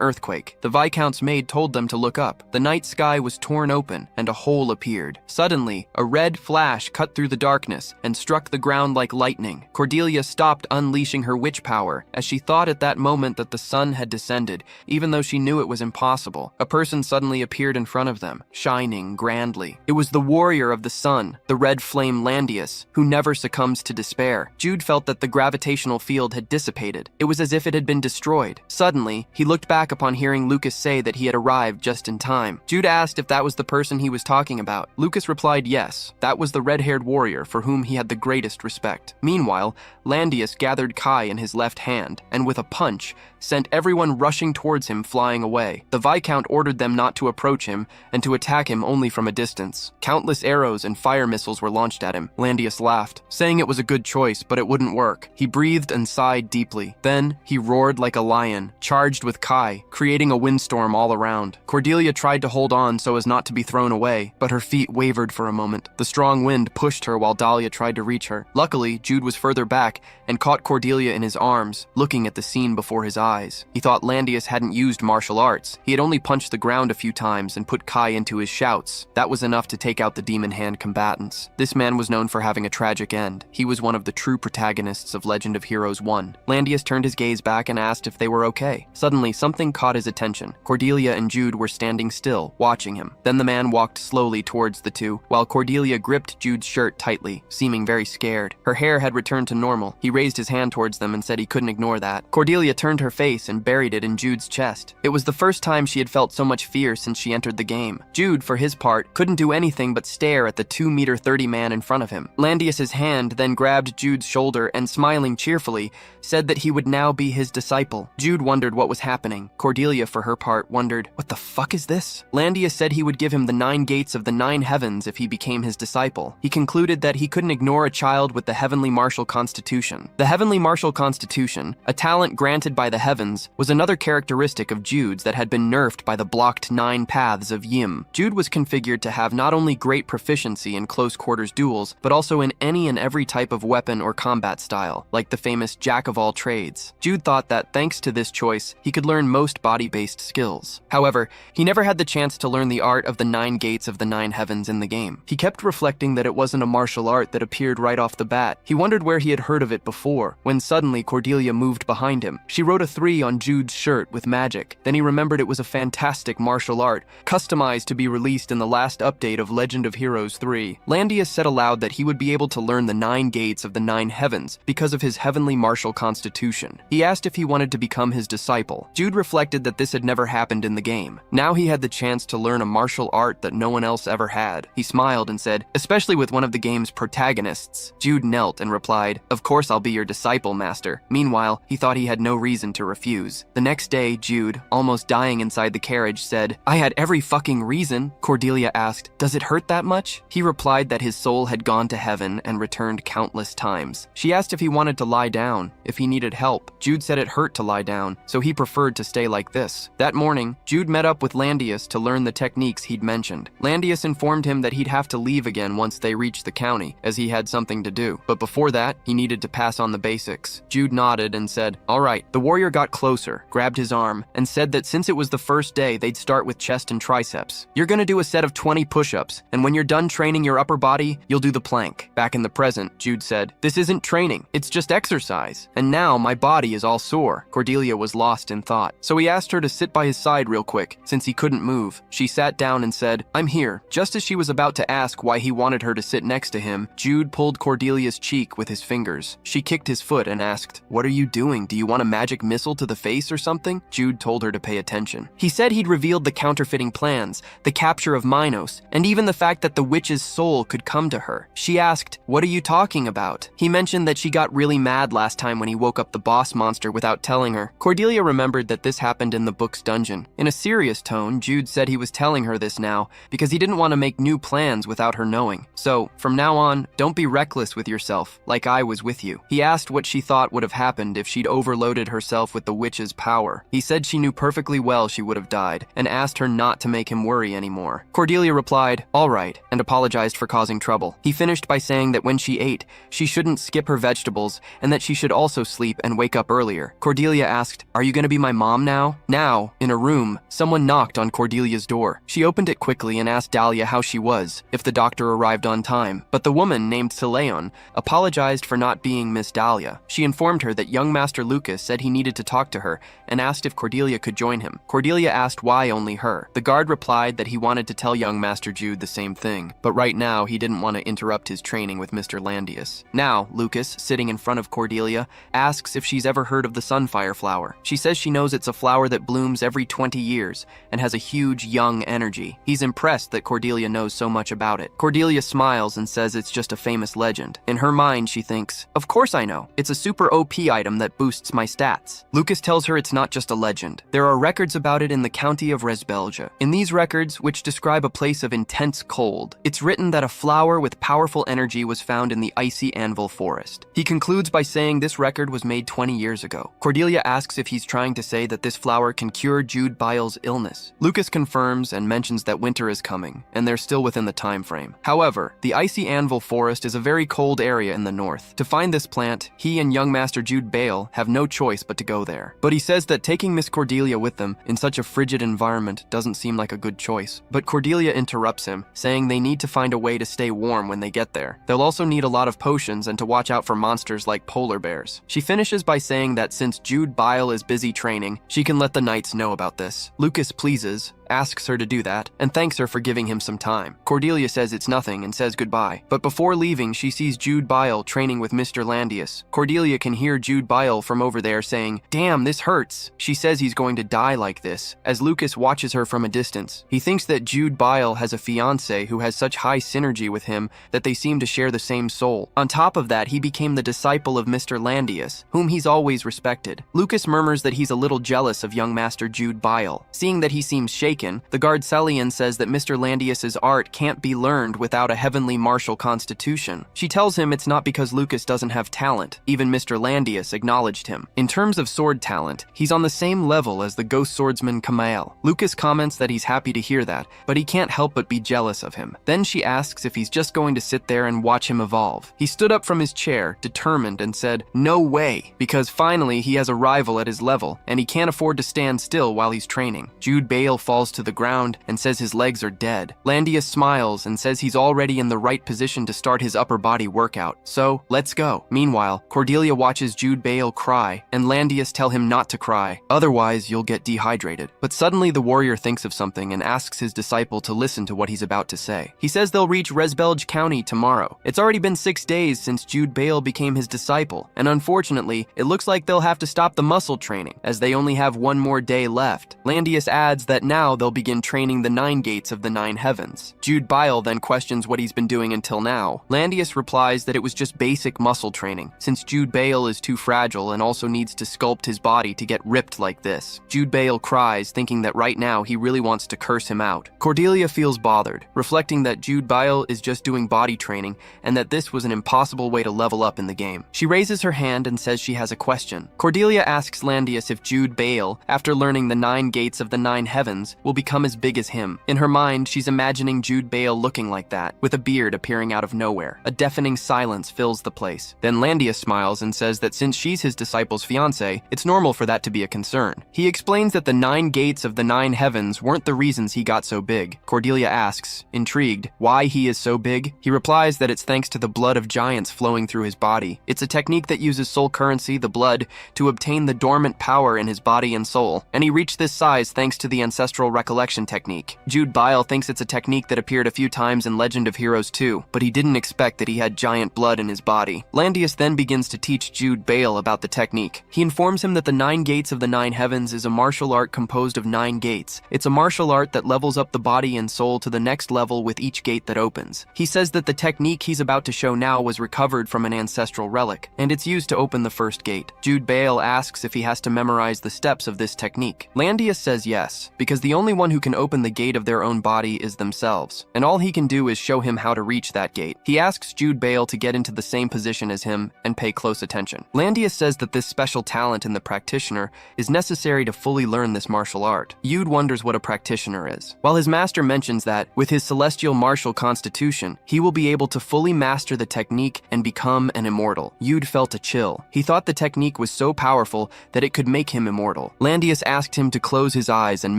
earthquake. The Viscount's maid told them to look up. The night sky was torn open, and a hole appeared. Suddenly, a red flash cut through the darkness and struck the ground like lightning. Cordelia stopped unleashing her witch power, as she thought at that moment that the sun had descended, even though she knew it was impossible. A person suddenly appeared in front of them, shining grandly. It was the warrior of the sun, the red flame Landius, who never succumbs to despair. Jude felt that the gravitational field had dissipated. It was as if it had been destroyed. Suddenly, he looked back upon hearing Lucas say that he had arrived just in time. Jude asked if that was the person he was talking about. Lucas replied yes, that was the red-haired warrior for whom he had the greatest respect. Meanwhile, Landius gathered Kai in his left hand, and with a punch, sent everyone rushing towards him flying away. The Viscount ordered them not to approach him and to attack him only from a distance. Countless arrows and fire missiles were launched at him. Landius laughed, saying it was a good choice, but it wouldn't work. He breathed and sighed deeply. Then, he roared like a lion, charged with Kai, creating a windstorm all around. Cordelia tried to hold on so as not to be thrown away, but her feet wavered for a moment. The strong wind pushed her while Dahlia tried to reach her. Luckily, Jude was further back and caught Cordelia in his arms, looking at the scene before his eyes. He thought Landius hadn't used martial arts. He had only punched the ground a few times and put Kai into his shouts. That was enough to take out the demon hand combatants. This man was known for having a tragic end. He was one of the true protagonists of Legend of Heroes 1. Landius turned his gaze back and asked if they were okay. Suddenly, something caught his attention. Cordelia and Jude were standing still, watching him. Then the man walked slowly towards the two, while Cordelia gripped Jude's shirt tightly, seeming very scared. Her hair had returned to normal. He raised his hand towards them and said he couldn't ignore that. Cordelia turned her face and buried it in Jude's chest. It was the first time she had felt so much fear since she entered the game. Jude, for his part, couldn't do anything but stare at the 2-meter-30 man in front of him. Landius's hand then grabbed Jude's shoulder and, smiling cheerfully, said that he would now be his disciple. Jude wondered what was happening. Cordelia, for her part, wondered, what the fuck is this? Landius said he would give him the 9 gates of the 9 heavens if he became his disciple. He concluded that he couldn't ignore a child with the Heavenly Martial Constitution. The Heavenly Martial Constitution, a talent granted by the heavens, was another characteristic of Jude's that had been nerfed by the blocked 9 paths of Yim. Jude was configured to have not only great proficiency in close-quarters duels, but also in any and every type of weapon or combat style, like the famous Jack of all trades. Jude thought that, thanks to this choice, he could learn most body-based skills. However, he never had the chance to learn the art of the 9 gates of the 9 heavens in the game. He kept reflecting that it wasn't a martial art that appeared right off the bat. He wondered where he had heard of it before, when suddenly Cordelia moved behind him. She wrote a 3 on Jude's shirt with magic. Then he remembered it was a fantastic martial art, customized to be released in the last update of Legend of Heroes 3. Landius said aloud that he would be able to learn the 9 gates of the 9 heavens because of his heavenly martial constitution. He asked if he wanted to become his disciple. Jude reflected that this had never happened in the game. Now he had the chance to learn a martial art that no one else ever had. He smiled and said, especially with one of the game's protagonists. Jude knelt and replied, of course I'll be your disciple, master. Meanwhile, he thought he had no reason to refuse. The next day, Jude, almost dying inside the carriage, said, I had every fucking reason. Cordelia asked, does it hurt that much? He replied that his soul had gone to heaven and returned countless times. She asked if he wanted to lie down, if he needed help. Jude said it hurt to lie down, so he preferred to stay like this. That morning, Jude met up with Landius to learn the techniques he'd mentioned. Landius informed him that he'd have to leave again once they reached the county, as he had something to do. But before that, he needed to pass on the basics. Jude nodded and said, all right. The warrior got closer, grabbed his arm, and said that since it was the first day, they'd start with chest and triceps. You're gonna do a set of 20 push-ups, and when you're done training your upper body, you'll do the plank. Back in the present, Jude said, this isn't training, it's just exercise. And now my body is all sore. Cordelia was lost in thought. So he asked her to sit by his side real quick, since he couldn't move. She sat down and said, I'm here. Just as she was about to ask why he wanted her to sit next to him, Jude pulled Cordelia's cheek with his fingers. She kicked his foot and asked, what are you doing? Do you want a magic missile to the face or something? Jude told her to pay attention. He said he'd revealed the counterfeiting plans, the capture of Minos, and even the fact that the witch's soul could come to her. She She asked, "What are you talking about?" He mentioned that she got really mad last time when he woke up the boss monster without telling her. Cordelia remembered that this happened in the book's dungeon. In a serious tone, Jude said he was telling her this now because he didn't want to make new plans without her knowing. So, from now on, don't be reckless with yourself, like I was with you. He asked what she thought would have happened if she'd overloaded herself with the witch's power. He said she knew perfectly well she would have died, and asked her not to make him worry anymore. Cordelia replied, "All right," and apologized for causing trouble. He finished by saying that when she ate, she shouldn't skip her vegetables, and that she should also sleep and wake up earlier. Cordelia asked, "Are you going to be my mom now?" Now, in a room, someone knocked on Cordelia's door. She opened it quickly and asked Dahlia how she was, if the doctor arrived on time. But the woman, named Sileon, apologized for not being Miss Dahlia. She informed her that young Master Lucas said he needed to talk to her and asked if Cordelia could join him. Cordelia asked why only her. The guard replied that he wanted to tell young Master Jude the same thing, but right now he didn't want to interrupt his training with Mr. Landius. Now, Lucas, sitting in front of Cordelia, asks if she's ever heard of the sunfire flower. She says she knows it's a flower that blooms every 20 years and has a huge young energy. He's impressed that Cordelia knows so much about it. Cordelia smiles and says it's just a famous legend. In her mind, she thinks, "Of course I know. It's a super OP item that boosts my stats." Lucas tells her it's not just a legend. There are records about it in the county of Resbelgia. In these records, which describe a place of intense cold, it's written that a flower with powerful energy was found in the icy anvil forest. He concludes by saying this record was made 20 years ago. Cordelia asks if he's trying to say that this flower can cure Jude Byle's illness. Lucas confirms and mentions that winter is coming, and they're still within the time frame. However, the icy anvil forest is a very cold area in the north. To find this plant, he and young Master Jude Bale have no choice but to go there. But he says that taking Miss Cordelia with them in such a frigid environment doesn't seem like a good choice. But Cordelia interrupts him, saying they need to find a way to stay warm when they get there. They'll also need a lot of potions and to watch out for monsters like polar bears. She finishes by saying that since Jude Byle is busy training, she can let the knights know about this. Lucas pleases, asks her to do that, and thanks her for giving him some time. Cordelia says it's nothing and says goodbye. But before leaving, she sees Jude Byle training with Mr. Landius. Cordelia can hear Jude Byle from over there saying, "Damn, this hurts." She says he's going to die like this, as Lucas watches her from a distance. He thinks that Jude Byle has a fiancée who has such high synergy with him that they seem to share the same soul. On top of that, he became the disciple of Mr. Landius, whom he's always respected. Lucas murmurs that he's a little jealous of young Master Jude Byle. Seeing that he seems shaken, the guard Celian says that Mr. Landius's art can't be learned without a heavenly martial constitution. She tells him it's not because Lucas doesn't have talent. Even Mr. Landius acknowledged him. In terms of sword talent, he's on the same level as the ghost swordsman Kamael. Lucas comments that he's happy to hear that, but he can't help but be jealous of him. Then she asks if he's just going to sit there and watch him evolve. He stood up from his chair, determined, and said, "No way," because finally he has a rival at his level, and he can't afford to stand still while he's training. Jude Bale falls to the ground and says his legs are dead. Landius smiles and says he's already in the right position to start his upper body workout, so let's go. Meanwhile, Cordelia watches Jude Bale cry, and Landius tell him not to cry, otherwise you'll get dehydrated. But suddenly the warrior thinks of something and asks his disciple to listen to what he's about to say. He says they'll reach Resbelge County tomorrow. It's already been 6 days since Jude Bale became his disciple, and unfortunately, it looks like they'll have to stop the muscle training, as they only have 1 more day left. Landius adds that now they'll begin training the 9 gates of the 9 heavens. Jude Byle then questions what he's been doing until now. Landius replies that it was just basic muscle training, since Jude Bale is too fragile and also needs to sculpt his body to get ripped like this. Jude Bale cries, thinking that right now he really wants to curse him out. Cordelia feels bothered, reflecting that Jude Byle is just doing body training and that this was an impossible way to level up in the game. She raises her hand and says she has a question. Cordelia asks Landius if Jude Bale, after learning the 9 gates of the 9 heavens, will become as big as him. In her mind, she's imagining Jude Bale looking like that, with a beard appearing out of nowhere. A deafening silence fills the place. Then Landius smiles and says that since she's his disciple's fiancé, it's normal for that to be a concern. He explains that the 9 gates of the 9 heavens weren't the reasons he got so big. Cordelia asks, intrigued, why he is so big. He replies that it's thanks to the blood of giants flowing through his body. It's a technique that uses soul currency, the blood, to obtain the dormant power in his body and soul, and he reached this size thanks to the ancestral recollection technique. Jude Bile thinks it's a technique that appeared a few times in Legend of Heroes 2, but he didn't expect that he had giant blood in his body. Landius then begins to teach Jude Bale about the technique. He informs him that the 9 gates of the 9 heavens is a martial art composed of 9 gates. It's a martial art that levels up the body and soul to the next level with each gate that opens. He says that the technique he's about to show now was recovered from an ancestral relic, and it's used to open the first gate. Jude Bale asks if he has to memorize the steps of this technique. Landius says yes, because the only one who can open the gate of their own body is themselves, and all he can do is show him how to reach that gate. He asks Jude Bale to get into the same position as him and pay close attention. Landius says that this special talent in the practitioner is necessary to fully learn this martial art. Jude wonders what a practitioner is, while his master mentions that, with his celestial martial constitution, he will be able to fully master the technique and become an immortal. Jude felt a chill. He thought the technique was so powerful that it could make him immortal. Landius asked him to close his eyes and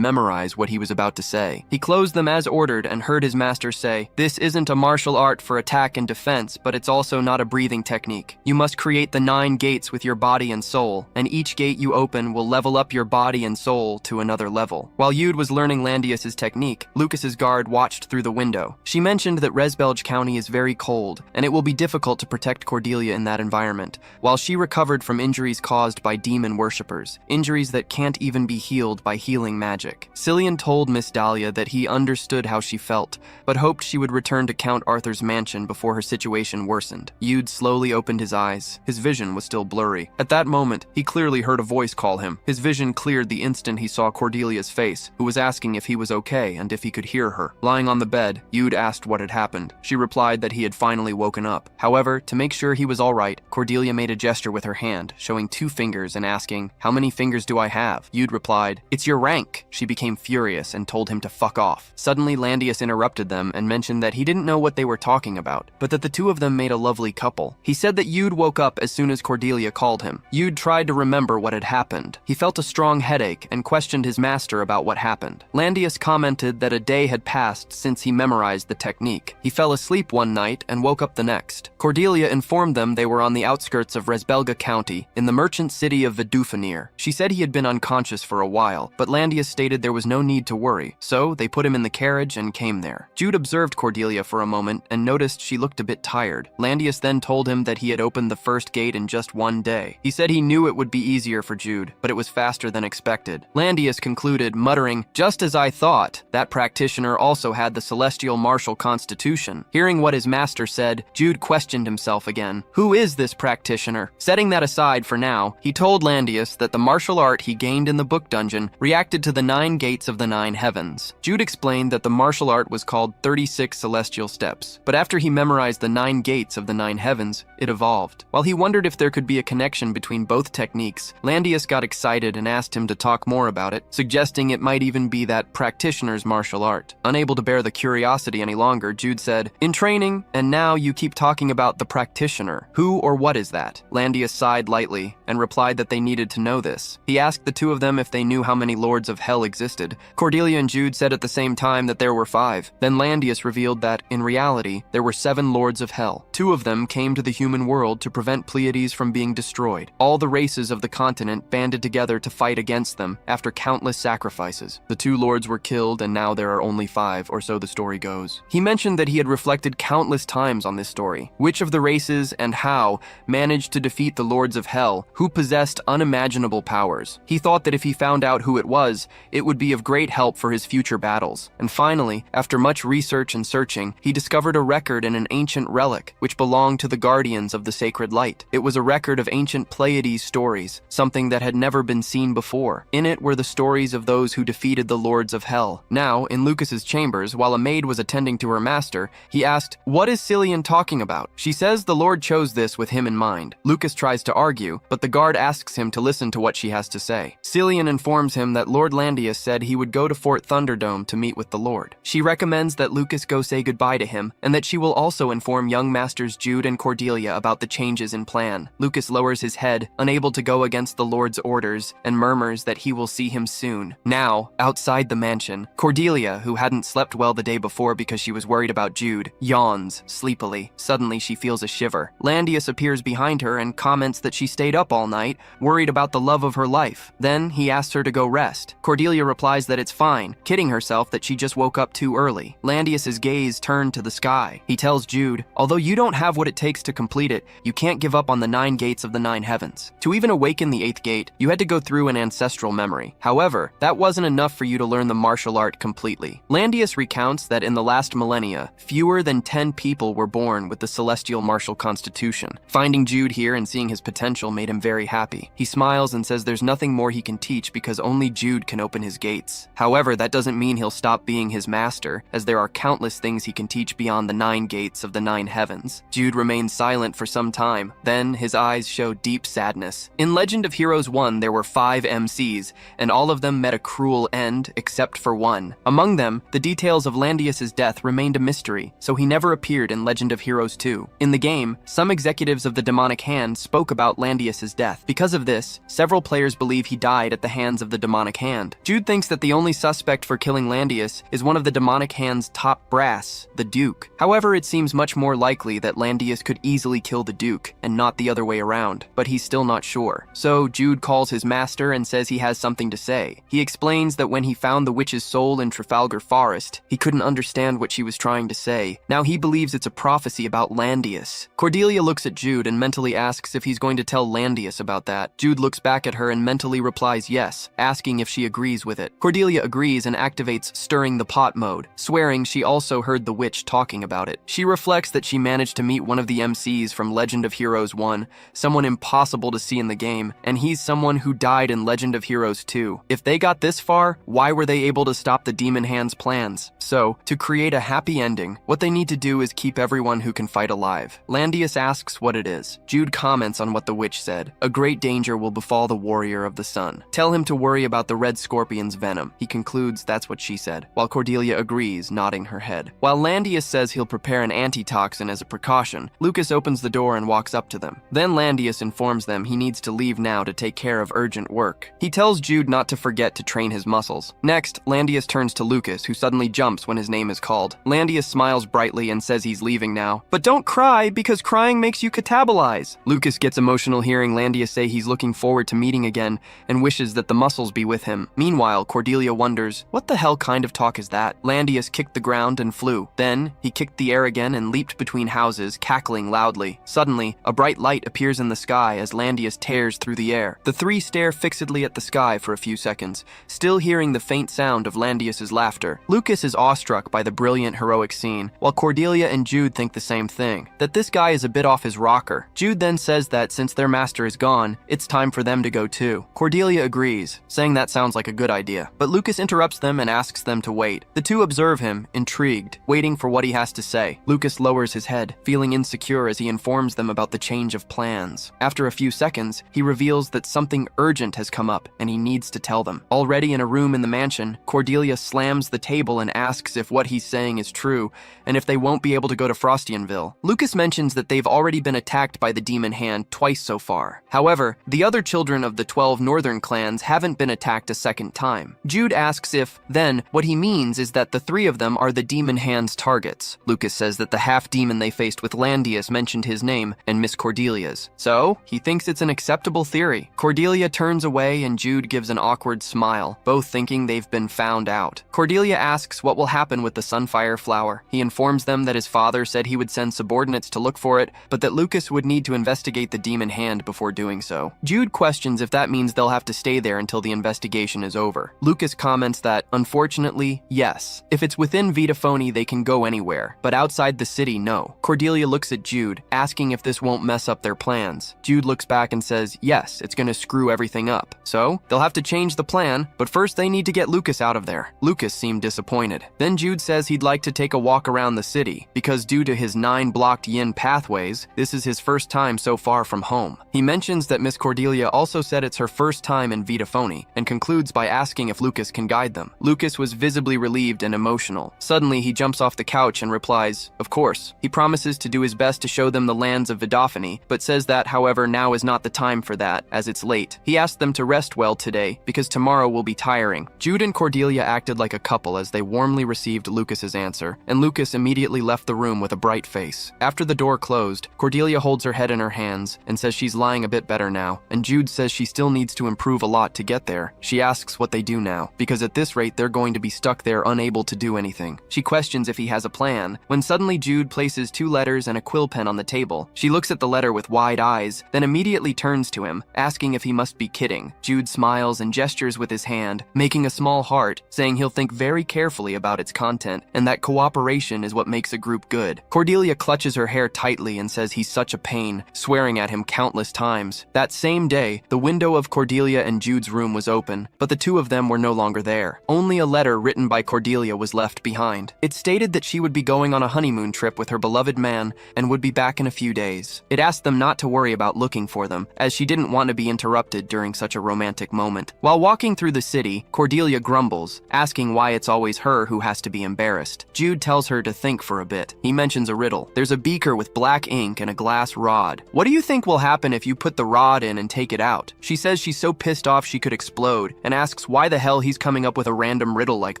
memorize what he was about to say. He closed them as ordered and heard his master say, "This isn't a martial art for attack and defense, but it's also not a breathing technique. You must create the 9 gates with your body and soul, and each gate you open will level up your body and soul to another level." While Jude was learning Landius's technique, Lucas's guard watched through the window. She mentioned that Resbelge County is very cold, and it will be difficult to protect Cordelia in that environment, while she recovered from injuries caused by demon worshippers, injuries that can't even be healed by healing magic. Cillian told Miss Dahlia that he understood how she felt, but hoped she would return to Count Arthur's mansion before her situation worsened. Jude slowly opened his eyes. His vision was still blurry. At that moment, he clearly heard a voice call him. His vision cleared the instant he saw Cordelia's face, who was asking if he was okay and if he could hear her. Lying on the bed, Jude asked what had happened. She replied that he had finally woken up. However, to make sure he was all right, Cordelia made a gesture with her hand, showing 2 fingers and asking, "How many fingers do I have?" Jude replied, "It's your rank." She became furious and told him to fuck off. Suddenly, Landius interrupted them and mentioned that he didn't know what they were talking about, but that the 2 of them made a lovely couple. He said that Jude woke up as soon as Cordelia called him. Jude tried to remember what had happened. He felt a strong headache and questioned his master about what happened. Landius commented that a day had passed since he memorized the technique. He fell asleep one night and woke up the next. Cordelia informed them they were on the outskirts of Resbelga County, in the merchant city of Vidufanir. She said he had been unconscious for a while, but Landius stated there was no need to worry, so they put him in the carriage and came there. Jude observed Cordelia for a moment and noticed she looked a bit tired. Landius then told him that he had opened the first gate in just 1 day. He said he knew it would be easier for Jude, but it was faster than expected. Landius concluded, muttering, "Just as I thought, that practitioner also had the celestial martial constitution." Hearing what his master said, Jude questioned himself again. Who is this practitioner? Setting that aside for now, he told Landius that the martial art he gained in the book dungeon reacted to the 9 gates of the 9 heavens. Jude explained that the martial art was called 36 celestial steps, but after he memorized the 9 gates of the 9 heavens, it evolved. While he wondered if there could be a connection between both techniques, Landius got excited and asked him to talk more about it, suggesting it might even be that practitioner's martial art. Unable to bear the curiosity any longer, Jude said, "In training, and now you keep talking about the practitioner. Who or what is that?" Landius sighed lightly and replied that they needed to know this. He asked the 2 of them if they knew how many lords of hell existed. Cordelia and Jude said at the same time that there were 5. Then Landius revealed that, in reality, there were 7 lords of hell. 2 of them came to the human world to prevent Pleiades from being destroyed. All the races of the continent banded together to fight against them after countless sacrifices. The 2 lords were killed, and now there are only 5, or so the story goes. He mentioned that he had reflected countless times on this story. Which of the races and how managed to defeat the lords of hell, who possessed unimaginable powers? He thought that if he found out who it was, it would be of great help for his future battles. And finally, after much research and searching, he discovered a record in an ancient relic, which belonged to the guardians of the sacred light. It was a record of ancient Pleiades stories, something that had never been seen before. In it were the stories of those who defeated the lords of hell. Now, in Lucas's chambers, while a maid was attending to her master, he asked, "What is Cillian talking about?" She says the Lord chose this with him in mind. Lucas tries to argue, but the guard asks him to listen to what she has to say. Cillian informs him that Lord Landius said he would go to Fort Thunderdome to meet with the Lord. She recommends that Lucas go say goodbye to him, and that she will also inform young masters Jude and Cordelia about the changes in plan. Lucas lowers his head, unable to go against the Lord's orders, and murmurs that he will see him soon. Now, outside the mansion, Cordelia, who hadn't slept well the day before because she was worried about Jude, yawns sleepily. Suddenly, she feels a shiver. Landius appears behind her and comments that she stayed up all night, worried about the love of her life. Then, he asks her to go rest. Cordelia replies that it's fine, kidding herself that she just woke up too early. Landius's gaze turned to the sky. He tells Jude, although you don't have what it takes to complete it, you can't give up on the 9 gates of the 9 heavens. To even awaken the 8th gate, you had to go through an ancestral memory. However, that wasn't enough for you to learn the martial art completely. Landius recounts that in the last millennia, fewer than 10 people were born with the celestial martial constitution. Finding Jude here and seeing his potential made him very happy. He smiles and says there's nothing more he can teach because only Jude can open his gates. However, that doesn't mean he'll stop being his master, as there are countless things he can teach beyond the 9 gates of the 9 heavens. Jude remains silent for some time. Then his eyes show deep sadness. In Legend of Heroes 1, there were 5 MCs, and all of them met a cruel end except for one. Among them, the details of Landius's death remained a mystery, so he never appeared in Legend of Heroes 2. In the game, some executives of the demonic hand spoke about Landius's death. Because of this, several players believe he died at the hands of the demonic hand. Jude thinks that the only suspect for killing Landius is one of the demonic hand's top brass, the Duke. However, it seems much more likely that Landius could easily kill the Duke, and not the other way around, but he's still not sure. So Jude calls his master and says he has something to say. He explains that when he found the witch's soul in Trafalgar Forest, he couldn't understand what she was trying to say. Now he believes it's a prophecy about Landius. Cordelia looks at Jude and mentally asks if he's going to tell Landius about that. Jude looks back at her and mentally replies yes, asking if she agrees with it. Cordelia agrees and activates stirring the pot mode, swearing she also heard the witch talking about it. She reflects that she managed to meet one of the MCs from Legend of Heroes 1, someone impossible to see in the game, and he's someone who died in Legend of Heroes 2. If they got this far, why were they able to stop the Demon Hand's plans? So, to create a happy ending, what they need to do is keep everyone who can fight alive. Landius asks what it is. Jude comments on what the witch said. A great danger will befall the warrior of the sun. Tell him to worry about the red scorpion's venom. He concludes that's what she said, while Cordelia agrees, nodding her head. While Landius says he'll prepare an antitoxin as a precaution, Lucas opens the door and walks up to them. Then Landius informs them he needs to leave now to take care of urgent work. He tells Jude not to forget to train his muscles. Next, Landius turns to Lucas, who suddenly jumps when his name is called. Landius smiles brightly and says he's leaving now. But don't cry, because crying makes you catabolize. Lucas gets emotional hearing Landius say he's looking forward to meeting again and wishes that the muscles be with him. Meanwhile, Cordelia wonders, what the hell kind of talk is that? Landius kicked the ground and flew. Then, he kicked the air again and leaped between houses, cackling loudly. Suddenly, a bright light appears in the sky as Landius tears through the air. The three stare fixedly at the sky for a few seconds, still hearing the faint sound of Landius's laughter. Lucas is awestruck by the brilliant heroic scene, while Cordelia and Jude think the same thing, that this guy is a bit off his rocker. Jude then says that since their master is gone, it's time for them to go too. Cordelia agrees, saying that sounds like a good idea, but Lucas interrupts them and asks them to wait. The two observe him, intrigued, waiting for what he has to say. Lucas lowers his head, feeling insecure as he informs them about the change of plans. After a few seconds, he reveals that something urgent has come up and he needs to tell them. Already in a room in the mansion, Cordelia slams the table and asks if what he's saying is true and if they won't be able to go to Frostianville. Lucas mentions that they've already been attacked by the Demon Hand twice so far. However, the other children of the 12 northern clans haven't been attacked a second time. Jude asks if, then, what he means is that the 3 of them are the Demon Hand's targets. Lucas says that the half-demon they faced with Landius mentioned his name and Miss Cordelia's. So, he thinks it's an acceptable theory. Cordelia turns away and Jude gives an awkward smile, both thinking they've been found out. Cordelia asks what will happen with the Sunfire Flower. He informs them that his father said he would send subordinates to look for it, but that Lucas would need to investigate the Demon Hand before doing so. Jude questions if that means they'll have to stay there until the investigation is over. Lucas comments that, unfortunately, yes. If it's within Vitaphone, they can go anywhere, but outside the city, no. Cordelia looks at Jude, asking if this won't mess up their plans. Jude looks back and says, yes, it's gonna screw everything up. So, they'll have to change the plan, but first they need to get Lucas out of there. Lucas seemed disappointed. Then Jude says he'd like to take a walk around the city, because due to his 9 blocked yin pathways, this is his first time so far from home. He mentions that Miss Cordelia also said it's her first time in Vitaphone, and concludes by asking if Lucas can guide them. Lucas was visibly relieved and emotional. Suddenly, he jumps off the couch and replies, of course. He promises to do his best to show them the lands of Vidaphone, but says that, however, now is not the time for that, as it's late. He asked them to rest well today, because tomorrow will be tiring. Jude and Cordelia acted like a couple as they warmly received Lucas's answer, and Lucas immediately left the room with a bright face. After the door closed, Cordelia holds her head in her hands and says she's lying a bit better now, and Jude says she still needs to improve a lot to get there. She asks what they do now. now, because at this rate they're going to be stuck there unable to do anything. She questions if he has a plan, when suddenly Jude places 2 letters and a quill pen on the table. She looks at the letter with wide eyes, then immediately turns to him, asking if he must be kidding. Jude smiles and gestures with his hand, making a small heart, saying he'll think very carefully about its content, and that cooperation is what makes a group good. Cordelia clutches her hair tightly and says he's such a pain, swearing at him countless times. That same day, the window of Cordelia and Jude's room was open, but the 2 of them were no longer there. Only a letter written by Cordelia was left behind. It stated that she would be going on a honeymoon trip with her beloved man and would be back in a few days. It asked them not to worry about looking for them, as she didn't want to be interrupted during such a romantic moment. While walking through the city, Cordelia grumbles, asking why it's always her who has to be embarrassed. Jude tells her to think for a bit. He mentions a riddle. There's a beaker with black ink and a glass rod. What do you think will happen if you put the rod in and take it out? She says she's so pissed off she could explode, and asks why the hell he's coming up with a random riddle like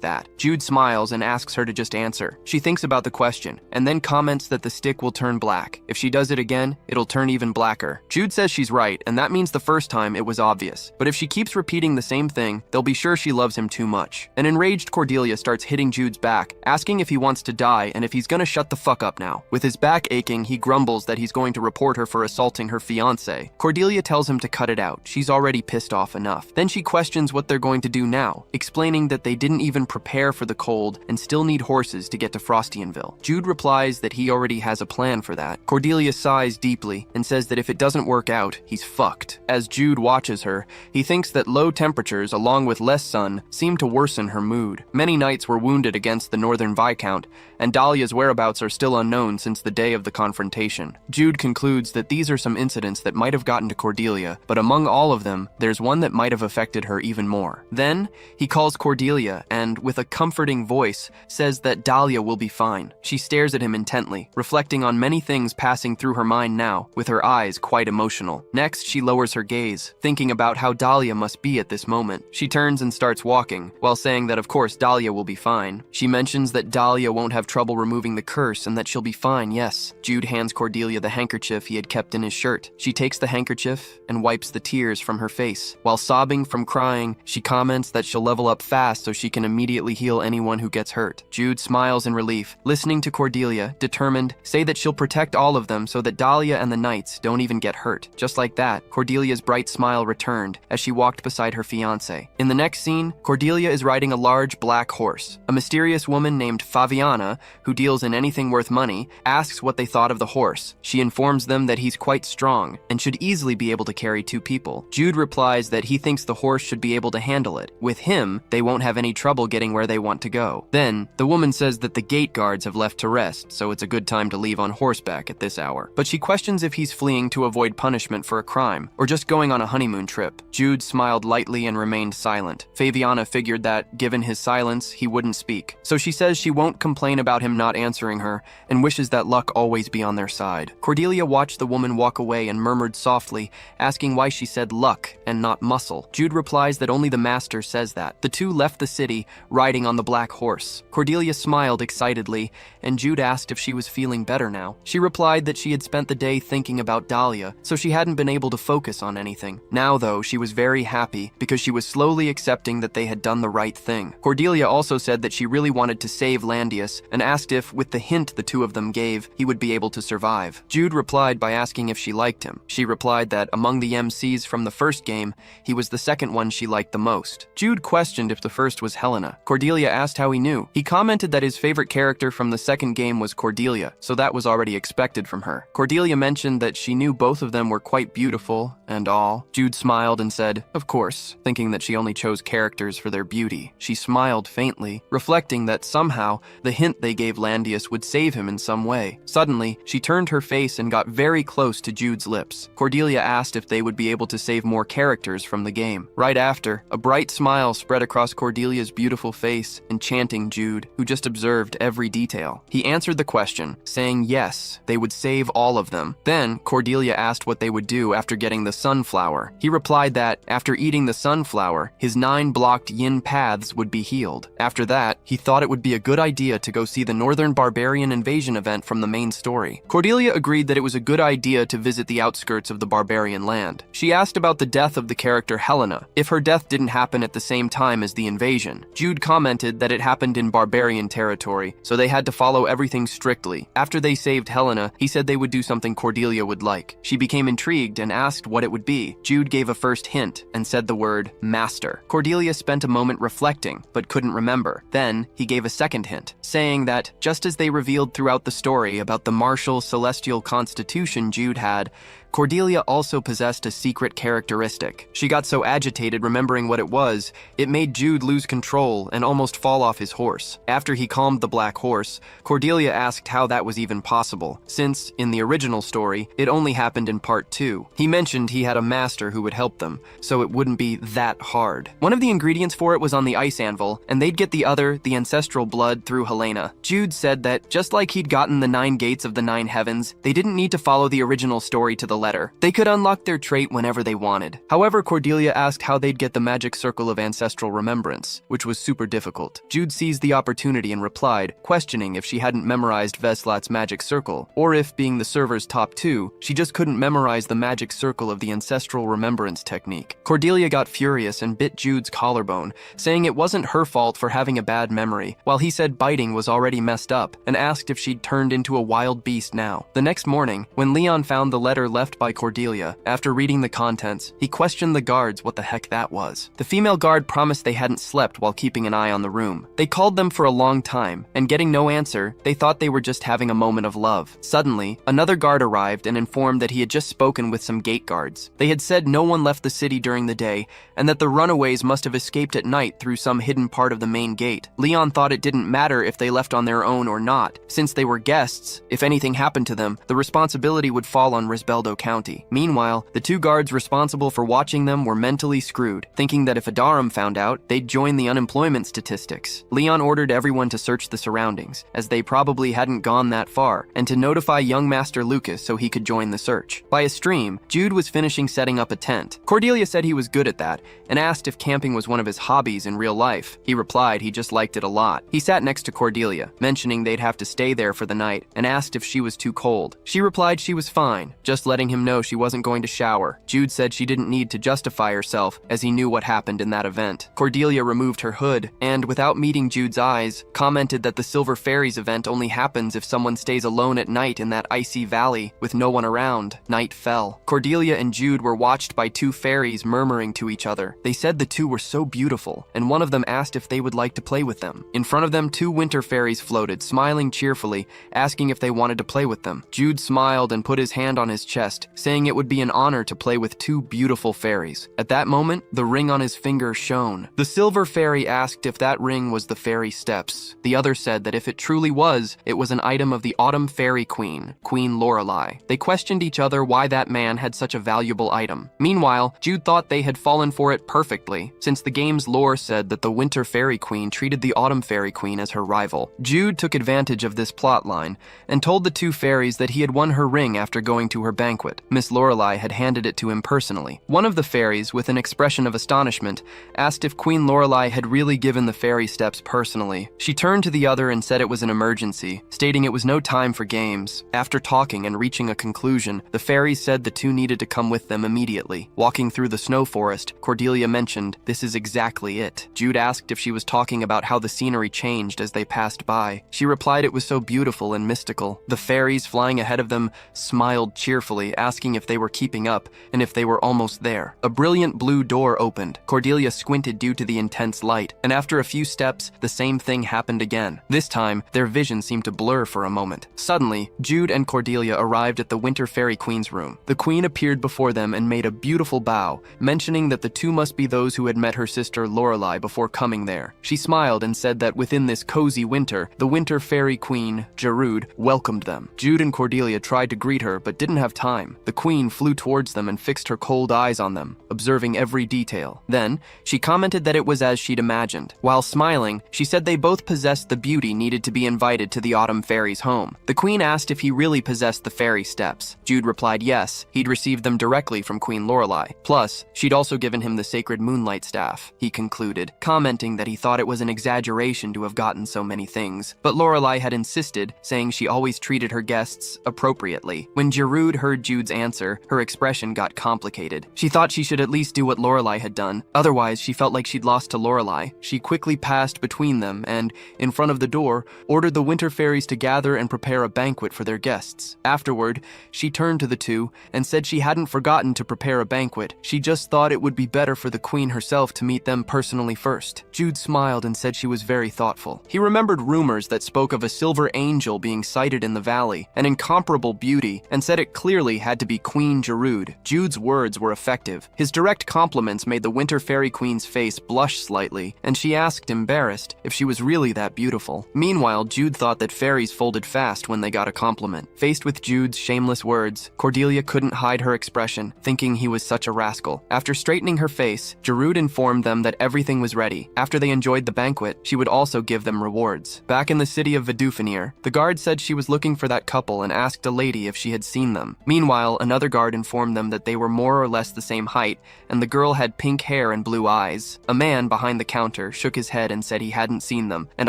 that. Jude smiles and asks her to just answer. She thinks about the question, and then comments that the stick will turn black. If she does it again, it'll turn even blacker. Jude says she's right, and that means the first time it was obvious. But if she keeps repeating the same thing, they'll be sure she loves him too much. An enraged Cordelia starts hitting Jude's back, asking if he wants to die and if he's gonna shut the fuck up now. With his back aching, he grumbles that he's going to report her for assaulting her fiancé. Cordelia tells him to cut it out. She's already pissed off enough. Then she questions what they're going to do now, explaining that they didn't even prepare for the cold and still need horses to get to Frostianville. Jude replies that he already has a plan for that. Cordelia sighs deeply and says that if it doesn't work out, he's fucked. As Jude watches her, he thinks that low temperatures along with less sun seem to worsen her mood. Many knights were wounded against the Northern Viscount, and Dahlia's whereabouts are still unknown since the day of the confrontation. Jude concludes that these are some incidents that might have gotten to Cordelia, but among all of them, there's one that might have affected her even more. Then, he calls Cordelia and, with a comforting voice, says that Dahlia will be fine. She stares at him intently, reflecting on many things passing through her mind now, with her eyes quite emotional. Next, she lowers her gaze, thinking about how Dahlia must be at this moment. She turns and starts walking, while saying that of course Dahlia will be fine. She mentions that Dahlia won't have trouble removing the curse and that she'll be fine, yes. Jude hands Cordelia the handkerchief he had kept in his shirt. She takes the handkerchief and wipes the tears from her face. While sobbing from crying, she comments that she'll level up fast so she can immediately heal anyone who gets hurt. Jude smiles in relief, listening to Cordelia, determined, say that she'll protect all of them so that Dahlia and the knights don't even get hurt. Just like that, Cordelia's bright smile returned as she walked beside her fiancé. In the next scene, Cordelia is riding a large black horse. A mysterious woman named Faviana, who deals in anything worth money, asks what they thought of the horse. She informs them that he's quite strong and should easily be able to carry 2 people. Jude replies that he thinks the horse should be able to handle it. With him, they won't have any trouble getting where they want to go. Then, the woman says that the gate guards have left to rest, so it's a good time to leave on horseback at this hour. But she questions if he's fleeing to avoid punishment for a crime, or just going on a honeymoon trip. Jude smiled lightly and remained silent. Faviana figured that, given his silence, he wouldn't speak. So she says she won't complain about him not answering her, and wishes that luck always be on their side. Cordelia watched the woman walk away and murmured softly, asking why she said luck and not muscle. Jude replies that only the master says that. The 2 left the city, riding on the black horse. Cordelia smiled excitedly, and Jude asked if she was feeling better now. She replied that she had spent the day thinking about Dahlia, so she hadn't been able to focus on anything. Now, though, she was very happy because she was slowly accepting that they had done the right thing. Cordelia also said that she really wanted to save Landius and asked if, with the hint the 2 of them gave, he would be able to survive. Jude replied by asking if she liked him. She replied that among the MCs from the first game, he was the second one she liked the most. Jude questioned if the first was Helena. Cordelia asked how he knew. He commented that his favorite character from the second game was Cordelia, so that was already expected from her. Cordelia mentioned that she knew both of them were quite beautiful and all. Jude smiled and said, of course, thinking that she only chose characters for their beauty. She smiled faintly, reflecting that somehow the hint they gave Landius would save him in some way. Suddenly, she turned her face and got very close to Jude's lips. Cordelia asked if they would be able to save more characters from the game. Right after, a bright smile spread across Cordelia's beautiful face, enchanting Jude, who just observed every detail. He answered the question, saying yes, they would save all of them. Then, Cordelia asked what they would do after getting the sunflower. He replied that, after eating the sunflower, his 9 blocked yin paths would be healed. After that, he thought it would be a good idea to go see the Northern Barbarian Invasion event from the main story. Cordelia agreed that it was a good idea to visit the outskirts of the barbarian land. She asked about the death of the character Helena. If her death didn't happen at the same time as the invasion. Jude commented that it happened in barbarian territory, so they had to follow everything strictly. After they saved Helena, he said they would do something Cordelia would like. She became intrigued and asked what it would be. Jude gave a first hint and said the word master. Cordelia spent a moment reflecting, but couldn't remember. Then he gave a second hint, saying that just as they revealed throughout the story about the martial celestial constitution Jude had, Cordelia also possessed a secret characteristic. She got so agitated remembering what it was, it made Jude lose control and almost fall off his horse. After he calmed the black horse, Cordelia asked how that was even possible, since, in the original story, it only happened in part 2. He mentioned he had a master who would help them, so it wouldn't be that hard. One of the ingredients for it was on the ice anvil, and they'd get the other, the ancestral blood, through Helena. Jude said that, just like he'd gotten the 9 gates of the 9 heavens, they didn't need to follow the original story to the letter. They could unlock their trait whenever they wanted. However, Cordelia asked how they'd get the magic circle of ancestral remembrance, which was super difficult. Jude seized the opportunity and replied, questioning if she hadn't memorized Veslat's magic circle, or if, being the server's top 2, she just couldn't memorize the magic circle of the ancestral remembrance technique. Cordelia got furious and bit Jude's collarbone, saying it wasn't her fault for having a bad memory, while he said biting was already messed up, and asked if she'd turned into a wild beast now. The next morning, when Leon found the letter left by Cordelia, after reading the contents, he questioned the guards what the heck that was. The female guard promised they hadn't slept while keeping an eye on the room. They called them for a long time, and getting no answer, they thought they were just having a moment of love. Suddenly, another guard arrived and informed that he had just spoken with some gate guards. They had said no one left the city during the day, and that the runaways must have escaped at night through some hidden part of the main gate. Leon thought it didn't matter if they left on their own or not. Since they were guests, if anything happened to them, the responsibility would fall on Risbeldo County. Meanwhile, the 2 guards responsible for watching them were mentally screwed, thinking that if Adarum found out, they'd join the unemployment statistics. Leon ordered everyone to search the surroundings, as they probably hadn't gone that far, and to notify young Master Lucas so he could join the search. By a stream, Jude was finishing setting up a tent. Cordelia said he was good at that, and asked if camping was one of his hobbies in real life. He replied he just liked it a lot. He sat next to Cordelia, mentioning they'd have to stay there for the night, and asked if she was too cold. She replied she was fine, just letting him know she wasn't going to shower. Jude said she didn't need to justify herself, as he knew what happened in that event. Cordelia removed her hood, and without meeting Jude's eyes, commented that the Silver Fairies event only happens if someone stays alone at night in that icy valley, with no one around. Night fell. Cordelia and Jude were watched by 2 fairies murmuring to each other. They said the 2 were so beautiful, and one of them asked if they would like to play with them. In front of them, 2 winter fairies floated, smiling cheerfully, asking if they wanted to play with them. Jude smiled and put his hand on his chest, saying it would be an honor to play with 2 beautiful fairies. At that moment, the ring on his finger shone. The Silver Fairy asked if that ring was the fairy steps. The other said that if it truly was, it was an item of the Autumn Fairy Queen, Queen Lorelei. They questioned each other why that man had such a valuable item. Meanwhile, Jude thought they had fallen for it perfectly, since the game's lore said that the Winter Fairy Queen treated the Autumn Fairy Queen as her rival. Jude took advantage of this plotline, and told the 2 fairies that he had won her ring after going to her banquet. Miss Lorelei had handed it to him personally. One of the fairies, with an expression of astonishment, asked if Queen Lorelei had really given the fairy steps personally. She turned to the other and said it was an emergency, stating it was no time for games. After talking and reaching a conclusion, the fairies said the 2 needed to come with them immediately. Walking through the snow forest, Cordelia mentioned, "This is exactly it." Jude asked if she was talking about how the scenery changed as they passed by. She replied it was so beautiful and mystical. The fairies flying ahead of them smiled cheerfully, asking if they were keeping up and if they were almost there. A brilliant blue door opened. Cordelia squinted due to the intense light, and after a few steps, the same thing happened again. This time, their vision seemed to blur for a moment. Suddenly, Jude and Cordelia arrived at the Winter Fairy Queen's room. The queen appeared before them and made a beautiful bow, mentioning that the 2 must be those who had met her sister Lorelei before coming there. She smiled and said that within this cozy winter, the Winter Fairy Queen, Gerude, welcomed them. Jude and Cordelia tried to greet her but didn't have time. The queen flew towards them and fixed her cold eyes on them, observing every detail. Then, she commented that it was as she'd imagined. While smiling, she said they both possessed the beauty needed to be invited to the Autumn Fairy's home. The queen asked if he really possessed the fairy steps. Jude replied yes, he'd received them directly from Queen Lorelei. Plus, she'd also given him the sacred moonlight staff, he concluded, commenting that he thought it was an exaggeration to have gotten so many things. But Lorelei had insisted, saying she always treated her guests appropriately. When Gerude heard Jude's answer, her expression got complicated. She thought she should at least do what Lorelai had done. Otherwise, she felt like she'd lost to Lorelai. She quickly passed between them and, in front of the door, ordered the winter fairies to gather and prepare a banquet for their guests. Afterward, she turned to the two and said she hadn't forgotten to prepare a banquet. She just thought it would be better for the queen herself to meet them personally first. Jude smiled and said she was very thoughtful. He remembered rumors that spoke of a silver angel being sighted in the valley, an incomparable beauty, and said it clearly had to be Queen Gerude. Jude's words were effective. His direct compliments made the Winter Fairy Queen's face blush slightly, and she asked, embarrassed, if she was really that beautiful. Meanwhile, Jude thought that fairies folded fast when they got a compliment. Faced with Jude's shameless words, Cordelia couldn't hide her expression, thinking he was such a rascal. After straightening her face, Gerude informed them that everything was ready. After they enjoyed the banquet, she would also give them rewards. Back in the city of Vidufenir, the guard said she was looking for that couple and asked a lady if she had seen them. Meanwhile, another guard informed them that they were more or less the same height, and the girl had pink hair and blue eyes. A man behind the counter shook his head and said he hadn't seen them, and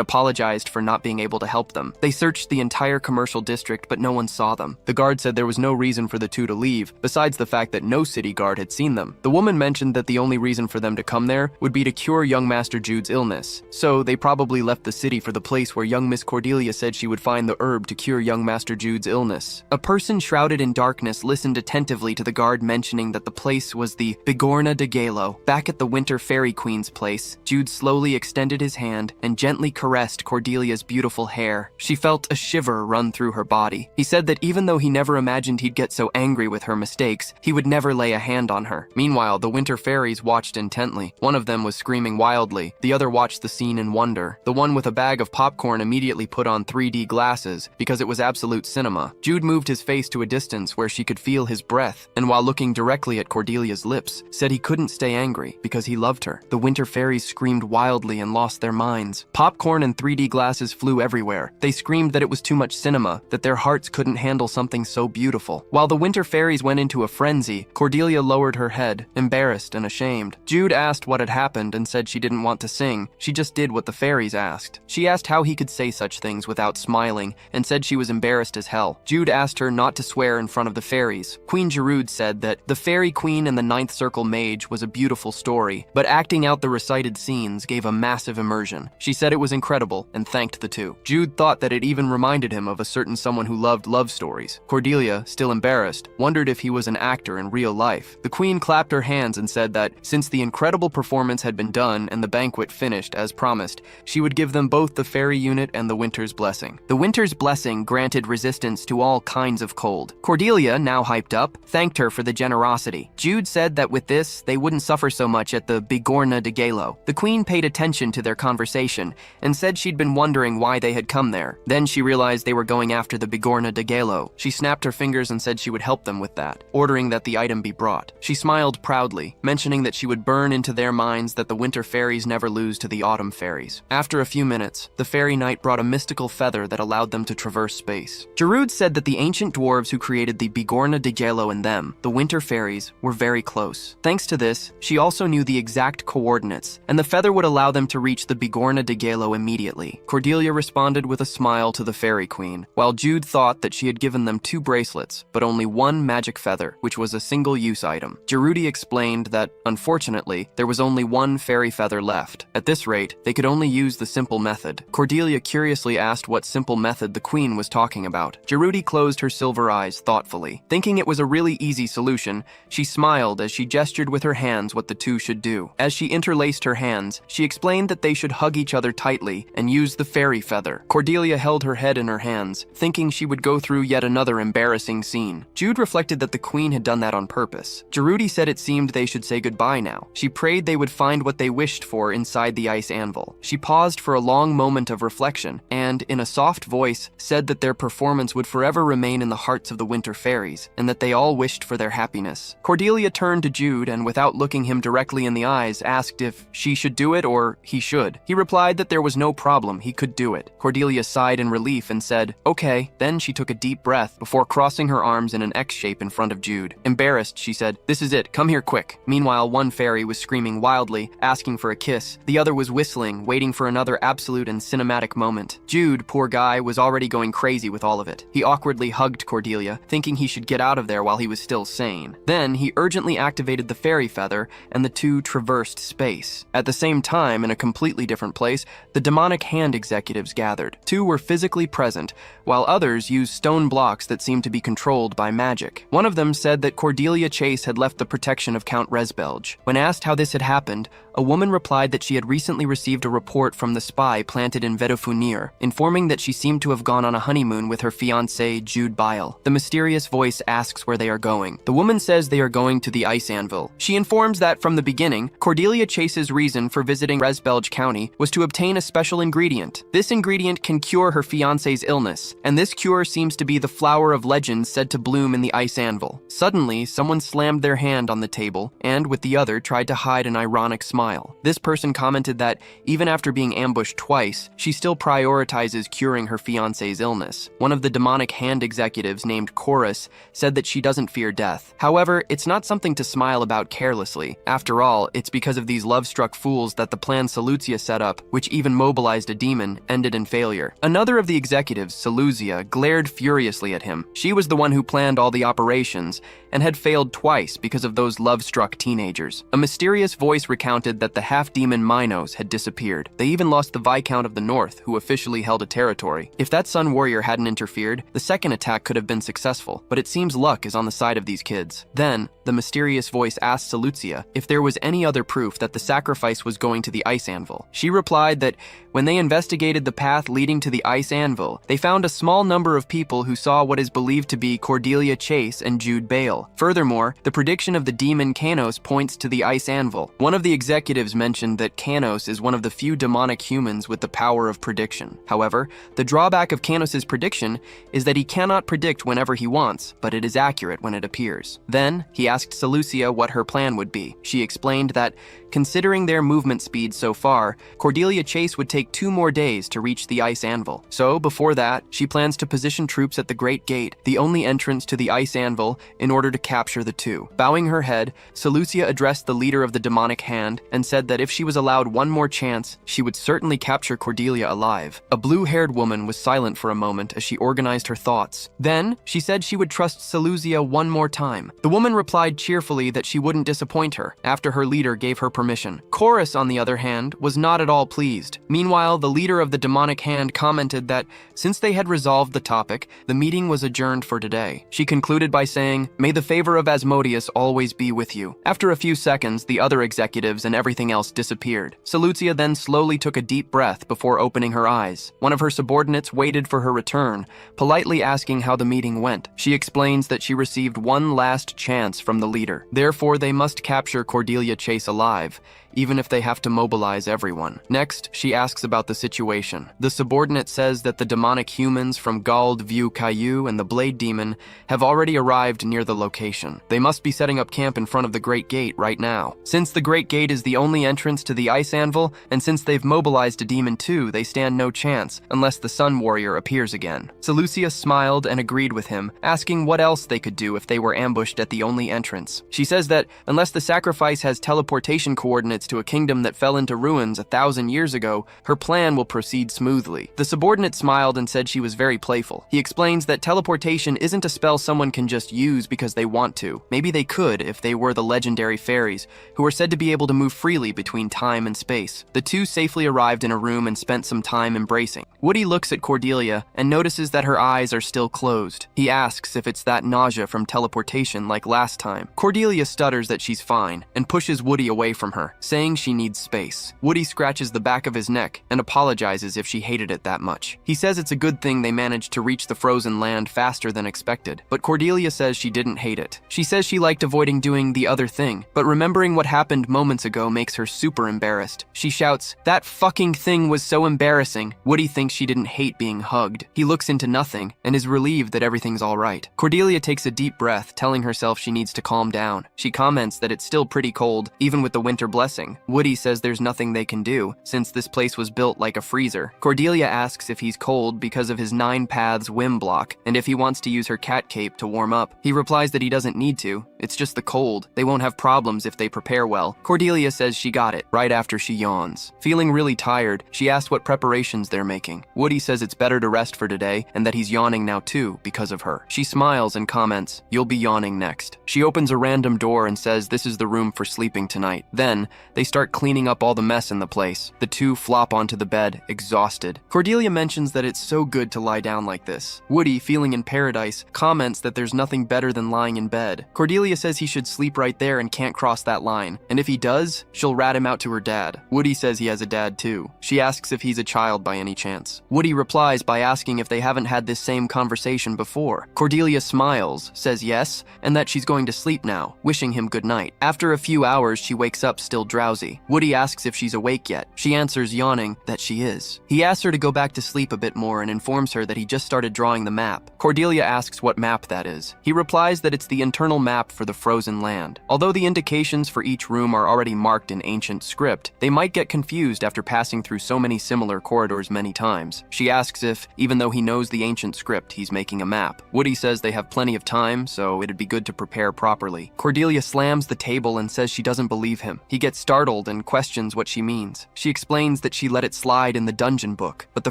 apologized for not being able to help them. They searched the entire commercial district, but no one saw them. The guard said there was no reason for the two to leave, besides the fact that no city guard had seen them. The woman mentioned that the only reason for them to come there would be to cure young Master Jude's illness, so they probably left the city for the place where young Miss Cordelia said she would find the herb to cure young Master Jude's illness. A person shrouded in darkness listened attentively to the guard mentioning that the place was the Bigorna de Galo. Back at the Winter Fairy Queen's place, Jude slowly extended his hand and gently caressed Cordelia's beautiful hair. She felt a shiver run through her body. He said that even though he never imagined he'd get so angry with her mistakes, he would never lay a hand on her. Meanwhile, the Winter Fairies watched intently. One of them was screaming wildly. The other watched the scene in wonder. The one with a bag of popcorn immediately put on 3D glasses because it was absolute cinema. Jude moved his face to a distance where she could feel his breath, and while looking directly at Cordelia's lips, said he couldn't stay angry because he loved her. The Winter Fairies screamed wildly and lost their minds. Popcorn and 3D glasses flew everywhere. They screamed that it was too much cinema, that their hearts couldn't handle something so beautiful. While the Winter Fairies went into a frenzy, Cordelia lowered her head, embarrassed and ashamed. Jude asked what had happened and said she didn't want to sing. She just did what the fairies asked. She asked how he could say such things without smiling and said she was embarrassed as hell. Jude asked her not to swear in front of the fairies. Queen Gerude said that the Fairy Queen and the Ninth Circle Mage was a beautiful story, but acting out the recited scenes gave a massive immersion. She said it was incredible and thanked the two. Jude thought that it even reminded him of a certain someone who loved love stories. Cordelia, still embarrassed, wondered if he was an actor in real life. The queen clapped her hands and said that since the incredible performance had been done and the banquet finished as promised, she would give them both the fairy unit and the Winter's Blessing. The Winter's Blessing granted resistance to all kinds of cold. Cordelia, now hyped up, thanked her for the generosity. Jude said that with this, they wouldn't suffer so much at the Bigorna de Galo. The queen paid attention to their conversation and said she'd been wondering why they had come there. Then she realized they were going after the Bigorna de Galo. She snapped her fingers and said she would help them with that, ordering that the item be brought. She smiled proudly, mentioning that she would burn into their minds that the Winter Fairies never lose to the Autumn Fairies. After a few minutes, the Fairy Knight brought a mystical feather that allowed them to traverse space. Gerude said that the ancient dwarves who created the Bigorna de Galo and them, the Winter Fairies, were very close. Thanks to this, she also knew the exact coordinates, and the feather would allow them to reach the Bigorna de Galo immediately. Cordelia responded with a smile to the Fairy Queen, while Jude thought that she had given them 2 bracelets, but only 1 magic feather, which was a single-use item. Gerude explained that, unfortunately, there was only 1 fairy feather left. At this rate, they could only use the simple method. Cordelia curiously asked what simple method the queen was talking about. Gerude closed her silver eyes thoughtfully. Thinking it was a really easy solution, she smiled as she gestured with her hands what the two should do. As she interlaced her hands, she explained that they should hug each other tightly and use the fairy feather. Cordelia held her head in her hands, thinking she would go through yet another embarrassing scene. Jude reflected that the queen had done that on purpose. Gerude said it seemed they should say goodbye now. She prayed they would find what they wished for inside the ice anvil. She paused for a long moment of reflection and, in a soft voice, said that their performance would forever remain in the hearts of the Winter Fairies, and that they all wished for their happiness. Cordelia turned to Jude and, without looking him directly in the eyes, asked if she should do it or he should. He replied that there was no problem, he could do it. Cordelia sighed in relief and said, "Okay." Then she took a deep breath before crossing her arms in an X shape in front of Jude. Embarrassed, she said, "This is it, come here quick." Meanwhile, one fairy was screaming wildly, asking for a kiss. The other was whistling, waiting for another absolute and cinematic moment. Jude, poor guy, was already going crazy with all of it. He awkwardly hugged Cordelia, thinking he should get out of there while he was still sane. Then, he urgently activated the fairy feather, and the two traversed space. At the same time, in a completely different place, the demonic hand executives gathered. Two were physically present, while others used stone blocks that seemed to be controlled by magic. One of them said that Cordelia Chase had left the protection of Count Resbelge. When asked how this had happened, a woman replied that she had recently received a report from the spy planted in Vedofunir, informing that she seemed to have gone on a honeymoon with her fiancé, Jude Bile. The mysterious voice asks where they are going. The woman says they are going to the Ice Anvil. She informs that from the beginning, Cordelia Chase's reason for visiting Resbelge County was to obtain a special ingredient. This ingredient can cure her fiancé's illness, and this cure seems to be the flower of legends said to bloom in the Ice Anvil. Suddenly, someone slammed their hand on the table and, with the other, tried to hide an ironic smile. This person commented that, even after being ambushed twice, she still prioritizes curing her fiancé's illness. One of the demonic hand executives, named Chorus, said that she doesn't fear death. However, it's not something to smile about carelessly. After all, it's because of these love-struck fools that the plan Seleucia set up, which even mobilized a demon, ended in failure. Another of the executives, Seleucia, glared furiously at him. She was the one who planned all the operations, and had failed twice because of those love-struck teenagers. A mysterious voice recounted that the half-demon Minos had disappeared. They even lost the Viscount of the North, who officially held a territory. If that Sun Warrior hadn't interfered, the second attack could have been successful, but it seems luck is on the side of these kids. Then, the mysterious voice asked Seleucia if there was any other proof that the sacrifice was going to the Ice Anvil. She replied that when they investigated the path leading to the Ice Anvil, they found a small number of people who saw what is believed to be Cordelia Chase and Jude Bale. Furthermore, the prediction of the demon Canos points to the Ice Anvil. One of the executives mentioned that Canos is one of the few demonic humans with the power of prediction. However, the drawback of Canos' prediction is that he cannot predict whenever he wants, but it is accurate when it appears. Then, he asked Seleucia what her plan would be. She explained that, considering their movement speed so far, Cordelia Chase would take 2 more days to reach the Ice Anvil. So, before that, she plans to position troops at the Great Gate, the only entrance to the Ice Anvil, in order to capture the two. Bowing her head, Seleucia addressed the leader of the demonic hand and said that if she was allowed one more chance, she would certainly capture Cordelia alive. A blue-haired woman was silent for a moment as she organized her thoughts. Then, she said she would trust Seleucia one more time. The woman replied cheerfully that she wouldn't disappoint her, after her leader gave her permission. Chorus, on the other hand, was not at all pleased. Meanwhile, the leader of the demonic hand commented that, since they had resolved the topic, the meeting was adjourned for today. She concluded by saying, "May the favor of Asmodeus always be with you." After a few seconds, the other executives and everything else disappeared. Seleucia then slowly took a deep breath before opening her eyes. One of her subordinates waited for her return, politely asking how the meeting went. She explains that she received one last chance from the leader. Therefore, they must capture Cordelia Chase alive, even if they have to mobilize everyone. Next, she asks about the situation. The subordinate says that the demonic humans from Gald View Caillou and the Blade Demon have already arrived near the location. They must be setting up camp in front of the Great Gate right now. Since the Great Gate is the only entrance to the Ice Anvil, and since they've mobilized a demon too, they stand no chance unless the Sun Warrior appears again. Seleucia smiled and agreed with him, asking what else they could do if they were ambushed at the only entrance. She says that unless the sacrifice has teleportation coordinates to a kingdom that fell into ruins 1,000 years ago, her plan will proceed smoothly. The subordinate smiled and said she was very playful. He explains that teleportation isn't a spell someone can just use because they want to. Maybe they could if they were the legendary fairies, who are said to be able to move freely between time and space. The two safely arrived in a room and spent some time embracing. Woody looks at Cordelia and notices that her eyes are still closed. He asks if it's that nausea from teleportation like last time. Cordelia stutters that she's fine and pushes Woody away from her, saying she needs space. Woody scratches the back of his neck and apologizes if she hated it that much. He says it's a good thing they managed to reach the frozen land faster than expected, but Cordelia says she didn't hate it. She says she liked avoiding doing the other thing, but remembering what happened moments ago makes her super embarrassed. She shouts, "That fucking thing was so embarrassing." Woody thinks she didn't hate being hugged. He looks into nothing and is relieved that everything's all right. Cordelia takes a deep breath, telling herself she needs to calm down. She comments that it's still pretty cold, even with the winter blessing. Woody says there's nothing they can do, since this place was built like a freezer. Cordelia asks if he's cold because of his 9 paths whim block, and if he wants to use her cat cape to warm up. He replies that he doesn't need to. It's just the cold. They won't have problems if they prepare well. Cordelia says she got it, right after she yawns. Feeling really tired, she asks what preparations they're making. yawning. Woody says it's better to rest for today and that he's yawning now too because of her. She smiles and comments, "You'll be yawning next." She opens a random door and says this is the room for sleeping tonight. Then, they start cleaning up all the mess in the place. The two flop onto the bed, exhausted. Cordelia mentions that it's so good to lie down like this. Woody, feeling in paradise, comments that there's nothing better than lying in bed. Cordelia says he should sleep right there and can't cross that line, and if he does, she'll rat him out to her dad. Woody says he has a dad too. She asks if he's a child by any chance. Woody replies by asking if they haven't had this same conversation before. Cordelia smiles, says yes, and that she's going to sleep now, wishing him good night. After a few hours, she wakes up still drowsy. Woody asks if she's awake yet. She answers, yawning, that she is. He asks her to go back to sleep a bit more and informs her that he just started drawing the map. Cordelia asks what map that is. He replies that it's the internal map for the frozen land. Although the indications for each room are already marked in ancient script, they might get confused after passing through so many similar corridors many times. She asks if, even though he knows the ancient script, he's making a map. Woody says they have plenty of time, so it'd be good to prepare properly. Cordelia slams the table and says she doesn't believe him. He gets startled and questions what she means. She explains that she let it slide in the dungeon book, but the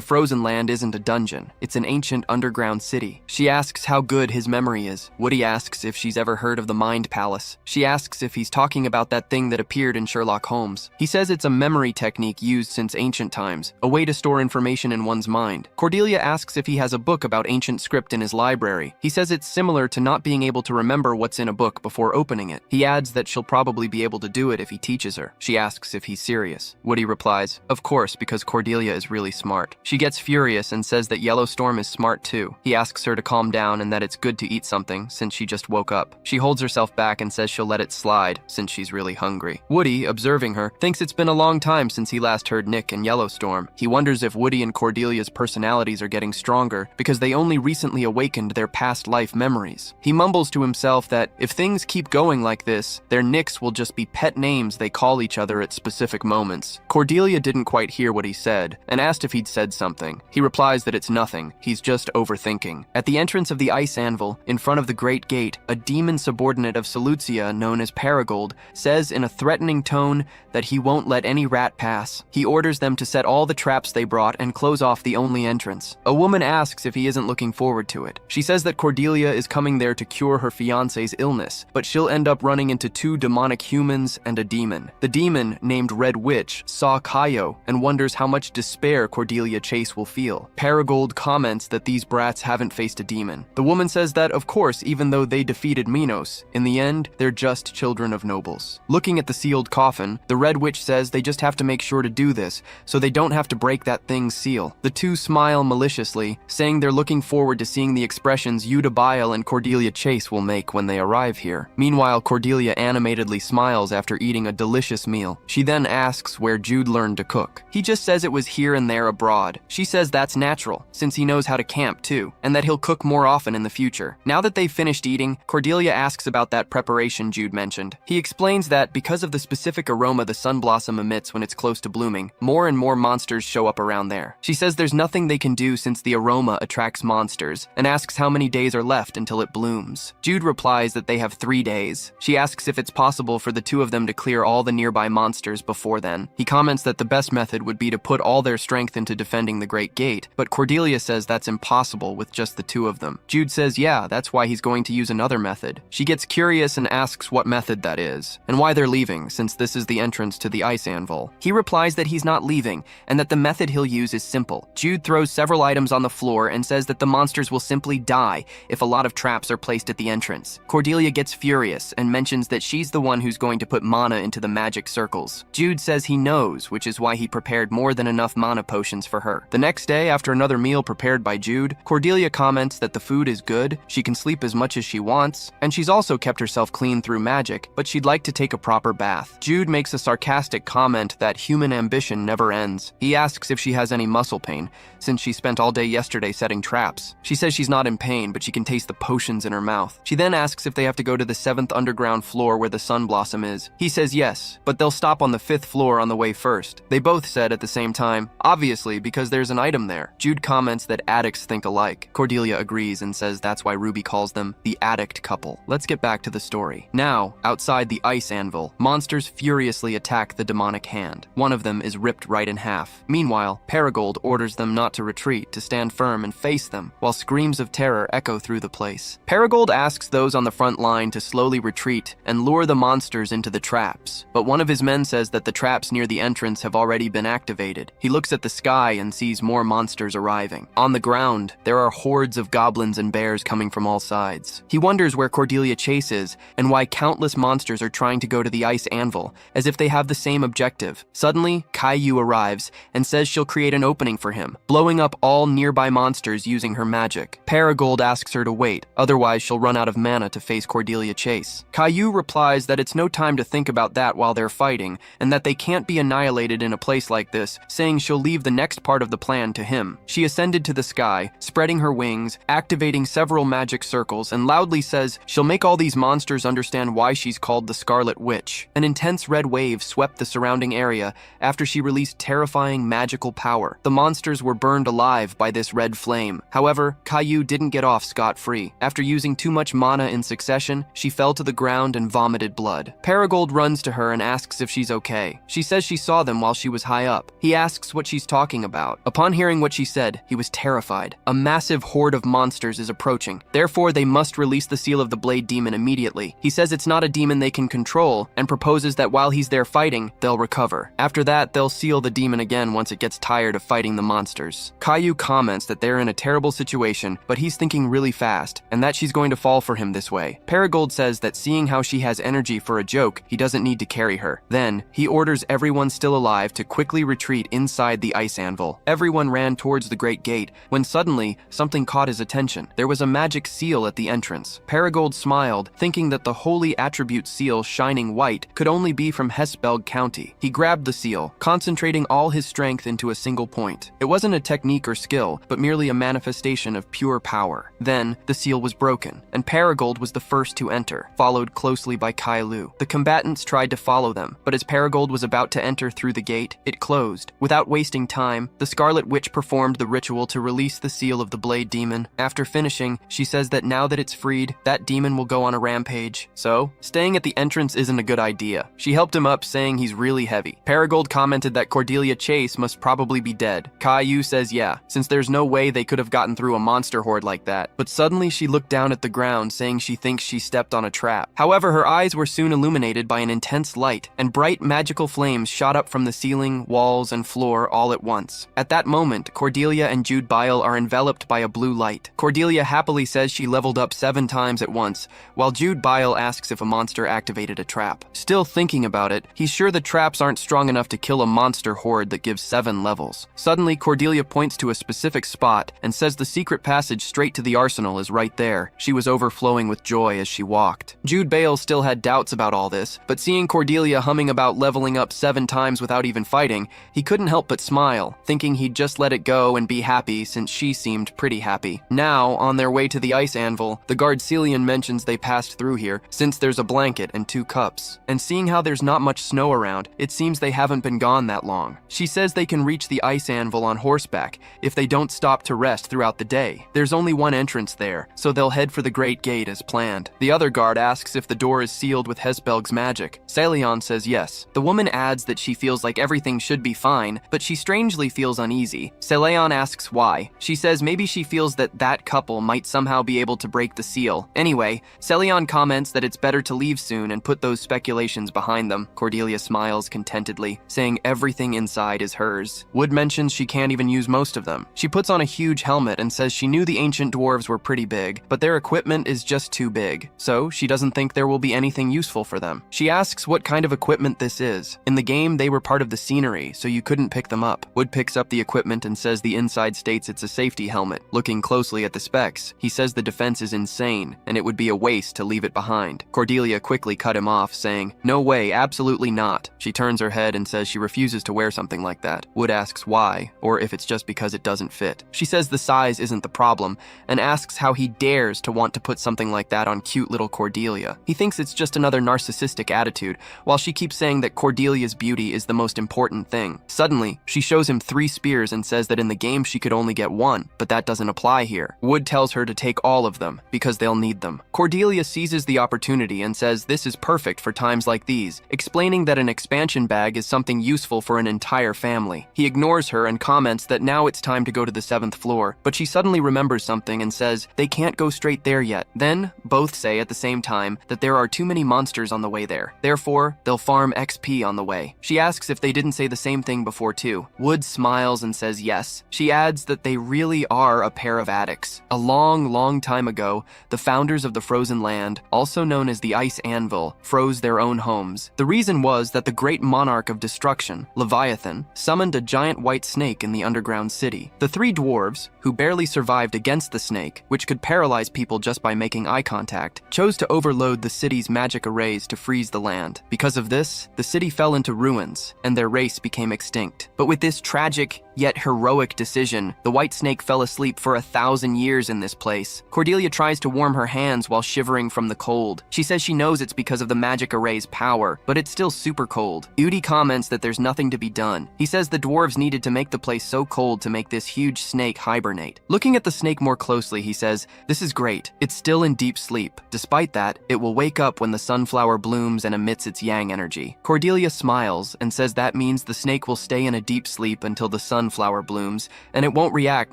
frozen land isn't a dungeon. It's an ancient underground city. She asks how good his memory is. Woody asks if she's ever heard of the Mind Palace. She asks if he's talking about that thing that appeared in Sherlock Holmes. He says it's a memory technique used since ancient times, a way to store information in one's mind. Cordelia asks if he has a book about ancient script in his library. He says it's similar to not being able to remember what's in a book before opening it. He adds that she'll probably be able to do it if he teaches her. She asks if he's serious. Woody replies, of course, because Cordelia is really smart. She gets furious and says that Yellowstorm is smart too. He asks her to calm down and that it's good to eat something since she just woke up. She holds herself back and says she'll let it slide since she's really hungry. Woody, observing her, thinks it's been a long time since he last heard Nick and Yellowstorm. He wonders if Woody and Cordelia's personalities are getting stronger because they only recently awakened their past life memories. He mumbles to himself that if things keep going like this, their Nicks will just be pet names they call each other at specific moments. Cordelia didn't quite hear what he said and asked if he'd said something. He replies that it's nothing. He's just overthinking. At the entrance of the ice anvil, in front of the Great Gate, a demon subordinate of Seleucia known as Paragold says in a threatening tone that he won't let any rat pass. He orders them to set all the traps they brought and close off the only entrance. A woman asks if he isn't looking forward to it. She says that Cordelia is coming there to cure her fiance's illness, but she'll end up running into two demonic humans and a demon. The demon, named Red Witch, saw Kaio and wonders how much despair Cordelia Chase will feel. Paragold comments that these brats haven't faced a demon. The woman says that, of course, even though they defeated Minos, in the end, they're just children of nobles. Looking at the sealed coffin, the Red Witch says they just have to make sure to do this, so they don't have to break that thing's seal. The two smile maliciously, saying they're looking forward to seeing the expressions Yuda Bile and Cordelia Chase will make when they arrive here. Meanwhile, Cordelia animatedly smiles after eating a delicious meal. She then asks where Jude learned to cook. He just says it was here and there abroad. She says that's natural, since he knows how to camp too, and that he'll cook more often in the future. Now that they've finished eating, Cordelia asks about that preparation Jude mentioned. He explains that because of the specific aroma the sun blossom emits when it's close to blooming, more and more monsters show up around there. She says there's nothing they can do since the aroma attracts monsters, and asks how many days are left until it blooms. Jude replies that they have 3 days. She asks if it's possible for the two of them to clear all the nearby monsters before then. He comments that the best method would be to put all their strength into defending the Great Gate, but Cordelia says that's impossible with just the two of them. Jude says yeah, that's why he's going to use another method. She gets curious and asks what method that is, and why they're leaving since this is the entrance to the ice anvil. He replies that he's not leaving, and that the method he'll use is simple. Jude throws several items on the floor and says that the monsters will simply die if a lot of traps are placed at the entrance. Cordelia gets furious and mentions that she's the one who's going to put mana into the magic circles. Jude says he knows, which is why he prepared more than enough mana potions for her. The next day, after another meal prepared by Jude, Cordelia comments that the food is good, she can sleep as much as she wants, and she's also kept herself clean through magic, but she'd like to take a proper bath. Jude makes a sarcastic comment that human ambition never ends. He asks if she has any muscle pain, since she spent all day yesterday setting traps. She says she's not in pain, but she can taste the potions in her mouth. She then asks if they have to go to the 7th underground floor where the sun blossom is. He says yes, but they'll stop on the 5th floor on the way first. They both said at the same time, obviously, because there's an item there. Jude comments that addicts think alike. Cordelia agrees and says that's why Ruby calls them the addict couple. Let's get back to the story. Now, outside the ice anvil, monsters furiously attack the demonic hand. One of them is ripped right in half. Meanwhile, Paragold orders them not to retreat, to stand firm and face them, while screams of terror echo through the place. Paragold asks those on the front line to slowly retreat and lure the monsters into the traps, but one of his men says that the traps near the entrance have already been activated. He looks at the sky and sees more monsters arriving. On the ground, there are hordes of goblins and bears coming from all sides. He wonders where Cordelia Chase is and why countless monsters are trying to go to the ice anvil, as if they have the same objective. Suddenly, Caillou arrives and says she'll create an opening for him, blowing up all nearby monsters using her magic. Paragold asks her to wait, otherwise she'll run out of mana to face Cordelia Chase. Caillou replies that it's no time to think about that while they're fighting, and that they can't be annihilated in a place like this, saying she'll leave the next part of the plan to him. She ascended to the sky, spreading her wings, activating several magic circles, and loudly says she'll make all these monsters understand why she's called the Scarlet Witch. An intense red wave swept the surrounding area after she released terrifying magical power. The monsters were burned alive by this red flame. However, Caillou didn't get off scot-free. After using too much mana in succession, she fell to the ground and vomited blood. Paragold runs to her and asks if she's okay. She says she saw them while she was high up. He asks what she's talking about. Upon hearing what she said, he was terrified. A massive horde of monsters is approaching. Therefore, they must release the seal of the Blade Demon immediately. He says it's not a demon they can control and proposes that while he's there fighting, they'll recover. After that, they'll seal the demon again once it gets tired of fighting the monsters. Caillou comments that they're in a terrible situation, but he's thinking really fast, and that she's going to fall for him this way. Paragold says that seeing how she has energy for a joke, he doesn't need to carry her. Then, he orders everyone still alive to quickly retreat inside the ice anvil. Everyone ran towards the great gate, when suddenly, something caught his attention. There was a magic seal at the entrance. Paragold smiled, thinking that the holy attribute seal shining white could only be from Hespelg County. He grabbed the seal, concentrating all his strength into a single point. It wasn't a technique or skill, but merely a manifestation of pure power. Then, the seal was broken, and Paragold was the first to enter, followed closely by Caillou. The combatants tried to follow them, but as Paragold was about to enter through the gate, it closed. Without wasting time, the Scarlet Witch performed the ritual to release the seal of the Blade Demon. After finishing, she says that now that it's freed, that demon will go on a rampage. So, staying at the entrance isn't a good idea. She helped him up, saying he's really heavy. Paragold commented that Cordelia Chase must probably be dead. Caillou says yeah, since there's no way they could have gotten through a monster horde like that. But suddenly she looked down at the ground, saying she thinks she stepped on a trap. However, her eyes were soon illuminated by an intense light, and bright magical flames shot up from the ceiling, walls, and floor all at once. At that moment, Cordelia and Jude Bile are enveloped by a blue light. Cordelia happily says she leveled up 7 times at once, while Jude Bile asks if a monster activated a trap. Still thinking about it, he's sure the traps aren't strong enough to kill a monster horde that gives 7 levels. Suddenly, Cordelia points to a specific spot and says the secret passage straight to the arsenal is right there. She was overflowing with joy as she walked. Jude Bale still had doubts about all this, but seeing Cordelia humming about leveling up 7 times without even fighting, he couldn't help but smile, thinking he'd just let it go and be happy since she seemed pretty happy. Now, on their way to the ice anvil, the guard Celian mentions they passed through here, since there's a blanket and 2 cups. And seeing how there's not much snow around, it seems they haven't been gone that long. She says they can reach the ice anvil on horseback if they don't stop to rest throughout the day. There's only one entrance there, so they'll head for the Great Gate as planned. The other guard asks if the door is sealed with Hespelg's magic. Celian says yes. The woman adds that she feels like everything should be fine, but she strangely feels uneasy. Celian asks why. She says maybe she feels that that couple might somehow be able to break the seal. Anyway, Celian comments that it's better to leave soon and put those speculations behind them. Cordelia smiles contentedly, saying everything inside is hers. Wood mentions she can't even use most of them. She puts on a huge helmet and says she knew the ancient dwarves were pretty big, but their equipment is just too big, so she doesn't think there will be anything useful for them. She asks what kind of equipment this is. In the game, they were part of the scenery, so you couldn't pick them up. Wood picks up the equipment and says the inside states it's a safety helmet. Looking closely at the specs, he says the defense is insane, and it would be a waste to leave it behind. Cordelia quickly cut him off, saying, "No way, absolutely not." She turns her head and says she refuses to wear something like that. Wood asks why, or if it's just because it doesn't fit. She says the size isn't the problem, and asks how he dares to want to put something like that on cute little Cordelia. He thinks it's just another narcissistic attitude, while she keeps saying that Cordelia's beauty is the most important thing. Suddenly, she shows him 3 spears and says that in the game she could only get 1, but that doesn't apply here. Wood tells her to take all of them, because they'll need them. Cordelia seizes the opportunity and says this is perfect for times like these, explaining that an expansion bag is something useful for an entire family. He ignores her and comments that now it's time to go to the 7th floor, but she suddenly remembers something and says they can't go straight there yet. Then, both say at the same time that there are too many monsters on the way there. Therefore, they'll farm XP on the way. She asks if they didn't say the same thing before too. Wood smiles and says yes. She adds that they really are a pair of addicts. A long time ago, the founders of the frozen land, also known as the Ice Anvil, froze their own homes. The reason was that the great monarch of destruction, Leviathan, summoned a giant white snake in the underground city. The 3 dwarves, who barely survived against the snake, which could paralyze people just by making eye contact, chose to overload the city's magic arrays to freeze the land. Because of this, the city fell into ruins, and their race became extinct. But with this tragic, yet heroic decision, the white snake fell asleep for 1,000 years in this place. Cordelia tries to warm her hands while shivering from the cold. She says she knows it's because of the magic array's power, but it's still super cold. Udi comments that there's nothing to be done. He says the dwarves needed to make the place so cold to make this huge snake hibernate. Looking at the snake more closely, he says, "This is great. It's still in deep sleep. Despite that, it will wake up when the sunflower blooms and emits its yang energy." Cordelia smiles and says that means the snake will stay in a deep sleep until the sunflower blooms, and it won't react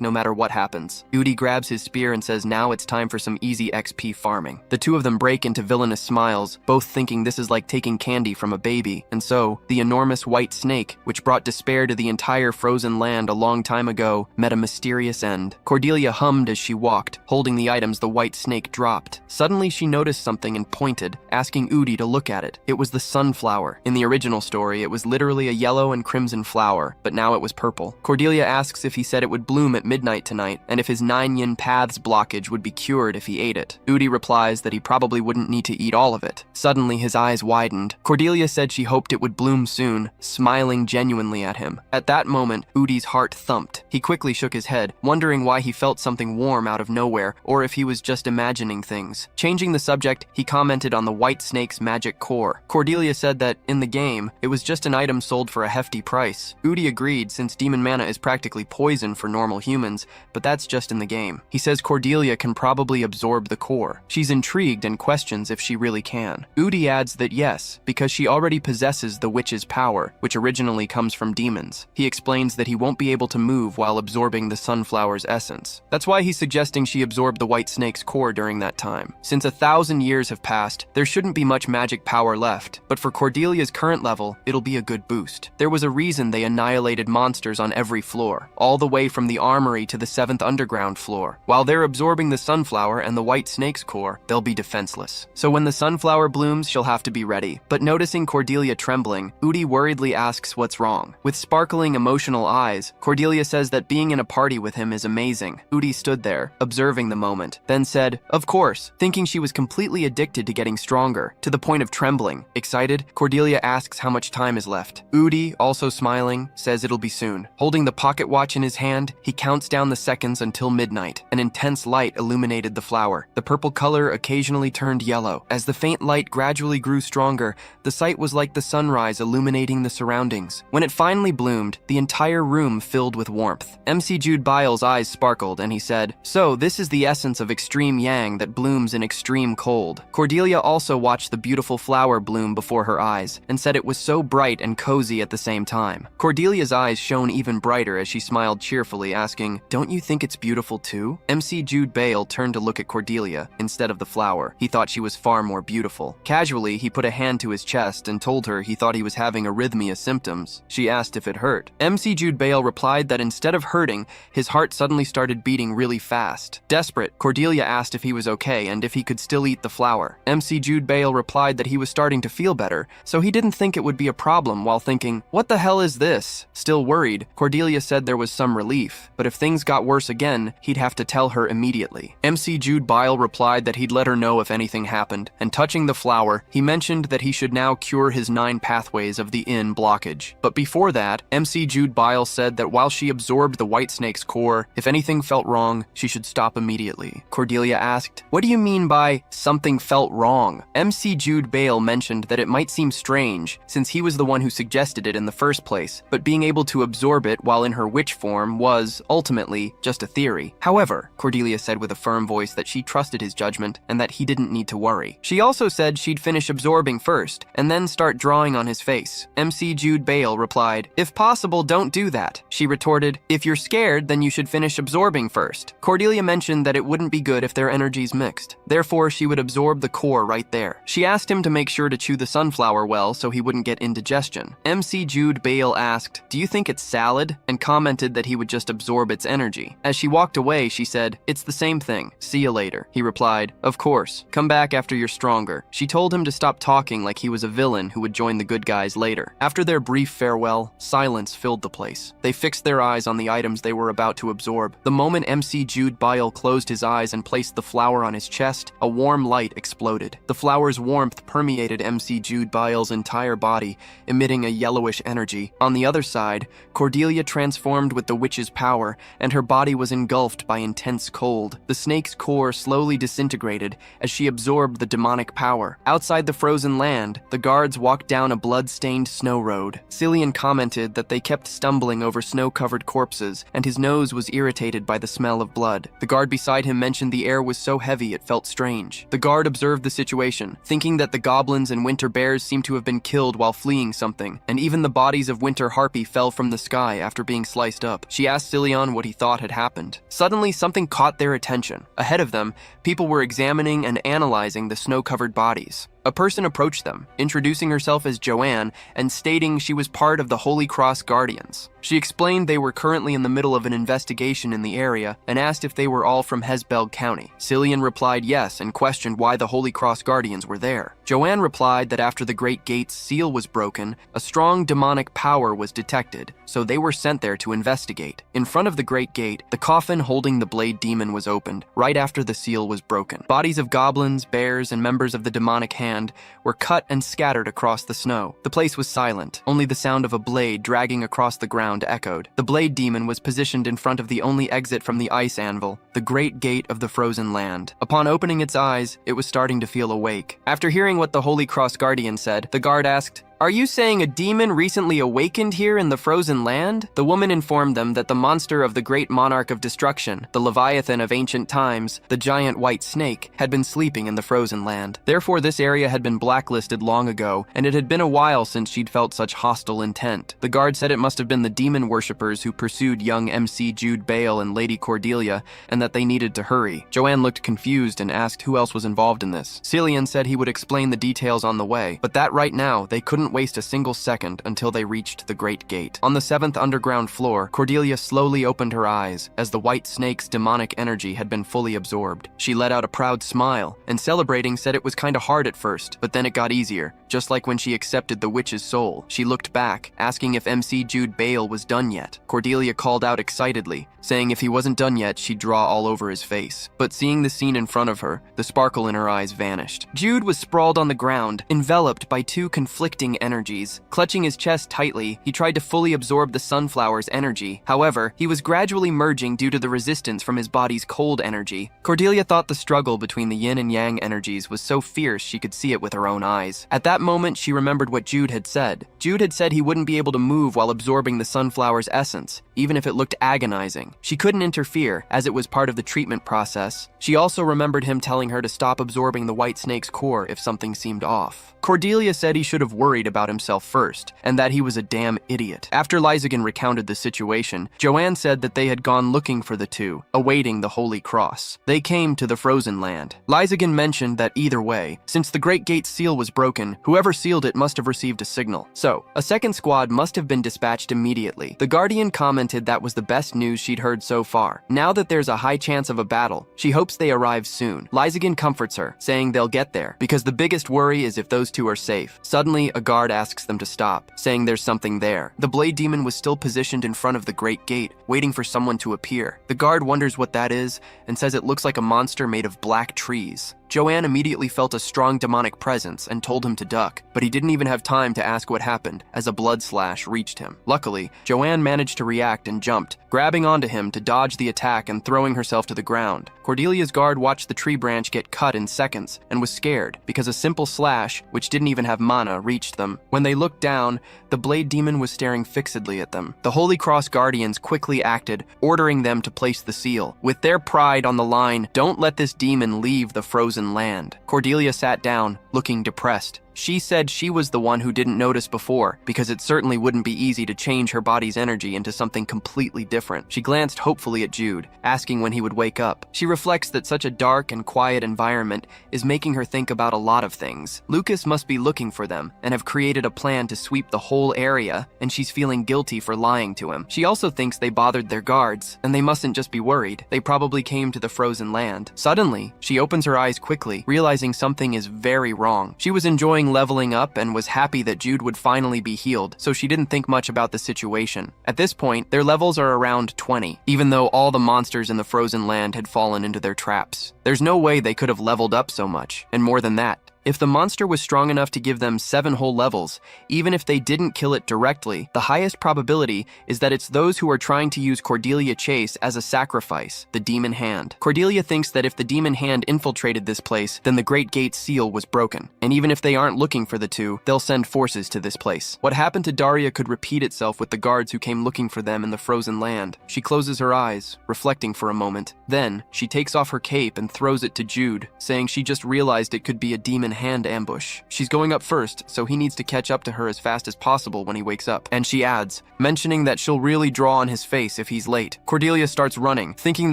no matter what happens. Udi grabs his spear and says now it's time for some easy XP farming. The two of them break into villainous smiles, both thinking this is like taking candy from a baby, and so, the enormous white snake, which brought despair to the entire frozen land a long time ago, met a mysterious end. Cordelia hummed as she walked, holding the items the white snake dropped. Suddenly she noticed something and pointed, asking Udi to look at it. It was the sunflower. In the original story, it was literally a yellow and crimson flower, but now it was purple. Cordelia asks if he said it would bloom at midnight tonight, and if his 9-yin paths blockage would be cured if he ate it. Udi replies that he probably wouldn't need to eat all of it. Suddenly his eyes widened. Cordelia said she hoped it would bloom soon, smiling genuinely at him. At that moment, Udi's heart thumped. He quickly shook his head, wondering why he felt something warm out of nowhere, or if he was just imagining things. Changing the subject, he commented on the white snake's magic core. Cordelia said that, in the game, it was just an item sold for a hefty price. Udi agreed since demon mana is practically poison for normal humans, but that's just in the game. He says Cordelia can probably absorb the core. She's intrigued and questions if she really can. Udi adds that yes, because she already possesses the witch's power, which originally comes from demons. He explains that he won't be able to move while absorbing the sunflower's essence. That's why he's suggesting she absorb the white snake's core during that time. Since 1,000 years have passed, there shouldn't be much magic power left, but for Cordelia's current level, it'll be a good boost. There was a reason they annihilated monsters on every floor, all the way from the armory to the 7th underground floor. While they're absorbing the sunflower and the white snake's core, they'll be defenseless. So when the sunflower blooms, she'll have to be ready. But noticing Cordelia trembling, Udi worriedly asks what's wrong. With sparkling emotional eyes, Cordelia says that being in a party with him is amazing. Udi stood there, observing the moment, then said, "Of course," thinking she was completely addicted to getting stronger, to the point of trembling. Excited, Cordelia asks how much time is left. Udi, also smiling, says it'll be soon. Holding the pocket watch in his hand, he counts down the seconds until midnight. An intense light illuminated the flower. The purple color occasionally turned yellow. As the faint light gradually grew stronger, the sight was like the sunrise illuminating the surroundings. When it finally bloomed, the entire room filled with warmth. MC Jude Biles' eyes sparkled and he said, "So this is the essence of extreme yang that blooms in extreme cold." Cordelia also watched the beautiful flower bloom before her eyes and said it was so bright and cozy at the same time. Cordelia's eyes shone even brighter as she smiled cheerfully, asking, "Don't you think it's beautiful too?" MC Jude Bale turned to look at Cordelia instead of the flower. He thought she was far more beautiful. Casually, he put a hand to his chest and told her he thought he was having arrhythmia symptoms. She asked if it hurt. MC Jude Bale replied that instead of hurting, his heart suddenly started beating really fast. Desperate, Cordelia asked if he was okay and if he could still eat the flower. MC Jude Bale replied that he was starting to feel better, so he didn't think it would be a problem while thinking, "What the hell is this?" Still worried, Cordelia said there was some relief, but if things got worse again, he'd have to tell her immediately. MC Jude Bile replied that he'd let her know if anything happened, and touching the flower, he mentioned that he should now cure his 9 pathways of the yin blockage. But before that, MC Jude Bile said that while she absorbed the white snake's core, if anything felt wrong, she should stop immediately. Cordelia asked, "What do you mean by something felt wrong?" MC Jude Bale mentioned that it might seem strange, since he was the one who suggested it in the first place, but being able to absorb it while in her witch form was, ultimately, just a theory. However, Cordelia said with a firm voice that she trusted his judgment and that he didn't need to worry. She also said she'd finish absorbing first, and then start drawing on his face. MC Jude Bale replied, "If possible, don't do do that? She retorted, if you're scared, then you should finish absorbing first. Cordelia mentioned that it wouldn't be good if their energies mixed. Therefore, she would absorb the core right there. She asked him to make sure to chew the sunflower well so he wouldn't get indigestion. MC Jude Bale asked, do you think it's salad? And commented that he would just absorb its energy. As she walked away, she said, it's the same thing. See you later. He replied, of course. Come back after you're stronger. She told him to stop talking like he was a villain who would join the good guys later. After their brief farewell, silence filled the place. They fixed their eyes on the items they were about to absorb. The moment MC Jude Bile closed his eyes and placed the flower on his chest, a warm light exploded. The flower's warmth permeated MC Jude Bile's entire body, emitting a yellowish energy. On the other side, Cordelia transformed with the witch's power, and her body was engulfed by intense cold. The snake's core slowly disintegrated as she absorbed the demonic power. Outside the frozen land, the guards walked down a blood-stained snow road. Cillian commented that they kept stumbling over snow-covered corpses, and his nose was irritated by the smell of blood. The guard beside him mentioned the air was so heavy it felt strange. The guard observed the situation, thinking that the goblins and winter bears seemed to have been killed while fleeing something, and even the bodies of winter harpy fell from the sky after being sliced up. She asked Cillian what he thought had happened. Suddenly, something caught their attention. Ahead of them, people were examining and analyzing the snow-covered bodies. A person approached them, introducing herself as Joanne and stating she was part of the Holy Cross Guardians. She explained they were currently in the middle of an investigation in the area and asked if they were all from Hesbeld County. Cillian replied yes and questioned why the Holy Cross Guardians were there. Joanne replied that after the Great Gate's seal was broken, a strong demonic power was detected, so they were sent there to investigate. In front of the Great Gate, the coffin holding the Blade Demon was opened, right after the seal was broken. Bodies of goblins, bears, and members of the demonic hand were cut and scattered across the snow. The place was silent. Only the sound of a blade dragging across the ground echoed. The Blade Demon was positioned in front of the only exit from the ice anvil, the Great Gate of the Frozen Land. Upon opening its eyes, it was starting to feel awake. After hearing what the Holy Cross Guardian said, the guard asked, are you saying a demon recently awakened here in the frozen land? The woman informed them that the monster of the great monarch of destruction, the Leviathan of ancient times, the giant white snake, had been sleeping in the frozen land. Therefore, this area had been blacklisted long ago, and it had been a while since she'd felt such hostile intent. The guard said it must have been the demon worshippers who pursued young MC Jude Bale and Lady Cordelia, and that they needed to hurry. Joanne looked confused and asked who else was involved in this. Cillian said he would explain the details on the way, but that right now, they couldn't waste a single second until they reached the Great Gate. On the 7th underground floor, Cordelia slowly opened her eyes as the white snake's demonic energy had been fully absorbed. She let out a proud smile, and celebrating said it was kinda hard at first, but then it got easier, just like when she accepted the witch's soul. She looked back, asking if MC Jude Bale was done yet. Cordelia called out excitedly, saying if he wasn't done yet, she'd draw all over his face. But seeing the scene in front of her, the sparkle in her eyes vanished. Jude was sprawled on the ground, enveloped by two conflicting energies. Clutching his chest tightly, he tried to fully absorb the sunflower's energy. However, he was gradually merging due to the resistance from his body's cold energy. Cordelia thought the struggle between the yin and yang energies was so fierce she could see it with her own eyes. At that moment, she remembered what Jude had said. Jude had said he wouldn't be able to move while absorbing the sunflower's essence, even if it looked agonizing. She couldn't interfere, as it was part of the treatment process. She also remembered him telling her to stop absorbing the white snake's core if something seemed off. Cordelia said he should have worried about himself first, and that he was a damn idiot. After Lysagan recounted the situation, Joanne said that they had gone looking for the two, awaiting the Holy Cross. They came to the frozen land. Lysagan mentioned that either way, since the Great Gate seal was broken, whoever sealed it must have received a signal. So, a second squad must have been dispatched immediately. The Guardian commented that was the best news she'd heard so far. Now that there's a high chance of a battle, she hopes they arrive soon. Lysagan comforts her, saying they'll get there, because the biggest worry is if those two are safe. Suddenly, a guard asks them to stop, saying there's something there. The Blade Demon was still positioned in front of the Great Gate, waiting for someone to appear. The guard wonders what that is, and says it looks like a monster made of black trees. Joanne immediately felt a strong demonic presence and told him to duck, but he didn't even have time to ask what happened as a blood slash reached him. Luckily, Joanne managed to react and jumped, grabbing onto him to dodge the attack and throwing herself to the ground. Cordelia's guard watched the tree branch get cut in seconds and was scared because a simple slash, which didn't even have mana, reached them. When they looked down, the Blade Demon was staring fixedly at them. The Holy Cross Guardians quickly acted, ordering them to place the seal. With their pride on the line, don't let this demon leave the frozen land. Cordelia sat down, looking depressed. She said she was the one who didn't notice before, because it certainly wouldn't be easy to change her body's energy into something completely different. She glanced hopefully at Jude, asking when he would wake up. She reflects that such a dark and quiet environment is making her think about a lot of things. Lucas must be looking for them and have created a plan to sweep the whole area, and she's feeling guilty for lying to him. She also thinks they bothered their guards, and they mustn't just be worried. They probably came to the frozen land. Suddenly, she opens her eyes quickly, realizing something is very wrong. She was enjoying leveling up and was happy that Jude would finally be healed, so she didn't think much about the situation. At this point, their levels are around 20, even though all the monsters in the frozen land had fallen into their traps. There's no way they could have leveled up so much, and more than that, if the monster was strong enough to give them 7 whole levels, even if they didn't kill it directly, the highest probability is that it's those who are trying to use Cordelia Chase as a sacrifice, the demon hand. Cordelia thinks that if the demon hand infiltrated this place, then the Great Gate seal was broken. And even if they aren't looking for the two, they'll send forces to this place. What happened to Daria could repeat itself with the guards who came looking for them in the frozen land. She closes her eyes, reflecting for a moment. Then, she takes off her cape and throws it to Jude, saying she just realized it could be a demon hand ambush. She's going up first, so he needs to catch up to her as fast as possible when he wakes up. And she adds, mentioning that she'll really draw on his face if he's late. Cordelia starts running, thinking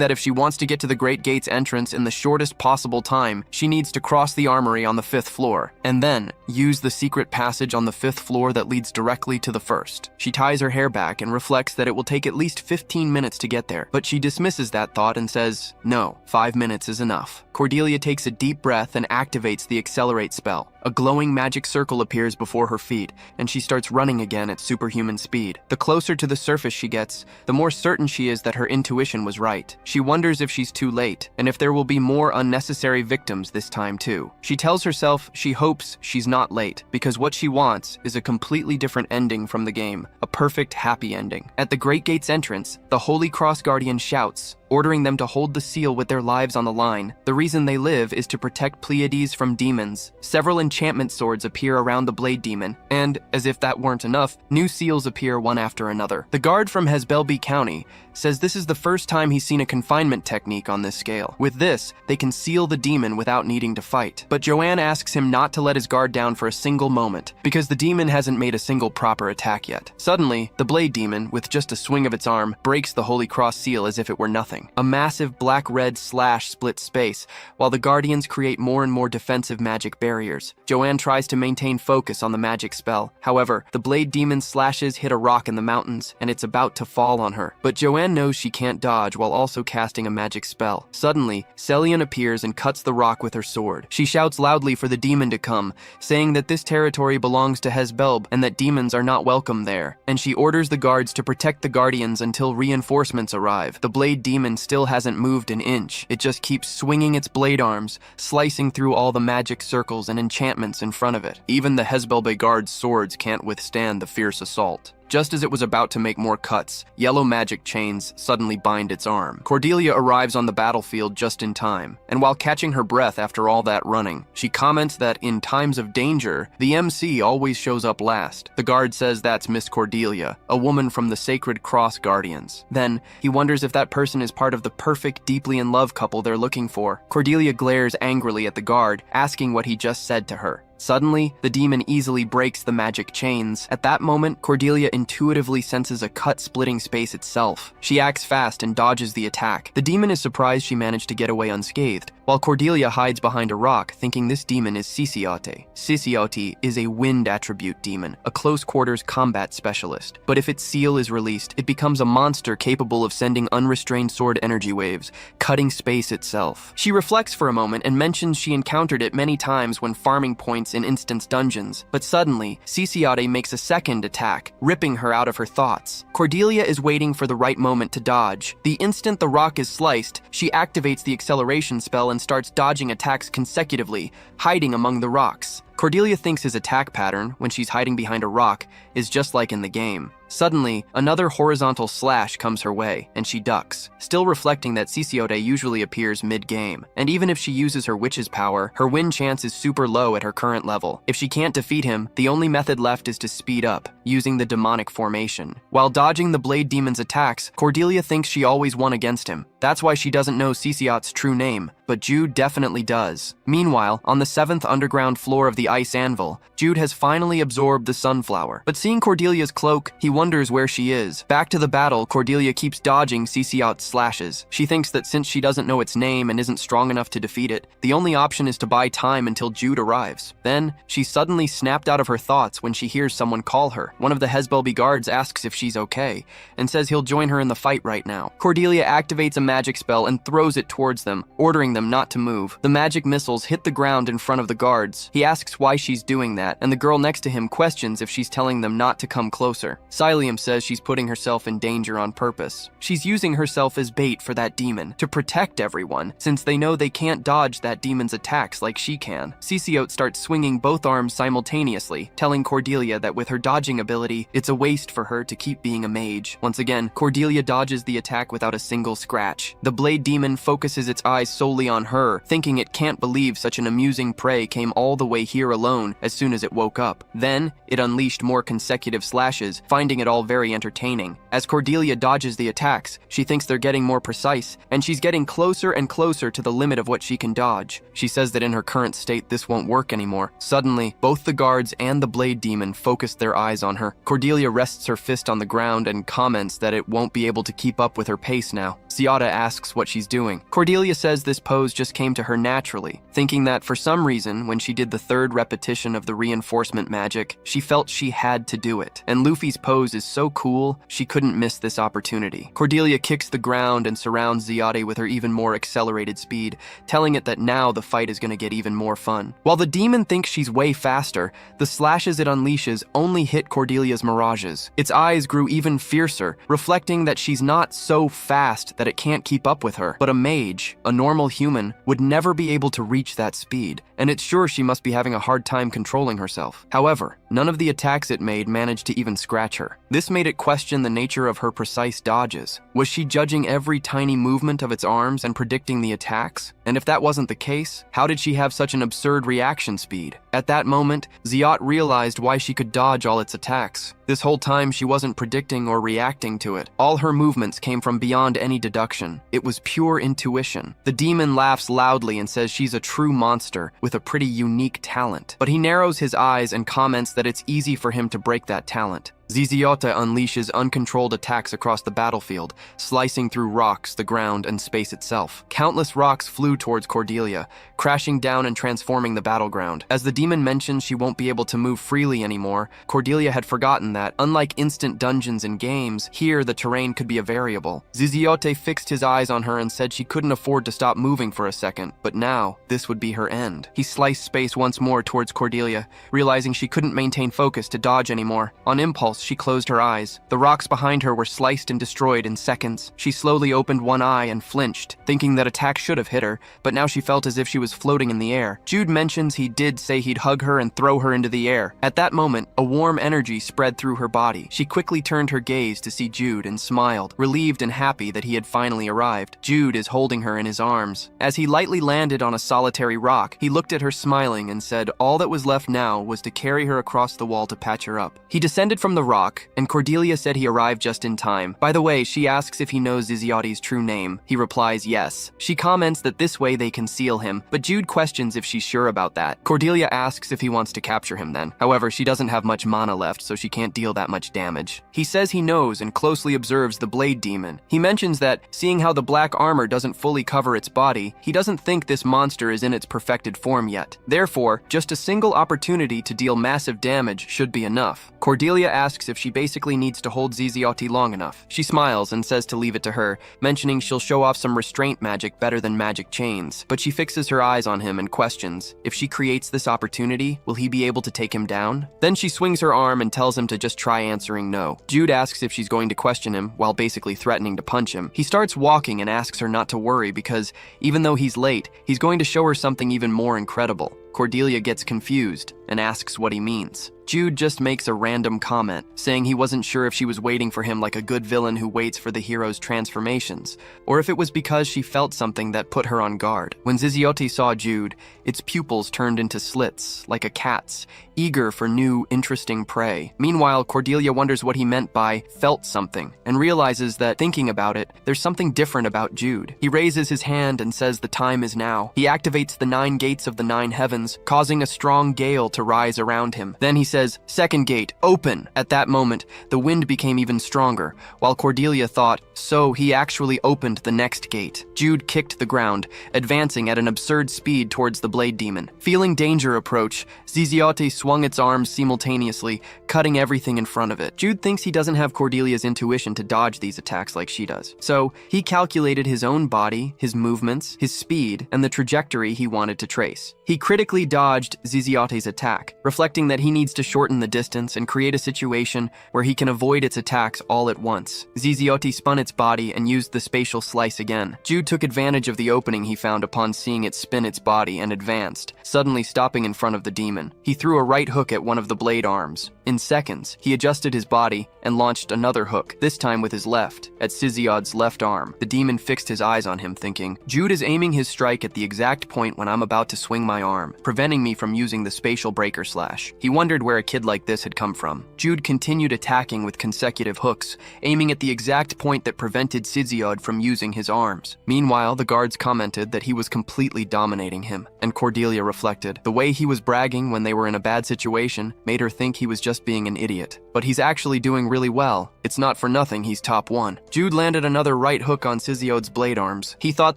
that if she wants to get to the Great Gate's entrance in the shortest possible time, she needs to cross the armory on the 5th floor, and then use the secret passage on the 5th floor that leads directly to the 1st. She ties her hair back and reflects that it will take at least 15 minutes to get there, but she dismisses that thought and says, no, 5 minutes is enough. Cordelia takes a deep breath and activates the accelerate spell. A glowing magic circle appears before her feet, and she starts running again at superhuman speed. The closer to the surface she gets, the more certain she is that her intuition was right. She wonders if she's too late, and if there will be more unnecessary victims this time too. She tells herself she hopes she's not late, because what she wants is a completely different ending from the game, a perfect happy ending. At the Great Gate's entrance, the Holy Cross Guardian shouts, ordering them to hold the seal with their lives on the line. The reason they live is to protect Pleiades from demons. Several enchantment swords appear around the blade demon, and, as if that weren't enough, new seals appear one after another. The guard from Hesbelby County says this is the first time he's seen a confinement technique on this scale. With this, they can seal the demon without needing to fight. But Joanne asks him not to let his guard down for a single moment, because the demon hasn't made a single proper attack yet. Suddenly, the blade demon, with just a swing of its arm, breaks the Holy Cross seal as if it were nothing. A massive black-red slash splits space, while the guardians create more and more defensive magic barriers. Joanne tries to maintain focus on the magic spell. However, the blade demon's slashes hit a rock in the mountains, and it's about to fall on her. But Joanne knows she can't dodge while also casting a magic spell. Suddenly, Celian appears and cuts the rock with her sword. She shouts loudly for the demon to come, saying that this territory belongs to Hesbelb and that demons are not welcome there. And she orders the guards to protect the guardians until reinforcements arrive. The blade demon still hasn't moved an inch. It just keeps swinging its blade arms, slicing through all the magic circles and enchantments in front of it. Even the Hesbelbe guards' swords can't withstand the fierce assault. Just as it was about to make more cuts, yellow magic chains suddenly bind its arm. Cordelia arrives on the battlefield just in time, and while catching her breath after all that running, she comments that in times of danger, the MC always shows up last. The guard says that's Miss Cordelia, a woman from the Sacred Cross Guardians. Then, he wonders if that person is part of the perfect, deeply in love couple they're looking for. Cordelia glares angrily at the guard, asking what he just said to her. Suddenly, the demon easily breaks the magic chains. At that moment, Cordelia intuitively senses a cut-splitting space itself. She acts fast and dodges the attack. The demon is surprised she managed to get away unscathed, while Cordelia hides behind a rock, thinking this demon is Sisiote. Sisiote is a wind attribute demon, a close-quarters combat specialist. But if its seal is released, it becomes a monster capable of sending unrestrained sword energy waves, cutting space itself. She reflects for a moment and mentions she encountered it many times when farming points in instance dungeons, but suddenly, Sisiote makes a second attack, ripping her out of her thoughts. Cordelia is waiting for the right moment to dodge. The instant the rock is sliced, she activates the acceleration spell and starts dodging attacks consecutively, hiding among the rocks. Cordelia thinks his attack pattern, when she's hiding behind a rock, is just like in the game. Suddenly, another horizontal slash comes her way, and she ducks, still reflecting that Sisiote usually appears mid-game. And even if she uses her witch's power, her win chance is super low at her current level. If she can't defeat him, the only method left is to speed up, using the demonic formation. While dodging the Blade Demon's attacks, Cordelia thinks she always won against him. That's why she doesn't know Ciciot's true name, but Jude definitely does. Meanwhile, on the 7th underground floor of the ice anvil, Jude has finally absorbed the sunflower. But seeing Cordelia's cloak, he wonders where she is. Back to the battle, Cordelia keeps dodging Ciciot's slashes. She thinks that since she doesn't know its name and isn't strong enough to defeat it, the only option is to buy time until Jude arrives. Then, she's suddenly snapped out of her thoughts when she hears someone call her. One of the Hezbollah guards asks if she's okay, and says he'll join her in the fight right now. Cordelia activates a magic spell and throws it towards them, ordering them not to move. The magic missiles hit the ground in front of the guards. He asks why she's doing that, and the girl next to him questions if she's telling them not to come closer. Psyllium says she's putting herself in danger on purpose. She's using herself as bait for that demon, to protect everyone, since they know they can't dodge that demon's attacks like she can. Ciciot starts swinging both arms simultaneously, telling Cordelia that with her dodging ability, it's a waste for her to keep being a mage. Once again, Cordelia dodges the attack without a single scratch. The Blade Demon focuses its eyes solely on her, thinking it can't believe such an amusing prey came all the way here alone as soon as it woke up. Then, it unleashed more consecutive slashes, finding it all very entertaining. As Cordelia dodges the attacks, she thinks they're getting more precise, and she's getting closer and closer to the limit of what she can dodge. She says that in her current state, this won't work anymore. Suddenly, both the guards and the Blade Demon focus their eyes on her. Cordelia rests her fist on the ground and comments that it won't be able to keep up with her pace now. Ciotta asks what she's doing. Cordelia says this pose just came to her naturally, thinking that for some reason, when she did the 3rd repetition of the reinforcement magic, she felt she had to do it. And Luffy's pose is so cool, she couldn't miss this opportunity. Cordelia kicks the ground and surrounds Ciotta with her even more accelerated speed, telling it that now the fight is going to get even more fun. While the demon thinks she's way faster, the slashes it unleashes only hit Cordelia's mirages. Its eyes grew even fiercer, reflecting that she's not so fast that it can't keep up with her. But a mage, a normal human, would never be able to reach that speed, and it's sure she must be having a hard time controlling herself. However, none of the attacks it made managed to even scratch her. This made it question the nature of her precise dodges. Was she judging every tiny movement of its arms and predicting the attacks? And if that wasn't the case, how did she have such an absurd reaction speed? At that moment, Ciotta realized why she could dodge all its attacks. This whole time, she wasn't predicting or reacting to it. All her movements came from beyond any deduction. It was pure intuition. The demon laughs loudly and says she's a true monster with a pretty unique talent. But he narrows his eyes and comments that it's easy for him to break that talent. Ciotta unleashes uncontrolled attacks across the battlefield, slicing through rocks, the ground, and space itself. Countless rocks flew towards Cordelia, crashing down and transforming the battleground. As the demon mentions she won't be able to move freely anymore, Cordelia had forgotten that, unlike instant dungeons in games, here the terrain could be a variable. Ciotta fixed his eyes on her and said she couldn't afford to stop moving for a second, but now, this would be her end. He sliced space once more towards Cordelia, realizing she couldn't maintain focus to dodge anymore. On impulse, she closed her eyes. The rocks behind her were sliced and destroyed in seconds. She slowly opened one eye and flinched, thinking that attack should have hit her, but now she felt as if she was floating in the air. Jude mentions he did say he'd hug her and throw her into the air. At that moment, a warm energy spread through her body. She quickly turned her gaze to see Jude and smiled, relieved and happy that he had finally arrived. Jude is holding her in his arms. As he lightly landed on a solitary rock, he looked at her smiling and said all that was left now was to carry her across the wall to patch her up. He descended from the rock, and Cordelia said he arrived just in time. By the way, she asks if he knows Ciciotti's true name. He replies yes. She comments that this way they conceal him, but Jude questions if she's sure about that. Cordelia asks if he wants to capture him then. However, she doesn't have much mana left, so she can't deal that much damage. He says he knows and closely observes the Blade Demon. He mentions that, seeing how the black armor doesn't fully cover its body, he doesn't think this monster is in its perfected form yet. Therefore, just a single opportunity to deal massive damage should be enough. Cordelia asks if she basically needs to hold Ciciotti long enough. She smiles and says to leave it to her, mentioning she'll show off some restraint magic better than magic chains. But she fixes her eyes on him and questions, if she creates this opportunity, will he be able to take him down? Then she swings her arm and tells him to just try answering no. Jude asks if she's going to question him, while basically threatening to punch him. He starts walking and asks her not to worry because, even though he's late, he's going to show her something even more incredible. Cordelia gets confused and asks what he means. Jude just makes a random comment, saying he wasn't sure if she was waiting for him like a good villain who waits for the hero's transformations, or if it was because she felt something that put her on guard. When Ziziote saw Jude, its pupils turned into slits, like a cat's, eager for new, interesting prey. Meanwhile, Cordelia wonders what he meant by felt something, and realizes that, thinking about it, there's something different about Jude. He raises his hand and says the time is now. He activates the 9 gates of the 9 heavens, causing a strong gale to rise around him. Then he says, "Second gate, open!" At that moment, the wind became even stronger, while Cordelia thought, so he actually opened the next gate. Jude kicked the ground, advancing at an absurd speed towards the blade demon. Feeling danger approach, Ziziote swung its arms simultaneously, cutting everything in front of it. Jude thinks he doesn't have Cordelia's intuition to dodge these attacks like she does. So, he calculated his own body, his movements, his speed, and the trajectory he wanted to trace. He critically dodged Ziziote's attack, reflecting that he needs to shorten the distance and create a situation where he can avoid its attacks all at once. Ziziote spun its body and used the spatial slice again. Jude took advantage of the opening he found upon seeing it spin its body and advanced, suddenly stopping in front of the demon. He threw a right hook at one of the blade arms. In seconds, he adjusted his body and launched another hook, this time with his left, at Siziod's left arm. The demon fixed his eyes on him, thinking, Jude is aiming his strike at the exact point when I'm about to swing my arm, preventing me from using the spatial breaker slash. He wondered where a kid like this had come from. Jude continued attacking with consecutive hooks, aiming at the exact point that prevented Siziod from using his arms. Meanwhile, the guards commented that he was completely dominating him, and Cordelia reflected. The way he was bragging when they were in a bad situation made her think he was just being an idiot. But he's actually doing really well. It's not for nothing he's top 1. Jude landed another right hook on Siziod's blade arms. He thought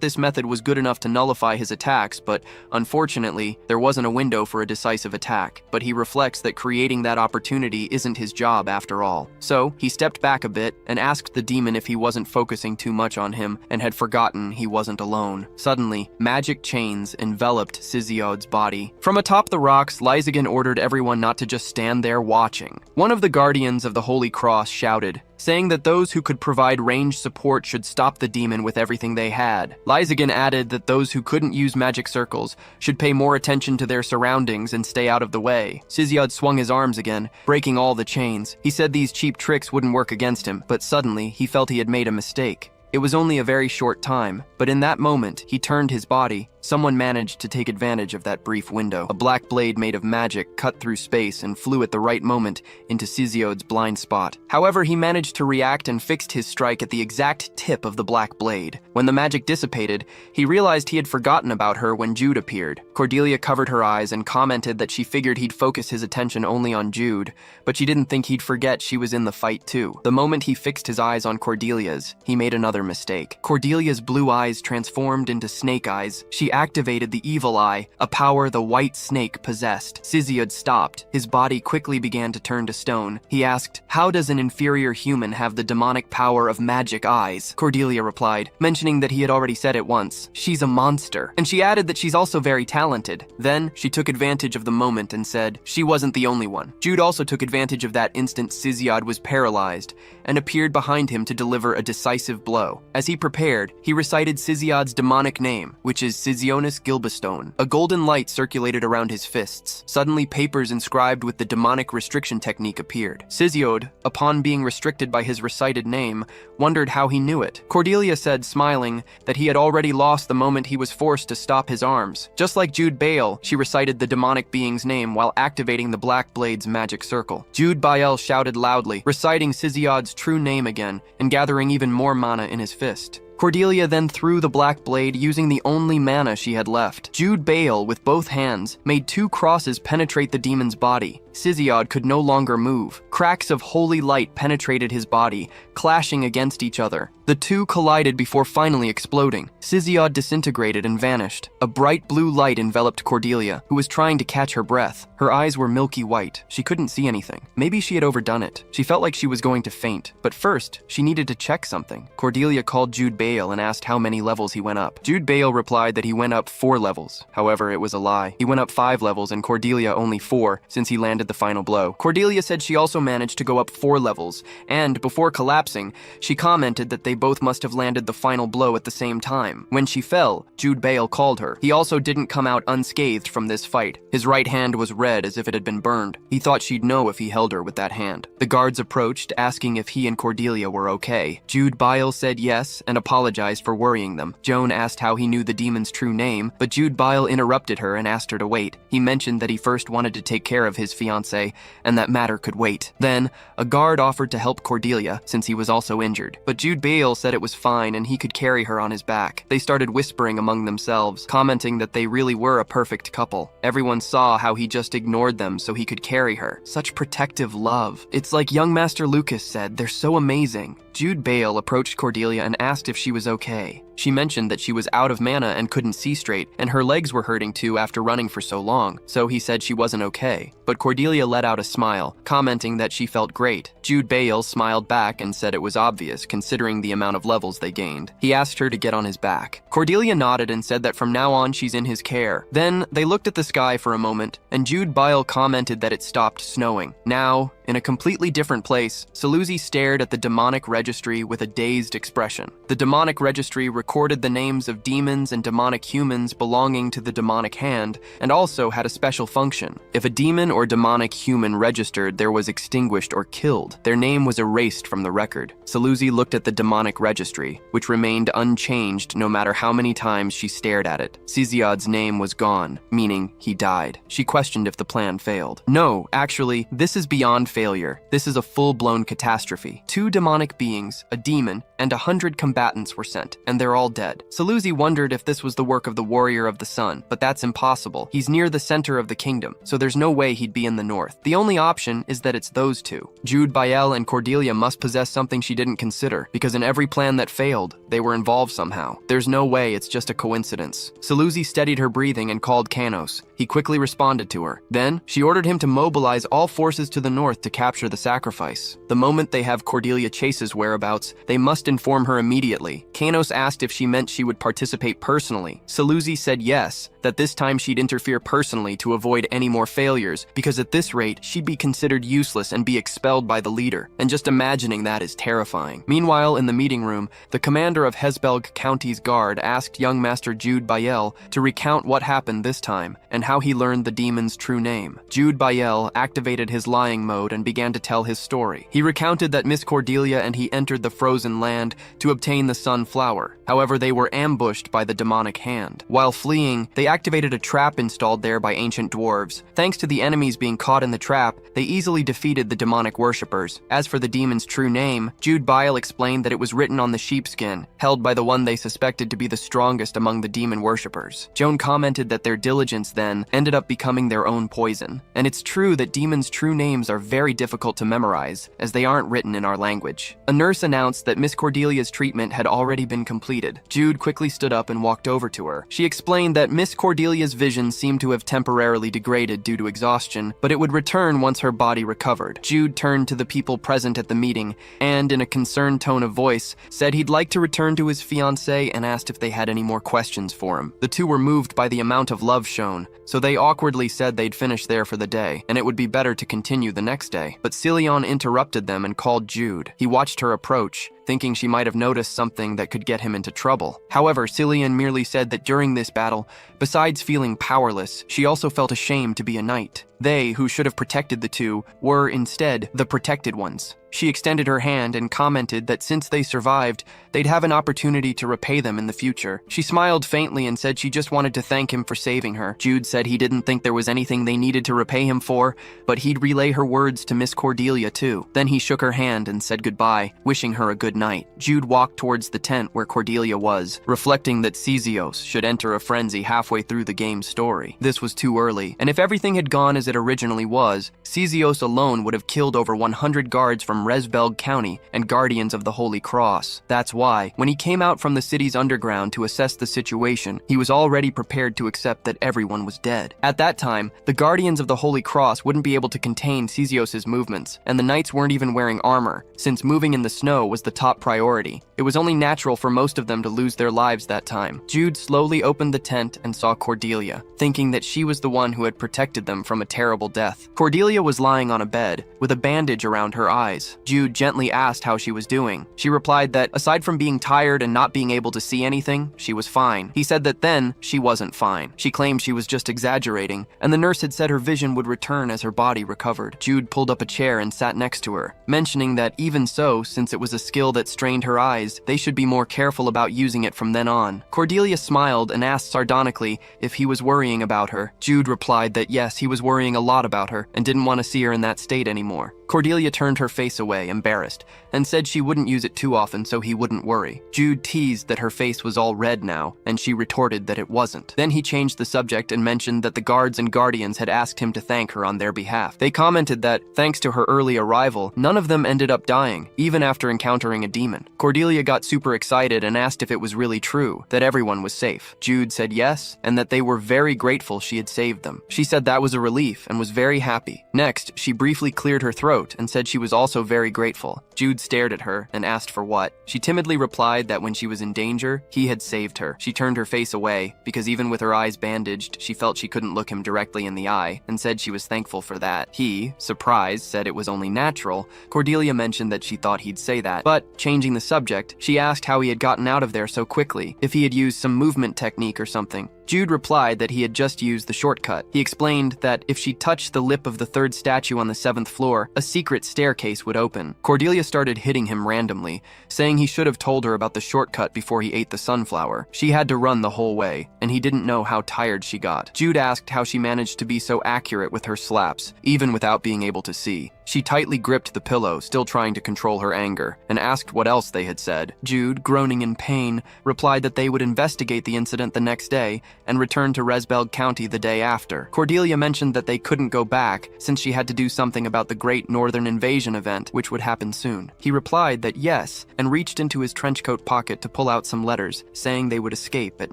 this method was good enough to nullify his attacks, but unfortunately, there wasn't a window for a decisive attack. But he reflects that creating that opportunity isn't his job after all. So, he stepped back a bit and asked the demon if he wasn't focusing too much on him and had forgotten he wasn't alone. Suddenly, magic chains enveloped Siziod's body. From atop the rocks, Lysagan ordered everyone not to just stand there watching. One of the guardians of the Holy Cross shouted, saying that those who could provide ranged support should stop the demon with everything they had. Lysagan added that those who couldn't use magic circles should pay more attention to their surroundings and stay out of the way. Siziod swung his arms again, breaking all the chains. He said these cheap tricks wouldn't work against him, but suddenly he felt he had made a mistake. It was only a very short time, but in that moment, he turned his body. Someone managed to take advantage of that brief window. A black blade made of magic cut through space and flew at the right moment into Siziod's blind spot. However, he managed to react and fixed his strike at the exact tip of the black blade. When the magic dissipated, he realized he had forgotten about her when Jude appeared. Cordelia covered her eyes and commented that she figured he'd focus his attention only on Jude, but she didn't think he'd forget she was in the fight too. The moment he fixed his eyes on Cordelia's, he made another mistake. Cordelia's blue eyes transformed into snake eyes. She activated the evil eye, a power the white snake possessed. Siziod stopped. His body quickly began to turn to stone. He asked, how does an inferior human have the demonic power of magic eyes? Cordelia replied, mentioning that he had already said it once. She's a monster. And she added that she's also very talented. Then, she took advantage of the moment and said, she wasn't the only one. Jude also took advantage of that instant Siziod was paralyzed and appeared behind him to deliver a decisive blow. As he prepared, he recited Siziod's demonic name, which is Sizionis Gilbestone. A golden light circulated around his fists. Suddenly, papers inscribed with the demonic restriction technique appeared. Siziod, upon being restricted by his recited name, wondered how he knew it. Cordelia said, smiling, that he had already lost the moment he was forced to stop his arms. Just like Jude Bael, she recited the demonic being's name while activating the Black Blade's magic circle. Jude Bael shouted loudly, reciting Siziod's true name again, and gathering even more mana in his fist. Cordelia then threw the black blade using the only mana she had left. Jude Bael, with both hands, made 2 crosses penetrate the demon's body. Siziod could no longer move. Cracks of holy light penetrated his body, clashing against each other. The two collided before finally exploding. Siziod disintegrated and vanished. A bright blue light enveloped Cordelia, who was trying to catch her breath. Her eyes were milky white. She couldn't see anything. Maybe she had overdone it. She felt like she was going to faint. But first, she needed to check something. Cordelia called Jude Bael and asked how many levels he went up. Jude Bael replied that he went up 4 levels. However, it was a lie. He went up 5 levels and Cordelia only 4, since he landed the final blow. Cordelia said she also managed to go up 4 levels, and before collapsing, she commented that they both must have landed the final blow at the same time. When she fell, Jude Bale called her. He also didn't come out unscathed from this fight. His right hand was red as if it had been burned. He thought she'd know if he held her with that hand. The guards approached, asking if he and Cordelia were okay. Jude Bile said yes and apologized for worrying them. Joan asked how he knew the demon's true name, but Jude Bile interrupted her and asked her to wait. He mentioned that he first wanted to take care of his fiancée and that matter could wait. Then, a guard offered to help Cordelia since he was also injured, but Jude Bale said it was fine and he could carry her on his back. They started whispering among themselves, commenting that they really were a perfect couple. Everyone saw how he just ignored them so he could carry her. Such protective love. It's like young Master Lucas said, they're so amazing. Jude Bale approached Cordelia and asked if she was okay. She mentioned that she was out of mana and couldn't see straight, and her legs were hurting too after running for so long, so he said she wasn't okay. But Cordelia let out a smile, commenting that she felt great. Jude Bale smiled back and said it was obvious, considering the amount of levels they gained. He asked her to get on his back. Cordelia nodded and said that from now on she's in his care. Then, they looked at the sky for a moment, and Jude Bale commented that it stopped snowing. Now, in a completely different place, Salusi stared at the demonic registry with a dazed expression. The demonic registry recorded the names of demons and demonic humans belonging to the demonic hand, and also had a special function. If a demon or demonic human registered, there was extinguished or killed. Their name was erased from the record. Salusi looked at the demonic registry, which remained unchanged no matter how many times she stared at it. Siziad's name was gone, meaning he died. She questioned if the plan failed. No, actually, this is beyond failure. This is a full-blown catastrophe. 2 demonic beings, a demon, and 100 combatants were sent, and they're all dead. Salusi wondered if this was the work of the Warrior of the Sun, but that's impossible. He's near the center of the kingdom, so there's no way he'd be in the north. The only option is that it's those 2. Jude Bale and Cordelia must possess something she didn't consider, because in every plan that failed, they were involved somehow. There's no way it's just a coincidence. Salusi steadied her breathing and called Kanos. He quickly responded to her. Then, she ordered him to mobilize all forces to the north to capture the sacrifice. The moment they have Cordelia Chase's whereabouts, they must inform her immediately. Kanos asked if she meant she would participate personally. Salusi said yes, that this time she'd interfere personally to avoid any more failures, because at this rate, she'd be considered useless and be expelled by the leader. And just imagining that is terrifying. Meanwhile, in the meeting room, the commander of Hesbelg County's guard asked young Master Jude Bale to recount what happened this time, and how he learned the demon's true name. Jude Bale activated his lying mode and began to tell his story. He recounted that Miss Cordelia and he entered the frozen land to obtain the sunflower. However, they were ambushed by the demonic hand. While fleeing, they activated a trap installed there by ancient dwarves. Thanks to the enemies being caught in the trap, they easily defeated the demonic worshippers. As for the demon's true name, Jude Bale explained that it was written on the sheepskin, held by the one they suspected to be the strongest among the demon worshippers. Joan commented that their diligence then ended up becoming their own poison. And it's true that demons' true names are very difficult to memorize, as they aren't written in our language. A nurse announced that Miss Cordelia's treatment had already been completed. Jude quickly stood up and walked over to her. She explained that Miss Cordelia's vision seemed to have temporarily degraded due to exhaustion, but it would return once her body recovered. Jude turned to the people present at the meeting and, in a concerned tone of voice, said he'd like to return to his fiancée and asked if they had any more questions for him. The 2 were moved by the amount of love shown, so they awkwardly said they'd finish there for the day, and it would be better to continue the next day. But Cillian interrupted them and called Jude. He watched her approach, thinking she might have noticed something that could get him into trouble. However, Cillian merely said that during this battle, besides feeling powerless, she also felt ashamed to be a knight. They, who should have protected the 2, were instead the protected ones. She extended her hand and commented that since they survived, they'd have an opportunity to repay them in the future. She smiled faintly and said she just wanted to thank him for saving her. Jude said he didn't think there was anything they needed to repay him for, but he'd relay her words to Miss Cordelia too. Then he shook her hand and said goodbye, wishing her a good night. Jude walked towards the tent where Cordelia was, reflecting that Cizios should enter a frenzy halfway through the game's story. This was too early, and if everything had gone as it originally was, Cizios alone would have killed over 100 guards from Resbelg County and guardians of the Holy Cross. That's why, when he came out from the city's underground to assess the situation, he was already prepared to accept that everyone was dead. At that time, the guardians of the Holy Cross wouldn't be able to contain Cizios' movements, and the knights weren't even wearing armor, since moving in the snow was the top priority. It was only natural for most of them to lose their lives that time. Jude slowly opened the tent and saw Cordelia, thinking that she was the one who had protected them from a terrible death. Cordelia was lying on a bed, with a bandage around her eyes. Jude gently asked how she was doing. She replied that, aside from being tired and not being able to see anything, she was fine. He said that then, she wasn't fine. She claimed she was just exaggerating, and the nurse had said her vision would return as her body recovered. Jude pulled up a chair and sat next to her, mentioning that even so, since it was a skill that strained her eyes, they should be more careful about using it from then on. Cordelia smiled and asked sardonically if he was worrying about her. Jude replied that yes, he was worrying a lot about her and didn't want to see her in that state anymore. Cordelia turned her face away, embarrassed, and said she wouldn't use it too often so he wouldn't worry. Jude teased that her face was all red now, and she retorted that it wasn't. Then he changed the subject and mentioned that the guards and guardians had asked him to thank her on their behalf. They commented that, thanks to her early arrival, none of them ended up dying, even after encountering a demon. Cordelia got super excited and asked if it was really true, that everyone was safe. Jude said yes, and that they were very grateful she had saved them. She said that was a relief and was very happy. Next, she briefly cleared her throat and said she was also very grateful. Jude stared at her and asked for what. She timidly replied that when she was in danger, he had saved her. She turned her face away, because even with her eyes bandaged, she felt she couldn't look him directly in the eye, and said she was thankful for that. He, surprised, said it was only natural. Cordelia mentioned that she thought he'd say that, but, changing the subject, she asked how he had gotten out of there so quickly, if he had used some movement technique or something. Jude replied that he had just used the shortcut. He explained that if she touched the lip of the third statue on the 7th floor, a secret staircase would open. Cordelia started hitting him randomly, saying he should have told her about the shortcut before he ate the sunflower. She had to run the whole way, and he didn't know how tired she got. Jude asked how she managed to be so accurate with her slaps, even without being able to see. She tightly gripped the pillow, still trying to control her anger, and asked what else they had said. Jude, groaning in pain, replied that they would investigate the incident the next day and return to Resbelg County the day after. Cordelia mentioned that they couldn't go back since she had to do something about the Great Northern Invasion event, which would happen soon. He replied that yes, and reached into his trenchcoat pocket to pull out some letters, saying they would escape at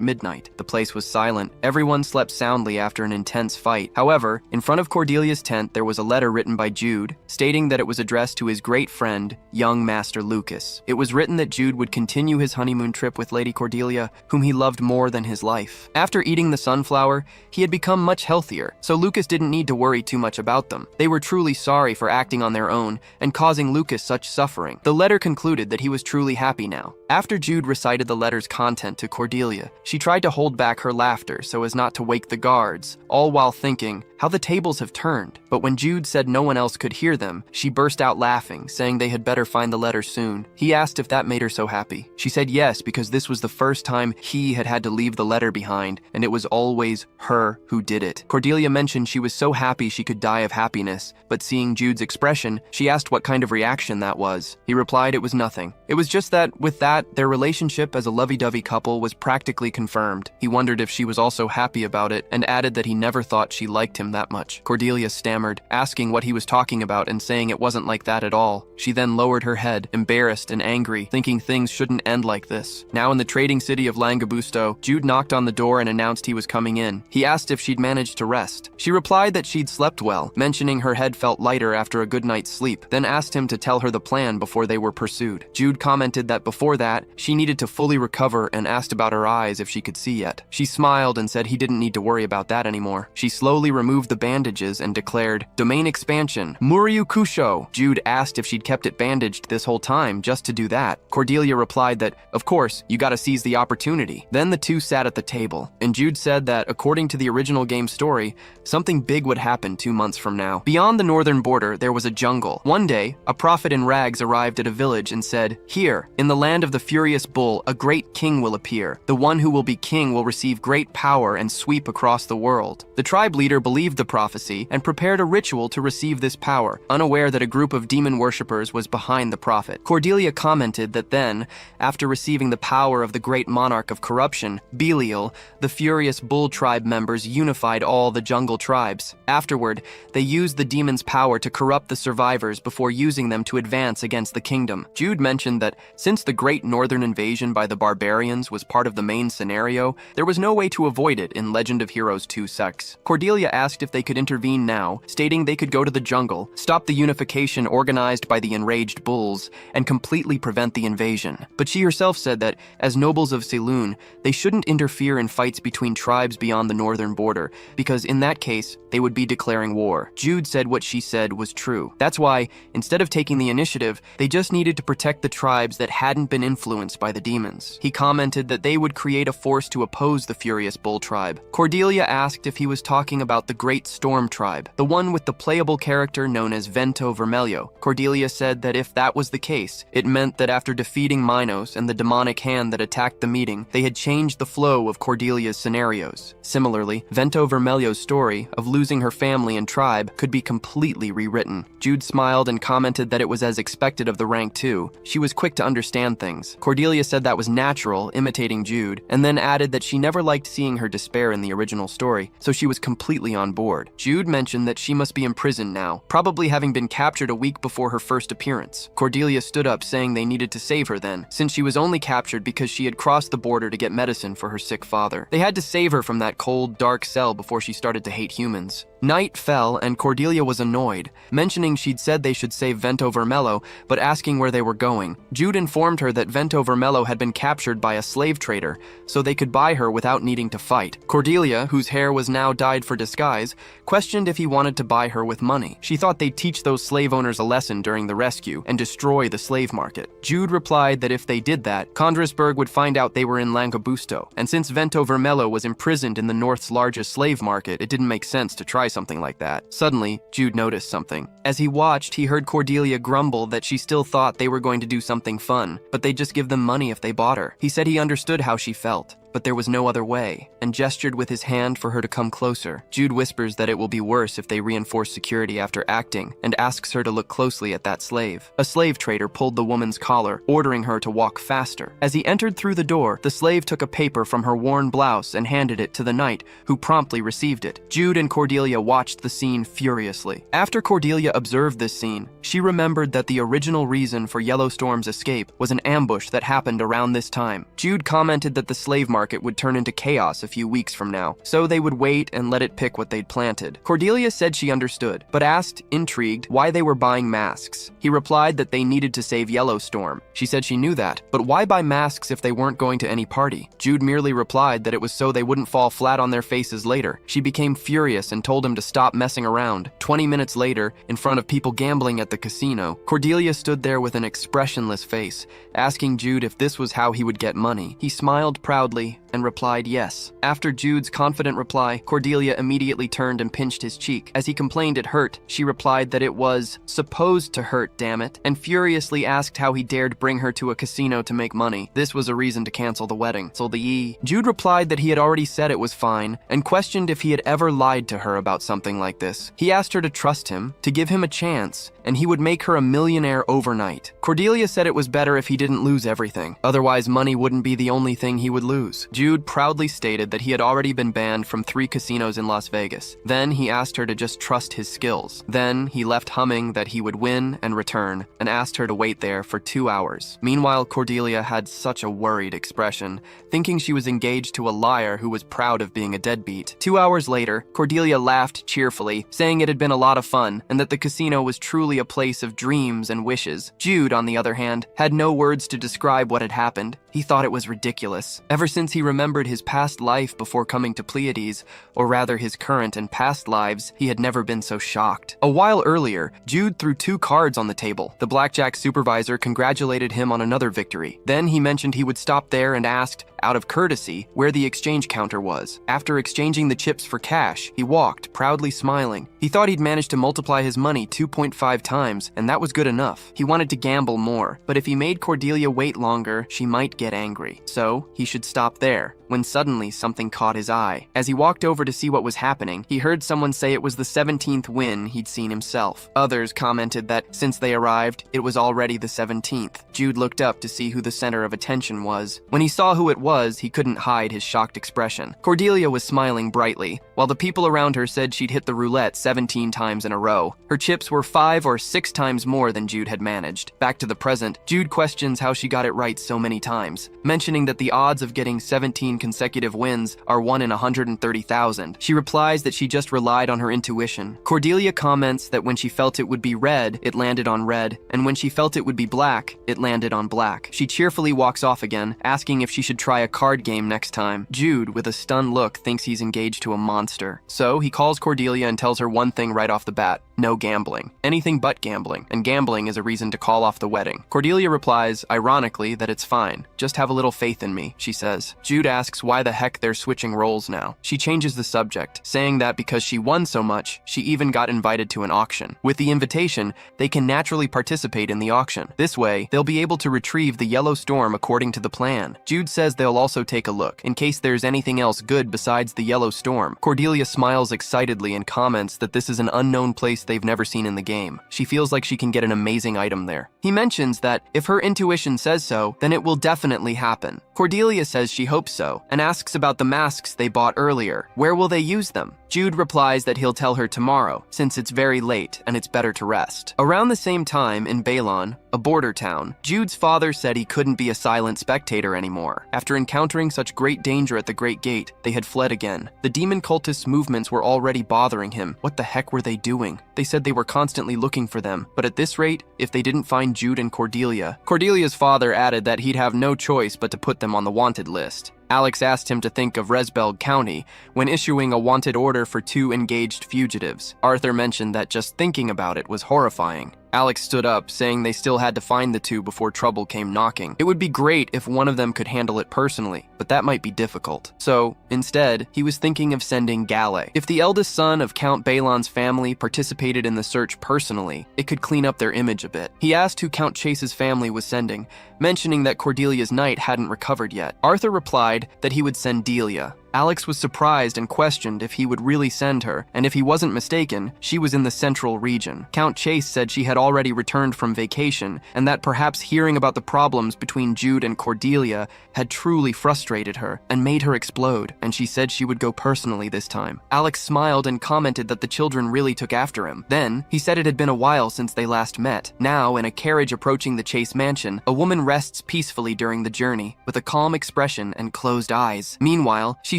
midnight. The place was silent. Everyone slept soundly after an intense fight. However, in front of Cordelia's tent there was a letter written by Jude, stating that it was addressed to his great friend, young Master Lucas. It was written that Jude would continue his honeymoon trip with Lady Cordelia, whom he loved more than his life. After eating the sunflower, he had become much healthier, so Lucas didn't need to worry too much about them. They were truly sorry for acting on their own and causing Lucas such suffering. The letter concluded that he was truly happy now. After Jude recited the letter's content to Cordelia, she tried to hold back her laughter so as not to wake the guards, all while thinking how the tables have turned. But when Jude said no one else could hear them, she burst out laughing, saying they had better find the letter soon. He asked if that made her so happy. She said yes, because this was the first time he had to leave the letter behind, and it was always her who did it. Cordelia mentioned she was so happy she could die of happiness, but seeing Jude's expression, she asked what kind of reaction that was. He replied it was nothing. It was just that, with that, their relationship as a lovey-dovey couple was practically confirmed. He wondered if she was also happy about it, and added that he never thought she liked him that much. Cordelia stammered, asking what he was talking about and saying it wasn't like that at all. She then lowered her head, embarrassed and angry, thinking things shouldn't end like this. Now in the trading city of Langabusto, Jude knocked on the door and announced he was coming in. He asked if she'd managed to rest. She replied that she'd slept well, mentioning her head felt lighter after a good night's sleep, then asked him to tell her the plan before they were pursued. Jude commented that before that, she needed to fully recover and asked about her eyes if she could see yet. She smiled and said he didn't need to worry about that anymore. She slowly removed the bandages and declared, "Domain expansion, Muryu Kusho." Jude asked if she'd kept it bandaged this whole time just to do that. Cordelia replied that, of course, you gotta seize the opportunity. Then the two sat at the table, and Jude said that, according to the original game story, something big would happen 2 months from now. Beyond the northern border, there was a jungle. One day, a prophet in rags arrived at a village and said, "Here, in the land of the furious bull, a great king will appear. The one who will be king will receive great power and sweep across the world." The tribe leader believed the prophecy and prepared a ritual to receive this power, unaware that a group of demon worshippers was behind the prophet. Cordelia commented that then, after receiving the power of the great monarch of corruption, Belial, the furious bull tribe members unified all the jungle tribes. Afterward, they used the demon's power to corrupt the survivors before using them to advance against the kingdom. Jude mentioned that since the great northern invasion by the barbarians was part of the main scenario, there was no way to avoid it in Legend of Heroes 2-6. Cordelia asked if they could intervene now, stating they could go to the jungle, stop the unification organized by the enraged bulls, and completely prevent the invasion. But she herself said that, as nobles of Saloon, they shouldn't interfere in fights between tribes beyond the northern border, because in that case, they would be declaring war. Jude said what she said was true. That's why, instead of taking the initiative, they just needed to protect the tribes that hadn't been influenced by the demons. He commented that they would create a force to oppose the furious bull tribe. Cordelia asked if he was talking about the Great Storm tribe, the one with the playable character known as Vento Vermelho. Cordelia said that if that was the case, it meant that after defeating Minos and the demonic hand that attacked the meeting, they had changed the flow of Cordelia's scenarios. Similarly, Vento Vermelho's story of losing her family and tribe could be completely rewritten. Jude smiled and commented that it was as expected of the rank 2. She was quick to understand things. Cordelia said that was natural, imitating Jude, and then added that she never liked seeing her despair in the original story, so she was completely on board. Jude mentioned that she must be imprisoned now, probably having been captured a week before her first appearance. Cordelia stood up, saying they needed to save her then, since she was only captured because she had crossed the border to get medicine for her sick father. They had to save her from that cold, dark cell before she started to hate humans. Night fell and Cordelia was annoyed, mentioning she'd said they should save Vento Vermelho, but asking where they were going. Jude informed her that Vento Vermelho had been captured by a slave trader, so they could buy her without needing to fight. Cordelia, whose hair was now dyed for disguise, questioned if he wanted to buy her with money. She thought they'd teach those slave owners a lesson during the rescue and destroy the slave market. Jude replied that if they did that, Condrisberg would find out they were in Lancabusto, and since Vento Vermelho was imprisoned in the North's largest slave market, it didn't make sense to try something like that. Suddenly, Jude noticed something. As he watched, he heard Cordelia grumble that she still thought they were going to do something fun, but they'd just give them money if they bought her. He said he understood how she felt, but there was no other way, and gestured with his hand for her to come closer. Jude whispers that it will be worse if they reinforce security after acting, and asks her to look closely at that slave. A slave trader pulled the woman's collar, ordering her to walk faster. As he entered through the door, the slave took a paper from her worn blouse and handed it to the knight, who promptly received it. Jude and Cordelia watched the scene furiously. After Cordelia observed this scene, she remembered that the original reason for Yellowstorm's escape was an ambush that happened around this time. Jude commented that the slave market would turn into chaos a few weeks from now, so they would wait and let it pick what they'd planted. Cordelia said she understood, but asked, intrigued, why they were buying masks. He replied that they needed to save Yellowstorm. She said she knew that, but why buy masks if they weren't going to any party? Jude merely replied that it was so they wouldn't fall flat on their faces later. She became furious and told him to stop messing around. 20 minutes later, in front of people gambling at the casino, Cordelia stood there with an expressionless face, asking Jude if this was how he would get money. He smiled proudly and replied yes. After Jude's confident reply, Cordelia immediately turned and pinched his cheek. As he complained it hurt, she replied that it was supposed to hurt, damn it, and furiously asked how he dared bring her to a casino to make money. This was a reason to cancel the wedding. So Jude replied that he had already said it was fine, and questioned if he had ever lied to her about something like this. He asked her to trust him, to give him a chance, and he would make her a millionaire overnight. Cordelia said it was better if he didn't lose everything, otherwise money wouldn't be the only thing he would lose. Jude proudly stated that he had already been banned from 3 casinos in Las Vegas. Then he asked her to just trust his skills. Then he left humming that he would win and return, and asked her to wait there for 2 hours. Meanwhile, Cordelia had such a worried expression, thinking she was engaged to a liar who was proud of being a deadbeat. 2 hours later, Cordelia laughed cheerfully, saying it had been a lot of fun, and that the casino was truly a place of dreams and wishes. Jude, on the other hand, had no words to describe what had happened. He thought it was ridiculous. Ever since he remembered his past life before coming to Pleiades, or rather his current and past lives, he had never been so shocked. A while earlier, Jude threw 2 cards on the table. The blackjack supervisor congratulated him on another victory. Then he mentioned he would stop there and asked, out of courtesy, where the exchange counter was. After exchanging the chips for cash, he walked, proudly smiling. He thought he'd managed to multiply his money 2.5 times, and that was good enough. He wanted to gamble more, but if he made Cordelia wait longer, she might get angry. So, he should stop there, when suddenly something caught his eye. As he walked over to see what was happening, he heard someone say it was the 17th win he'd seen himself. Others commented that, since they arrived, it was already the 17th. Jude looked up to see who the center of attention was. When he saw who it was, he couldn't hide his shocked expression. Cordelia was smiling brightly, while the people around her said she'd hit the roulette 17 times in a row. Her chips were 5 or 6 times more than Jude had managed. Back to the present, Jude questions how she got it right so many times, mentioning that the odds of getting 17 consecutive wins are 1 in 130,000. She replies that she just relied on her intuition. Cordelia comments that when she felt it would be red, it landed on red, and when she felt it would be black, it landed on black. She cheerfully walks off again, asking if she should try a card game next time. Jude, with a stunned look, thinks he's engaged to a monster. So he calls Cordelia and tells her one thing right off the bat: no gambling. Anything but gambling, and gambling is a reason to call off the wedding. Cordelia replies, ironically, that it's fine. Just have a little faith in me, she says. Jude asks why the heck they're switching roles now. She changes the subject, saying that because she won so much, she even got invited to an auction. With the invitation, they can naturally participate in the auction. This way, they'll be able to retrieve the yellow storm according to the plan. Jude says they'll also take a look, in case there's anything else good besides the yellow storm. Cordelia smiles excitedly and comments that this is an unknown place they've never seen in the game. She feels like she can get an amazing item there. He mentions that if her intuition says so, then it will definitely happen. Cordelia says she hopes so, and asks about the masks they bought earlier. Where will they use them? Jude replies that he'll tell her tomorrow, since it's very late and it's better to rest. Around the same time, in Balon, a border town, Jude's father said he couldn't be a silent spectator anymore. After encountering such great danger at the Great Gate, they had fled again. The demon cultists' movements were already bothering him. What the heck were they doing? They said they were constantly looking for them, but at this rate, if they didn't find Jude and Cordelia's father added that he'd have no choice but to put them on the wanted list. Alex asked him to think of Resbelg County when issuing a wanted order for 2 engaged fugitives. Arthur mentioned that just thinking about it was horrifying. Alex stood up, saying they still had to find the 2 before trouble came knocking. It would be great if one of them could handle it personally, but that might be difficult. So, instead, he was thinking of sending Gale. If the eldest son of Count Balon's family participated in the search personally, it could clean up their image a bit. He asked who Count Chase's family was sending, mentioning that Cordelia's knight hadn't recovered yet. Arthur replied that he would send Delia. Alex was surprised and questioned if he would really send her, and if he wasn't mistaken, she was in the central region. Count Chase said she had already returned from vacation, and that perhaps hearing about the problems between Jude and Cordelia had truly frustrated her and made her explode, and she said she would go personally this time. Alex smiled and commented that the children really took after him. Then, he said it had been a while since they last met. Now, in a carriage approaching the Chase mansion, a woman rests peacefully during the journey, with a calm expression and closed eyes. Meanwhile, she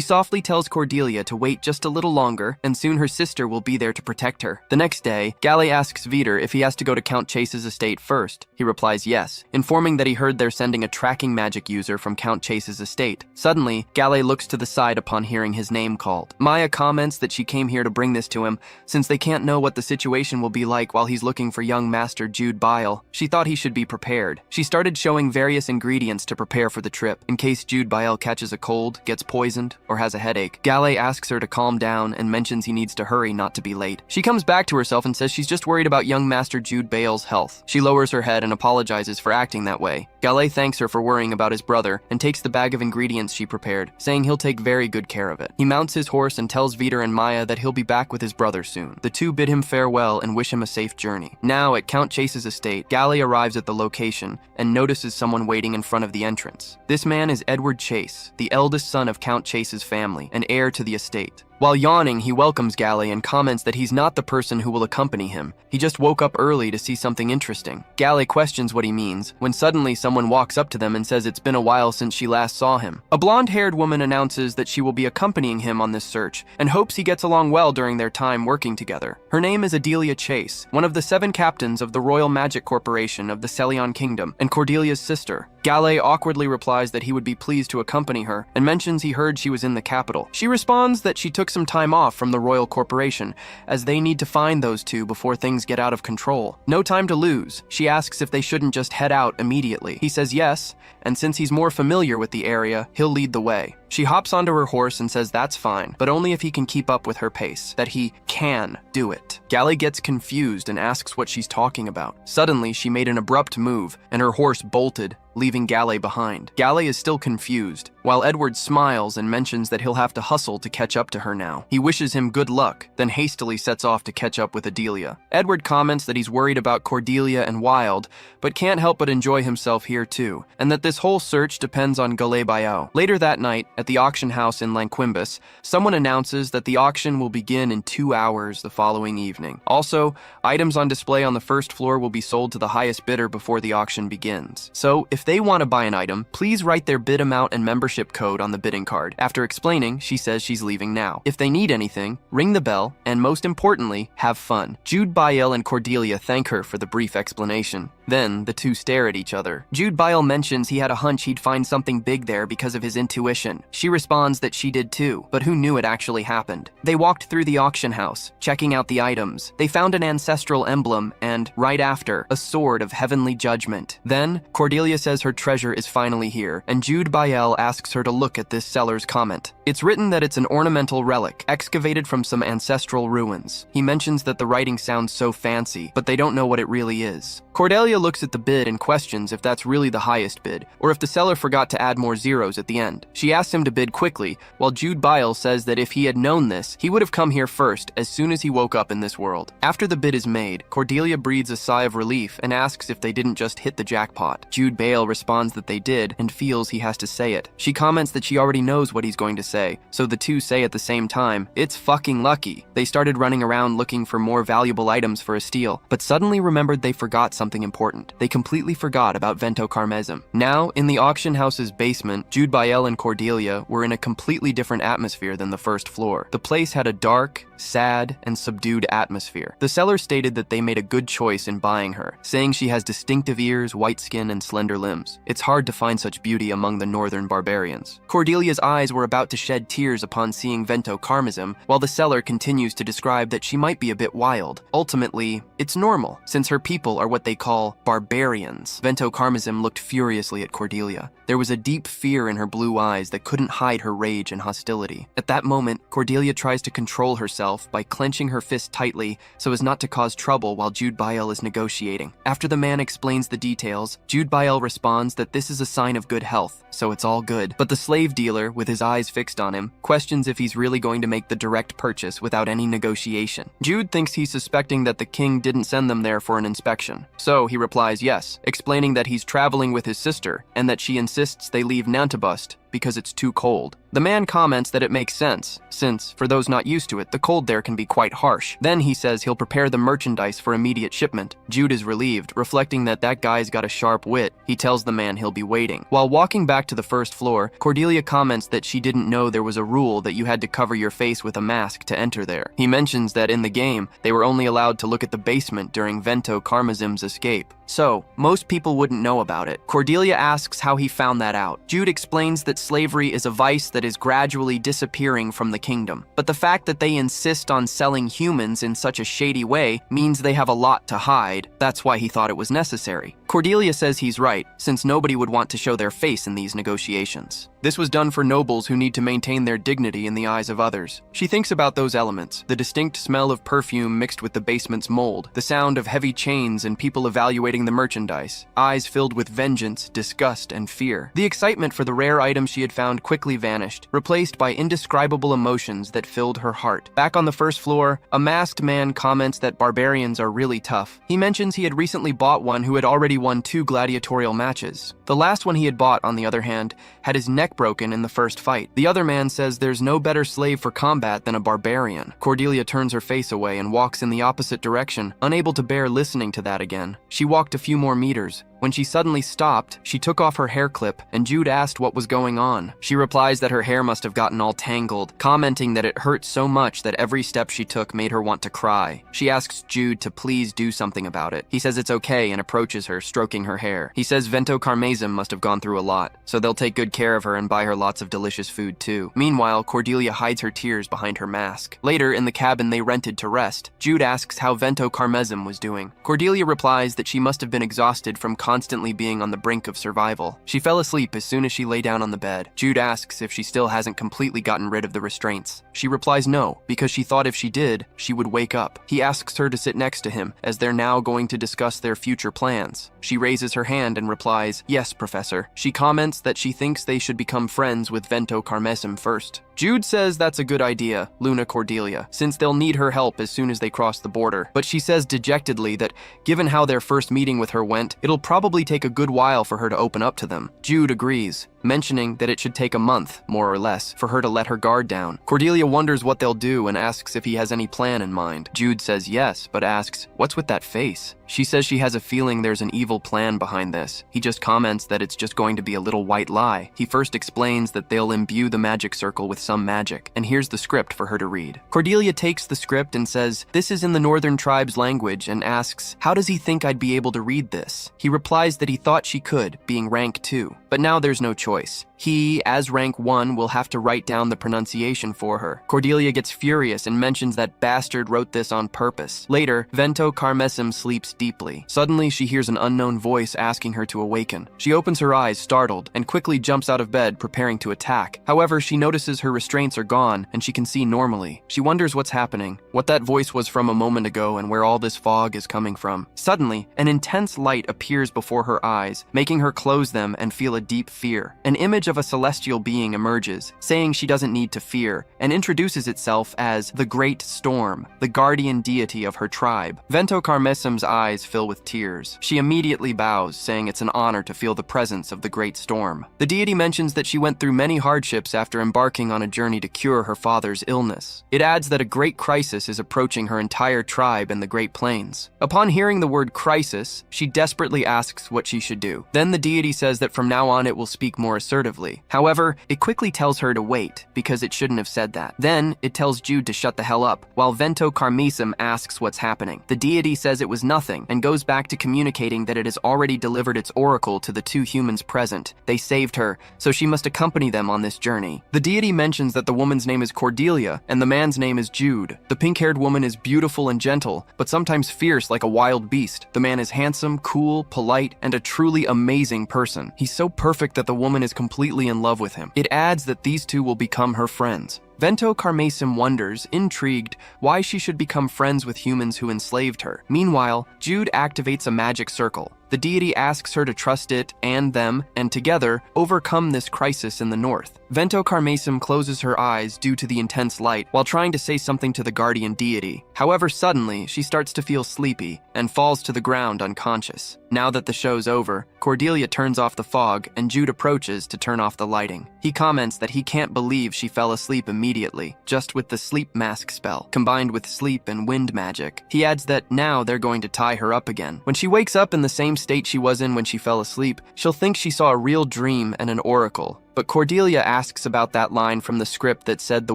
softly tells Cordelia to wait just a little longer, and soon her sister will be there to protect her. The next day, Gale asks Vitor if he has to go to Count Chase's estate first. He replies yes, informing that he heard they're sending a tracking magic user from Count Chase's estate. Suddenly, Gale looks to the side upon hearing his name called. Maya comments that she came here to bring this to him, since they can't know what the situation will be like while he's looking for young Master Jude Bile. She thought he should be prepared. She started showing various ingredients to prepare for the trip, in case Jude Bile catches a cold, gets poisoned, or has a headache. Gale asks her to calm down and mentions he needs to hurry not to be late. She comes back to herself and says she's just worried about young Master Jude Bale's health. She lowers her head and apologizes for acting that way. Gale thanks her for worrying about his brother and takes the bag of ingredients she prepared, saying he'll take very good care of it. He mounts his horse and tells Vitor and Maya that he'll be back with his brother soon. The two bid him farewell and wish him a safe journey. Now, at Count Chase's estate, Gale arrives at the location and notices someone waiting in front of the entrance. This man is Edward Chase, the eldest son of Count Chase's family, and heir to the estate. While yawning, he welcomes Gale and comments that he's not the person who will accompany him. He just woke up early to see something interesting. Gale questions what he means, when suddenly someone walks up to them and says it's been a while since she last saw him. A blonde-haired woman announces that she will be accompanying him on this search, and hopes he gets along well during their time working together. Her name is Adelia Chase, one of the 7 captains of the Royal Magic Corporation of the Celion Kingdom, and Cordelia's sister. Gale awkwardly replies that he would be pleased to accompany her, and mentions he heard she was in the capital. She responds that she took some time off from the Royal Corporation, as they need to find those two before things get out of control. No time to lose. She asks if they shouldn't just head out immediately. He says yes, and since he's more familiar with the area, he'll lead the way. She hops onto her horse and says that's fine, but only if he can keep up with her pace, that he can do it. Gale gets confused and asks what she's talking about. Suddenly, she made an abrupt move, and her horse bolted, leaving Galley behind. Galley is still confused, while Edward smiles and mentions that he'll have to hustle to catch up to her now. He wishes him good luck, then hastily sets off to catch up with Adelia. Edward comments that he's worried about Cordelia and Wild, but can't help but enjoy himself here too, and that this whole search depends on Galebayao. Later that night, at the auction house in Lanquimbus, someone announces that the auction will begin in 2 hours the following evening. Also, items on display on the first floor will be sold to the highest bidder before the auction begins. So, if they want to buy an item, please write their bid amount and membership code on the bidding card. After explaining, she says she's leaving now. If they need anything, ring the bell, and most importantly, have fun. Jude Bael and Cordelia thank her for the brief explanation. Then, the two stare at each other. Jude Bael mentions he had a hunch he'd find something big there because of his intuition. She responds that she did too, but who knew it actually happened. They walked through the auction house, checking out the items. They found an ancestral emblem and, right after, a sword of heavenly judgment. Then, Cordelia says her treasure is finally here, and Jude Bael asks her to look at this seller's comment. It's written that it's an ornamental relic, excavated from some ancestral ruins. He mentions that the writing sounds so fancy, but they don't know what it really is. Cordelia looks at the bid and questions if that's really the highest bid, or if the seller forgot to add more zeros at the end. She asks him to bid quickly, while Jude Bael says that if he had known this, he would have come here first as soon as he woke up in this world. After the bid is made, Cordelia breathes a sigh of relief and asks if they didn't just hit the jackpot. Jude Bael responds that they did and feels he has to say it. She comments that she already knows what he's going to say, so the two say at the same time, "It's fucking lucky." They started running around looking for more valuable items for a steal, but suddenly remembered they forgot something important. They completely forgot about Vento Carmesm. Now, in the auction house's basement, Jude Bael and Cordelia were in a completely different atmosphere than the first floor. The place had a dark, sad, and subdued atmosphere. The seller stated that they made a good choice in buying her, saying she has distinctive ears, white skin, and slender limbs. It's hard to find such beauty among the northern barbarians. Cordelia's eyes were about to shed tears upon seeing Vento Carmesm, while the seller continues to describe that she might be a bit wild. Ultimately, it's normal, since her people are what they call barbarians. Vento Carmesm looked furiously at Cordelia. There was a deep fear in her blue eyes that couldn't hide her rage and hostility. At that moment, Cordelia tries to control herself by clenching her fist tightly so as not to cause trouble while Jude Bael is negotiating. After the man explains the details, Jude Bael responds that this is a sign of good health, so it's all good. But the slave dealer, with his eyes fixed on him, questions if he's really going to make the direct purchase without any negotiation. Jude thinks he's suspecting that the king didn't send them there for an inspection. So he replies yes, explaining that he's traveling with his sister and that she insists they leave Nantibust because it's too cold. The man comments that it makes sense, since, for those not used to it, the cold there can be quite harsh. Then he says he'll prepare the merchandise for immediate shipment. Jude is relieved, reflecting that that guy's got a sharp wit. He tells the man he'll be waiting. While walking back to the first floor, Cordelia comments that she didn't know there was a rule that you had to cover your face with a mask to enter there. He mentions that in the game, they were only allowed to look at the basement during Vento Carmesm's escape. So, most people wouldn't know about it. Cordelia asks how he found that out. Jude explains that slavery is a vice that is gradually disappearing from the kingdom. But the fact that they insist on selling humans in such a shady way means they have a lot to hide. That's why he thought it was necessary. Cordelia says he's right, since nobody would want to show their face in these negotiations. This was done for nobles who need to maintain their dignity in the eyes of others. She thinks about those elements, the distinct smell of perfume mixed with the basement's mold, the sound of heavy chains and people evaluating the merchandise, eyes filled with vengeance, disgust, and fear. The excitement for the rare item she had found quickly vanished, replaced by indescribable emotions that filled her heart. Back on the first floor, a masked man comments that barbarians are really tough. He mentions he had recently bought one who had already won 2 gladiatorial matches. The last one he had bought, on the other hand, had his neck broken in the first fight. The other man says there's no better slave for combat than a barbarian. Cordelia turns her face away and walks in the opposite direction, unable to bear listening to that again. She walked a few more meters. When she suddenly stopped, she took off her hair clip, and Jude asked what was going on. She replies that her hair must have gotten all tangled, commenting that it hurt so much that every step she took made her want to cry. She asks Jude to please do something about it. He says it's okay and approaches her, stroking her hair. He says Vento Carmesm must have gone through a lot, so they'll take good care of her and buy her lots of delicious food too. Meanwhile, Cordelia hides her tears behind her mask. Later, in the cabin they rented to rest, Jude asks how Vento Carmesm was doing. Cordelia replies that she must have been exhausted from constantly being on the brink of survival. She fell asleep as soon as she lay down on the bed. Jude asks if she still hasn't completely gotten rid of the restraints. She replies no, because she thought if she did, she would wake up. He asks her to sit next to him, as they're now going to discuss their future plans. She raises her hand and replies, "Yes, Professor." She comments that she thinks they should become friends with Vento Carmesum first. Jude says that's a good idea, Luna Cordelia, since they'll need her help as soon as they cross the border. But she says dejectedly that given how their first meeting with her went, it'll probably take a good while for her to open up to them. Jude agrees, mentioning that it should take a month, more or less, for her to let her guard down. Cordelia wonders what they'll do and asks if he has any plan in mind. Jude says yes, but asks, "What's with that face?" She says she has a feeling there's an evil plan behind this. He just comments that it's just going to be a little white lie. He first explains that they'll imbue the magic circle with some magic, and here's the script for her to read. Cordelia takes the script and says, "This is in the Northern Tribe's language," and asks, "How does he think I'd be able to read this?" He replies that he thought she could, being rank 2. But now there's no choice. He, as rank 1, will have to write down the pronunciation for her. Cordelia gets furious and mentions that bastard wrote this on purpose. Later, Vento Carmesum sleeps deeply. Suddenly, she hears an unknown voice asking her to awaken. She opens her eyes, startled, and quickly jumps out of bed, preparing to attack. However, she notices her restraints are gone, and she can see normally. She wonders what's happening, what that voice was from a moment ago, and where all this fog is coming from. Suddenly, an intense light appears before her eyes, making her close them and feel a deep fear. An image of a celestial being emerges, saying she doesn't need to fear, and introduces itself as the Great Storm, the guardian deity of her tribe. Vento Carmesum's eyes fill with tears. She immediately bows, saying it's an honor to feel the presence of the Great Storm. The deity mentions that she went through many hardships after embarking on a journey to cure her father's illness. It adds that a great crisis is approaching her entire tribe in the Great Plains. Upon hearing the word crisis, she desperately asks what she should do. Then the deity says that from now on it will speak more assertively. However, it quickly tells her to wait, because it shouldn't have said that. Then, it tells Jude to shut the hell up, while Vento Carmesum asks what's happening. The deity says it was nothing, and goes back to communicating that it has already delivered its oracle to the 2 humans present. They saved her, so she must accompany them on this journey. The deity mentions that the woman's name is Cordelia, and the man's name is Jude. The pink-haired woman is beautiful and gentle, but sometimes fierce like a wild beast. The man is handsome, cool, polite, and a truly amazing person. He's so perfect that the woman is completely in love with him. It adds that these 2 will become her friends. Vento Carmesum wonders, intrigued, why she should become friends with humans who enslaved her. Meanwhile, Jude activates a magic circle. The deity asks her to trust it and them, and together, overcome this crisis in the north. Vento Carmesum closes her eyes due to the intense light while trying to say something to the guardian deity. However, suddenly, she starts to feel sleepy and falls to the ground unconscious. Now that the show's over, Cordelia turns off the fog and Jude approaches to turn off the lighting. He comments that he can't believe she fell asleep immediately, just with the sleep mask spell, combined with sleep and wind magic. He adds that now they're going to tie her up again. When she wakes up in the same state she was in when she fell asleep, she'll think she saw a real dream and an oracle. But Cordelia asks about that line from the script that said the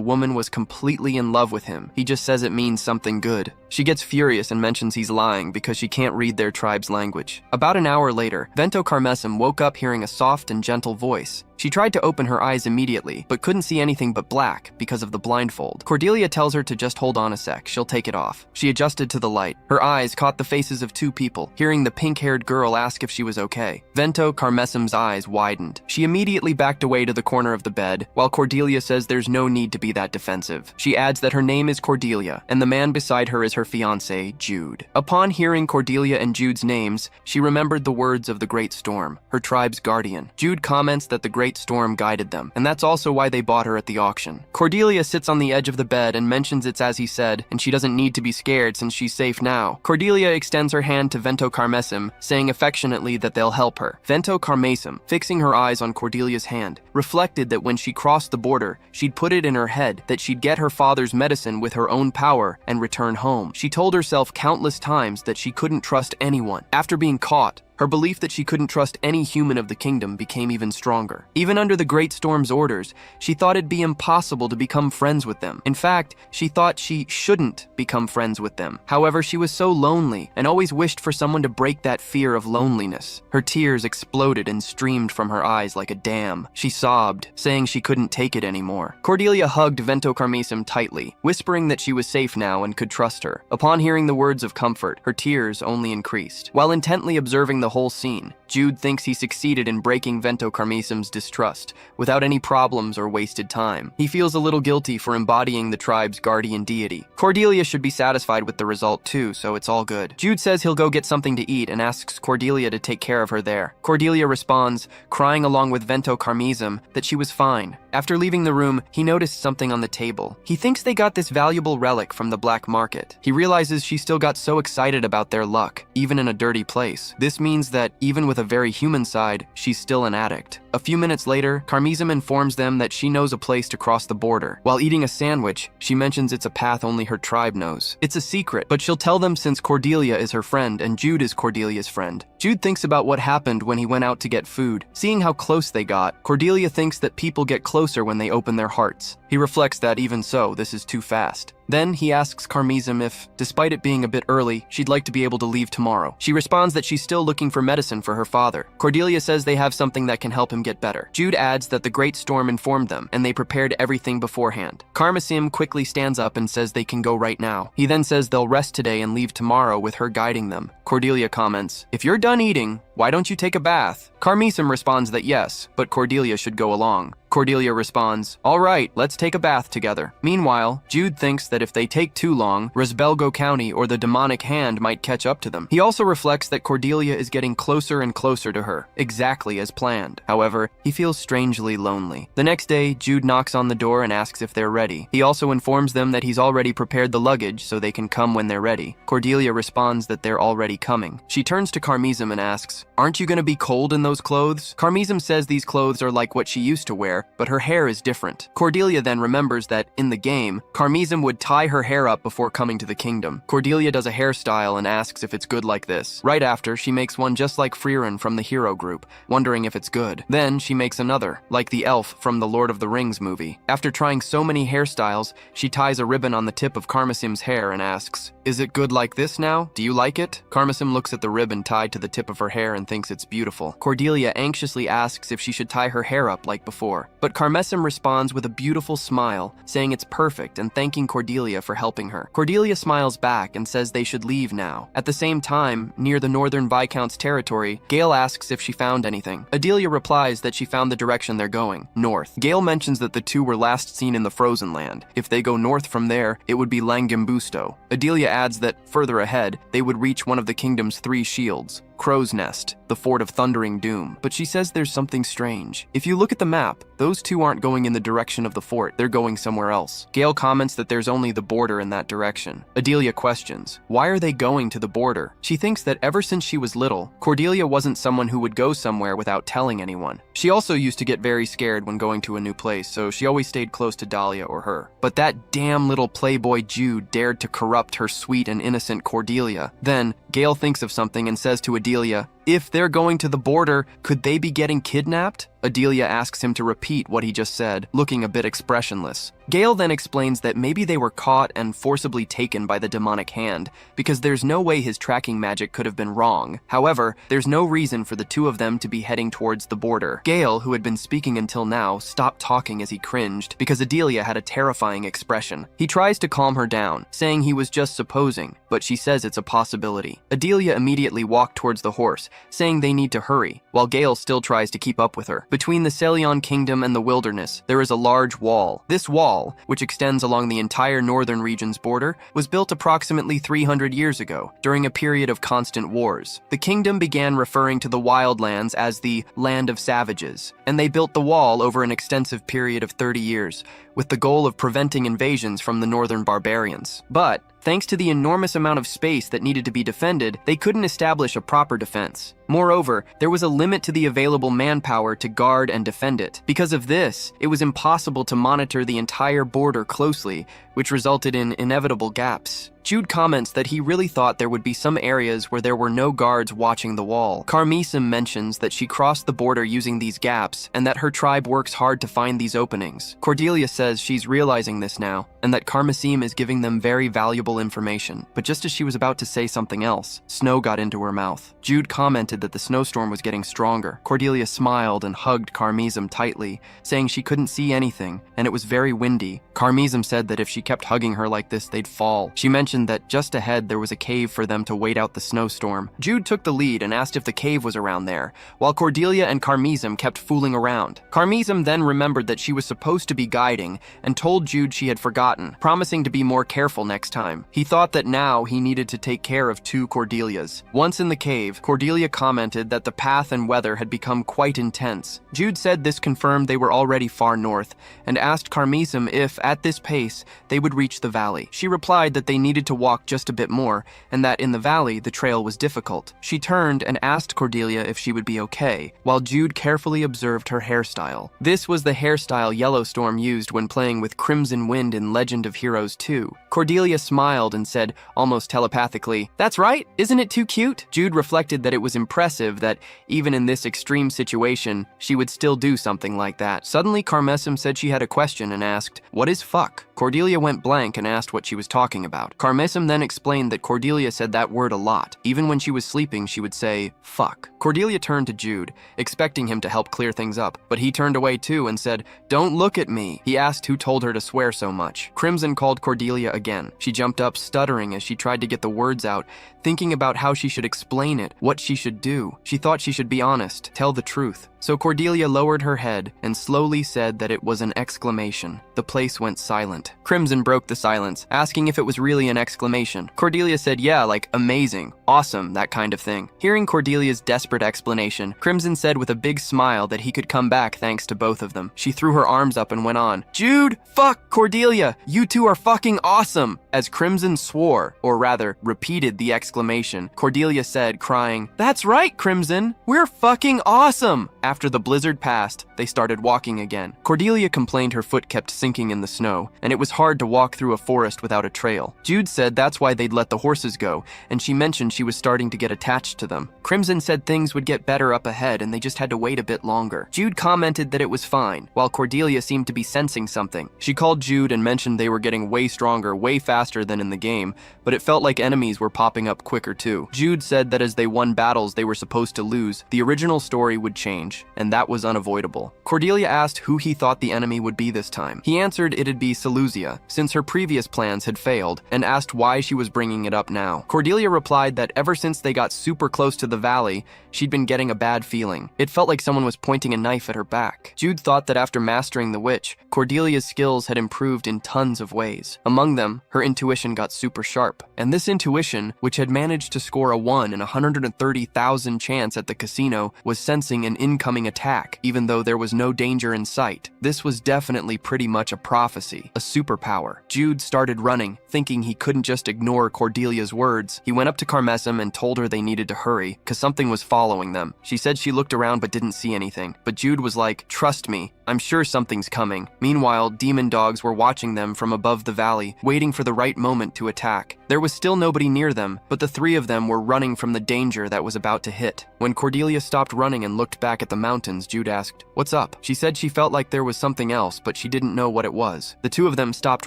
woman was completely in love with him. He just says it means something good. She gets furious and mentions he's lying because she can't read their tribe's language. About an hour later, Vento Carmesum woke up hearing a soft and gentle voice. She tried to open her eyes immediately, but couldn't see anything but black because of the blindfold. Cordelia tells her to just hold on a sec, she'll take it off. She adjusted to the light. Her eyes caught the faces of 2 people, hearing the pink-haired girl ask if she was okay. Vento Carmesum's eyes widened. She immediately backed away to the corner of the bed, while Cordelia says there's no need to be that defensive. She adds that her name is Cordelia, and the man beside her is her fiancé, Jude. Upon hearing Cordelia and Jude's names, she remembered the words of the Great Storm, her tribe's guardian. Jude comments that the Great Storm guided them, and that's also why they bought her at the auction. Cordelia sits on the edge of the bed and mentions it's as he said, and she doesn't need to be scared since she's safe now. Cordelia extends her hand to Vento Carmesum, saying affectionately that they'll help her. Vento Carmesum, fixing her eyes on Cordelia's hand, reflected that when she crossed the border, she'd put it in her head that she'd get her father's medicine with her own power and return home. She told herself countless times that she couldn't trust anyone. After being caught, her belief that she couldn't trust any human of the kingdom became even stronger. Even under the Great Storm's orders, she thought it'd be impossible to become friends with them. In fact, she thought she shouldn't become friends with them. However, she was so lonely and always wished for someone to break that fear of loneliness. Her tears exploded and streamed from her eyes like a dam. She sobbed, saying she couldn't take it anymore. Cordelia hugged Vento Carmesum tightly, whispering that she was safe now and could trust her. Upon hearing the words of comfort, her tears only increased. While intently observing the the whole scene. Jude thinks he succeeded in breaking Vento Carmisim's distrust, without any problems or wasted time. He feels a little guilty for embodying the tribe's guardian deity. Cordelia should be satisfied with the result too, so it's all good. Jude says he'll go get something to eat and asks Cordelia to take care of her there. Cordelia responds, crying along with Vento Carmisim, that she was fine. After leaving the room, he noticed something on the table. He thinks they got this valuable relic from the black market. He realizes she still got so excited about their luck, even in a dirty place. This means that, even with a very human side, she's still an addict. A few minutes later, Carmisim informs them that she knows a place to cross the border. While eating a sandwich, she mentions it's a path only her tribe knows. It's a secret, but she'll tell them since Cordelia is her friend and Jude is Cordelia's friend. Jude thinks about what happened when he went out to get food. Seeing how close they got, Cordelia thinks that people get closer when they open their hearts. He reflects that even so, this is too fast. Then he asks Carmisim if, despite it being a bit early, she'd like to be able to leave tomorrow. She responds that she's still looking for medicine for her father. Cordelia says they have something that can help him get better. Jude adds that the Great Storm informed them, and they prepared everything beforehand. Carmisim quickly stands up and says they can go right now. He then says they'll rest today and leave tomorrow with her guiding them. Cordelia comments, "If you're done eating, why don't you take a bath?" Carmisim responds that yes, but Cordelia should go along. Cordelia responds, "All right, let's take a bath together." Meanwhile, Jude thinks that if they take too long, Resbelgo County or the demonic hand might catch up to them. He also reflects that Cordelia is getting closer and closer to her, exactly as planned. However, he feels strangely lonely. The next day, Jude knocks on the door and asks if they're ready. He also informs them that he's already prepared the luggage so they can come when they're ready. Cordelia responds that they're already coming. She turns to Carmisim and asks, "Aren't you gonna be cold in those clothes?" Carmisim says these clothes are like what she used to wear, but her hair is different. Cordelia then remembers that, in the game, Carmisim would tie her hair up before coming to the kingdom. Cordelia does a hairstyle and asks if it's good like this. Right after, she makes one just like Frieren from the Hero group, wondering if it's good. Then, she makes another, like the elf from the Lord of the Rings movie. After trying so many hairstyles, she ties a ribbon on the tip of Carmisim's hair and asks, "Is it good like this now? Do you like it?" Carmisim looks at the ribbon tied to the tip of her hair and thinks it's beautiful. Cordelia anxiously asks if she should tie her hair up like before, but Carmisim responds with a beautiful smile, saying it's perfect and thanking Cordelia for helping her. Cordelia smiles back and says they should leave now. At the same time, near the Northern Viscount's territory, Gale asks if she found anything. Adelia replies that she found the direction they're going, north. Gale mentions that the two were last seen in the Frozen Land. If they go north from there, it would be Langimbusto. Adelia adds that, further ahead, they would reach one of the kingdom's 3 shields. Crow's Nest, the Fort of Thundering Doom. But she says there's something strange. If you look at the map, those two aren't going in the direction of the fort, they're going somewhere else. Gale comments that there's only the border in that direction. Adelia questions, why are they going to the border? She thinks that ever since she was little, Cordelia wasn't someone who would go somewhere without telling anyone. She also used to get very scared when going to a new place, so she always stayed close to Dahlia or her. But that damn little playboy Jude dared to corrupt her sweet and innocent Cordelia. Then, Gale thinks of something and says to Adelia, if they're going to the border, could they be getting kidnapped? Adelia asks him to repeat what he just said, looking a bit expressionless. Gale then explains that maybe they were caught and forcibly taken by the demonic hand, because there's no way his tracking magic could have been wrong. However, there's no reason for the two of them to be heading towards the border. Gale, who had been speaking until now, stopped talking as he cringed, because Adelia had a terrifying expression. He tries to calm her down, saying he was just supposing, but she says it's a possibility. Adelia immediately walked towards the horse, saying they need to hurry, while Gale still tries to keep up with her. Between the Celion Kingdom and the wilderness, there is a large wall. This wall, which extends along the entire northern region's border, was built approximately 300 years ago, during a period of constant wars. The kingdom began referring to the wildlands as the Land of Savages, and they built the wall over an extensive period of 30 years, with the goal of preventing invasions from the northern barbarians. But, thanks to the enormous amount of space that needed to be defended, they couldn't establish a proper defense. Moreover, there was a limit to the available manpower to guard and defend it. Because of this, it was impossible to monitor the entire border closely, which resulted in inevitable gaps. Jude comments that he really thought there would be some areas where there were no guards watching the wall. Carmisim mentions that she crossed the border using these gaps, and that her tribe works hard to find these openings. Cordelia says she's realizing this now, and that Carmisim is giving them very valuable information. But just as she was about to say something else, snow got into her mouth. Jude commented commented that the snowstorm was getting stronger. Cordelia smiled and hugged Carmesum tightly, saying she couldn't see anything, and it was very windy. Carmesum said that if she kept hugging her like this, they'd fall. She mentioned that just ahead there was a cave for them to wait out the snowstorm. Jude took the lead and asked if the cave was around there, while Cordelia and Carmesum kept fooling around. Carmesum then remembered that she was supposed to be guiding and told Jude she had forgotten, promising to be more careful next time. He thought that now he needed to take care of two Cordelias. Once in the cave, Cordelia commented that the path and weather had become quite intense. Jude said this confirmed they were already far north, and asked Carmesum if, at this pace, they would reach the valley. She replied that they needed to walk just a bit more, and that in the valley the trail was difficult. She turned and asked Cordelia if she would be okay, while Jude carefully observed her hairstyle. This was the hairstyle Yellowstorm used when playing with Crimson Wind in Legend of Heroes 2. Cordelia smiled and said, almost telepathically, "That's right, isn't it too cute?" Jude reflected that it was impressive that, even in this extreme situation, she would still do something like that. Suddenly, Carmesum said she had a question and asked, "What is fuck?" Cordelia went blank and asked what she was talking about. Carmesum then explained that Cordelia said that word a lot. Even when she was sleeping, she would say, fuck. Cordelia turned to Jude, expecting him to help clear things up, but he turned away too and said, "Don't look at me." He asked who told her to swear so much. Crimson called Cordelia again. She jumped up, stuttering as she tried to get the words out, thinking about how she should explain it, what she should do. She thought she should be honest, tell the truth. So Cordelia lowered her head and slowly said that it was an exclamation. The place went silent. Crimson broke the silence, asking if it was really an exclamation. Cordelia said, yeah, like amazing, awesome, that kind of thing. Hearing Cordelia's desperate explanation, Crimson said with a big smile that he could come back thanks to both of them. She threw her arms up and went on, "Jude, fuck, Cordelia, you two are fucking awesome." As Crimson swore, or rather, repeated the exclamation, Cordelia said, crying, "That's right, Crimson, we're fucking awesome." After the blizzard passed, they started walking again. Cordelia complained her foot kept sinking in the snow, and it was hard to walk through a forest without a trail. Jude said that's why they'd let the horses go, and she mentioned she was starting to get attached to them. Crimson said things would get better up ahead and they just had to wait a bit longer. Jude commented that it was fine, while Cordelia seemed to be sensing something. She called Jude and mentioned they were getting way stronger, way faster than in the game, but it felt like enemies were popping up quicker too. Jude said that as they won battles they were supposed to lose, the original story would change, and that was unavoidable. Cordelia asked who he thought the enemy would be this time. He answered it'd be Seleucia, since her previous plans had failed, and asked why she was bringing it up now. Cordelia replied that ever since they got super close to the valley, she'd been getting a bad feeling. It felt like someone was pointing a knife at her back. Jude thought that after mastering the witch, Cordelia's skills had improved in tons of ways. Among them, her intuition got super sharp. And this intuition, which had managed to score a 1 in 130,000 chance at the casino, was sensing an incoming attack, even though there was no danger in sight. This was definitely pretty much a prophecy, a superpower. Jude started running, thinking he couldn't just ignore Cordelia's words. He went up to Carmesum and told her they needed to hurry, cause something was following them. She said she looked around but didn't see anything. But Jude was like, "Trust me, I'm sure something's coming." Meanwhile, demon dogs were watching them from above the valley, waiting for the right moment to attack. There was still nobody near them, but the three of them were running from the danger that was about to hit. When Cordelia stopped running and looked back at the mountains, Jude asked, "What's up?" She said she felt like there was something else, but she didn't know what it was. The two of them stopped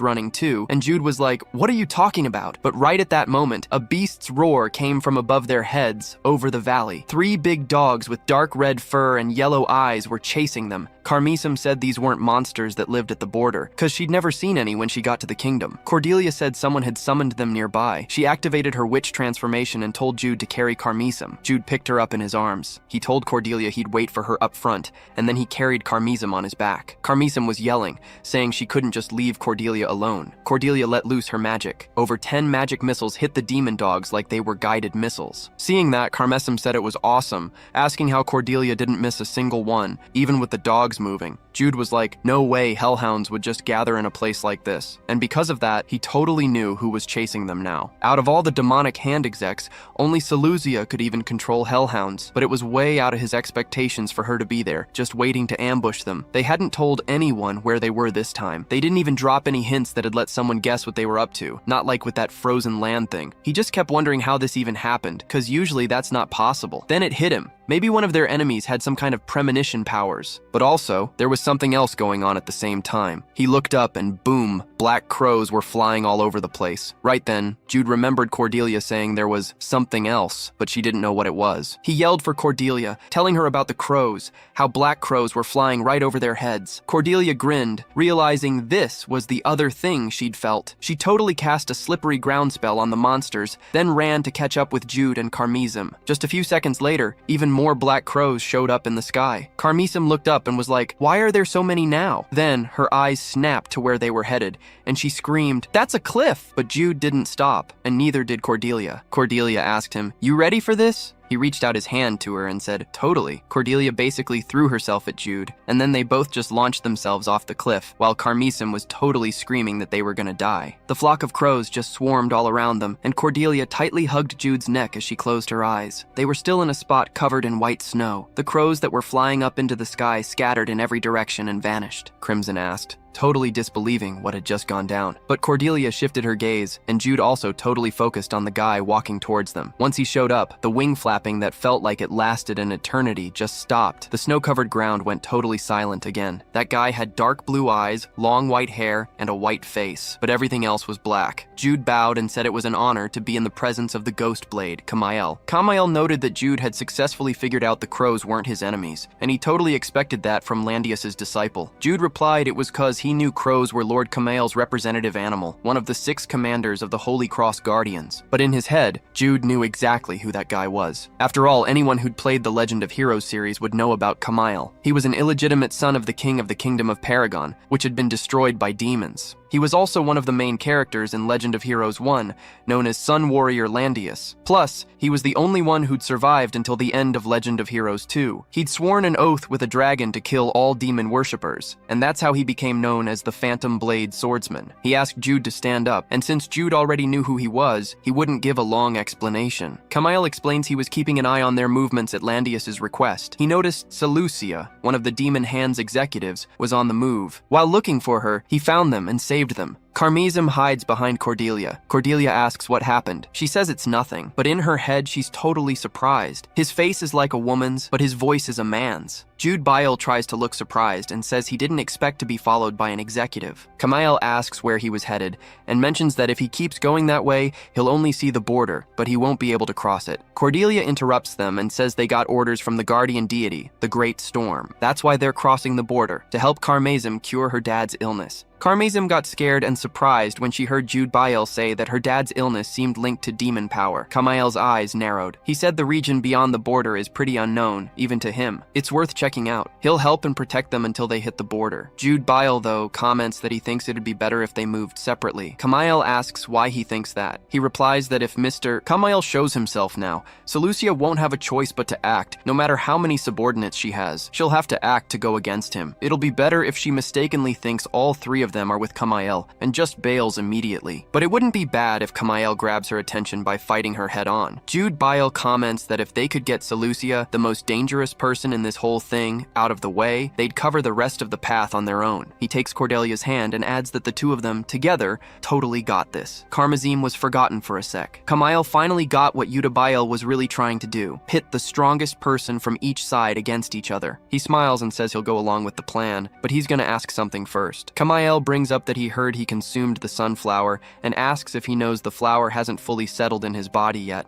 running too, and Jude was like, "What are you talking about?" But right at that moment, a beast's roar came from above their heads, over the valley. 3 big dogs with dark red fur and yellow eyes were chasing them. Carmesum said these weren't monsters that lived at the border, cause she'd never seen any when she got to the kingdom. Cordelia said someone had summoned them nearby. She activated her witch transformation and told Jude to carry Carmesum. Jude picked her up in his arms. He told Cordelia he'd wait for her up front, and then he carried Carmesum on his back. Carmesum was yelling, saying she couldn't just leave Cordelia alone. Cordelia let loose her magic. Over 10 magic missiles hit the demon dogs like they were guided missiles. Seeing that, Carmesum said it was awesome, asking how Cordelia didn't miss a single one, even with the dogs moving. Jude was like, no way hellhounds would just gather in a place like this. And because of that, he totally knew who was chasing them now. Out of all the demonic hand execs, only Seleucia could even control hellhounds, but it was way out of his expectations for her to be there, just waiting to ambush them. They hadn't told anyone where they were this time. They didn't even drop any hints that had let someone guess what they were up to, not like with that frozen land thing. He just kept wondering how this even happened, cause usually that's not possible. Then it hit him. Maybe one of their enemies had some kind of premonition powers. But also, there was something else going on at the same time. He looked up and boom, black crows were flying all over the place. Right then, Jude remembered Cordelia saying there was something else, but she didn't know what it was. He yelled for Cordelia, telling her about the crows, how black crows were flying right over their heads. Cordelia grinned, realizing this was the other thing she'd felt. She totally cast a slippery ground spell on the monsters, then ran to catch up with Jude and Carmesem. Just a few seconds later, even more black crows showed up in the sky. Carmesem looked up and was like, "Why are there so many now?" Then her eyes snapped to where they were headed, and she screamed, "That's a cliff!" But Jude didn't stop, and neither did Cordelia. Cordelia asked him, "You ready for this?" He reached out his hand to her and said, "Totally." Cordelia basically threw herself at Jude, and then they both just launched themselves off the cliff, while Carmesem was totally screaming that they were gonna die. The flock of crows just swarmed all around them, and Cordelia tightly hugged Jude's neck as she closed her eyes. They were still in a spot covered in white snow. The crows that were flying up into the sky scattered in every direction and vanished. Crimson asked, totally disbelieving what had just gone down. But Cordelia shifted her gaze, and Jude also totally focused on the guy walking towards them. Once he showed up, the wing flapping that felt like it lasted an eternity just stopped. The snow-covered ground went totally silent again. That guy had dark blue eyes, long white hair, and a white face, but everything else was black. Jude bowed and said it was an honor to be in the presence of the ghost blade, Kamael. Kamael noted that Jude had successfully figured out the crows weren't his enemies, and he totally expected that from Landius's disciple. Jude replied it was cause he knew crows were Lord Kamael's representative animal, one of the 6 commanders of the Holy Cross Guardians. But in his head, Jude knew exactly who that guy was. After all, anyone who'd played the Legend of Heroes series would know about Kamael. He was an illegitimate son of the king of the Kingdom of Paragon, which had been destroyed by demons. He was also one of the main characters in Legend of Heroes 1, known as Sun Warrior Landius. Plus, he was the only one who'd survived until the end of Legend of Heroes 2. He'd sworn an oath with a dragon to kill all demon worshippers, and that's how he became known as the Phantom Blade Swordsman. He asked Jude to stand up, and since Jude already knew who he was, he wouldn't give a long explanation. Kamael explains he was keeping an eye on their movements at Landius's request. He noticed Seleucia, one of the Demon Hand's executives, was on the move. While looking for her, he found them and saved them. Carmesem hides behind Cordelia. Cordelia asks what happened. She says it's nothing, but in her head she's totally surprised. His face is like a woman's, but his voice is a man's. Jude Bile tries to look surprised and says he didn't expect to be followed by an executive. Kamael asks where he was headed and mentions that if he keeps going that way, he'll only see the border, but he won't be able to cross it. Cordelia interrupts them and says they got orders from the guardian deity, the Great Storm. That's why they're crossing the border, to help Carmesem cure her dad's illness. Carmesem got scared and surprised when she heard Jude Bile say that her dad's illness seemed linked to demon power. Kamael's eyes narrowed. He said the region beyond the border is pretty unknown, even to him. It's worth checking out. He'll help and protect them until they hit the border. Jude Bile, though, comments that he thinks it'd be better if they moved separately. Kamael asks why he thinks that. He replies that if Kamael shows himself now, Seleucia won't have a choice but to act, no matter how many subordinates she has. She'll have to act to go against him. It'll be better if she mistakenly thinks all 3 of them are with Kamael and just bails immediately. But it wouldn't be bad if Kamael grabs her attention by fighting her head on. Jude Bile comments that if they could get Seleucia, the most dangerous person in this whole thing, out of the way, they'd cover the rest of the path on their own. He takes Cordelia's hand and adds that the 2 of them, together, totally got this. Carmesem was forgotten for a sec. Kamael finally got what Bile was really trying to do, pit the strongest person from each side against each other. He smiles and says he'll go along with the plan, but he's gonna ask something first. Kamael brings up that he heard he consumed the sunflower and asks if he knows the flower hasn't fully settled in his body yet.